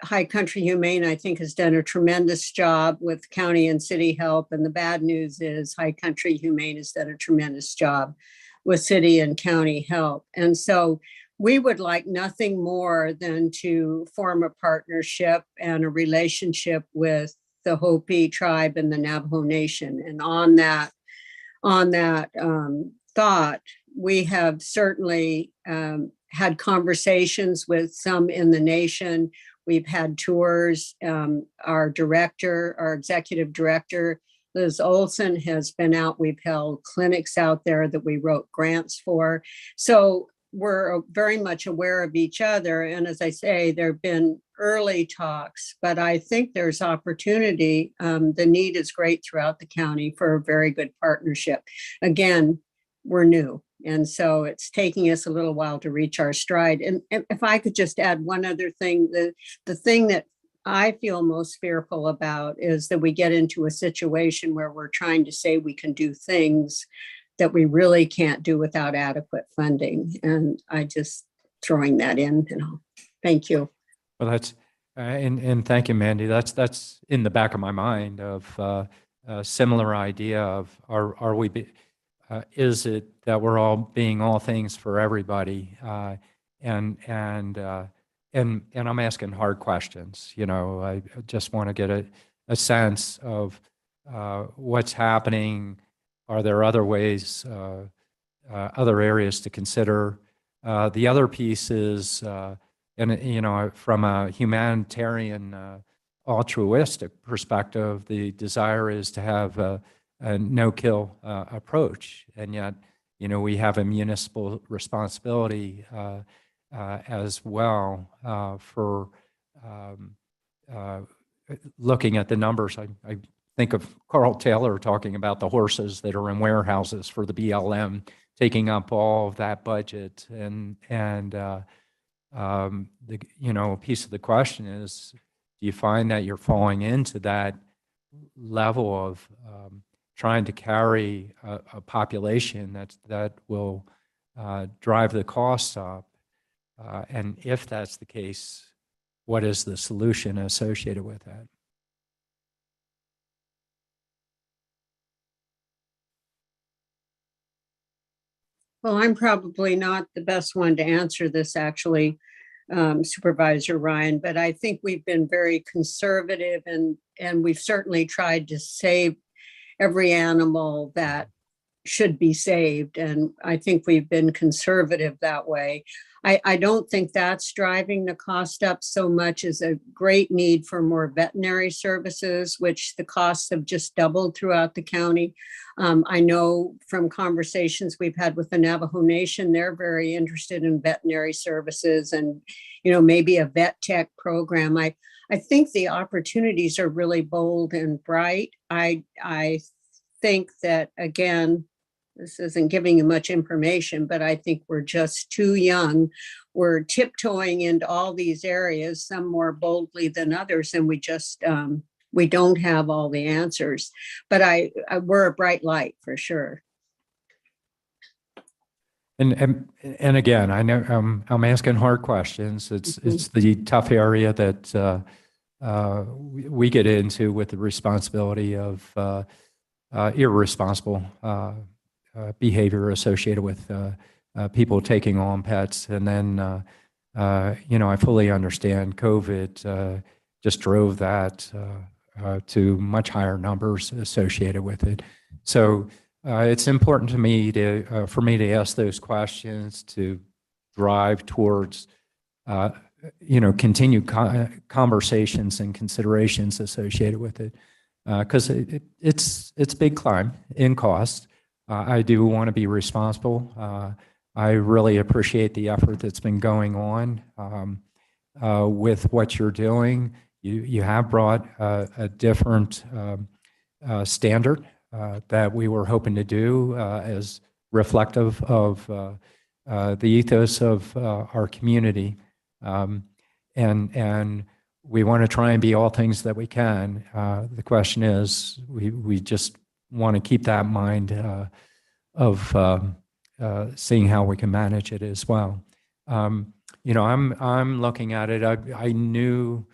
High Country Humane, I think, has done a tremendous job with county and city help. And the bad news is High Country Humane has done a tremendous job with city and county help. And so we would like nothing more than to form a partnership and a relationship with the Hopi tribe and the Navajo Nation. And on that thought, we have certainly had conversations with some in the nation. We've had tours. Our executive director, Liz Olson, has been out. We've held clinics out there that we wrote grants for. So we're very much aware of each other. And as I say, there have been early talks, but I think there's opportunity. The need is great throughout the county for a very good partnership. Again, we're new. And so it's taking us a little while to reach our stride. And if I could just add one other thing, the thing that I feel most fearful about is that we get into a situation where we're trying to say we can do things that we really can't do without adequate funding. And I just throwing that in, thank you. Well, that's, and thank you, Mandy. That's in the back of my mind of a similar idea of are we, is it that we're all being all things for everybody? And I'm asking hard questions. I just want to get a sense of what's happening. Are there other ways, other areas to consider? The other piece is, from a humanitarian, altruistic perspective, the desire is to have a no-kill approach, and yet, we have a municipal responsibility as well for looking at the numbers. I think of Carl Taylor talking about the horses that are in warehouses for the BLM, taking up all of that budget. And a piece of the question is, do you find that you're falling into that level of trying to carry a population that will drive the costs up? And if that's the case, what is the solution associated with that? Well, I'm probably not the best one to answer this, actually, Supervisor Ryan, but I think we've been very conservative and we've certainly tried to save every animal that should be saved. And I think we've been conservative that way. I don't think that's driving the cost up so much as a great need for more veterinary services, which the costs have just doubled throughout the county. I know from conversations we've had with the Navajo Nation, they're very interested in veterinary services and, maybe a vet tech program. I think the opportunities are really bold and bright. I think that, again, this isn't giving you much information, but I think we're just too young. We're tiptoeing into all these areas, some more boldly than others, and we don't have all the answers. But we're a bright light for sure. And again, I know I'm asking hard questions. It's the tough area that we get into with the responsibility of irresponsible behavior associated with people taking on pets. And then, I fully understand COVID just drove that to much higher numbers associated with it. So it's important to me for me to ask those questions to drive towards, continued conversations and considerations associated with it. Because it's a big climb in cost. I do want to be responsible. I really appreciate the effort that's been going on with what you're doing. You have brought a different standard that we were hoping to do as reflective of the ethos of our community. And we want to try and be all things that we can. The question is, we just want to keep that in mind of seeing how we can manage it as well. I'm looking at it. I knew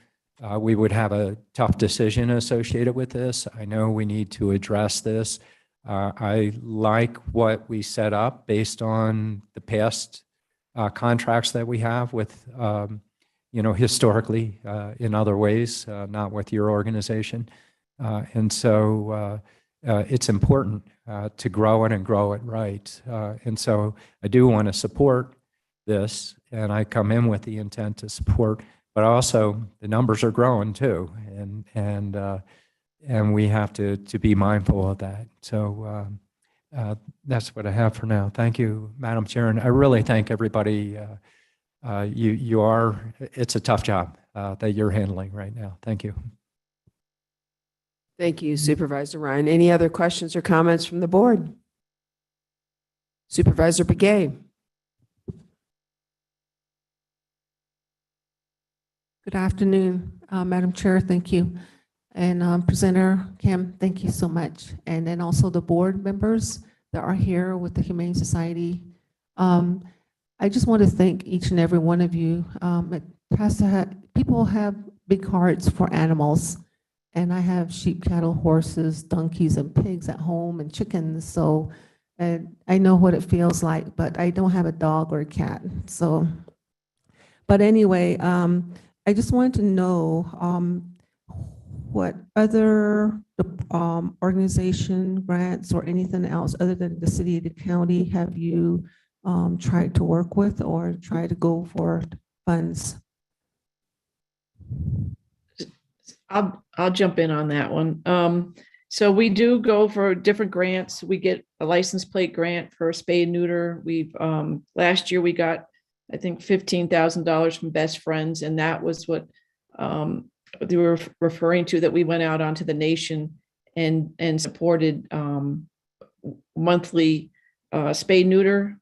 we would have a tough decision associated with this. I know we need to address this. I like what we set up based on the past contracts that we have with, historically in other ways, not with your organization. And so it's important to grow it and grow it right. And so I do want to support this, and I come in with the intent to support, but also the numbers are growing too, and we have to be mindful of that. So that's what I have for now. Thank you, Madam Chair, and I really thank everybody. It's a tough job that you're handling right now. Thank you. Thank you, Supervisor Ryan. Any other questions or comments from the board? Supervisor Begay. Good afternoon, Madam Chair. Thank you. And Presenter Kim, thank you so much. And then also the board members that are here with the Humane Society. I just want to thank each and every one of you. People have big hearts for animals. And I have sheep, cattle, horses, donkeys, and pigs at home, and chickens. So I know what it feels like, but I don't have a dog or a cat. So, but anyway, I just wanted to know what other organization grants or anything else other than the city of the county have you tried to work with or try to go for funds? I'll jump in on that one. So we do go for different grants. We get a license plate grant for spay and neuter. We've last year we got, I think, $15,000 from Best Friends, and that was what they were referring to, that we went out onto the nation and supported monthly spay neuter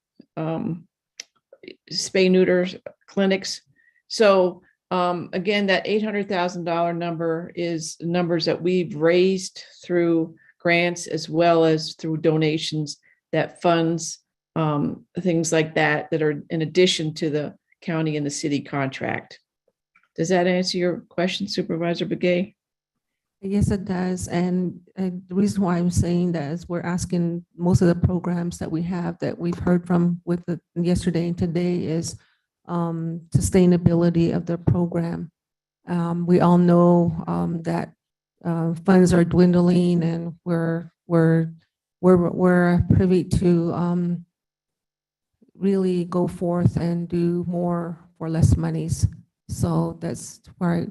clinics. So again, that $800,000 number is numbers that we've raised through grants as well as through donations that funds things like that are in addition to the county and the city contract. Does that answer your question, Supervisor Begay? Yes, it does. And the reason why I'm saying that is we're asking most of the programs that we have that we've heard from with yesterday and today is sustainability of the program. We all know that funds are dwindling, and we're privy to really go forth and do more for less monies. So that's where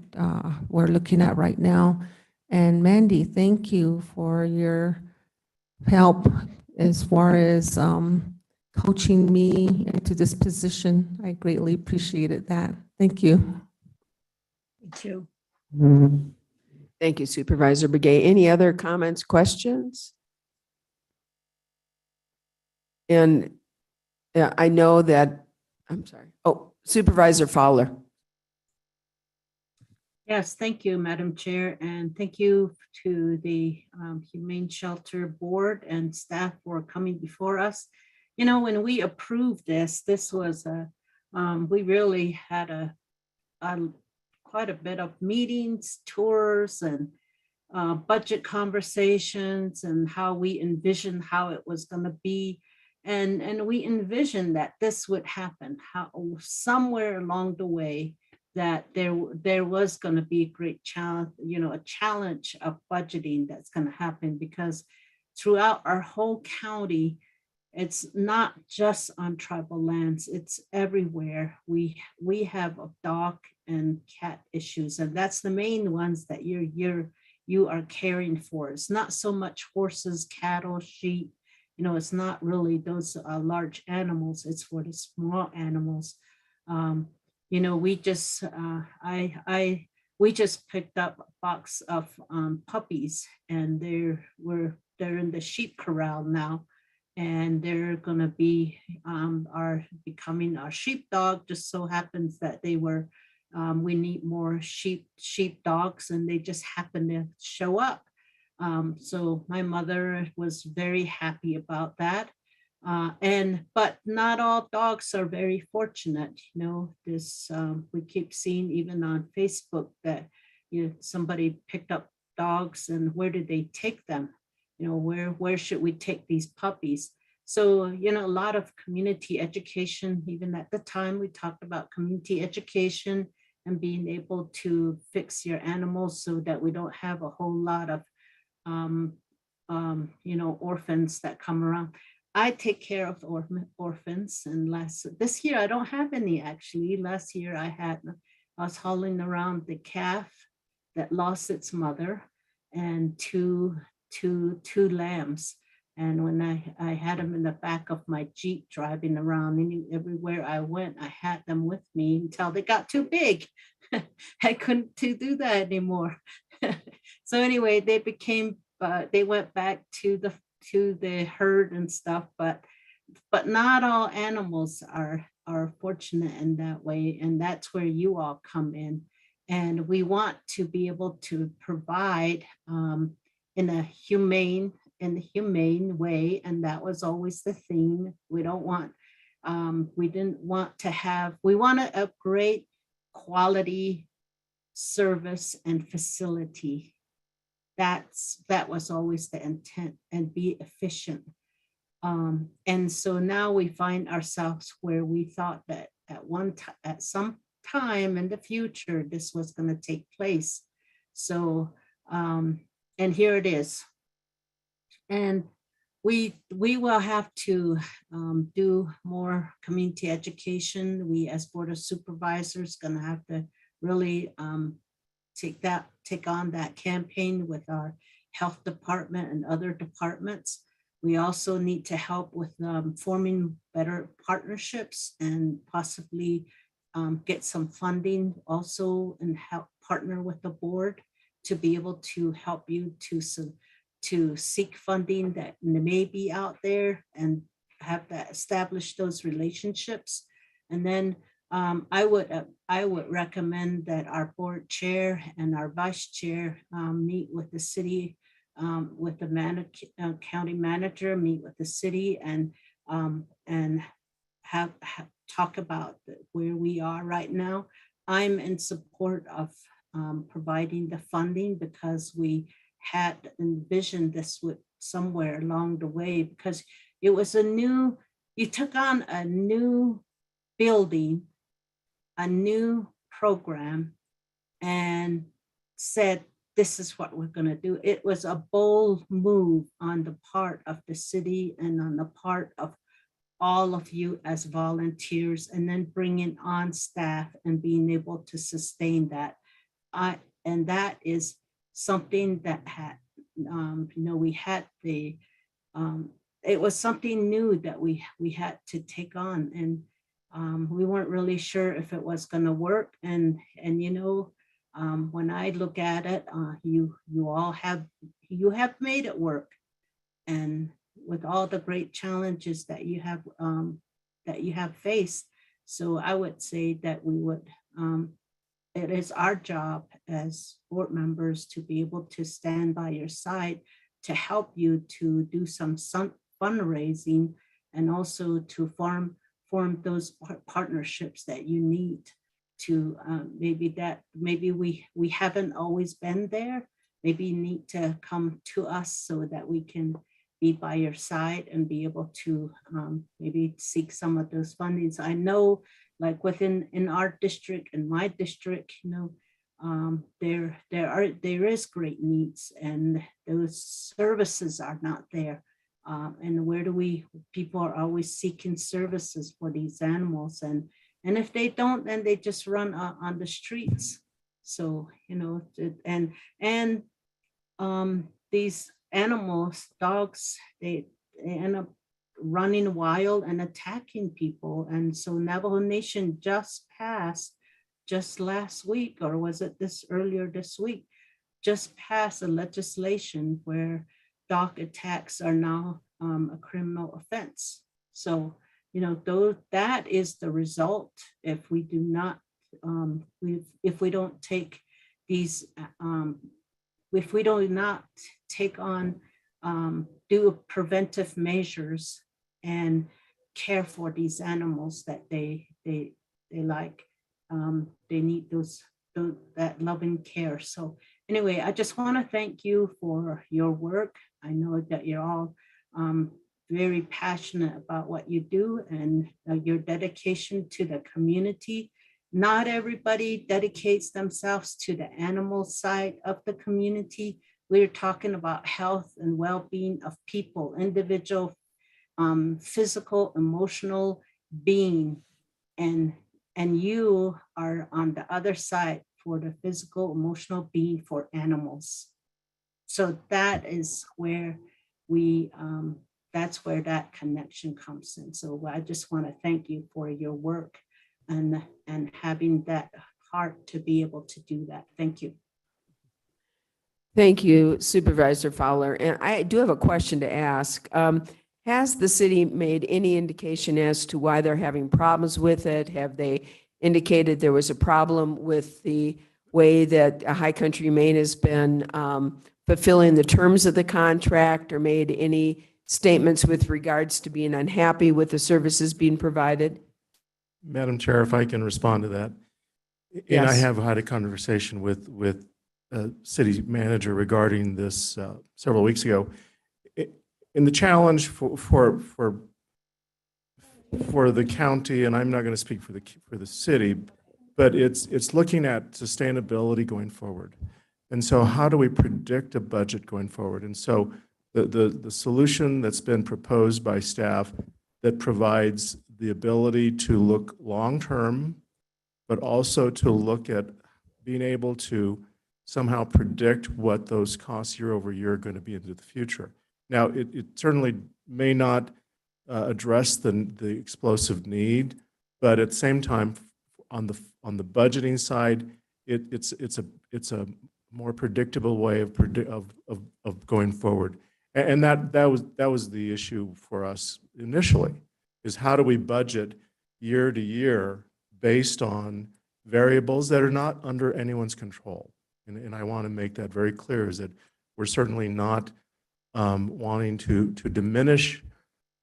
we're looking at right now. And Mandy, thank you for your help as far as coaching me into this position. I greatly appreciated that. Thank you. Thank you. Thank you, Supervisor Begay. Any other comments, questions? And I know that, I'm sorry. Oh, Supervisor Fowler. Yes, thank you, Madam Chair, and thank you to the Humane Shelter Board and staff for coming before us. You know, when we approved this was we really had quite a bit of meetings, tours, and budget conversations, and how we envisioned how it was going to be. And we envisioned that this would happen, how somewhere along the way that there was going to be a great challenge, a challenge of budgeting that's going to happen, because throughout our whole county, it's not just on tribal lands, it's everywhere. We have a dog and cat issues, and that's the main ones that you are caring for. It's not so much horses, cattle, sheep. It's not really those large animals. It's for the small animals. We just we just picked up a box of puppies, and they're in the sheep corral now, and they're gonna be becoming our sheepdog. Just so happens that they were we need more sheep dogs, and they just happen to show up. So my mother was very happy about that. But not all dogs are very fortunate. This we keep seeing even on Facebook that somebody picked up dogs and where did they take them? Where should we take these puppies? So, a lot of community education, even at the time we talked about community education and being able to fix your animals so that we don't have a whole lot of, orphans that come around. I take care of orphans, and this year I don't have any actually. Last year I was hauling around the calf that lost its mother and two lambs. And when I had them in the back of my Jeep driving around, and everywhere I went, I had them with me until they got too big. I couldn't do that anymore. So anyway, they went back to the herd and stuff, but not all animals are fortunate in that way. And that's where you all come in. And we want to be able to provide in a humane way. And that was always the theme. We want to upgrade quality service and facility. That was always the intent, and be efficient. And so now we find ourselves where we thought that at some time in the future, this was going to take place. So, and here it is. And we will have to do more community education. We as Board of Supervisors going to have to really take on that campaign with our health department and other departments. We also need to help with forming better partnerships and possibly get some funding also, and help partner with the board to be able to help you to seek funding that may be out there and have that establish those relationships. And then I would recommend that our board chair and our vice chair meet with the city, with the county manager, meet with the city, and have talk about where we are right now. I'm in support of providing the funding, because we had envisioned this with somewhere along the way, because it was you took on a new building, a new program, and said, this is what we're going to do. It was a bold move on the part of the city and on the part of all of you as volunteers, and then bringing on staff and being able to sustain that. And that is something that had, we had it was something new that we had to take on, and we weren't really sure if it was going to work. And when I look at it, you all have made it work, and with all the great challenges that you have faced. So I would say that we would. It is our job as board members to be able to stand by your side to help you to do some fundraising, and also to form those partnerships that you need to maybe we haven't always been there. Maybe you need to come to us so that we can be by your side and be able to maybe seek some of those fundings. I know, like in our district, in my district, there is great needs, and those services are not there. And people are always seeking services for these animals, and if they don't, then they just run on the streets. So, these animals, dogs, they end up running wild and attacking people. And so Navajo Nation just last week, or was it earlier this week, just passed a legislation where dog attacks are now a criminal offense. So, that is the result if we do not, if we don't take these, if we do not take on, do preventive measures and care for these animals that they like. They need those that love and care. So anyway, I just want to thank you for your work. I know that you're all very passionate about what you do and your dedication to the community. Not everybody dedicates themselves to the animal side of the community. We're talking about health and well-being of people, individual, physical, emotional being. And you are on the other side for the physical, emotional being for animals. So that is where that's where that connection comes in. So I just want to thank you for your work and having that heart to be able to do that. Thank you. Thank you, Supervisor Fowler. And I do have a question to ask. Has the city made any indication as to why they're having problems with it? Have they indicated there was a problem with the way that High Country Maine has been fulfilling the terms of the contract, or made any statements with regards to being unhappy with the services being provided? Madam Chair, if I can respond to that. And I Yes. have had a conversation with city manager regarding this several weeks ago. And the challenge for the county, and I'm not going to speak for the city, but it's looking at sustainability going forward. And so how do we predict a budget going forward? And so the solution that's been proposed by staff that provides the ability to look long-term, but also to look at being able to somehow predict what those costs year over year are going to be into the future. Now, it certainly may not address the explosive need, but at the same time, on the budgeting side, it's a more predictable way of going forward. And that was the issue for us initially, is how do we budget year to year based on variables that are not under anyone's control. And I want to make that very clear, is that we're certainly not wanting to diminish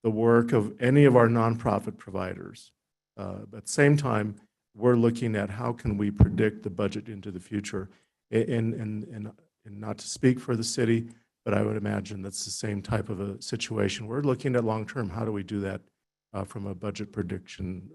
the work of any of our nonprofit providers. But at the same time, we're looking at how can we predict the budget into the future. And not to speak for the city, but I would imagine that's the same type of a situation. We're looking at long-term, how do we do that from a budget prediction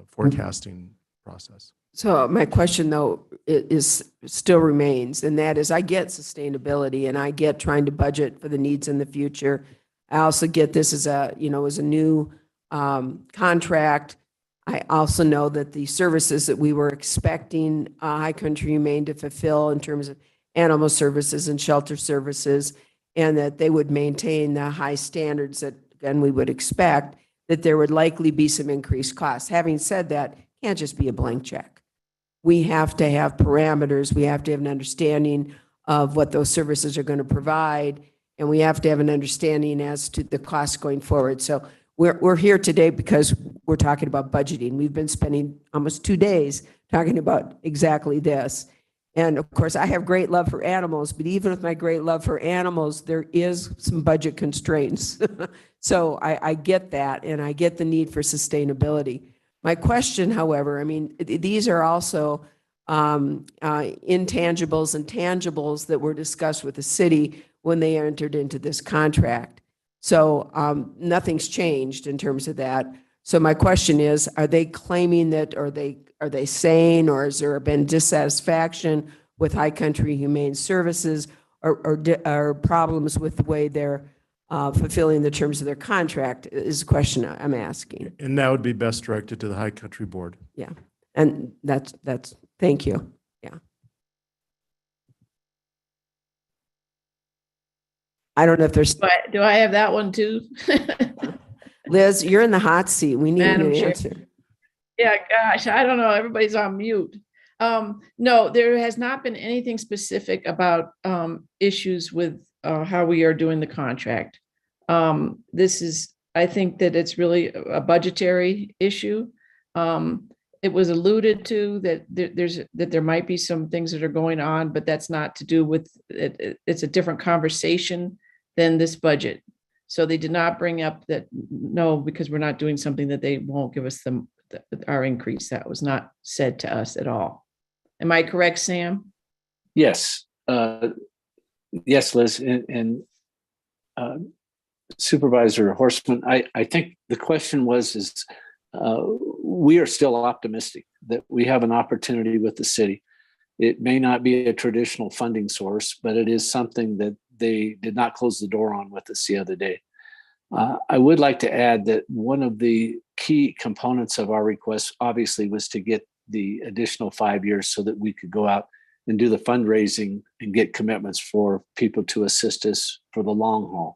forecasting process. So my question, though, is still remains, and that is, I get sustainability and I get trying to budget for the needs in the future. I also get this as a new contract. I also know that the services that we were expecting High Country Humane to fulfill in terms of animal services and shelter services, and that they would maintain the high standards that, again, we would expect, that there would likely be some increased costs. Having said that, it can't just be a blank check. We have to have parameters. We have to have an understanding of what those services are going to provide, and we have to have an understanding as to the costs going forward. So we're here today because we're talking about budgeting. We've been spending almost 2 days talking about exactly this. And of course, I have great love for animals, but even with my great love for animals, there is some budget constraints. So I get that, and I get the need for sustainability. My question, however, I mean, these are also intangibles and tangibles that were discussed with the city when they entered into this contract. So nothing's changed in terms of that. So my question is, are they claiming that, are they saying, or has there been dissatisfaction with High Country Humane Services, or problems with the way they're fulfilling the terms of their contract, is the question I'm asking. And that would be best directed to the High Country Board. Yeah, and that's, thank you. Yeah. I don't know if there's, Do I have that one too? Liz, you're in the hot seat. We need Madam an Chair. answer. Yeah, gosh, I don't know. Everybody's on mute. No, there has not been anything specific about issues with how we are doing the contract. I think that it's really a budgetary issue. It was alluded to that there might be some things that are going on, but that's not to do with it. It's a different conversation than this budget. So they did not bring up that, no, because we're not doing something that they won't give us our increase. That was not said to us at all. Am I correct, Sam? Yes, yes, Liz, and Supervisor Horstman, I think the question is we are still optimistic that we have an opportunity with the city. It may not be a traditional funding source, but it is something that they did not close the door on with us the other day. I would like to add that one of the key components of our request obviously was to get the additional 5 years so that we could go out and do the fundraising and get commitments for people to assist us for the long haul.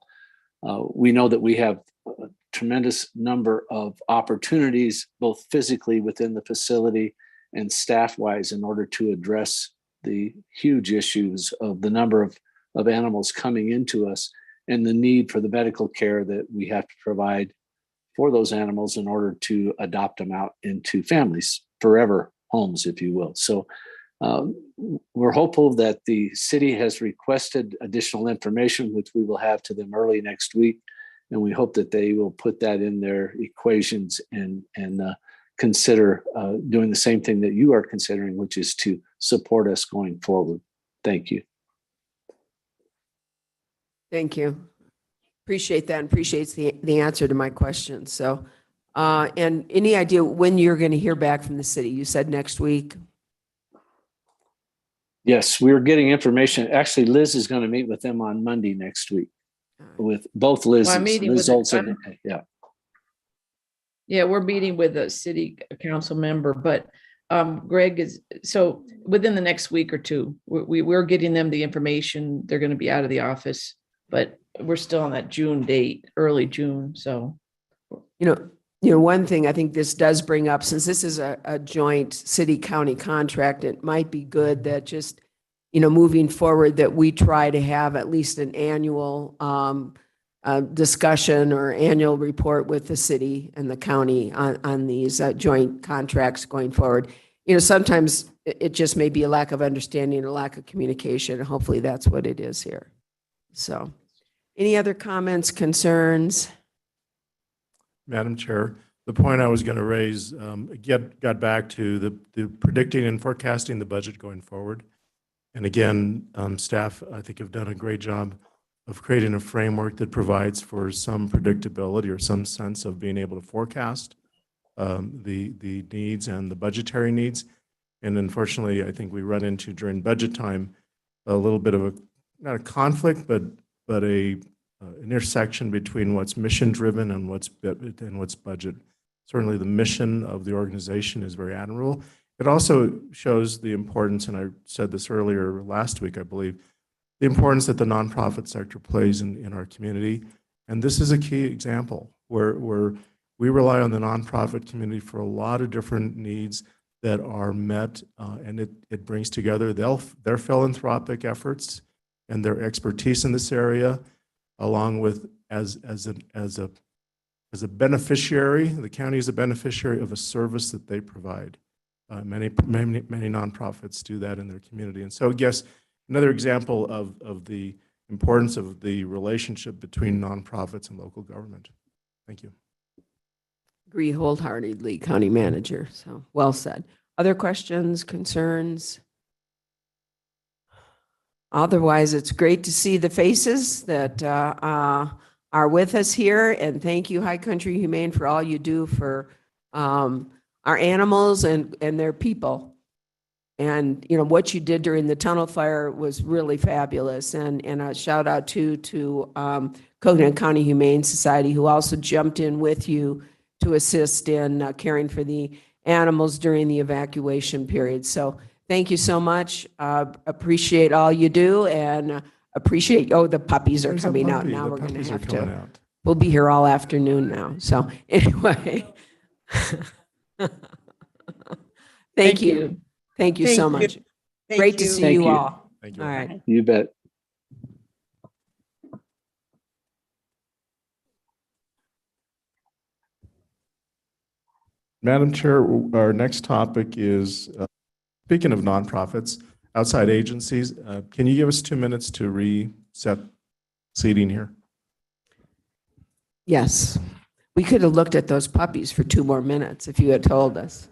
We know that we have a tremendous number of opportunities, both physically within the facility and staff-wise, in order to address the huge issues of the number of animals coming into us and the need for the medical care that we have to provide for those animals in order to adopt them out into families, forever homes, if you will. So we're hopeful that the city has requested additional information, which we will have to them early next week. And we hope that they will put that in their equations and consider doing the same thing that you are considering, which is to support us going forward. Thank you. Thank you. Appreciate that and appreciates the answer to my question. So, and any idea when you're going to hear back from the city? You said next week. Yes, we're getting information. Actually, Liz is going to meet with them on Monday next week with both Liz's. Well, I'm meeting Liz with Olson, yeah. Yeah, we're meeting with a city council member, but Greg is, so within the next week or two, we're getting them the information. They're going to be out of the office, but we're still on that June date, early June. So, You know, one thing I think this does bring up, since this is a joint city-county contract, it might be good that just, moving forward, that we try to have at least an annual discussion or annual report with the city and the county on these joint contracts going forward. Sometimes it just may be a lack of understanding, a lack of communication. Hopefully that's what it is here. So, any other comments, concerns? Madam Chair, the point I was going to raise got back to the predicting and forecasting the budget going forward. And again, staff, I think, have done a great job of creating a framework that provides for some predictability or some sense of being able to forecast the needs and the budgetary needs. And unfortunately, I think we run into during budget time a little bit of not a conflict, but a intersection between what's mission driven and what's budget. Certainly the mission of the organization is very admirable. It also shows the importance, and I said this earlier last week, I believe, the importance that the nonprofit sector plays in our community. And this is a key example where we rely on the nonprofit community for a lot of different needs that are met, and it brings together their philanthropic efforts and their expertise in this area, along with as a beneficiary. The county is a beneficiary of a service that they provide. Many nonprofits do that in their community. And so, yes, another example of the importance of the relationship between nonprofits and local government. Thank you. Agree wholeheartedly, County Manager. So well said. Other questions, concerns? Otherwise, it's great to see the faces that are with us here. And thank you, High Country Humane, for all you do for our animals and their people. And, what you did during the tunnel fire was really fabulous. And a shout out to Coconino County Humane Society, who also jumped in with you to assist in caring for the animals during the evacuation period. So thank you so much. Appreciate all you do, and appreciate, the puppies are coming out now. We're going to have to, we'll be here all afternoon now. So anyway, thank you. Thank you so much. Great to see you all. Thank you. All right. You bet. Madam Chair, our next topic is, speaking of nonprofits, outside agencies, can you give us 2 minutes to reset seating here? Yes. We could have looked at those puppies for 2 more minutes if you had told us.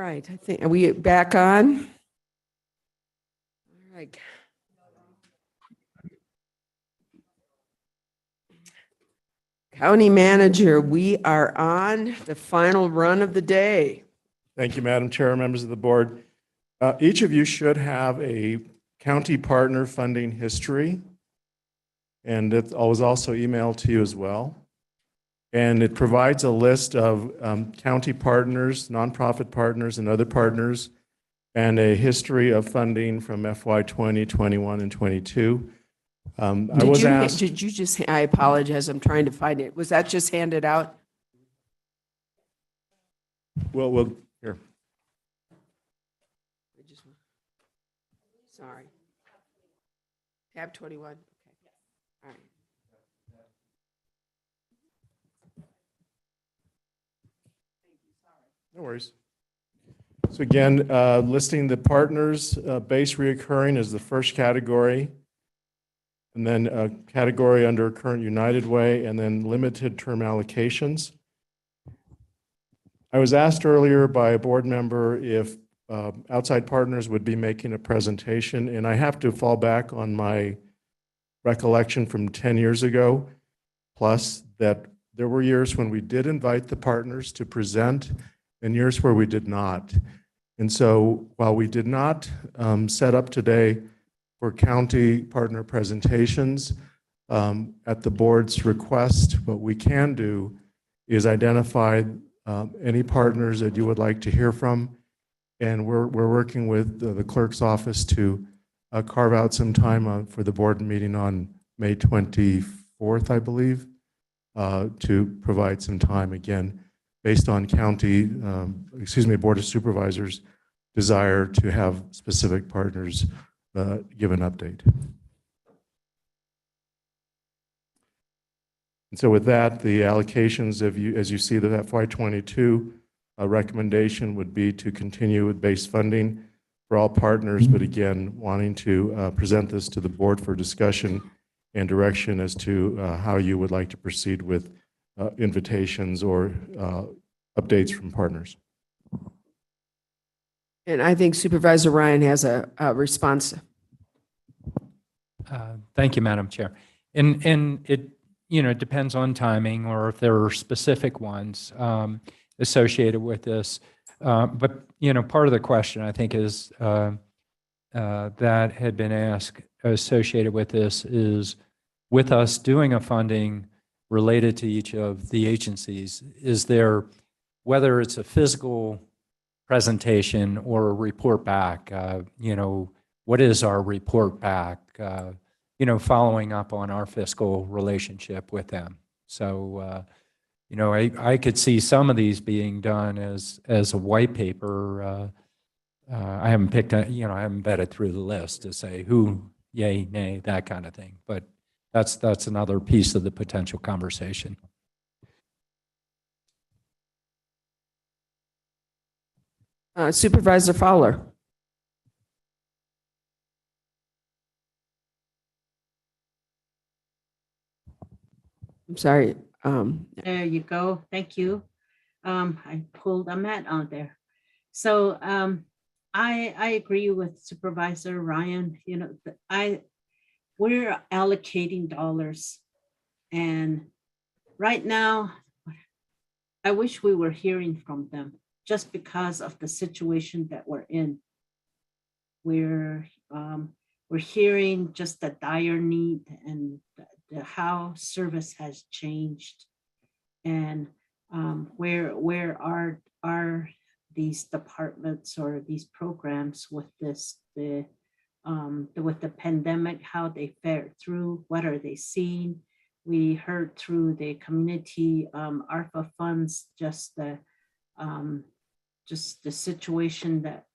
right, I think, are we back on? All right. County manager, we are on the final run of the day. Thank you, Madam Chair, members of the board. Each of you should have a county partner funding history, and it was also emailed to you as well. And it provides a list of county partners, nonprofit partners, and other partners, and a history of funding from FY 20, 21, and 22. I was asked. Did you just, I apologize, I'm trying to find it. Was that just handed out? Well, here. Sorry. Tab 21. Okay. All right. No worries. So again, listing the partners, base reoccurring is the first category, and then a category under current United Way, and then limited term allocations. I was asked earlier by a board member if outside partners would be making a presentation, and I have to fall back on my recollection from 10 years ago, plus that there were years when we did invite the partners to present and years where we did not. And so while we did not set up today for county partner presentations at the board's request, what we can do is identify any partners that you would like to hear from. And we're working with the clerk's office to carve out some time for the board meeting on May 24th, I believe, to provide some time again based on county, Board of Supervisors' desire to have specific partners give an update. And so with that, the allocations, as you see, the FY22 recommendation would be to continue with base funding for all partners, but again, wanting to present this to the board for discussion and direction as to how you would like to proceed with invitations or updates from partners. And I think Supervisor Ryan has a response. Thank you, Madam Chair. And it, it depends on timing or if there are specific ones associated with this. But, part of the question I think is that had been asked associated with this is with us doing a funding related to each of the agencies, is there, whether it's a physical presentation or a report back, what is our report back, following up on our fiscal relationship with them. So, I could see some of these being done as a white paper. I haven't picked, I haven't vetted through the list to say who, yay, nay, that kind of thing. But that's another piece of the potential conversation. Supervisor Fowler. I'm sorry. There you go. Thank you. I pulled a mat out there. So I agree with Supervisor Ryan. We're allocating dollars, and right now, I wish we were hearing from them just because of the situation that we're in. We're hearing just the dire need and how service has changed, and where are these departments or these programs with this with the pandemic, how they fared through, what are they seeing? We heard through the community ARPA funds just the situation that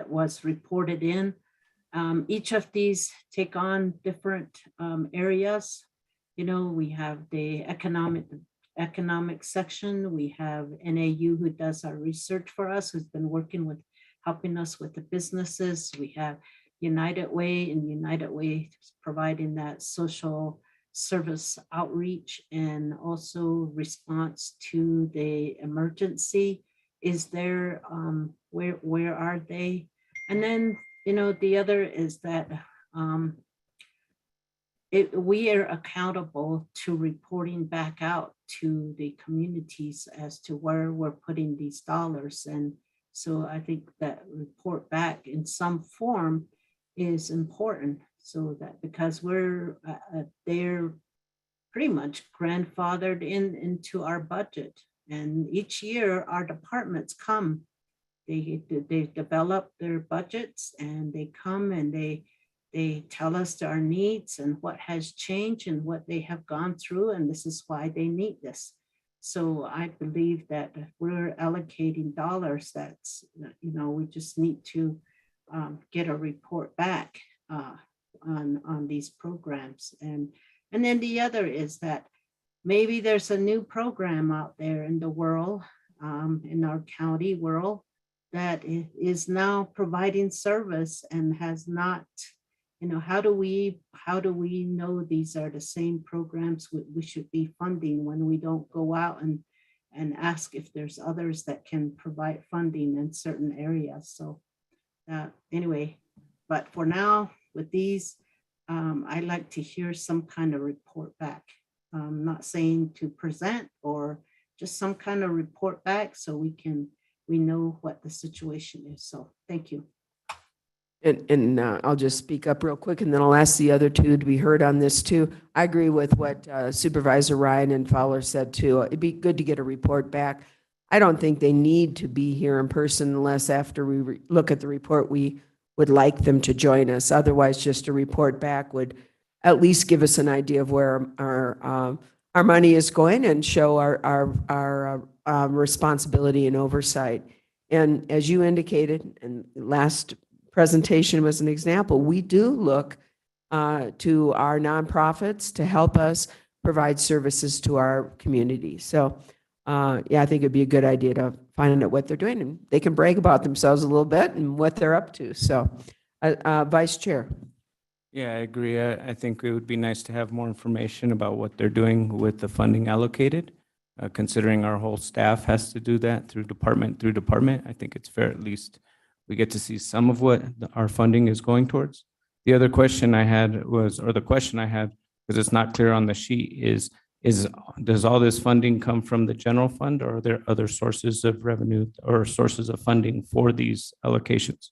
was reported in. Each of these take on different areas. We have the economic section. We have NAU who does our research for us, who's been working with helping us with the businesses. We have United Way, and United Way is providing that social service outreach and also response to the emergency is there, where are they? And then, the other is that we are accountable to reporting back out to the communities as to where we're putting these dollars. And so I think that report back in some form is important, so that because they're pretty much grandfathered into our budget. And each year our departments come, they develop their budgets, and they come and they tell us our needs and what has changed and what they have gone through, and this is why they need this. So I believe that if we're allocating dollars, that's, we just need to get a report back on these programs. And then the other is that maybe there's a new program out there in the world, in our county world, that is now providing service and has not, how do we know these are the same programs we should be funding when we don't go out and ask if there's others that can provide funding in certain areas? So anyway, but for now with these, I'd like to hear some kind of report back. I'm not saying to present, or just some kind of report back so we know what the situation is. So thank you. And I'll just speak up real quick, and then I'll ask the other two to be heard on this too. I agree with what Supervisor Ryan and Fowler said too. It'd be good to get a report back. I don't think they need to be here in person unless after we look at the report, we would like them to join us. Otherwise, just a report back would at least give us an idea of where our money is going and show our responsibility and oversight. And as you indicated, and last presentation was an example, we do look to our nonprofits to help us provide services to our community. So yeah, I think it'd be a good idea to find out what they're doing, and they can brag about themselves a little bit and what they're up to. So Vice Chair. Yeah, I agree. I think it would be nice to have more information about what they're doing with the funding allocated. Considering our whole staff has to do that through department, I think it's fair at least we get to see some of what our funding is going towards. The other question I had was, or the question I had, because it's not clear on the sheet, is does all this funding come from the general fund, or are there other sources of revenue or sources of funding for these allocations?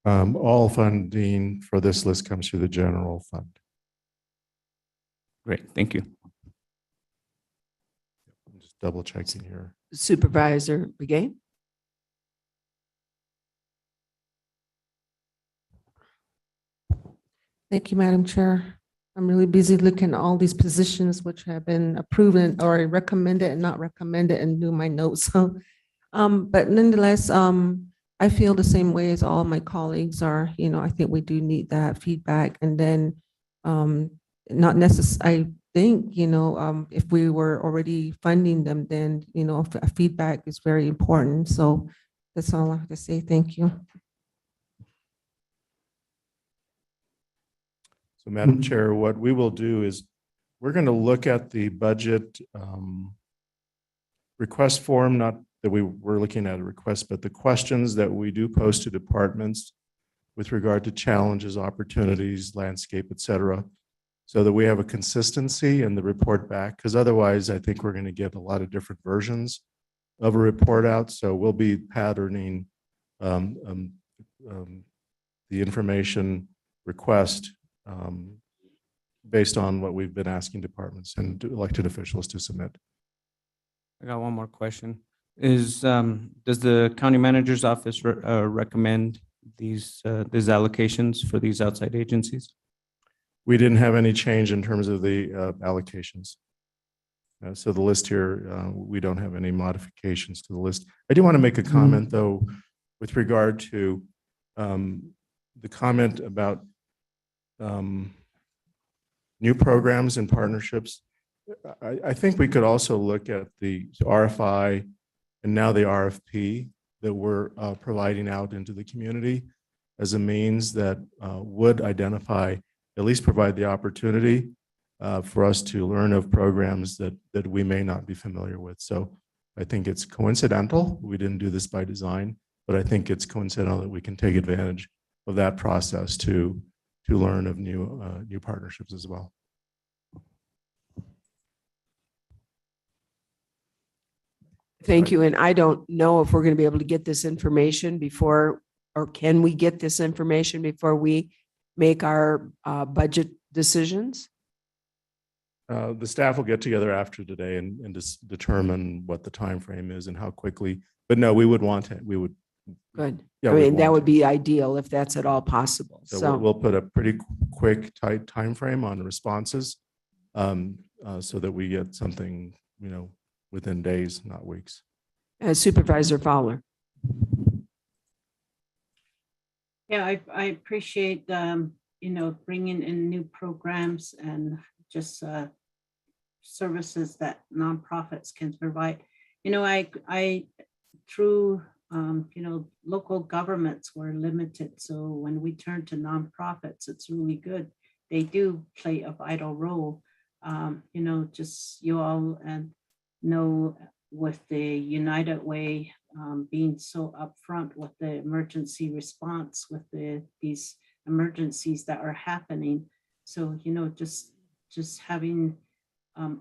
All funding for this list comes through the general fund. Great, thank you. I'm just double checking here. Supervisor Begay. Thank you, Madam Chair. I'm really busy looking at all these positions which have been approved or recommended and not recommended, and do my notes. So, but nonetheless, I feel the same way as all my colleagues are. I think we do need that feedback, and then not necessarily. I think if we were already funding them, then feedback is very important. So that's all I have to say. Thank you. So, Madam Chair, what we will do is we're going to look at the budget request form, not that we're looking at a request, but the questions that we do post to departments with regard to challenges, opportunities, landscape, et cetera, so that we have a consistency in the report back, because otherwise I think we're going to get a lot of different versions of a report out. So we'll be patterning the information request based on what we've been asking departments and elected officials to submit. I got one more question. Does the county manager's office recommend these allocations for these outside agencies? We didn't have any change in terms of the allocations. So the list here, we don't have any modifications to the list. I do want to make a comment though, with regard to the comment about new programs and partnerships. I think we could also look at the RFI and now the RFP that we're providing out into the community as a means that would identify, at least provide the opportunity for us to learn of programs that we may not be familiar with. So I think it's coincidental. We didn't do this by design, but I think it's coincidental that we can take advantage of that process to learn of new partnerships as well. Thank you. And I don't know if we're going to be able to get this information before, or can we get this information before we make our budget decisions? The staff will get together after today and just determine what the time frame is and how quickly. But no, we would want it. We would. Good. Yeah, I we'd mean, that want would be ideal if that's at all possible. So So, we'll put a pretty quick, tight time frame on responses, so that we get something, within days, not weeks. Supervisor Fowler. Yeah, I appreciate, bringing in new programs and just services that nonprofits can provide. Through, local governments were limited. So when we turn to nonprofits, it's really good. They do play a vital role. Just you all and know with the United Way being so upfront with the emergency response with these emergencies that are happening. So, just having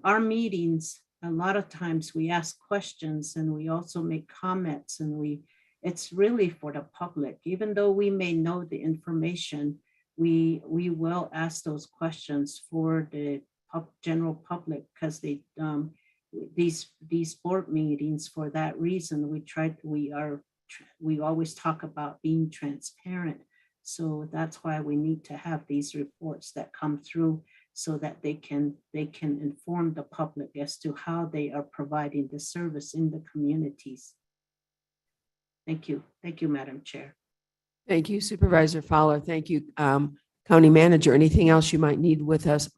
our meetings, a lot of times we ask questions and we also make comments, and it's really for the public. Even though we may know the information, we will ask those questions for the general public, because these board meetings, for that reason, we always talk about being transparent. So that's why we need to have these reports that come through, so that they can inform the public as to how they are providing the service in the communities. Thank you. Thank you, Madam Chair. Thank you, Supervisor Fowler. Thank you, County Manager. Anything else you might need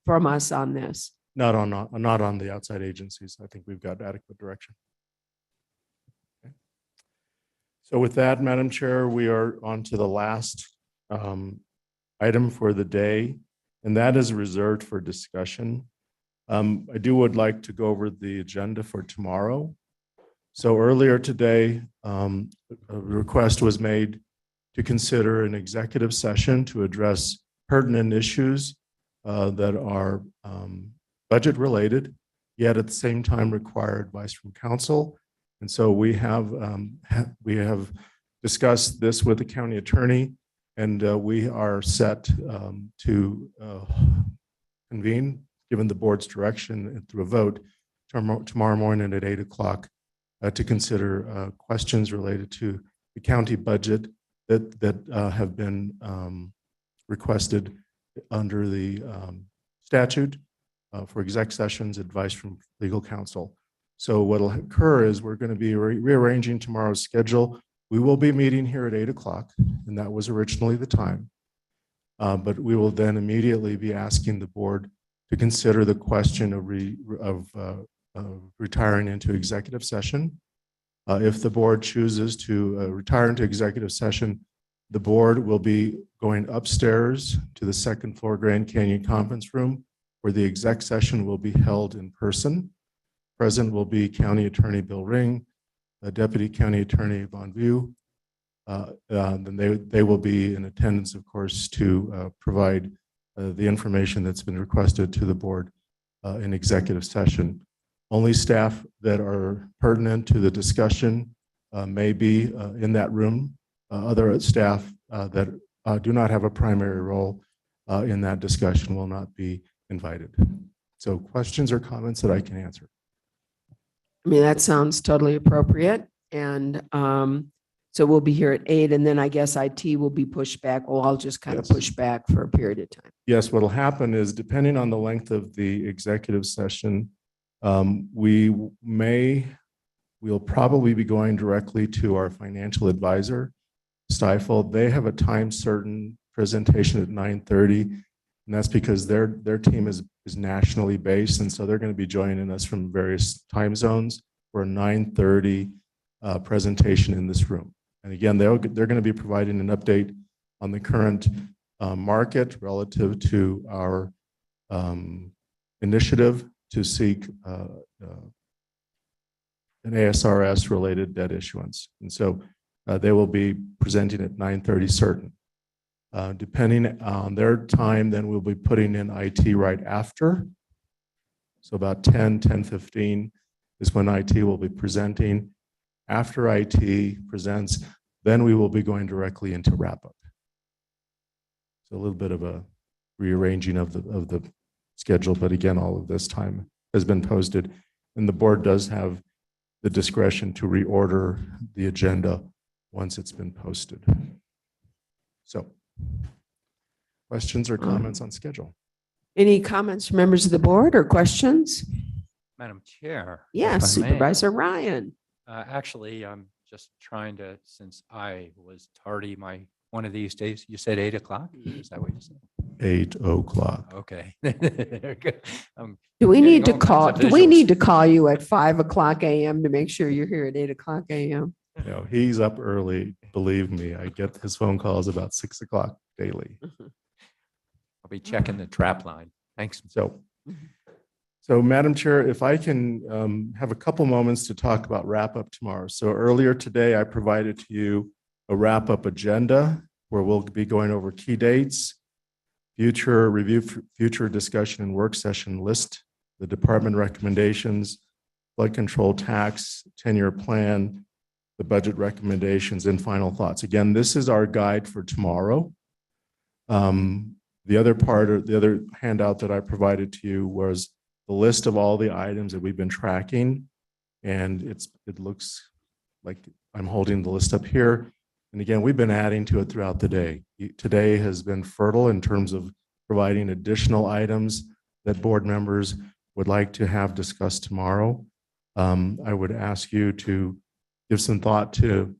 from us on this? Not on the outside agencies. I think we've got adequate direction. Okay. So with that, Madam Chair, we are on to the last item for the day, and that is reserved for discussion. I would like to go over the agenda for tomorrow. So earlier today, a request was made to consider an executive session to address pertinent issues that are budget related, yet at the same time require advice from council. And so we have discussed this with the county attorney, and we are set to convene, given the board's direction, and through a vote tomorrow morning at 8 o'clock to consider questions related to the county budget that have been requested under the statute for exec sessions, advice from legal counsel. So what will occur is we're going to be rearranging tomorrow's schedule. We will be meeting here at 8 o'clock, and that was originally the time. But we will then immediately be asking the board to consider the question of retiring into executive session. If the board chooses to retire into executive session, the board will be going upstairs to the second floor Grand Canyon Conference Room, where the exec session will be held in person. Present will be County Attorney Bill Ring, Deputy County Attorney Von View. Then they will be in attendance, of course, to provide the information that's been requested to the board in executive session. Only staff that are pertinent to the discussion may be in that room. Other staff that do not have a primary role in that discussion will not be invited. So questions or comments that I can answer? I mean, that sounds totally appropriate. And so we'll be here at 8, and then I guess IT will be pushed back. Well, I'll just kind of push back for a period of time. Yes, what will happen is, depending on the length of the executive session, we'll probably be going directly to our financial advisor, Stifel. They have a time certain presentation at 9:30, and that's because their team is nationally based, and so they're going to be joining us from various time zones for a 9:30 presentation in this room. And again, they're going to be providing an update on the current market relative to our initiative to seek an ASRS related debt issuance. And so they will be presenting at 9:30 certain. Depending on their time, then we'll be putting in IT right after. So about 10:15 is when IT will be presenting. After IT presents, then we will be going directly into wrap up. So a little bit of a rearranging of the schedule, but again, all of this time has been posted, and the board does have the discretion to reorder the agenda once it's been posted. So, questions or comments on schedule? Any comments from members of the board or questions? Madam Chair. Yes, if I may. Supervisor Ryan. Actually, I'm just trying to, since I was tardy, one of these days, you said 8 o'clock? Is that what you said? 8 o'clock. Okay. There you go. I'm Do we getting need to all kinds call, of do we visuals. need to call you at 5:00 a.m. to make sure you're here at 8:00 a.m.? No, he's up early. Believe me, I get his phone calls about 6 o'clock daily. I'll be checking the trap line. Thanks. So Madam Chair, if I can have a couple moments to talk about wrap up tomorrow. So earlier today, I provided to you a wrap up agenda where we'll be going over key dates, future review, future discussion and work session list, the department recommendations, flood control tax, 10-year plan, the budget recommendations, and final thoughts. Again, this is our guide for tomorrow. The other part, or the other handout that I provided to you was the list of all the items that we've been tracking. And it looks like I'm holding the list up here. And again, we've been adding to it throughout the day. Today has been fertile in terms of providing additional items that board members would like to have discussed tomorrow. I would ask you to give some thought to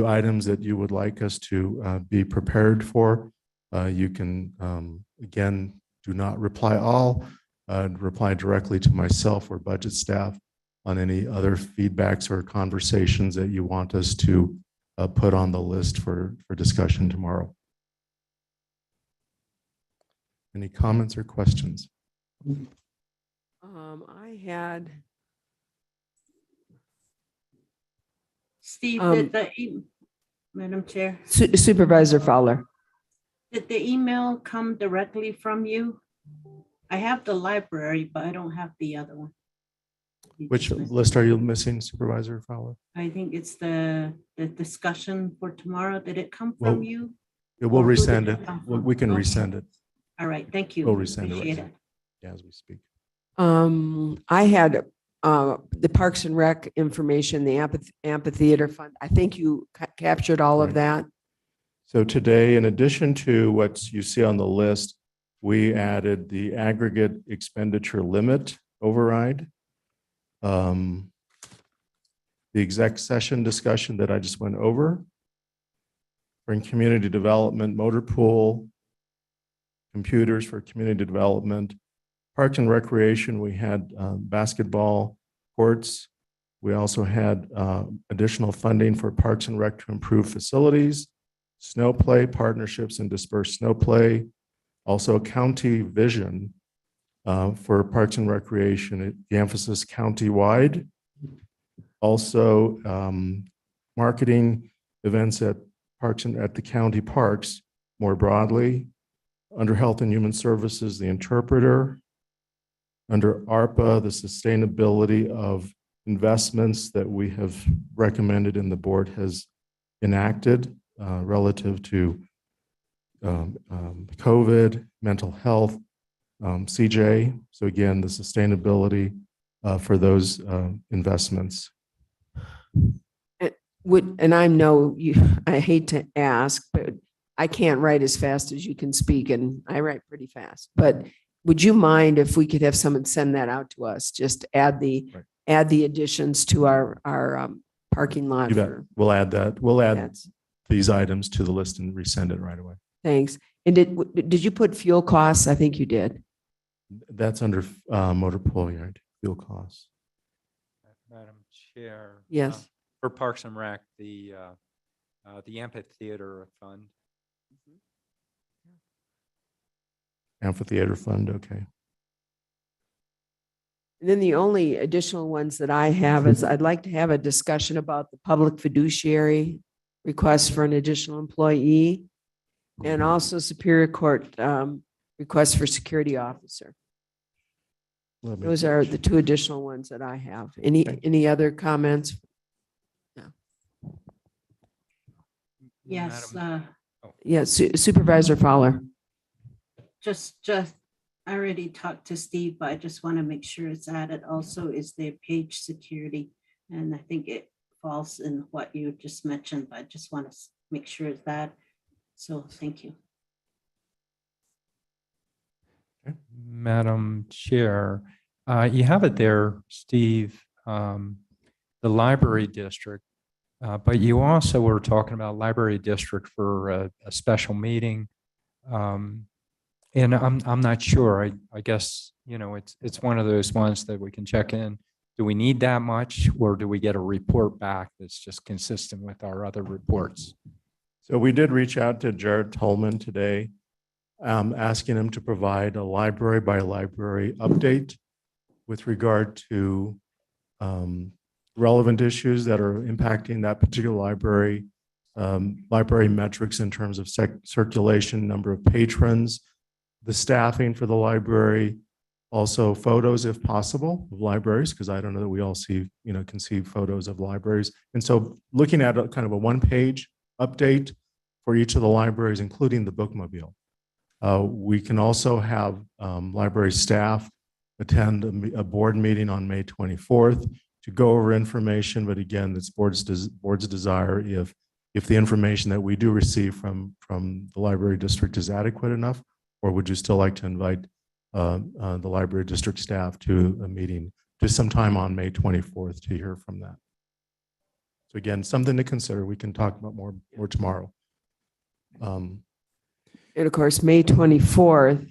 items that you would like us to be prepared for. You can, again, do not reply all, reply directly to myself or budget staff on any other feedbacks or conversations that you want us to put on the list for discussion tomorrow. Any comments or questions? I had. Steve, Madam Chair, Supervisor Fowler. did the email come directly from you? I have the library, but I don't have the other one. Which list are you missing, Supervisor Fowler? I think it's the discussion for tomorrow. Did it come Well, from you? Yeah, we'll Or who did resend it it. come We from? can Okay. resend it. All right, thank you. We'll resend it. Appreciate right it. now, as we speak. I had the Parks and Rec information, the amphitheater fund. I think you captured all of that. So today, in addition to what you see on the list, we added the aggregate expenditure limit override. The exec session discussion that I just went over. Bring community development, motor pool, computers for community development. Parks and recreation, we had basketball courts. We also had additional funding for Parks and Rec to improve facilities, snow play partnerships and dispersed snow play. Also county vision for Parks and Recreation, the emphasis county-wide. Also marketing events at parks and at the county parks more broadly. Under Health and Human Services, the interpreter. Under ARPA, the sustainability of investments that we have recommended and the board has enacted relative to COVID, mental health, CJ. So again, the sustainability for those investments. And I know you, I hate to ask, but I can't write as fast as you can speak, and I write pretty fast. But would you mind if we could have someone send that out to us? Just add the additions to our parking lot. You bet. For, We'll add that. We'll add That's- these items to the list and resend it right away. Thanks. And did you put fuel costs? I think you did. That's under motor pool yard fuel costs. Madam Chair. Yes. For Parks and Rec, the amphitheater fund. Amphitheater fund, okay. And then the only additional ones that I have is I'd like to have a discussion about the public fiduciary request for an additional employee and also Superior Court request for security officer. Those are the two additional ones that I have. Any other comments? Yes, Yes, Supervisor Fowler. just, I already talked to Steve, but I just want to make sure it's added also is their page security. And I think it falls in what you just mentioned, but I just want to make sure it's that. So thank you. Madam Chair, you have it there, Steve, the library district, but you also were talking about library district for a special meeting. And I'm not sure. I guess, it's one of those ones that we can check in. Do we need that much, or do we get a report back that's just consistent with our other reports? So we did reach out to Jared Tolman today, asking him to provide a library by library update with regard to relevant issues that are impacting that particular library, library metrics in terms of circulation, number of patrons, the staffing for the library, also photos if possible of libraries, because I don't know that we all see, can see photos of libraries. And so looking at a kind of a one-page update for each of the libraries, including the bookmobile. We can also have library staff attend a board meeting on May 24th to go over information. But again, it's board's desire if the information that we do receive from the library district is adequate enough, or would you still like to invite the library district staff to a meeting just sometime on May 24th to hear from that? So again, something to consider. We can talk about more tomorrow. And of course, May 24th.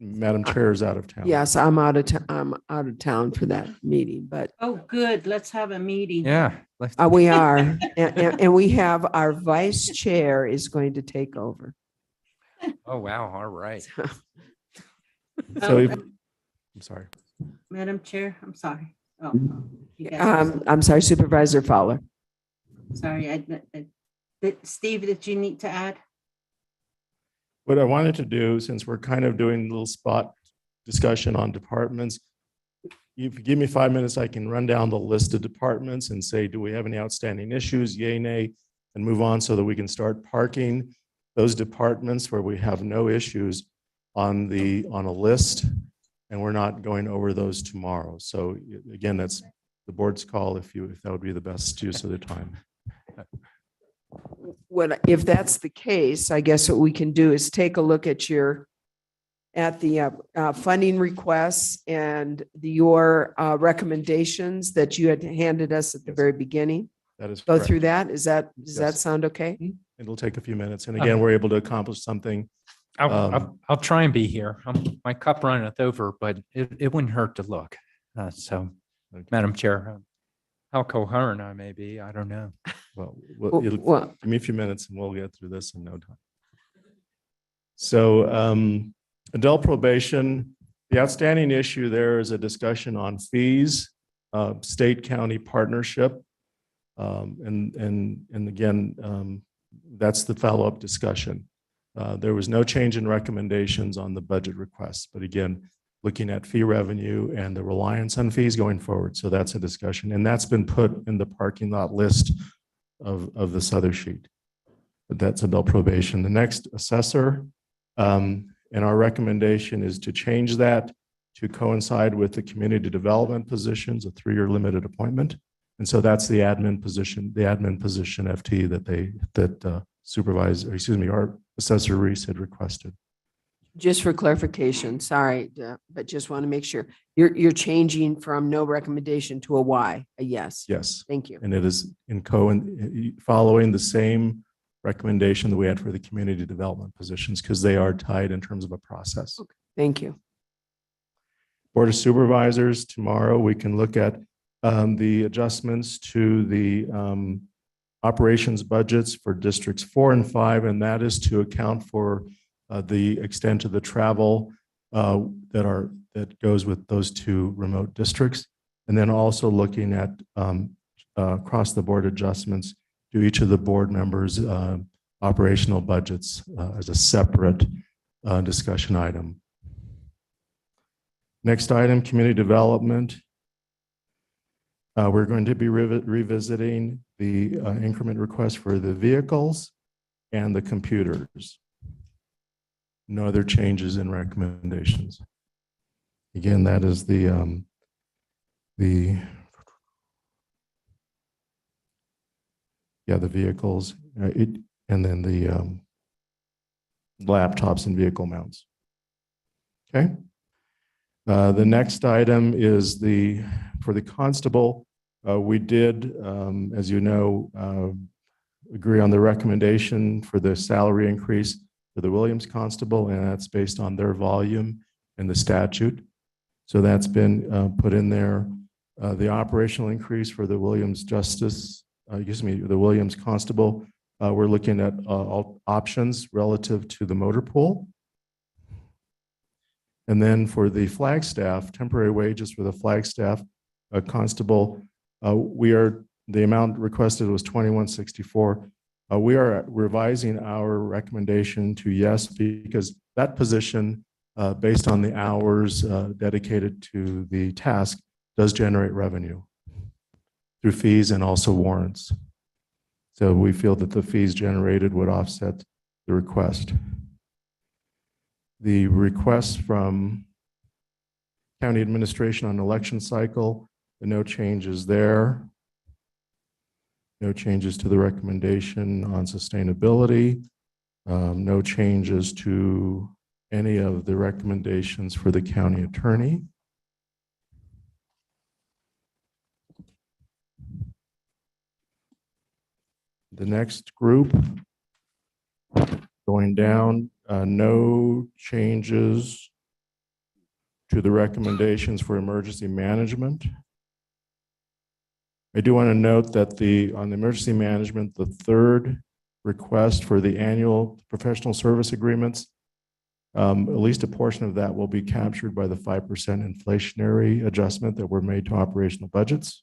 Madam Chair is out of town. Yes, I'm out of town for that meeting, but Oh, good. Let's have a meeting. Yeah. we are. And we have our vice chair is going to take over. Oh, wow. All right. So I'm sorry. Madam Chair, I'm sorry. Oh, you guys- I'm sorry, Supervisor Fowler. sorry. Steve, did you need to add? What I wanted to do, since we're kind of doing a little spot discussion on departments, if you give me 5 minutes, I can run down the list of departments and say, do we have any outstanding issues, yay, nay, and move on so that we can start parking those departments where we have no issues on a list, and we're not going over those tomorrow. So again, that's the board's call if that would be the best use of the time. If that's the case, I guess what we can do is take a look at the funding requests and your recommendations that you had handed us at the very beginning. That is Go correct. through that. Does that sound okay? It'll take a few minutes. And again, we're able to accomplish something. I'll try and be here. My cup runneth over, but it wouldn't hurt to look. So, Madam Chair, how coherent I may be, I don't know. Well, give me a few minutes and we'll get through this in no time. So adult probation, the outstanding issue there is a discussion on fees, state-county partnership. And again, that's the follow-up discussion. There was no change in recommendations on the budget requests, but again, looking at fee revenue and the reliance on fees going forward. So that's a discussion, and that's been put in the parking lot list of this other sheet. But that's adult probation. The next, assessor, and our recommendation is to change that to coincide with the community development positions, a 3-year limited appointment. And so that's the admin position FT that supervisor, our assessor Reese had requested. Just for clarification, sorry, but just want to make sure you're changing from no recommendation to a Y, a yes. Yes. Thank you. And it is following the same recommendation that we had for the community development positions, because they are tied in terms of a process. Okay. Thank you. Board of Supervisors, tomorrow we can look at the adjustments to the operations budgets for districts 4 and 5, and that is to account for the extent of the travel that that goes with those two remote districts. And then also looking at across the board adjustments to each of the board members' operational budgets as a separate discussion item. Next item, community development. We're going to be revisiting the increment request for the vehicles and the computers. No other changes in recommendations. Again, that is the vehicles, and then the laptops and vehicle mounts. Okay. The next item is for the constable. We did, as you know, agree on the recommendation for the salary increase for the Williams constable, and that's based on their volume in the statute. So that's been put in there. The operational increase for the Williams the Williams constable, we're looking at all options relative to the motor pool. And then for the Flagstaff, temporary wages for the Flagstaff constable, the amount requested was $21.64. We are revising our recommendation to yes, because that position, based on the hours dedicated to the task, does generate revenue through fees and also warrants. So we feel that the fees generated would offset the request. The request from county administration on election cycle, no changes there. No changes to the recommendation on sustainability. No changes to any of the recommendations for the county attorney. The next group, going down, no changes to the recommendations for emergency management. I do want to note that on the emergency management, the third request for the annual professional service agreements, at least a portion of that will be captured by the 5% inflationary adjustment that were made to operational budgets.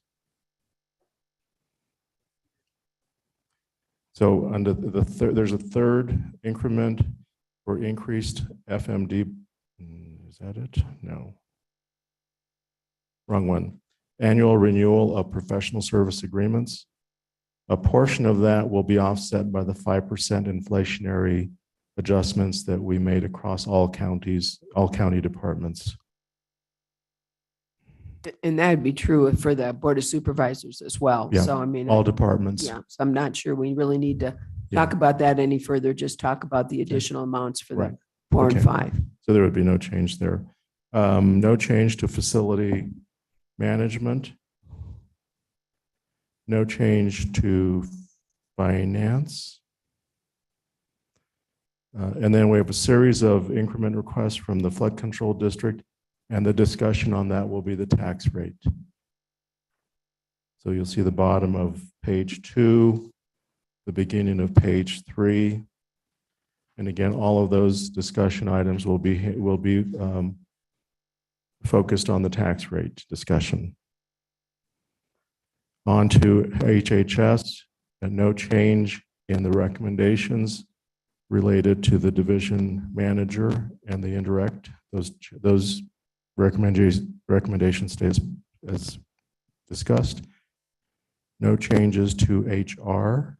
So under there's a third increment for increased FMD. Is that it? No. Wrong one. Annual renewal of professional service agreements. A portion of that will be offset by the 5% inflationary adjustments that we made across all counties, all county departments. And that'd be true for the Board of Supervisors as well. Yeah, So I mean, all departments. yeah, so I'm not sure we really need to talk about that any further. Just talk about the additional amounts for the 4 and 5. So there would be no change there. No change to facility management. No change to finance. And then we have a series of increment requests from the flood control district, and the discussion on that will be the tax rate. So you'll see the bottom of page 2, the beginning of page 3. And again, all of those discussion items will be focused on the tax rate discussion. On to HHS, and no change in the recommendations related to the division manager and the indirect. Those recommendations stay as discussed. No changes to HR.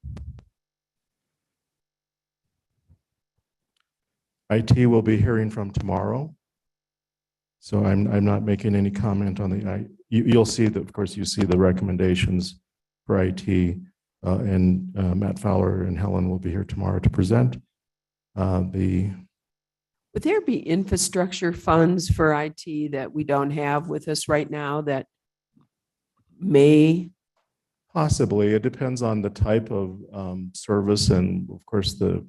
IT will be hearing from tomorrow. So I'm not making any comment on the you'll see that, of course, you see the recommendations for IT, and Matt Fowler and Helen will be here tomorrow to present. Would there be infrastructure funds for IT that we don't have with us right now that may? Possibly. It depends on the type of service and, of course, the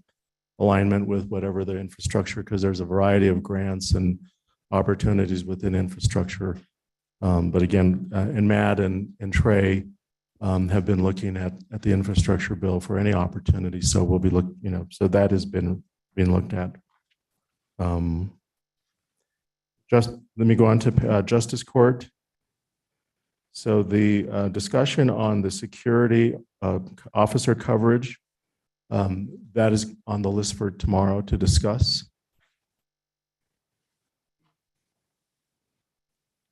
alignment with whatever the infrastructure, because there's a variety of grants and opportunities within infrastructure. But again, and Matt and Trey have been looking at the infrastructure bill for any opportunity. So we'll be so that has been being looked at. let me go on to Justice Court. So the discussion on the security officer coverage, that is on the list for tomorrow to discuss.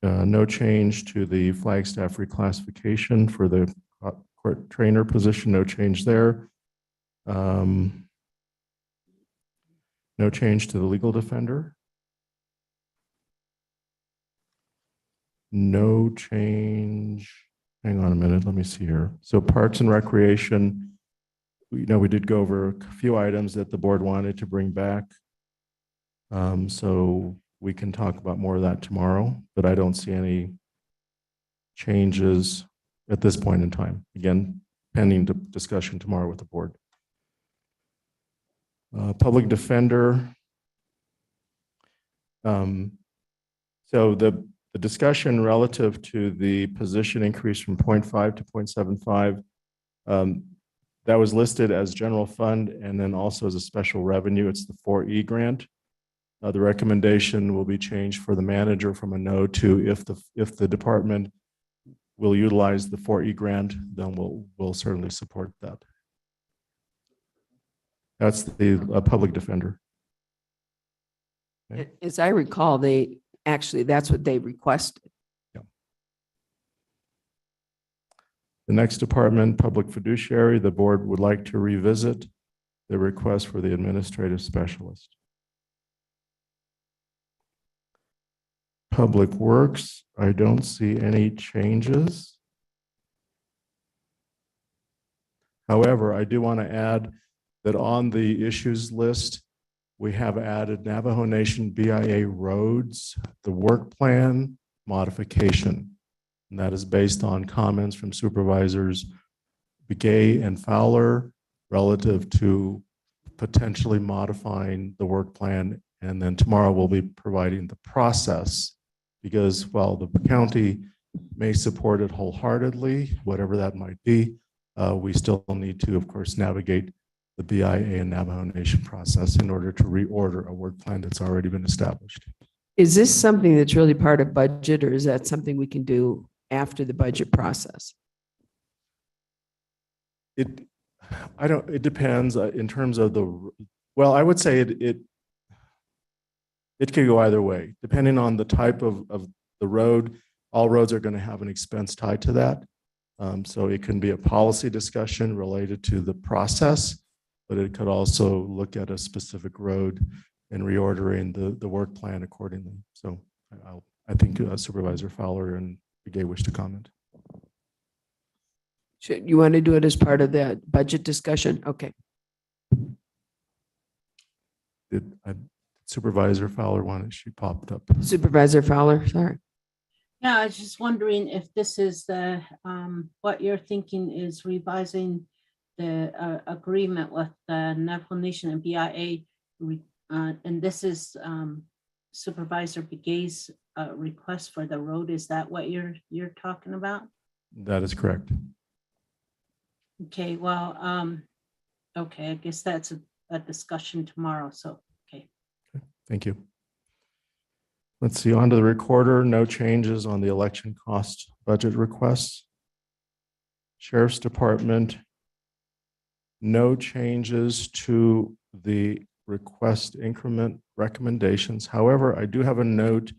No change to the Flagstaff reclassification for the court trainer position, no change there. No change to the legal defender. No change. Hang on a minute, let me see here. So Parks and Recreation, we did go over a few items that the board wanted to bring back. So we can talk about more of that tomorrow, but I don't see any changes at this point in time. Again, pending discussion tomorrow with the board. Public defender. So the discussion relative to the position increase from 0.5 to 0.75, that was listed as general fund and then also as a special revenue. It's the 4E grant. The recommendation will be changed for the manager from a no to if the department will utilize the 4E grant, then we'll certainly support that. That's the public defender. Okay. As I recall, that's what they requested. Yeah. The next department, public fiduciary, the board would like to revisit the request for the administrative specialist. Public Works, I don't see any changes. However, I do want to add that on the issues list, we have added Navajo Nation BIA roads, the work plan modification. And that is based on comments from Supervisors Begay and Fowler relative to potentially modifying the work plan. And then tomorrow we'll be providing the process, because while the county may support it wholeheartedly, whatever that might be, we still need to, of course, navigate the BIA and Navajo Nation process in order to reorder a work plan that's already been established. Is this something that's really part of budget, or is that something we can do after the budget process? It depends in terms of well, I would say it could go either way, depending on the type of the road. All roads are going to have an expense tied to that. So it can be a policy discussion related to the process, but it could also look at a specific road and reordering the work plan accordingly. So I think Supervisor Fowler and Begay wish to comment. You want to do it as part of the budget discussion? Okay. Supervisor Fowler wanted, she popped up. Supervisor Fowler, sorry. Yeah, I was just wondering if this is the, what you're thinking is revising the agreement with the Navajo Nation and BIA. And this is Supervisor Begay's request for the road. Is that what you're talking about? That is correct. Okay, well, okay, I guess that's a discussion tomorrow, so, okay. Thank you. Let's see, on to the recorder. No changes on the election cost budget requests. Sheriff's Department, no changes to the request increment recommendations. However, I do have a note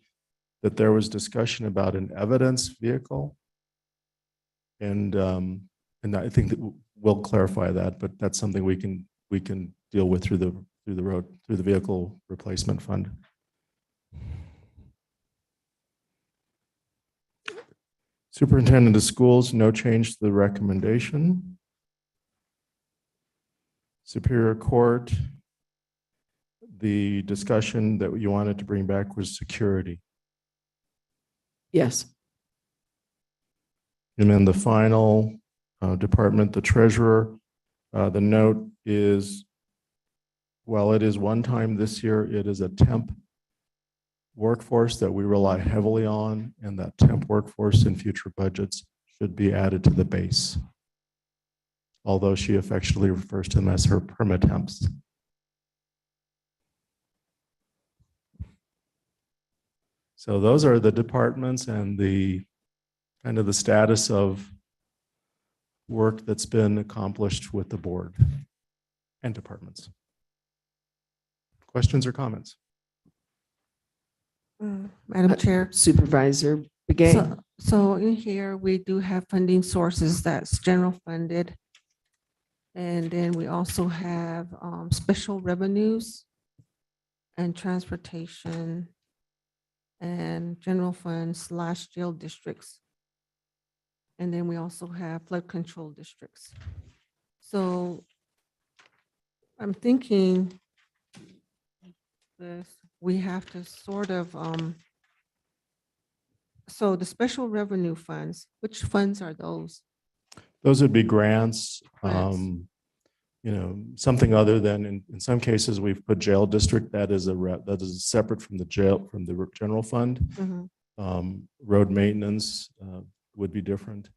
that there was discussion about an evidence vehicle. And I think that we'll clarify that, but that's something we can deal with through the vehicle replacement fund. Superintendent of Schools, no change to the recommendation. Superior Court, the discussion that you wanted to bring back was security. Yes. And then the final department, the treasurer, the note is, while it is one time this year, it is a temp workforce that we rely heavily on, and that temp workforce in future budgets should be added to the base. Although she affectionately refers to them as her permatemps. So those are the departments and the kind of the status of work that's been accomplished with the board and departments. Questions or comments? Madam Chair. Supervisor Begay. So in here, we do have funding sources that's general funded. And then we also have special revenues and transportation and general funds / jail districts. And then we also have flood control districts. So I'm thinking this, we have to sort of, so the special revenue funds, which funds are those? Those would be grants, Grants. you know, something other than, in some cases, we've put jail district, that is that is separate from the jail, from the general fund. Road maintenance would be different.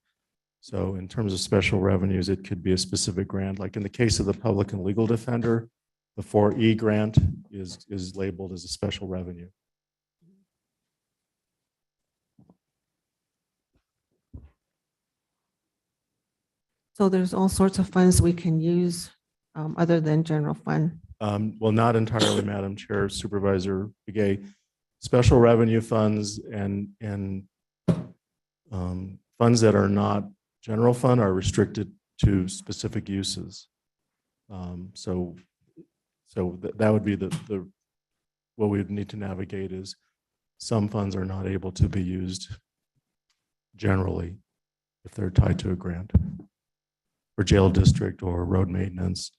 So in terms of special revenues, it could be a specific grant. Like in the case of the public and legal defender, the 4E grant is labeled as a special revenue. So there's all sorts of funds we can use other than general fund. Well, not entirely, Madam Chair, Supervisor Begay. Special revenue funds and funds that are not general fund are restricted to specific uses. So that would be the what we would need to navigate is some funds are not able to be used generally if they're tied to a grant or jail district or road maintenance.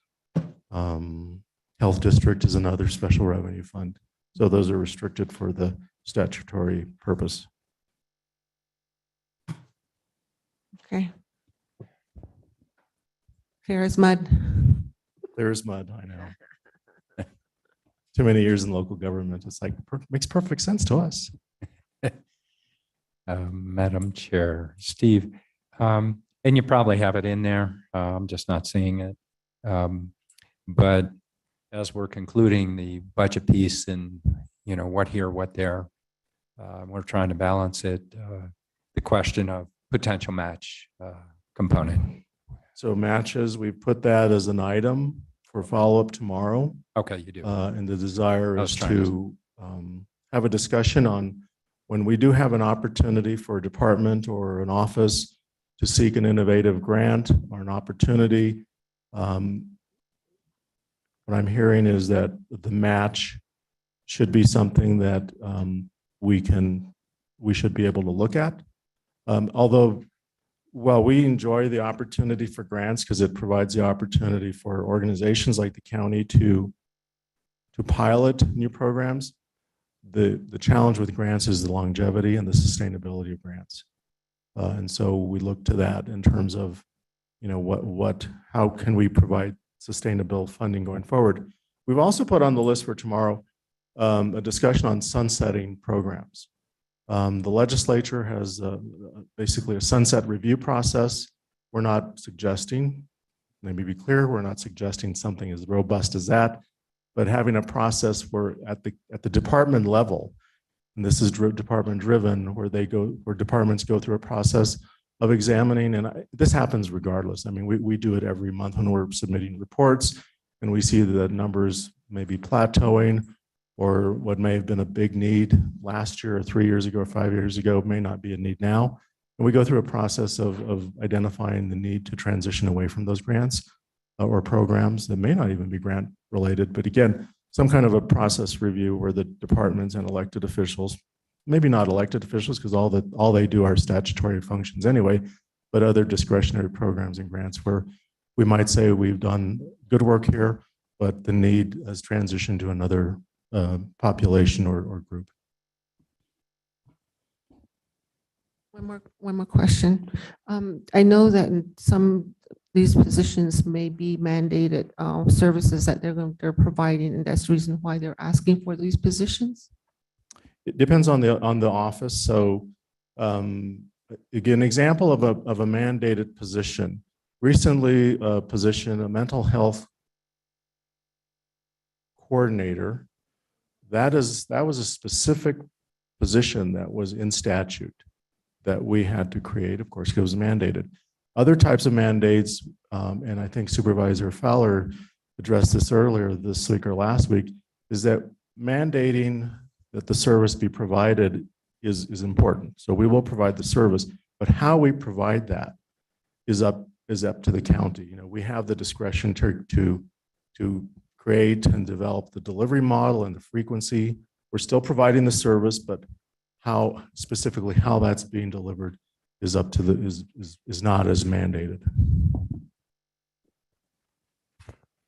Health district is another special revenue fund. So those are restricted for the statutory purpose. Okay. Clear as mud. Clear as mud, I know. Too many years in local government. It's like, makes perfect sense to us. Madam Chair, Steve, and you probably have it in there. I'm just not seeing it. But as we're concluding the budget piece and, you know, what here, what there, we're trying to balance it. The question of potential match component. So matches, we put that as an item for follow-up tomorrow. Okay, you do. And the desire I is was trying to have a discussion on when we do have an opportunity for a department or an office to seek an innovative grant or an opportunity. What I'm hearing is that the match should be something that we should be able to look at. Although, well, we enjoy the opportunity for grants because it provides the opportunity for organizations like the county to pilot new programs. The challenge with grants is the longevity and the sustainability of grants. And so we look to that in terms of, you know, how can we provide sustainable funding going forward. We've also put on the list for tomorrow a discussion on sunsetting programs. The legislature has basically a sunset review process. We're not suggesting, let me be clear, we're not suggesting something as robust as that, but having a process where at the department level, and this is department driven, where departments go through a process of examining, and this happens regardless. I mean, we do it every month when we're submitting reports and we see that numbers may be plateauing, or what may have been a big need last year or 3 years ago or 5 years ago may not be a need now. And we go through a process of identifying the need to transition away from those grants or programs that may not even be grant related. But again, some kind of a process review where the departments and elected officials, maybe not elected officials because all they do are statutory functions anyway, but other discretionary programs and grants where we might say we've done good work here, but the need has transitioned to another population or group. One more question. I know that in some these positions may be mandated services that they're providing, and that's the reason why they're asking for these positions. It depends on the office. So again, an example of a mandated position. Recently, a mental health coordinator. That was a specific position that was in statute that we had to create, of course, because it was mandated. Other types of mandates, and I think Supervisor Fowler addressed this earlier this week or last week, is that mandating that the service be provided is important. So we will provide the service, but how we provide that is up to the county. You know, we have the discretion to create and develop the delivery model and the frequency. We're still providing the service, but how specifically how that's being delivered is up to is not as mandated.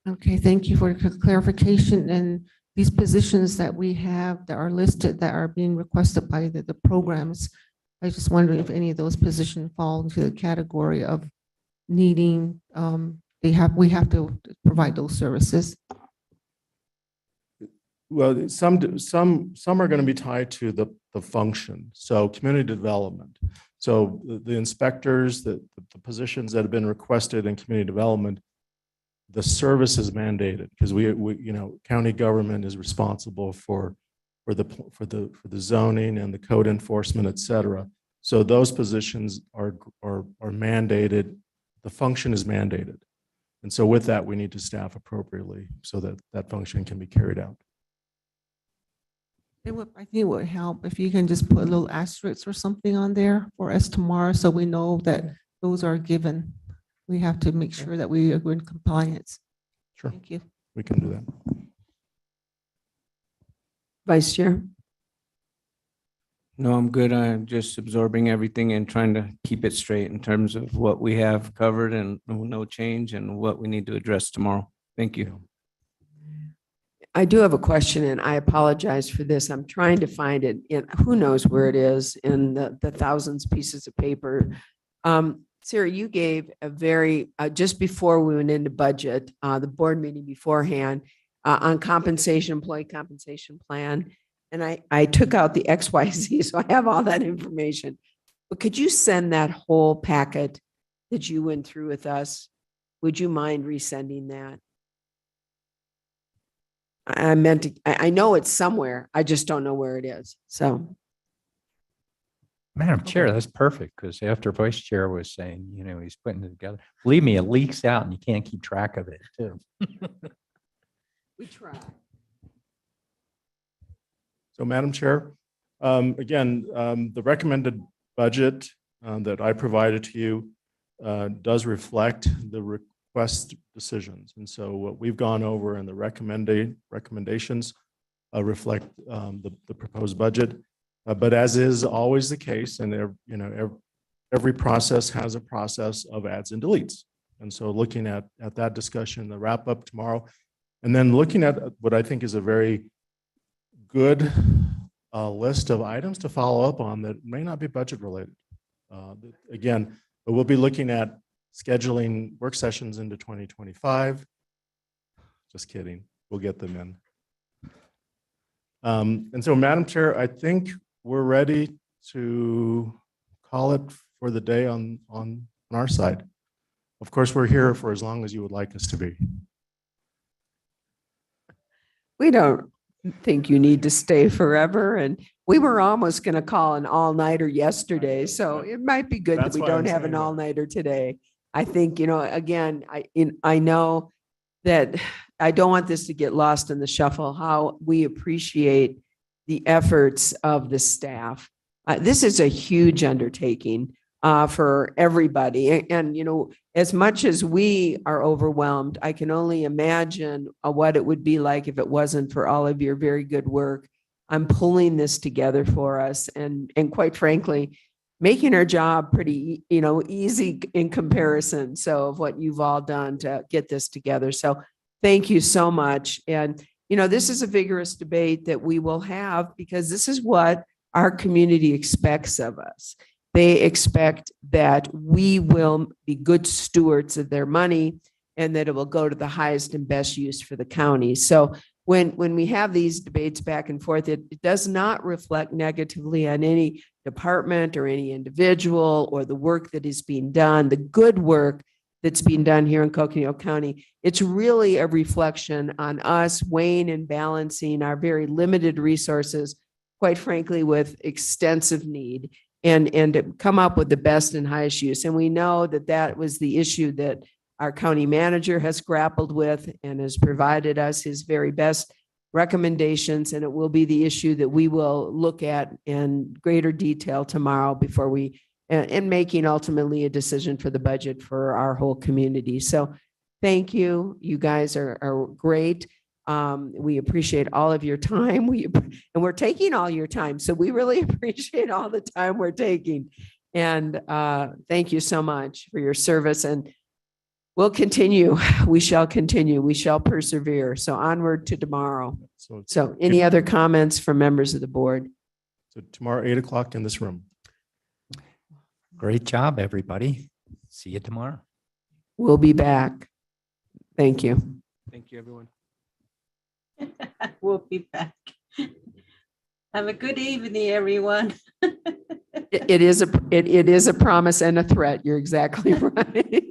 Okay, thank you for clarification. And these positions that we have that are listed that are being requested by the programs, I just wondering if any of those positions fall into the category of needing, we have to provide those services. Well, some are going to be tied to the function. So community development. So the inspectors, the positions that have been requested in community development, the service is mandated because we you know, county government is responsible for the zoning and the code enforcement, et cetera. So those positions are mandated. The function is mandated. And so with that, we need to staff appropriately so that that function can be carried out. I think it would help if you can just put a little asterisk or something on there for us tomorrow so we know that those are given. We have to make sure that we are in compliance. Sure. Thank you. We can do that. Vice Chair. No, I'm good. I'm just absorbing everything and trying to keep it straight in terms of what we have covered and no change and what we need to address tomorrow. Thank you. I do have a question, and I apologize for this. I'm trying to find it in, who knows where it is in the thousands pieces of paper. Sarah, you gave a very, just before we went into budget, the board meeting beforehand, on compensation, employee compensation plan. And I took out the XYZ, so I have all that information. But could you send that whole packet that you went through with us? Would you mind resending that? I meant to, I know it's somewhere. I just don't know where it is. So. Madam Chair, that's perfect because after Vice Chair was saying, you know, he's putting it together. Believe me, it leaks out and you can't keep track of it too. We try. So Madam Chair, again, the recommended budget that I provided to you does reflect the request decisions. And so what we've gone over and the recommendations reflect the proposed budget. But as is always the case, and you know, every process has a process of adds and deletes. And so looking at that discussion, the wrap up tomorrow, and then looking at what I think is a very good list of items to follow up on that may not be budget related. Again, but we'll be looking at scheduling work sessions into 2025. Just kidding, we'll get them in. And so, Madam Chair, I think we're ready to call it for the day on our side. Of course, we're here for as long as you would like us to be. We don't think you need to stay forever. And we were almost going to call an all-nighter yesterday. So it might be good that That's we why don't I'm have saying an that. all-nighter today. I think, you know, again, I know that I don't want this to get lost in the shuffle, how we appreciate the efforts of the staff. This is a huge undertaking for everybody. And, you know, as much as we are overwhelmed, I can only imagine what it would be like if it wasn't for all of your very good work. I'm pulling this together for us and quite frankly, making our job pretty, you know, easy in comparison. So of what you've all done to get this together. So thank you so much. And, you know, this is a vigorous debate that we will have because this is what our community expects of us. They expect that we will be good stewards of their money and that it will go to the highest and best use for the county. So when we have these debates back and forth, it does not reflect negatively on any department or any individual or the work that is being done, the good work that's being done here in Coconino County. It's really a reflection on us weighing and balancing our very limited resources, quite frankly, with extensive need and to come up with the best and highest use. And we know that that was the issue that our county manager has grappled with and has provided us his very best recommendations. And it will be the issue that we will look at in greater detail tomorrow before we, in making ultimately a decision for the budget for our whole community. So thank you. You guys are great. We appreciate all of your time. And we're taking all your time. So we really appreciate all the time we're taking. And thank you so much for your service. And we'll continue. We shall continue. We shall persevere. So onward to tomorrow. So any other comments from members of the board? So tomorrow, 8 o'clock in this room. Great job, everybody. See you tomorrow. We'll be back. Thank you. Thank you, everyone. We'll be back. Have a good evening, everyone. It is a promise and a threat. You're exactly right.